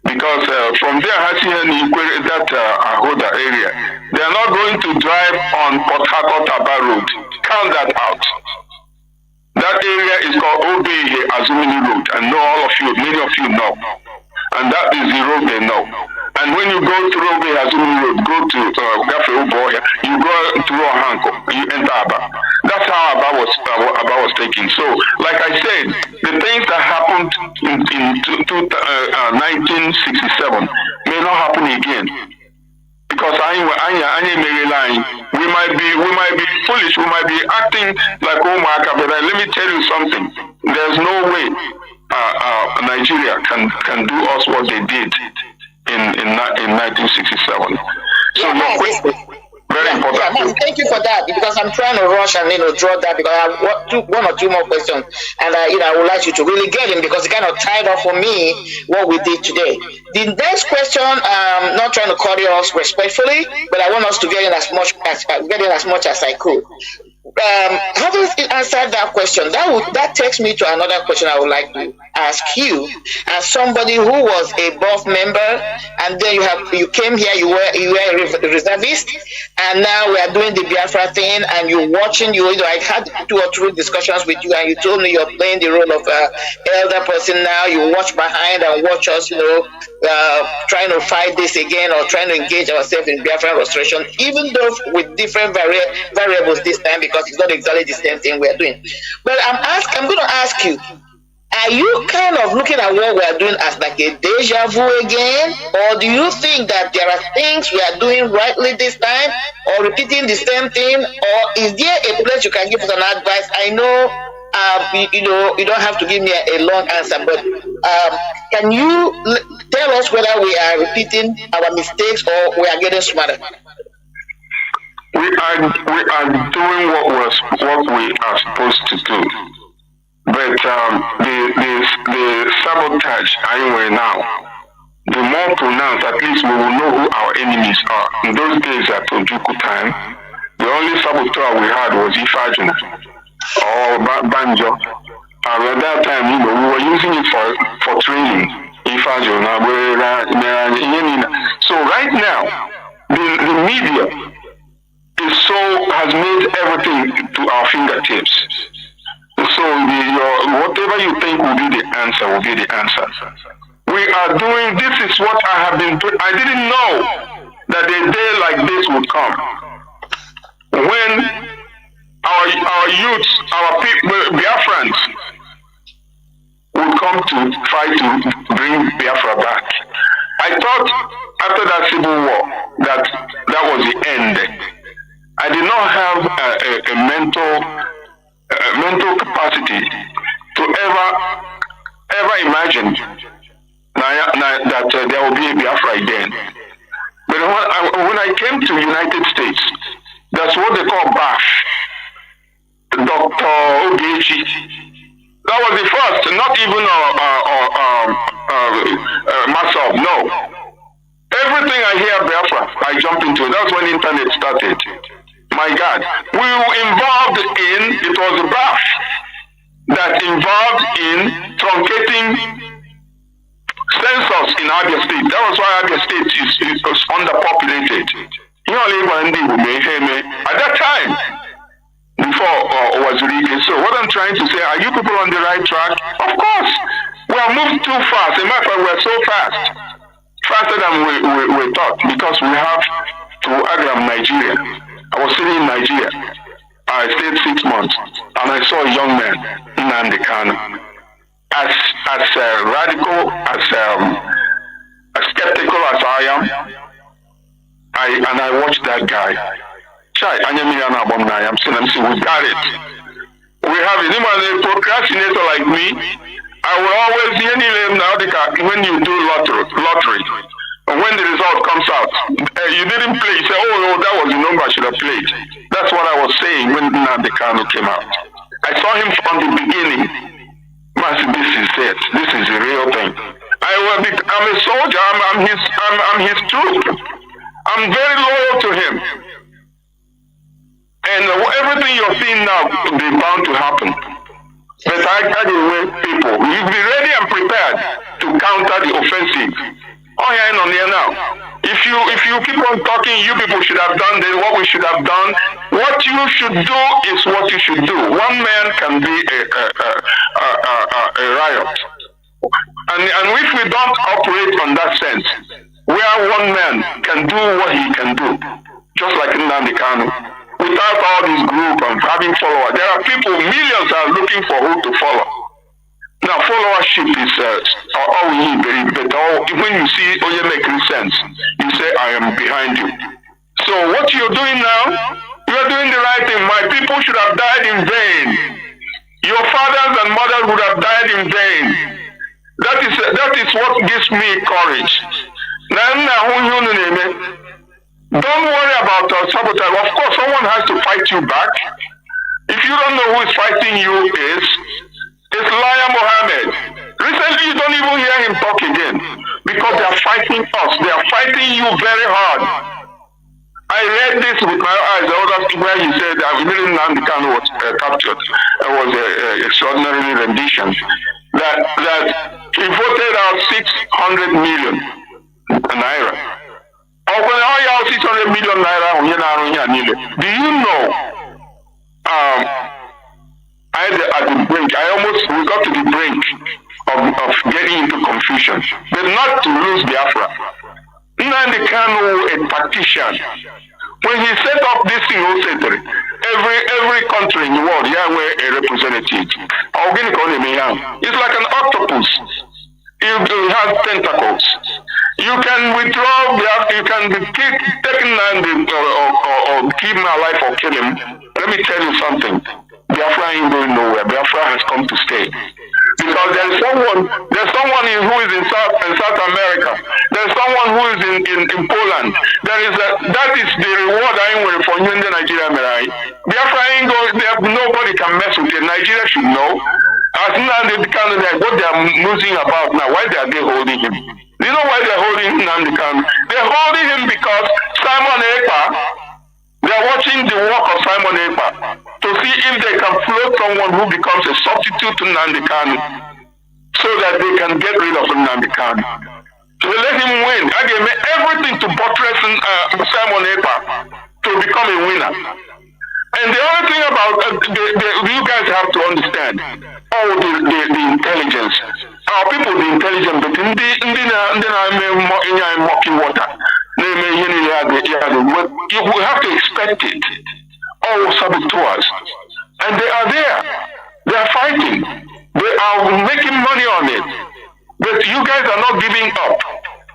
Because from there, that HAUSA area, they are not going to drive on Port Harcourt Road. Count that out. That area is called Obeye Azumini Road, and all of you, many of you know. And that is the road they know. And when you go through Obeye Azumini Road, go to Gafe Uboya, you go through Ohanko, you enter Aba. That's how Aba was taken. So, like I said, the things that happened in 1967 may not happen again. Because we might be foolish, we might be acting like Omaka, but let me tell you something. There's no way Nigeria can do us what they did in 1967. So very important. Yeah, thank you for that, because I'm trying to rush and draw that, because I have one or two more questions, and I would like you to really get in, because it kind of tied up for me what we did today. The next question, not trying to cut you off respectfully, but I want us to get in as much as I could. Having answered that question, that takes me to another question I would like to ask you, as somebody who was a BOF member, and then you came here, you were a reservist, and now we are doing the Biafra thing, and you're watching. I had 2 or 3 discussions with you, and you told me you're playing the role of elder person now. You watch behind and watch us, trying to fight this again, or trying to engage ourselves in Biafra restoration, even though with different variables this time, because it's not exactly the same thing we're doing. But I'm going to ask you, are you kind of looking at what we are doing as like a deja vu again? Or do you think that there are things we are doing rightly this time, or repeating the same thing? Or is there a place you can give us an advice? I know you don't have to give me a long answer, but can you tell us whether we are repeating our mistakes or we are getting smarter? We are doing what we are supposed to do, but the sabotage anyway now, the more pronounced, at least we will know who our enemies are. In those days at Ojuku time, the only saboteur we had was Ifajun or Banjo. At that time, we were using it for training. Ifajun. So right now, the media has made everything to our fingertips. So whatever you think will be the answer will be the answer. We are doing, this is what I have been doing. I didn't know that a day like this would come. When our youths, our people, Biafrans, would come to try to bring Biafra back. I thought after that civil war that was the end. I did not have a mental capacity to ever imagine that there will be a Biafra again. But when I came to United States, that's what they call BAF, Dr. Ogechi. That was the first, not even myself, no. Everything I hear Biafra, I jump into it. That's when the internet started. My God, we were involved it was the BAF that involved in truncating census in Abia State. That was why Abia State is underpopulated. At that time, before Wazirike. So what I'm trying to say, are you people on the right track? Of course. We have moved too fast. In matter of fact, we are so fast. Faster than we thought, because we have to Agram, Nigeria. I was sitting in Nigeria. I stayed 6 months, and I saw a young man, Nnamdi Kanu, as radical, as skeptical as I am. I watched that guy. I'm saying, we got it. We have it. A procrastinator like me, I will always hear him now when you do lottery. When the result comes out, you didn't play. You say, oh, that was the number I should have played. That's what I was saying when Nnamdi Kanu came out. I saw him from the beginning. Mazi, this is it. This is the real thing. I'm a soldier. I'm his troop. I'm very loyal to him. And everything you're seeing now will be bound to happen. But I will people. You be ready and prepared to counter the offensive. Oh yeah, on there now. If you keep on talking, you people should have done this, what we should have done. What you should do is what you should do. One man can be a riot. And if we don't operate on that sense, where one man can do what he can do, just like Nnamdi Kanu, without all this group and having followers, there are people, millions are looking for who to follow. Now, followership is all we need, but when you see you making sense, you say, I am behind you. So what you're doing now, you're doing the right thing. My people should have died in vain. Your fathers and mothers would have died in vain. That is what gives me courage. Don't worry about sabotage. Of course, someone has to fight you back. If you don't know who is fighting you it's Liar Mohammed. Recently, you don't even hear him talk again because they are fighting us. They are fighting you very hard. I read this with my eyes. Where he said that Nnamdi Kanu was captured. It was an extraordinary rendition. That he voted out 600 million naira. When all y'all 600 million naira, do you know? At the brink, we got to the brink of getting into confusion, but not to lose Biafra. Nnamdi Kanu, a tactician, when he set up this thing, a every country in the world, yeah, where a representative. It's like an octopus. It has tentacles. You can withdraw, you can be taken and or keep him alive or kill him. Let me tell you something. Biafra ain't going nowhere. Biafra has come to stay. Because there's someone who is in South America. There's someone who is in Poland. That is the reward I am for you in the Nigeria. Biafra ain't going. Nobody can mess with it. Nigeria should know. As Nnamdi Kanu, what they are musing about now, why are they holding him? You know why they're holding Nnamdi Kanu? They're holding him because Simon Ekpa, they're watching the work of Simon Ekpa to see if they can float someone who becomes a substitute to Nnamdi Kanu so that they can get rid of Nnamdi Kanu. So they let him win. I gave everything to buttress Simon Ekpa to become a winner. And the only thing about you guys have to understand, all the intelligence, our people, the intelligence, but in the mocking water, you will have to expect it. All saboteurs, and they are there. They are fighting. They are making money on it. But you guys are not giving up.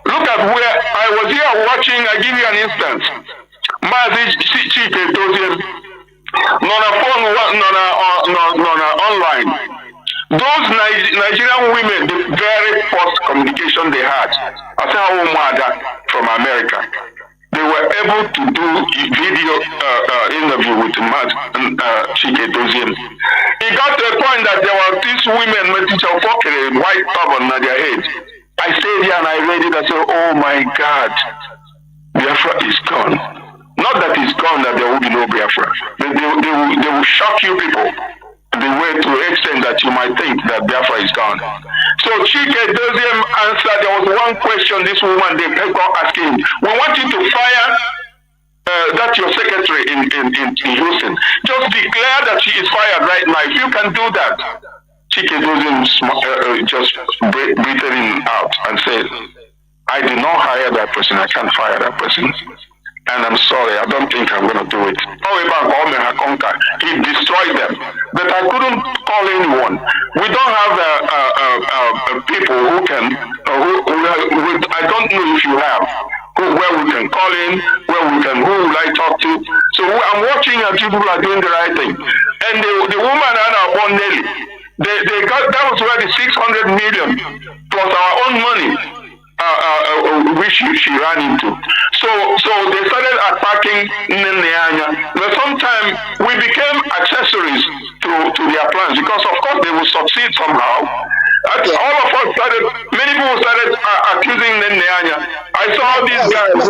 Look at where I was here watching. I give you an instance. Mazi Chinedu. Online. Those Nigerian women, the very first communication they had, from America, they were able to do video interview with Chinedu. It got to a point that there were these women with a white turban on their head. I stayed here and I read it. I said, "Oh my God, Biafra is gone." Not that it's gone, that there will be no Biafra. They will shock you people the way to the extent that you might think that Biafra is gone. So Chinedu answered. There was one question this woman, they kept on asking, "We want you to fire that's your secretary in Houston. Just declare that she is fired right now. If you can do that." Chinedu just breathed him out and said, "I did not hire that person. I can't fire that person. And I'm sorry, I don't think I'm going to do it." He destroyed them. But I couldn't call anyone. We don't have people who can, I don't know if you have, where we can call in, who will I talk to. So I'm watching and people are doing the right thing. And the woman Anna Bonelli, they got, that was where the 600 million plus our own money which she ran into. So they started attacking Nnamdi. But sometimes we became accessories to their plans because of course they will succeed somehow. All of us started, many people started accusing Nnamdi. I saw these guys.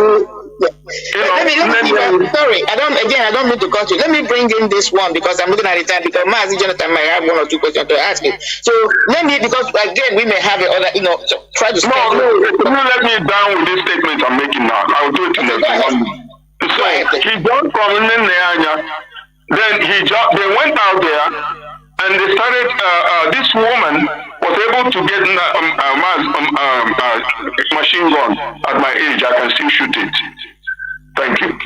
Sorry, I don't mean to cut you. Let me bring in this one because I'm looking at the time because Mazi Jonathan might have one or two questions to ask me. So let me, because again we may have other, try to. No, you let me down with this statement I'm making now. I will do it in the one. So he jumped from Nnamdi. Then they went out there and they started. This woman was able to get machine gun at my age. I can still shoot it. Thank you.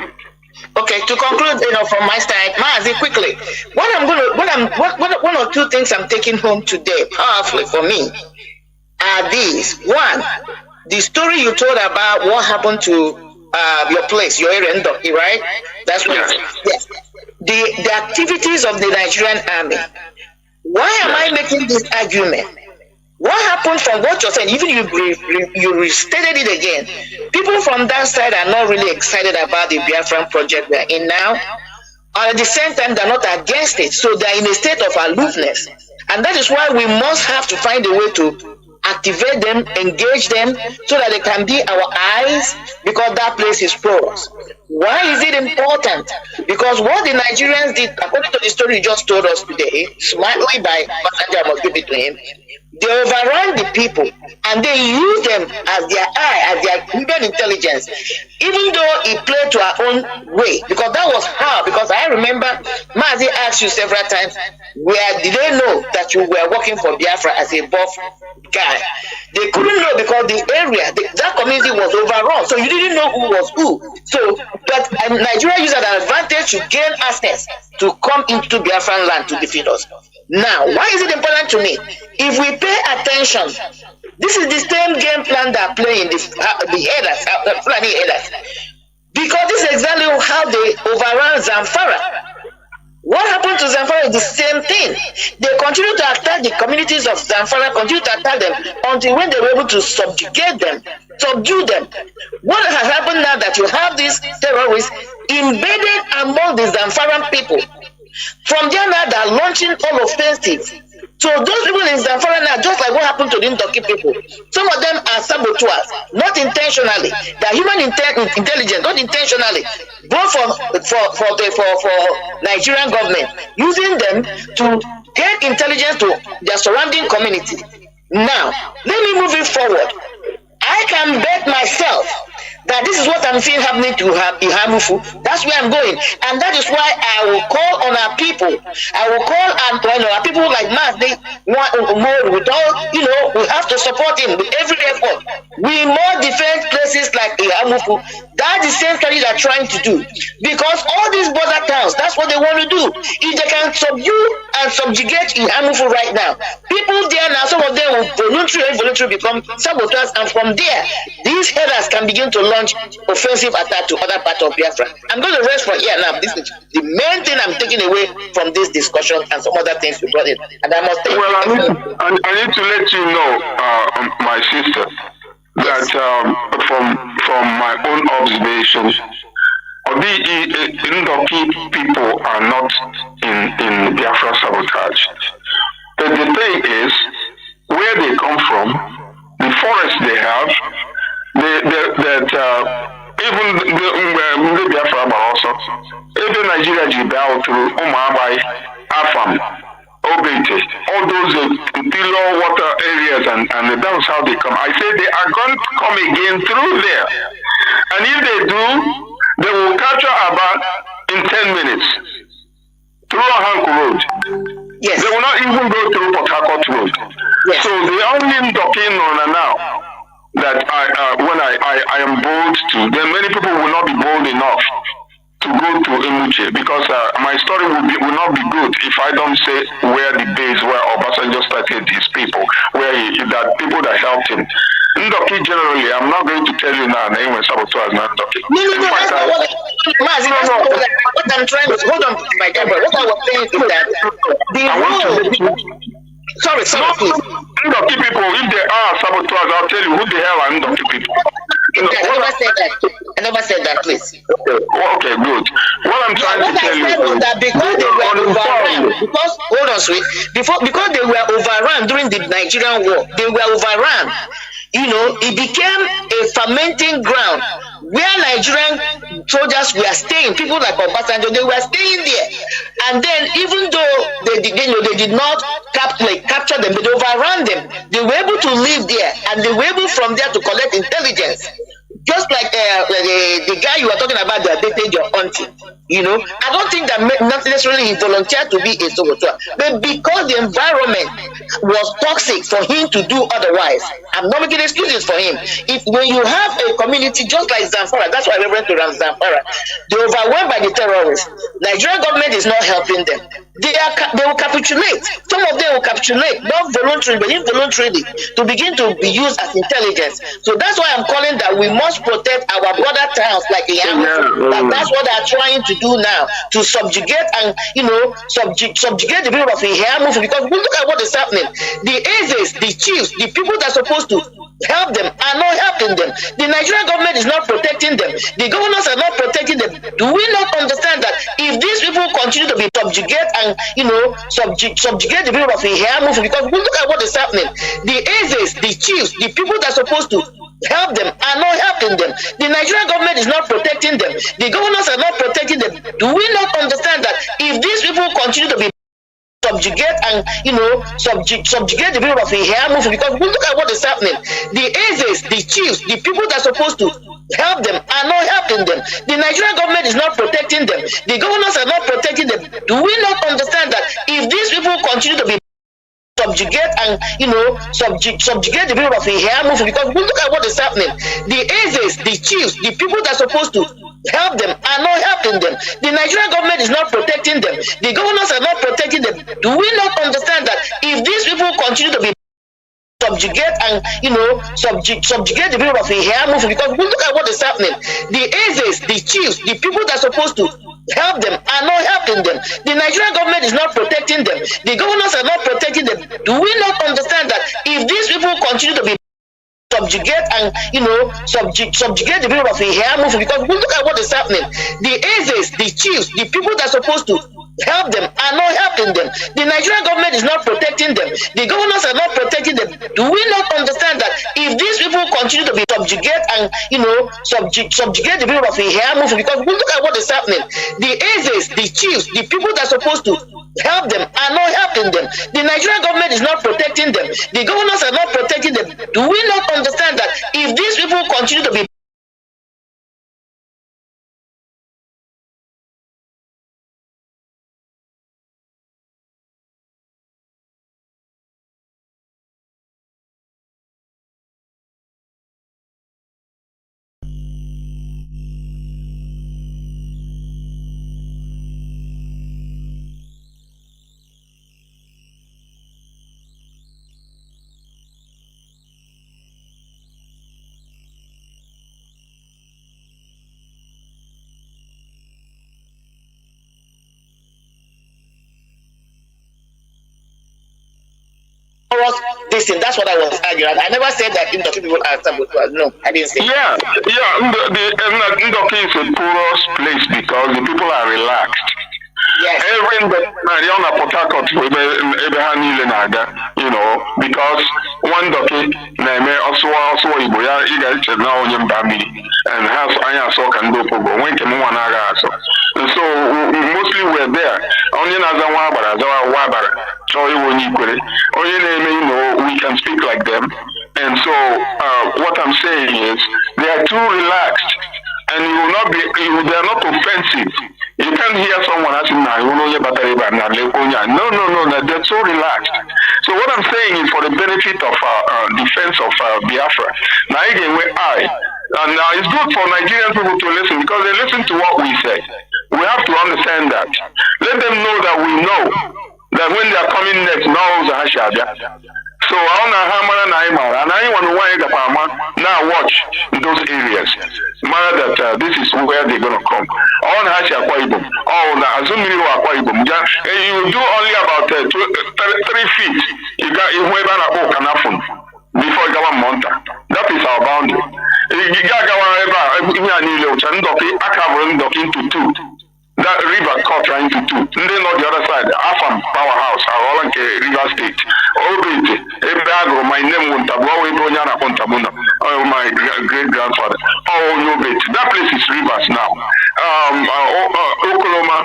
Okay, to conclude, from my side, Mazi, quickly, one or two things I'm taking home today, powerfully for me, are these. One, the story you told about what happened to your place, your area, right? That's what. Yes. The activities of the Nigerian army. Why am I making this argument? What happened from what you're saying, even you restated it again, people from that side are not really excited about the Biafran project we're in now. And at the same time, they're not against it. So they're in a state of aloofness. And that is why we must have to find a way to activate them, engage them, so that they can be our eyes, because that place is porous. Why is it important? Because what the Nigerians did, according to the story you just told us today, smartly by Masanja, must give it to him, They overrun the people and they use them as their eye, as their human intelligence, even though it played to our own way. Because that was how, because I remember Mazi asked you several times, where did they know that you were working for Biafra as a buff guy? They couldn't know because the area, that community was overrun. So you didn't know who was who. So, but Nigeria used an advantage to gain access to come into Biafran land to defeat us. Now, why is it important to me? If we pay attention, this is the same game plan that playing the headers, Fulani headers. Because this is exactly how they overran Zamfara. What happened to Zamfara is the same thing. They continue to attack the communities of Zamfara, continue to attack them until when they were able to subjugate them, subdue them. What has happened now that you have these terrorists embedded among the Zamfaran people? From there now, they are launching all offensive. So those people in Zamfara now, just like what happened to the Ndoki people, some of them are saboteurs, not intentionally. They are human intelligence, not intentionally. Both for Nigerian government, using them to get intelligence to their surrounding community. Now, let me move it forward. I can bet myself that this is what I'm seeing happening to Ihamufu. That's where I'm going. And that is why I will call on our people. I will call on our people like Mazi. With all, we have to support him with every effort. We must defend places like Ihamufu. That's the same strategy they're trying to do. Because all these border towns, that's what they want to do. If they can subdue and subjugate Ihamufu right now, people there now, some of them will voluntarily become saboteurs, and from there, these headers can begin to launch offensive attack to other parts of Biafra. I'm going to rest for here now. This is the main thing I'm taking away from this discussion and some other things you brought in. And I must take I need to let you know, my sister, that from my own observation, the Ndoki people are not in Biafra sabotage. But the thing is, where they come from, the forest they have, even the Biafra, but also even Nigeria Jibao through Umabai, Afam, Obete, all those below water areas, and that's how they come. I say they are going to come again through there. And if they do, they will capture about in 10 minutes through Ahanku Road. Yes. They will not even go through Port Harcourt Road. Yes. So the only docking on now that when I am bold to, then many people will not be bold enough to go to Imuche, because my story will not be good if I don't say where the base where Obasanjo started his people, where that people that helped him. Ndoki generally, I'm not going to tell you now, anyway, saboteur is not Ndoki. No, that's not what I'm trying to, hold on, my God, what I was saying is that Sorry, please. Ndoki people, if they are saboteurs, I'll tell you who the hell are Ndoki people. I never said that, please. Okay, good. What I'm trying to tell you was that because they were overrun, because they were overrun during the Nigerian war, they were overrun. It became a fermenting ground where Nigerian soldiers were staying. People like Obasanjo, they were staying there. And then, even though they did not capture them, but they overran them, they were able to live there, and they were able from there to collect intelligence. Just like the guy you were talking about, the dated your auntie. I don't think that not necessarily he volunteered to be a saboteur, but because the environment was toxic for him to do otherwise. I'm not making excuses for him. When you have a community just like Zamfara, that's why I referred to Zamfara, they're overwhelmed by the terrorists. Nigerian government is not helping them. They will capitulate. Some of them will capitulate, not voluntarily, but involuntarily, to begin to be used as intelligence. So that's why I'm calling that we must protect our border towns like Ihamufu. That's what they're trying to do now, to subjugate and subjugate the people of Ihamufu. Because we look at what is happening. The Ezes, the chiefs, the people that are supposed to help them are not helping them. The Nigerian government is not protecting them. The governors are not protecting them. Do we not understand that if these people continue to be subjugate and subjugate the people of Ihamufu, because we look at what is happening. The Ezes, the chiefs, the people that are supposed to help them are not helping them. The Nigerian government is not protecting them. The governors are not protecting them. Do we not understand that if these people continue to be subjugate and subjugate the people of Ihamufu, because look at what is happening. The Ezes, the chiefs, the people that are supposed to help them are not helping them. The Nigerian government is not protecting them. The governors are not protecting them. Do we not understand that if these people continue to be subjugate and subjugate the people of Ihamufu, because look at what is happening. The Ezes, the chiefs, the people that are supposed to help them are not helping them. The Nigerian government is not protecting them. The governors are not protecting them. Do we not understand that if these people continue to be subjugate and subjugate the people of Ihamufu, because look at what is happening. The Ezes, the chiefs, the people that are supposed to help them are not helping them. The Nigerian government is not protecting them. The governors are not protecting them. Do we not understand that if these people continue to be subjugate and subjugate the people of Ihamufu, because look at what is happening. The Ezes, the chiefs, the people that are supposed to help them are not helping them. The Nigerian government is not protecting them. The governors are not protecting them. Do we not understand that if these people continue to be subjugate and subjugate the people of Ihamufu, because look at what is happening. The Ezes, the chiefs, the people that are supposed to help them are not helping them. The Nigerian government is not protecting them. The governors are not protecting them. Do we not understand that if these people continue to be this thing? That's what I was arguing. I never said that Ndoki people are saboteurs. No, I didn't say that. The Ndoki is a porous place because the people are relaxed. Yes. Every Port Harcourt, because one donkey also Iboya, now and has I saw can go for when came one so mostly we're there. Only another Wabara, Choi Woniquere. Only we can speak like them. And so what I'm saying is they are too relaxed and they are not offensive. You can't hear someone asking, no, they're so relaxed. So what I'm saying is for the benefit of defense of Biafra. Now again, and now it's good for Nigerian people to listen because they listen to what we say. We have to understand that. Let them know that we know that when they are coming next, so now watch those areas. That this is where they're gonna come. You do only about 3 feet. You got before you go on Monta. That is our boundary. Into 2. That river cut right into 2. And then on the other side, Afam powerhouse, River State. My name was my great grandfather. That place is rivers now. Okoloma,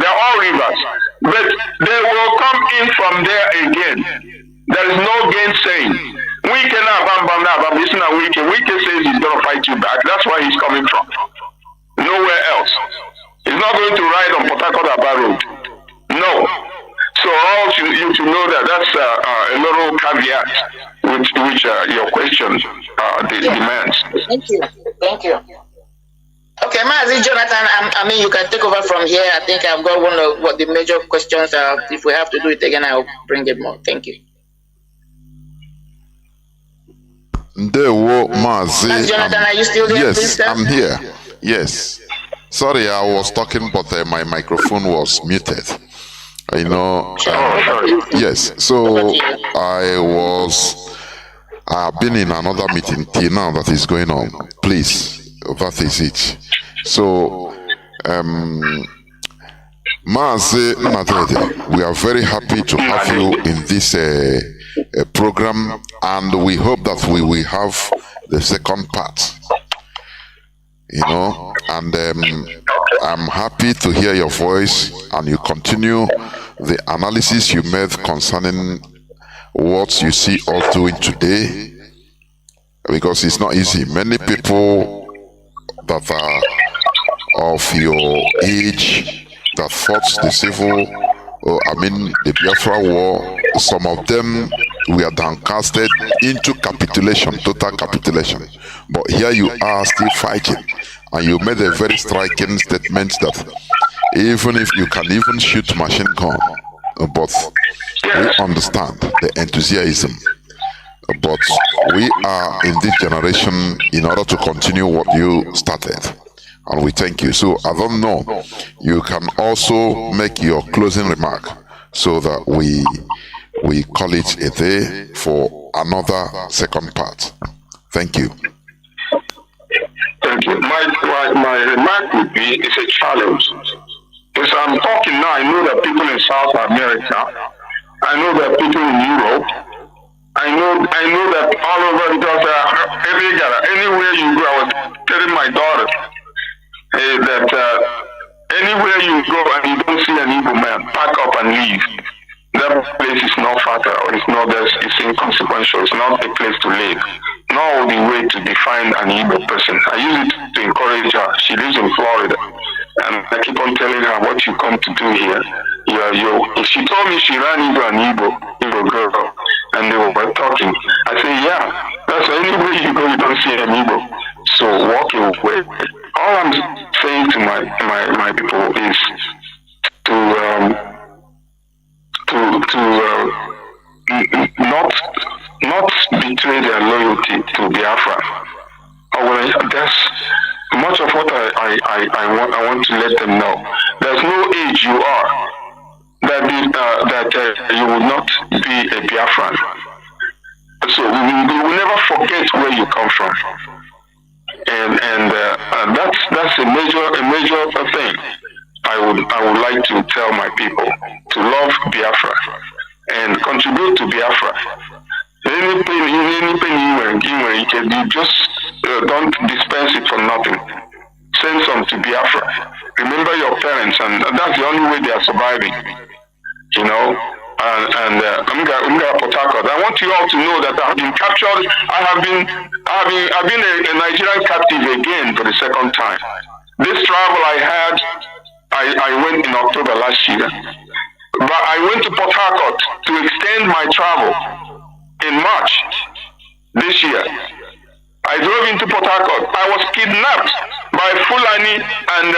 they're all rivers. But they will come in from there again. There is no gainsaying. We cannot Wike says he's gonna fight you back. That's where he's coming from. Nowhere else. He's not going to ride on Port Harcourt Road. No. So you should know that that's a little caveat which your question demands. Thank you. Okay, Mazi, Jonathan, you can take over from here. I think I've got one of what the major questions are. If we have to do it again, I'll bring it more. Thank you. Mazi, Jonathan, are you still there? Yes, please, I'm here. Yes. Sorry, I was talking, but my microphone was muted. Yes. So I've been in another meeting till now that is going on. Please, that is it. So, Mazi Nnamdi, we are very happy to have you in this program, and we hope that we will have the second part. And I'm happy to hear your voice, and you continue the analysis you made concerning what you see us doing today, because it's not easy. Many people that are of your age that fought the the Biafra war, some of them were downcasted into capitulation, total capitulation. But here you are still fighting, and you made a very striking statement that even if you can even shoot machine gun, but we understand the enthusiasm. But we are in this generation in order to continue what you started, and we thank you. So I don't know, you can also make your closing remark so that we call it a day for another second part. Thank you. Thank you. My remark would be, it's a challenge. As I'm talking now, I know that people in South America, I know that people in Europe, I know that all over, because anywhere you go, I was telling my daughter that anywhere you go and you don't see an Igbo man, pack up and leave. That place is not fertile, it's inconsequential, it's not a place to live, nor the way to define an Igbo person. I use it to encourage her. She lives in Florida, and I keep on telling her, what you come to do here, she told me she ran into an Igbo girl, and they were talking. I say, yeah, that's anywhere you go, you don't see an Igbo. So walk away. All I'm saying to my people is not betray their loyalty to Biafra. That's much of what I want to let them know. There's no age you are that you will not be a Biafran. So we will never forget where you come from, and that's a major thing. I would like to tell my people to love Biafra and contribute to Biafra. Any penny you just don't dispense it for nothing. Send some to Biafra. Remember your parents, and that's the only way they are surviving. I'm going Port Harcourt. I want you all to know that I have been captured. I've been a Nigerian captive again for the second time. This travel I went in October last year, but I went to Port Harcourt to extend my travel in March this year. I drove into Port Harcourt. I was kidnapped by Fulani and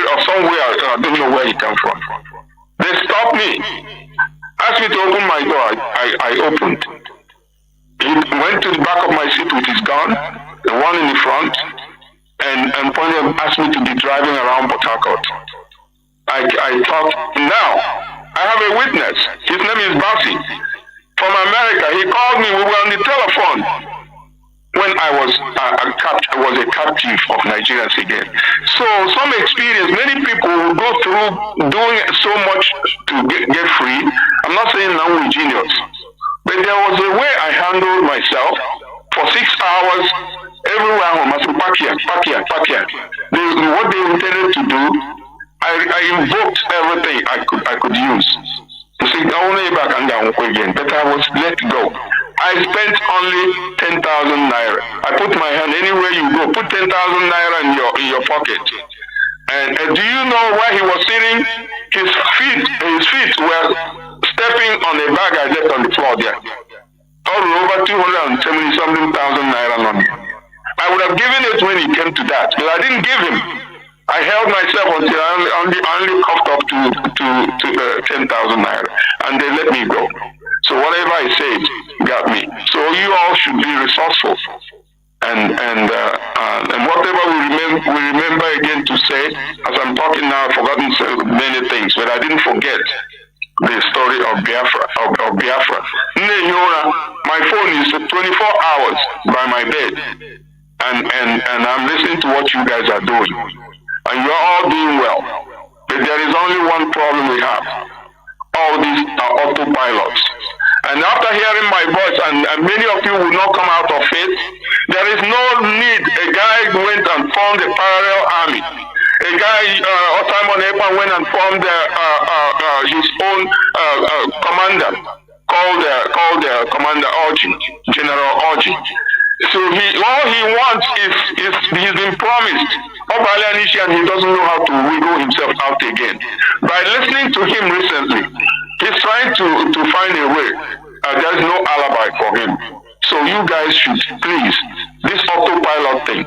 or somewhere. I don't know where he came from. They stopped me, asked me to open my door. I opened. He went to the back of my seat with his gun, the one in the front, and pointed and asked me to be driving around Port Harcourt. I thought, now, I have a witness. His name is Mazi from America. He called me. We were on the telephone when I was a captive of Nigerians again. So some experience, many people will go through doing so much to get free. I'm not saying now we're genius, but there was a way I handled myself for 6 hours everywhere home. I said, pack here. What they intended to do, I invoked everything I could use. Only back and down again, but I was let go. I spent only 10,000 naira. I put my hand anywhere you go. Put 10,000 naira in your pocket. And do you know where he was sitting? His feet were stepping on a bag I left on the floor there. All over 270 something thousand naira on me. I would have given it when he came to that, but I didn't give him. I held myself until I only coughed up to 10,000 naira, and they let me go. So whatever I said got me. So you all should be resourceful, and whatever we remember again to say. As I'm talking now, I've forgotten many things, but I didn't forget the story of Biafra. My phone is 24 hours by my bed, and I'm listening to what you guys are doing. And you're all doing well. But there is only one problem we have. All these are autopilots. And after hearing my voice, and many of you will not come out of it, there is no need. A guy went and formed a parallel army. A guy, Simon Ekpa, went and formed his own commander called Commander Orji, General Orji. So all he wants is he's been promised and he doesn't know how to wiggle himself out again. By listening to him recently, he's trying to find a way. There's no alibi for him. So you guys should please, this autopilot thing,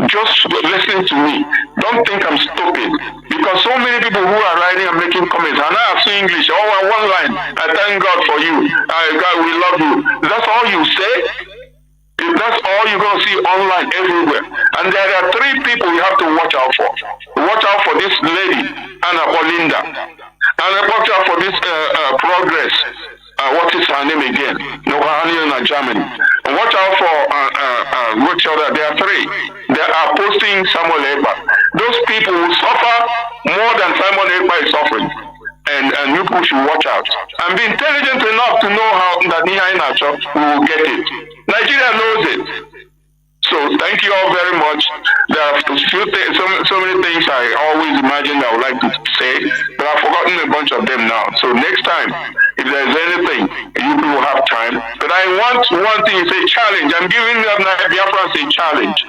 just listen to me. Don't think I'm stupid. Because so many people who are writing and making comments, and I have seen English, one line, I thank God for you. God, we love you. That's all you say? If that's all you're going to see online everywhere. And there are three people you have to watch out for. Watch out for this lady, Anna Olinda. And watch out for this Progress. What is her name again? Nohani, Germany. And watch out for which other? There are three. They are posting Samuel Ekpa. Those people will suffer more than Simon Ekpa is suffering. And you people should watch out. And be intelligent enough to know how that Nihai Nacho will get it. Nigeria knows it. So thank you all very much. There are so many things I always imagined I would like to say, but I've forgotten a bunch of them now. So next time, if there's anything, you will have time. But I want one thing, it's a challenge. I'm giving Biafrans a challenge.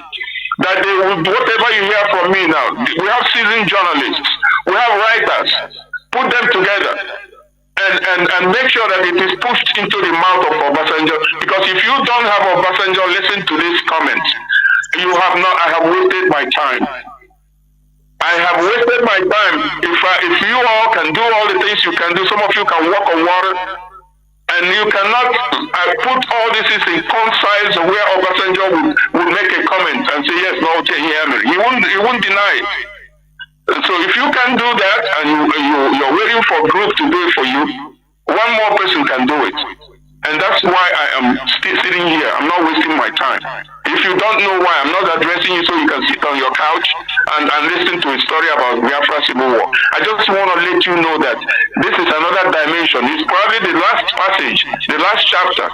That they will, whatever you hear from me now, we have seasoned journalists, we have writers, put them together. And make sure that it is pushed into the mouth of Obasanjo. Because if you don't have Obasanjo listen to these comments, you have not. I have wasted my time. I have wasted my time. If you all can do all the things you can do, some of you can walk on water, and you cannot put all this in concise where Obasanjo would make a comment and say yes, no, okay, hear me. He won't deny it. So if you can do that and you're waiting for a group to do it for you, one more person can do it. And that's why I am still sitting here. I'm not wasting my time. If you don't know why, I'm not addressing you so you can sit on your couch and listen to a story about Biafra Civil War. I just want to let you know that this is another dimension. It's probably the last passage, the last chapter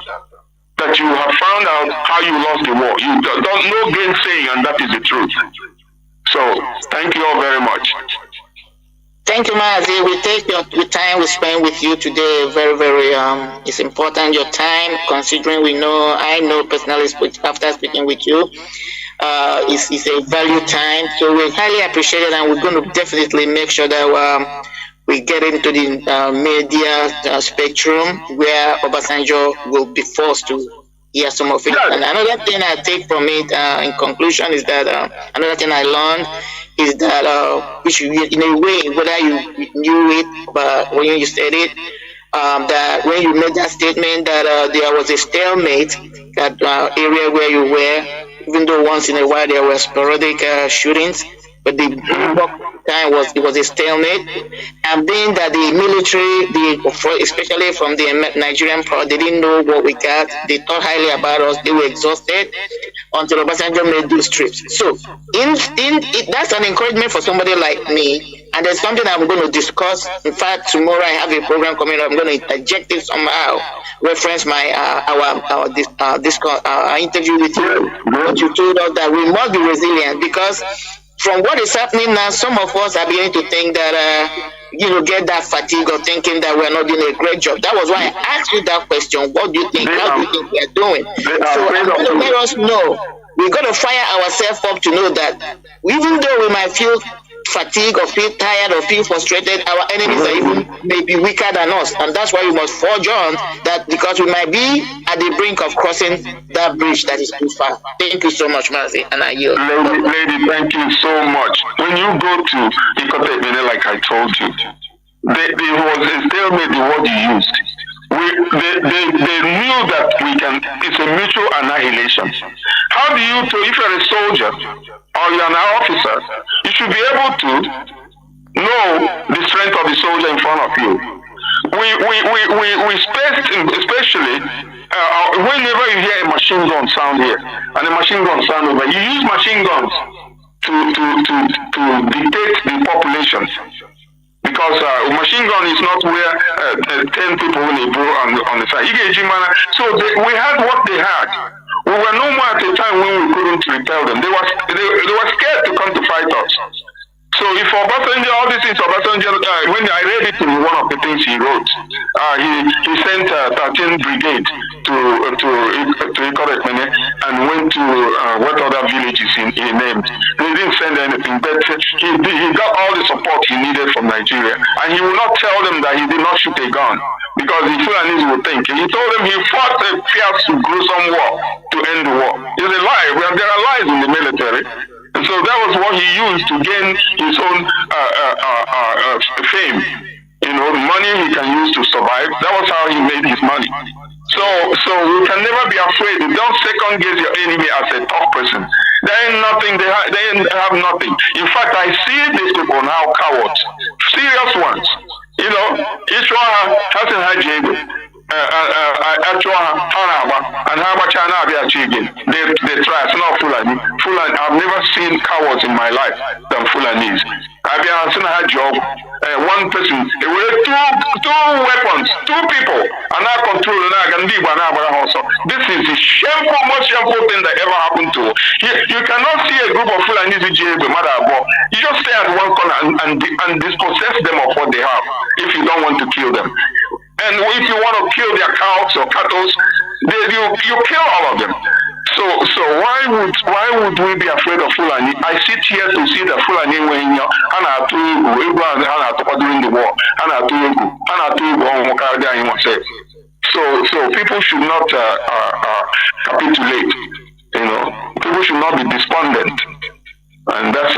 that you have found out how you lost the war. You don't know gainsaying, and that is the truth. So, thank you all very much. Thank you, Mazi. We take your time we spend with you today. Very, very, it's important, your time, considering I know personally after speaking with you, it's a value time. So we highly appreciate it, and we're going to definitely make sure that we get into the media spectrum where Obasanjo will be forced to hear some of it. And another thing I take from it in conclusion is that another thing I learned is that which in a way, whether you knew it, but when you said it, that when you made that statement that there was a stalemate, that area where you were, even though once in a while there were sporadic shootings, but the time was a stalemate. And being that the military, especially from the Nigerian part, they didn't know what we got. They thought highly about us. They were exhausted until Obasanjo made those trips. So that's an encouragement for somebody like me. And there's something I'm going to discuss. In fact, tomorrow I have a program coming up. I'm going to interject it somehow, reference my our interview with you. But you told us that we must be resilient, because from what is happening now, some of us are beginning to think that, get that fatigue of thinking that we're not doing a great job. That was why I asked you that question. What do you think? How do you think we're doing? So I'm going to let us know. We're going to fire ourselves up to know that even though we might feel fatigue or feel tired or feel frustrated, our enemies are even maybe weaker than us, and that's why we must forge on that, because we might be at the brink of crossing that bridge that is too far. Thank you so much, Mazi, and I yield. Lady, thank you so much. When you go to Ikote Bene, like I told you, there was a stalemate, the word you used. They knew that it's a mutual annihilation. How do you, if you're a soldier or you're an officer, you should be able to know the strength of the soldier in front of you. We spaced, especially whenever you hear a machine gun sound here and a machine gun sound over, you use machine guns to dictate the population. Because machine gun is not where 10 people in a row on the side. So we had what they had. We were no more at a time when we couldn't repel them. They were scared to come to fight us. So if Obasanjo, all these things Obasanjo, when I read it in one of the things he wrote, he sent 13 brigade to Ikorekmene and went to what other villages he named. He didn't send anything, but he got all the support he needed from Nigeria. And he will not tell them that he did not shoot a gun, because the Fulanis will think. He told them he fought a fierce, gruesome war to end the war. It's a lie. Well, there are lies in the military. And so that was what he used to gain his own fame. You know, money he can use to survive. That was how he made his money. So you can never be afraid. Don't second guess your enemy as a tough person. They ain't nothing. They have nothing. In fact, I see these people now cowards, serious ones. You know, each one hasn't had Chinedu. And how much I know they try. It's not Fulani. I've never seen cowards in my life than Fulanis. I've seen a job. One person, with two weapons, two people, and I control also. This is the shameful, most shameful thing that ever happened to. You cannot see a group of Fulanis in jail. You just stay at one corner and dispossess them of what they have if you don't want to kill them. And if you want to kill their cows or cattle, you kill all of them. So why would we be afraid of Fulani? I sit here to see the Fulani when during the war. So people should not capitulate. You know, people should not be despondent. And that's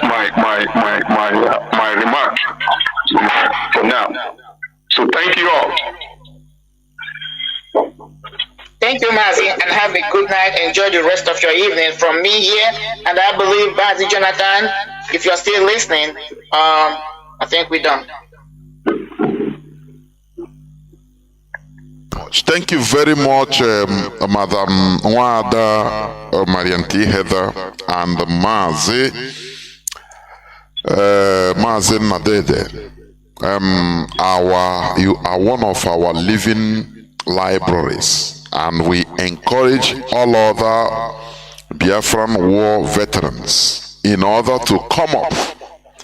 my remark for now. So thank you all. Thank you, Mazi, and have a good night. Enjoy the rest of your evening from me here. And I believe, Mazi Jonathan, if you're still listening, I think we're done. Thank you very much, Madam Wada, Marianti Heather, and Mazi Nadede. You are one of our living libraries, and we encourage all other Biafran war veterans in order to come up,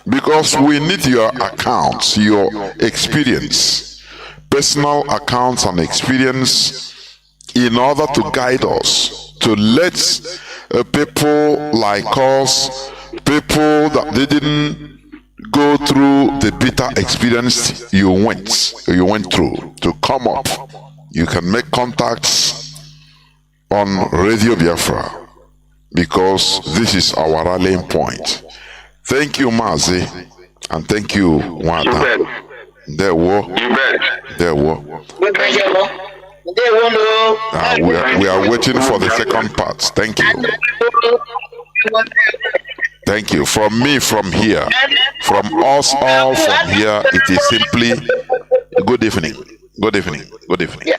because we need your accounts, your experience, personal accounts and experience, in order to guide us, to let people like us, people that didn't go through the bitter experience you went through, to come up. You can make contacts on Radio Biafra, because this is our rallying point. Thank you, Mazi, and thank you, Wada. There were. We are waiting for the second part. Thank you. Thank you. From me, from here, from us all from here, it is simply good evening. Good evening. Good evening. Yeah.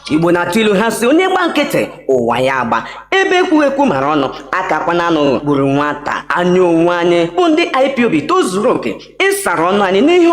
Igbo na-atụ ilu ha si onye gba nkịtị ụwa ya agba, ebe ekwu mara ọnụ akakwana anụ gburu nwata. Anyị onwe anyị bụ ndị IPOB tozuru oke ịsara ọnụ anyị n'ihe